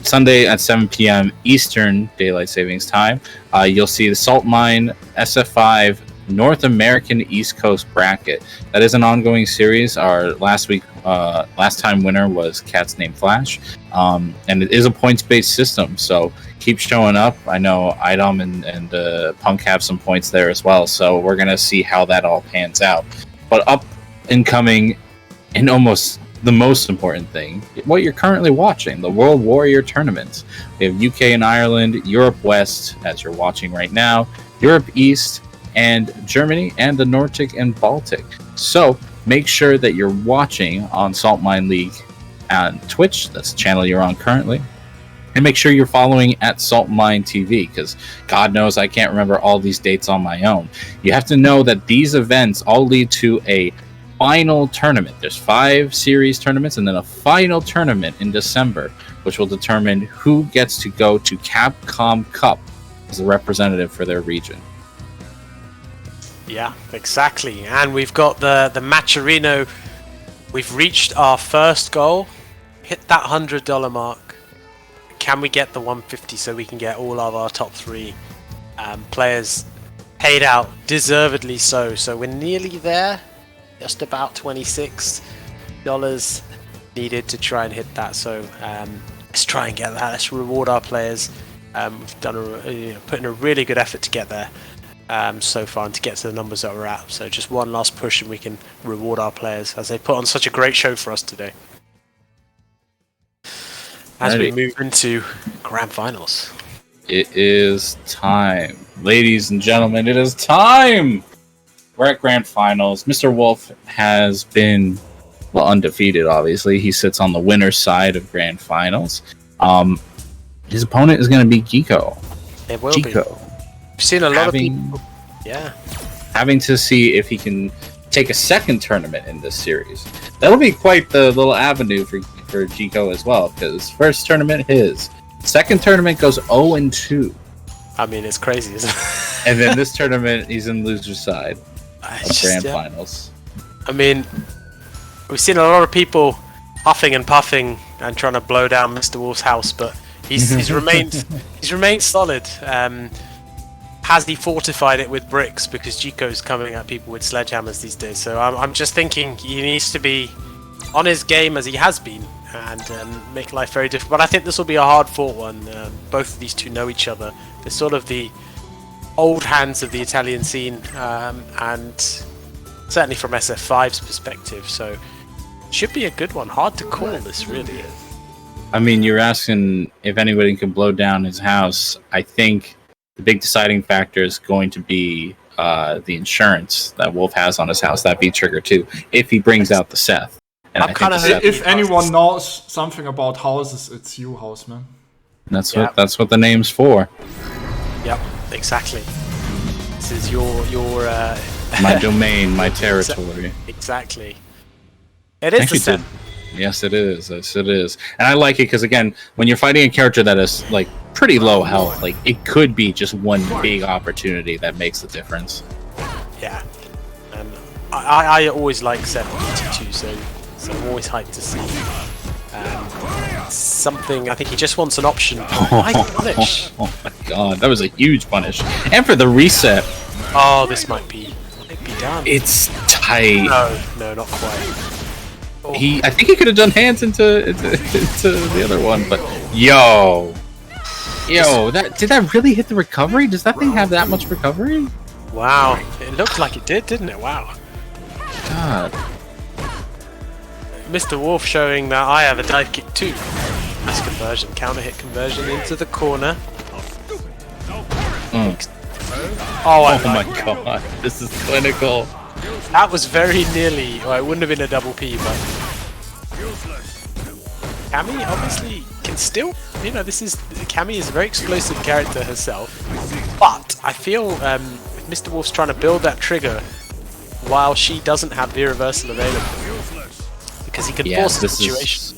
Sunday at 7 p.m. Eastern Daylight Savings Time, you'll see the Saltmine SF5 North American East Coast bracket. That is an ongoing series. Our last time winner was Cat's Name Flash. And it is a points-based system, so keep showing up. I know Idom and Punk have some points there as well, so we're going to see how that all pans out. But up and coming, and almost the most important thing, what you're currently watching, the World Warrior Tournaments. We have UK and Ireland, Europe West, as you're watching right now, Europe East, and Germany, and the Nordic and Baltic. So make sure that you're watching on Saltmine League on Twitch. That's the channel you're on currently. And make sure you're following at Saltmine TV, because God knows I can't remember all these dates on my own. You have to know that these events all lead to a final tournament. There's 5 series tournaments and then a final tournament in December, which will determine who gets to go to Capcom Cup as a representative for their region. Yeah, exactly. And we've got the Matcherino. We've reached our first goal, hit that $100 mark. Can we get the 150 so we can get all of our top 3 players paid out, deservedly so. So we're nearly there, just about $26 needed to try and hit that. So let's try and get that. Let's reward our players. We've done put in a really good effort to get there so far and to get to the numbers that we're at. So just one last push and we can reward our players as they put on such a great show for us today. As we move into Grand Finals. It is time. Ladies and gentlemen, it is time! We're at Grand Finals. Mr. Wolf has been, well, undefeated, obviously. He sits on the winner's side of Grand Finals. His opponent is going to be Jico. It will be. We've seen a lot of people. Yeah. Having to see if he can take a second tournament in this series. That'll be quite the little avenue for Jico as well, because first tournament his, second tournament goes 0-2. I mean, it's crazy, isn't it? And then this tournament he's in loser's side of Grand Finals. I mean, we've seen a lot of people huffing and puffing and trying to blow down Mr. Wolf's house, but he's remained solid. Has he fortified it with bricks, because Jico's coming at people with sledgehammers these days? So I'm just thinking he needs to be on his game as he has been and make life very difficult. But I think this will be a hard-fought one. Both of these two know each other. They're sort of the old hands of the Italian scene, and certainly from SF5's perspective. So should be a good one. Hard to call this, really. I mean, you're asking if anybody can blow down his house. I think the big deciding factor is going to be the insurance that Wolf has on his house. That'd be trigger too, if he brings out the Seth. And if anyone knows something about houses, it's you, Houseman. That's what the name's for. Yep, exactly. This is your my domain, my territory. Exactly. It is the Seth. Yes, it is. Yes, it is. And I like it because, again, when you're fighting a character that is like pretty low health, like it could be just one big opportunity that makes the difference. Yeah. And I always like 7 too, so I'm always hyped to see something. I think he just wants an option. Punish. Oh my god, that was a huge punish. And for the reset. Oh, this might be done. It's No, not quite. I think he could have done hands into the other one, but yo, did that really hit the recovery? Does that thing have that much recovery? Wow, it looked like it did, didn't it? Wow. God. Mr. Wolf showing that I have a dive kick too. Nice conversion, counter hit conversion into the corner. Oh my god, this is clinical. That was very nearly, well, it wouldn't have been a double P, but Cammy obviously can still, Cammy is a very explosive character herself, but I feel if Mr. Wolf's trying to build that trigger while she doesn't have the reversal available, because he can force the situation.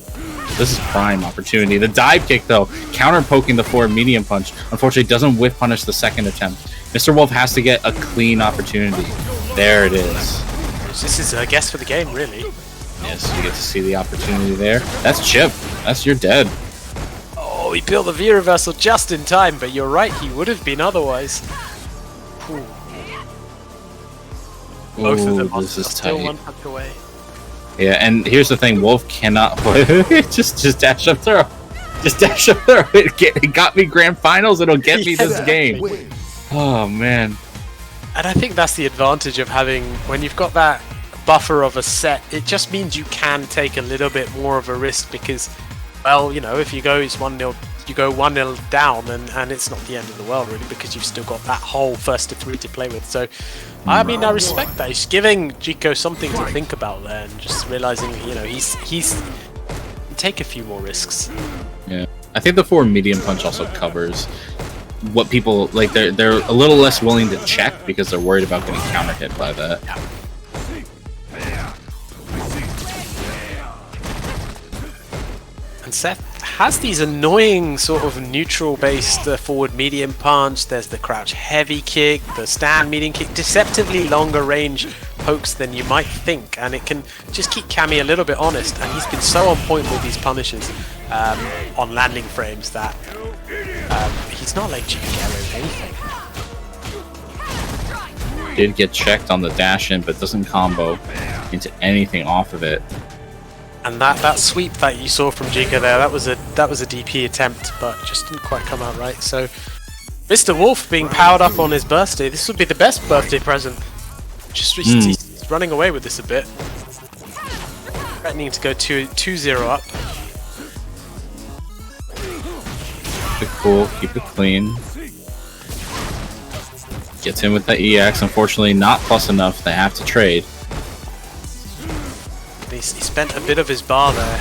This is prime opportunity. The dive kick, though, counter poking the forward medium punch, unfortunately doesn't whiff punish the second attempt. Mr. Wolf has to get a clean opportunity. There it is. This is a guess for the game, really. Yes, you get to see the opportunity there. That's chip. That's your dead. Oh, he built the V reversal just in time, but you're right, he would have been otherwise. Ooh. Both of them are still one punch away. Yeah, and here's the thing, Wolf cannot just dash up throw. Just dash up throw. It got me grand finals, it'll get me this game. Oh man. And I think that's the advantage of having, when you've got that buffer of a set, it just means you can take a little bit more of a risk because, well, if you go 1-0, you go 1-0 down and it's not the end of the world really, because you've still got that whole first to three to play with. So I mean, I respect that. He's giving Jico something to think about there, and just realizing, he's take a few more risks. Yeah, I think the forward medium punch also covers what people like. They're a little less willing to check because they're worried about getting counter hit by that. And Seth has these annoying sort of neutral-based forward medium punch. There's the crouch heavy kick, the stand medium kick, deceptively longer range pokes than you might think, and it can just keep Cammy a little bit honest. And he's been so on point with these punishes on landing frames that he's not letting Chica get away with anything. Did get checked on the dash in, but doesn't combo into anything off of it. And that sweep that you saw from Jica there, that was a DP attempt, but just didn't quite come out right. So Mr. Wolf being powered up on his birthday, this would be the best birthday present. Just he's running away with this a bit. Threatening to go 2-0 up. Keep it cool, keep it clean. Gets in with the EX, unfortunately not plus enough, they have to trade. He spent a bit of his bar there,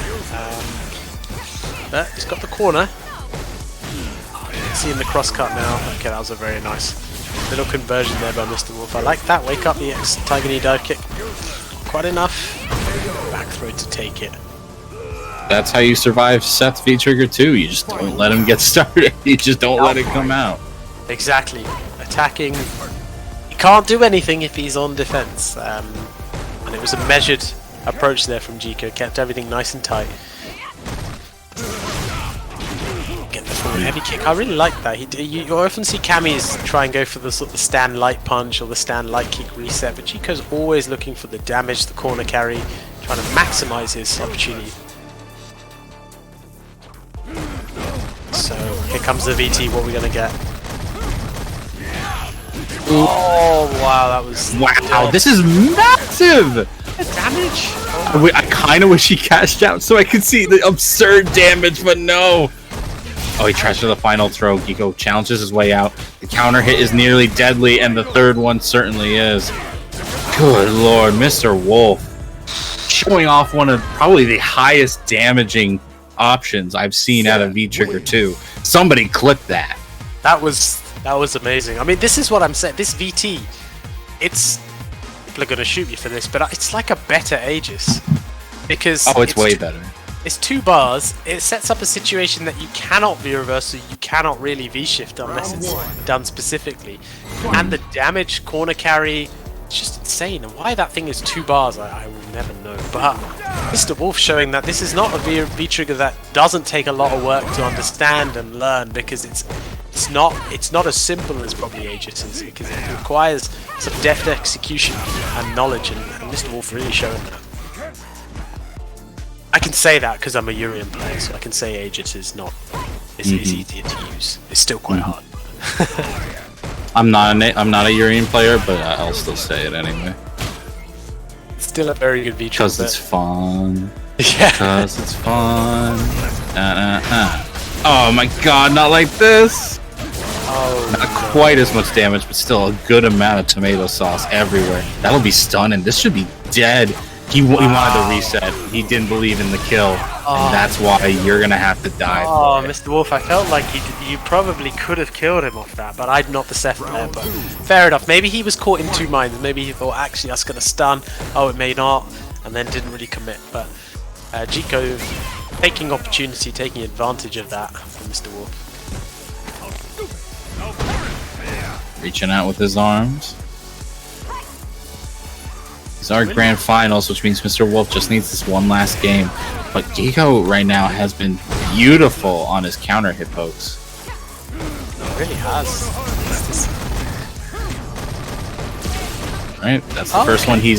but he's got the corner. Seeing the cross cut now. Okay, that was a very nice little conversion there by Mr. Wolf. I like that. Wake up EX, Tiger Knee dive kick. Quite enough. Back throw to take it. That's how you survive Seth's V-Trigger 2. You just don't let him get started. You just don't let it come out. Exactly. Attacking. He can't do anything if he's on defense. And it was a measured approach there from Jico, kept everything nice and tight. Get the forward heavy kick. I really like that. You often see Cammys try and go for the sort of stand light punch or the stand light kick reset, but Jico's always looking for the damage, the corner carry, trying to maximize his opportunity. So here comes the VT. What are we gonna get? Oh wow, that was This is massive. Damage? I kind of wish he cashed out so I could see the absurd damage, but no. Oh, he tries for the final throw. Geeko challenges his way out. The counter hit is nearly deadly, and the third one certainly is. Good lord, Mr. Wolf. Showing off one of probably the highest damaging options I've seen out of V-Trigger 2. Somebody clip that. That was amazing. I mean, this is what I'm saying. This VT, it's... People are going to shoot me for this, but it's like a better Aegis. Because it's way better. It's 2 bars. It sets up a situation that you cannot V-reverse, so you cannot really V-shift unless it's done specifically. And the damage, corner carry, it's just insane. And why that thing is 2 bars, I will never know. But Mr. Wolf showing that this is not a V-trigger that doesn't take a lot of work to understand and learn, because it's it's not as simple as probably Aegis is, because it requires some deft execution and knowledge, and Mr. Wolf really showing that. I can say that because I'm a Urian player, so I can say Aegis is not is easier to use. It's still quite hard. I'm not a Urian player, but I'll still say it anyway. It's still a very good V Because it's fun. Yeah. Because it's fun. Oh my god, not like this! Oh, Not quite as much damage, but still a good amount of tomato sauce everywhere. That'll be stunning. This should be dead. He wanted to reset. He didn't believe in the kill. And that's why you're going to have to die. Oh, Mr. Wolf, I felt like you probably could have killed him off that, but I'm not the Seth player. But fair enough. Maybe he was caught in two minds. Maybe he thought, actually, that's going to stun. Oh, it may not. And then didn't really commit. But Jico taking opportunity, taking advantage of that from Mr. Wolf. Reaching out with his arms. These are grand finals, which means Mr. Wolf just needs this one last game. But Gico right now has been beautiful on his counter hit pokes. It really has. Right? That's the first one he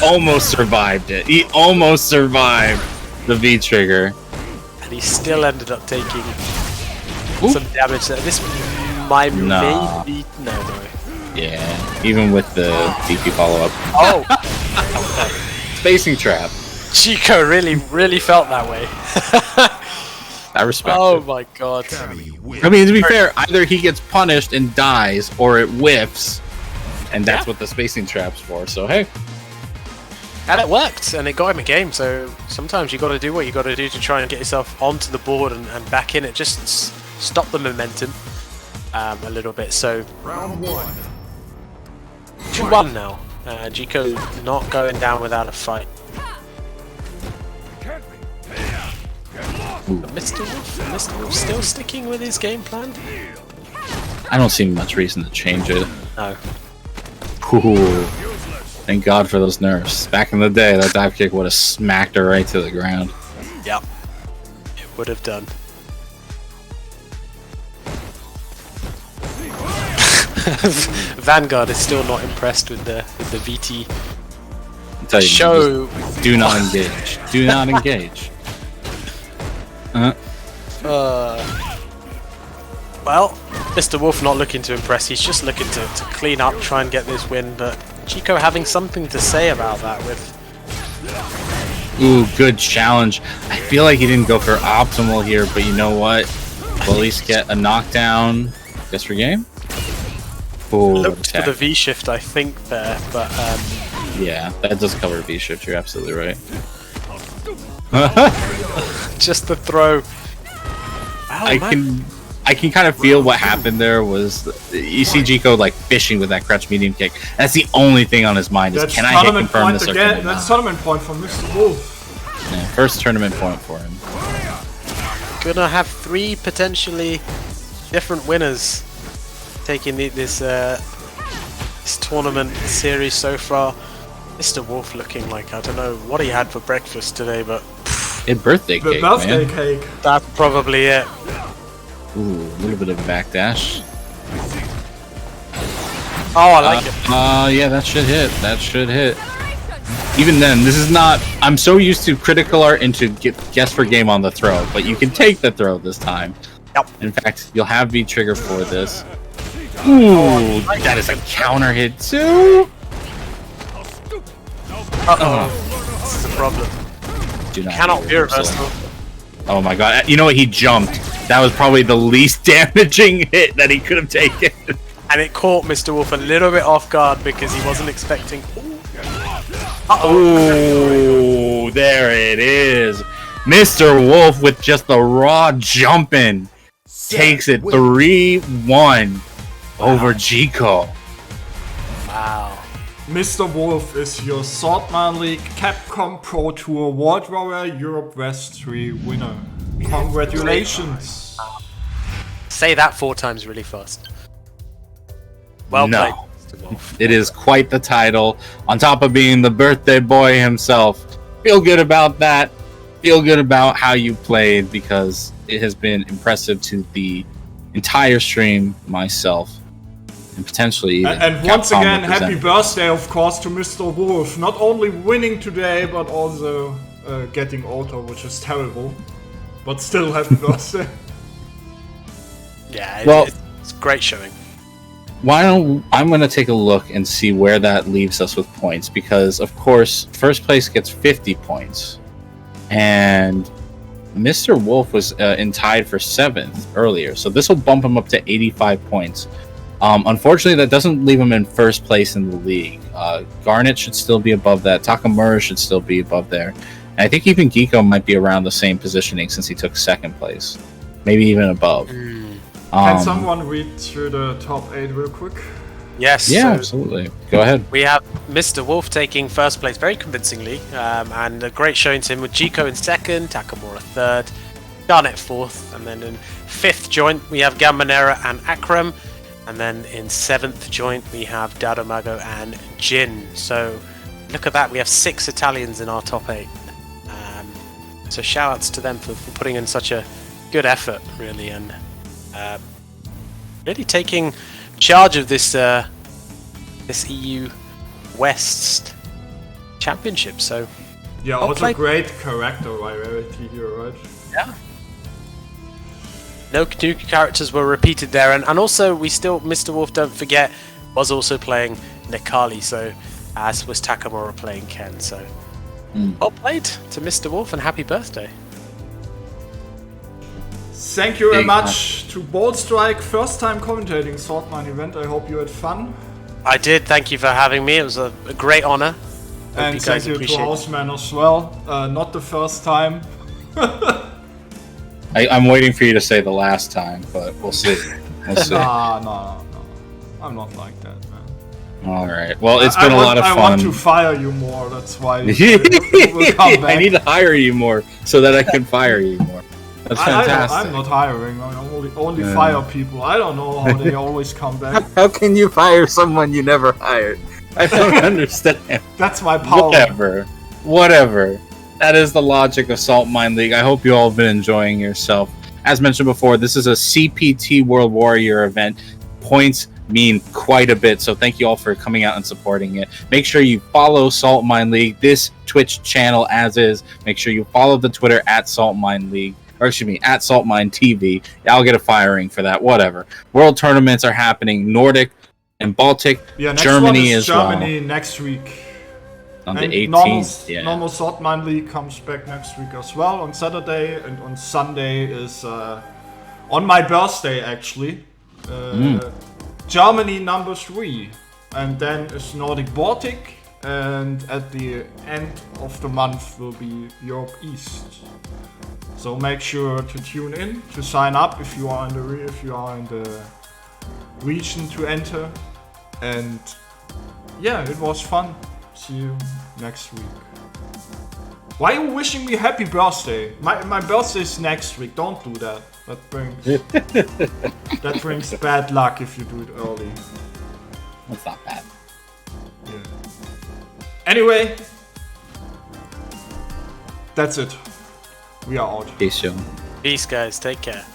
almost survived it. He almost survived the V trigger. And he still ended up taking some damage there. This might maybe... No. Yeah, even with the DP follow-up. Oh! Spacing trap. Chico really felt that way. I respect Oh it. my god. I mean, to be fair, either he gets punished and dies, or it whiffs, and that's what the spacing trap's for, so hey. And it worked, and it got him a game, so sometimes you got to do what you got to do to try and get yourself onto the board and back in it. Just stop the momentum a little bit, so... Round 1. 2-1 now. Jico not going down without a fight. But Mr. Wolf still sticking with his game plan? I don't see much reason to change it. No. Ooh. Thank God for those nerfs. Back in the day, that dive kick would have smacked her right to the ground. Yep. It would have done. Vanguard is still not impressed with the VT. I'll tell you, Show. Do not engage. Do not engage. Well, Mr. Wolf not looking to impress. He's just looking to clean up, try and get this win. But Chico having something to say about that with. Ooh, good challenge. I feel like he didn't go for optimal here, but you know what? We'll at least get a knockdown. Guess for game? Ooh, Looked for the V shift, I think, there, but yeah, that does cover V shift. You're absolutely right. just the throw. Wow, I can kind of feel what happened there was you see Jico like fishing with that crouch medium kick. That's the only thing on his mind is That's can I hit confirm this or can I not? That's tournament point from Mr. Wolf. Yeah, first tournament point for him. Gonna have 3 potentially different winners taking this tournament series so far. Mr. Wolf looking like I don't know what he had for breakfast today, but Birthday cake, birthday man. cake. that's probably it. Ooh, a little bit of backdash. Oh, I like it. Yeah, that should hit. That should hit. Even then, this is not... I'm so used to critical art and to guess for game on the throw, but you can take the throw this time. Yep. In fact, you'll have V trigger for this. Ooh, that is a counter hit too. This is a problem. Do not Cannot be reversal. Oh my god! You know what? He jumped. That was probably the least damaging hit that he could have taken. And it caught Mr. Wolf a little bit off guard because he wasn't expecting. Oh, there it is. Mr. Wolf with just the raw jumping takes it 3-1 over Jico. Wow. Mr. Wolf is your Saltmine League Capcom Pro Tour World Warrior Europe West 3 winner. Congratulations. Say that 4 times really fast. Well No. played, Mr. Wolf. It is quite the title. On top of being the birthday boy himself. Feel good about that. Feel good about how you played because it has been impressive to the entire stream myself, and potentially even and once Capcom again, happy representative. birthday, of course, to Mr. Wolf. Not only winning today, but also getting auto, which is terrible. But still, happy birthday. Yeah, Well- it's great showing. I'm going to take a look and see where that leaves us with points, because of course first place gets 50 points, and Mr. Wolf was tied for 7th earlier, so this will bump him up to 85 points. Unfortunately, that doesn't leave him in first place in the league. Garnet should still be above that. Takamura should still be above there, and I think even Geeko might be around the same positioning since he took 2nd place, maybe even above. Can someone read through the top 8 real quick? Yes. Yeah, so absolutely. Go ahead. we have Mr. Wolf taking first place very convincingly, and a great showing to him with Geeko in 2nd, Takamura 3rd, Garnet 4th, and then in 5th joint we have Gambanera and Akram, and then in 7th joint we have Dadomago and Jin. So look at that, we have 6 Italians in our top 8. So shout outs to them for putting in such a good effort, really, and really taking charge of this this EU West Championship. So Yeah, well also played. great character variety here, right? yeah, no new characters were repeated there, and also we still, Mr. Wolf, don't forget, was also playing Nikali. So as was Takamura playing Ken. So well played to Mr. Wolf and happy birthday. Thank you very Big much to Bold Strike, first time commentating Saltmine event. I hope you had fun. I did. Thank you for having me. It was a great honor. Hope And you guys thank you to appreciate it. Houseman as well. Not the first time. I'm waiting for you to say the last time, but we'll see. We'll see. No. I'm not like that, man. All right. Well, it's been a lot of I fun. want to fire you more, that's why we'll come back. I need to hire you more so that I can fire you more. That's fantastic. I'm not hiring, I only fire people. I don't know how they always come back. How can you fire someone you never hired? I don't understand. That's my power. Whatever. That is the logic of Saltmine League. I hope you all have been enjoying yourself. As mentioned before, this is a CPT World Warrior event. Points mean quite a bit, so thank you all for coming out and supporting it. Make sure you follow Saltmine League, this Twitch channel as is. Make sure you follow the Twitter at Saltmine League, or excuse me, at Saltmine TV. I'll get a firing for that, whatever. World tournaments are happening, Nordic and Baltic, Yeah, next Germany one is as Germany well. next week. On the And 18th, normal Saltmine League comes back next week as well on Saturday, and on Sunday is on my birthday actually. Germany number 3, and then is Nordic Baltic, and at the end of the month will be Europe East. So make sure to tune in to sign up if you are in the region to enter. And yeah, it was fun. See you next week. Why are you wishing me happy birthday? My birthday is next week. Don't do that. That brings bad luck if you do it early. That's not bad. Yeah. Anyway, that's it. We are out. Peace, y'all. Peace, guys. Take care.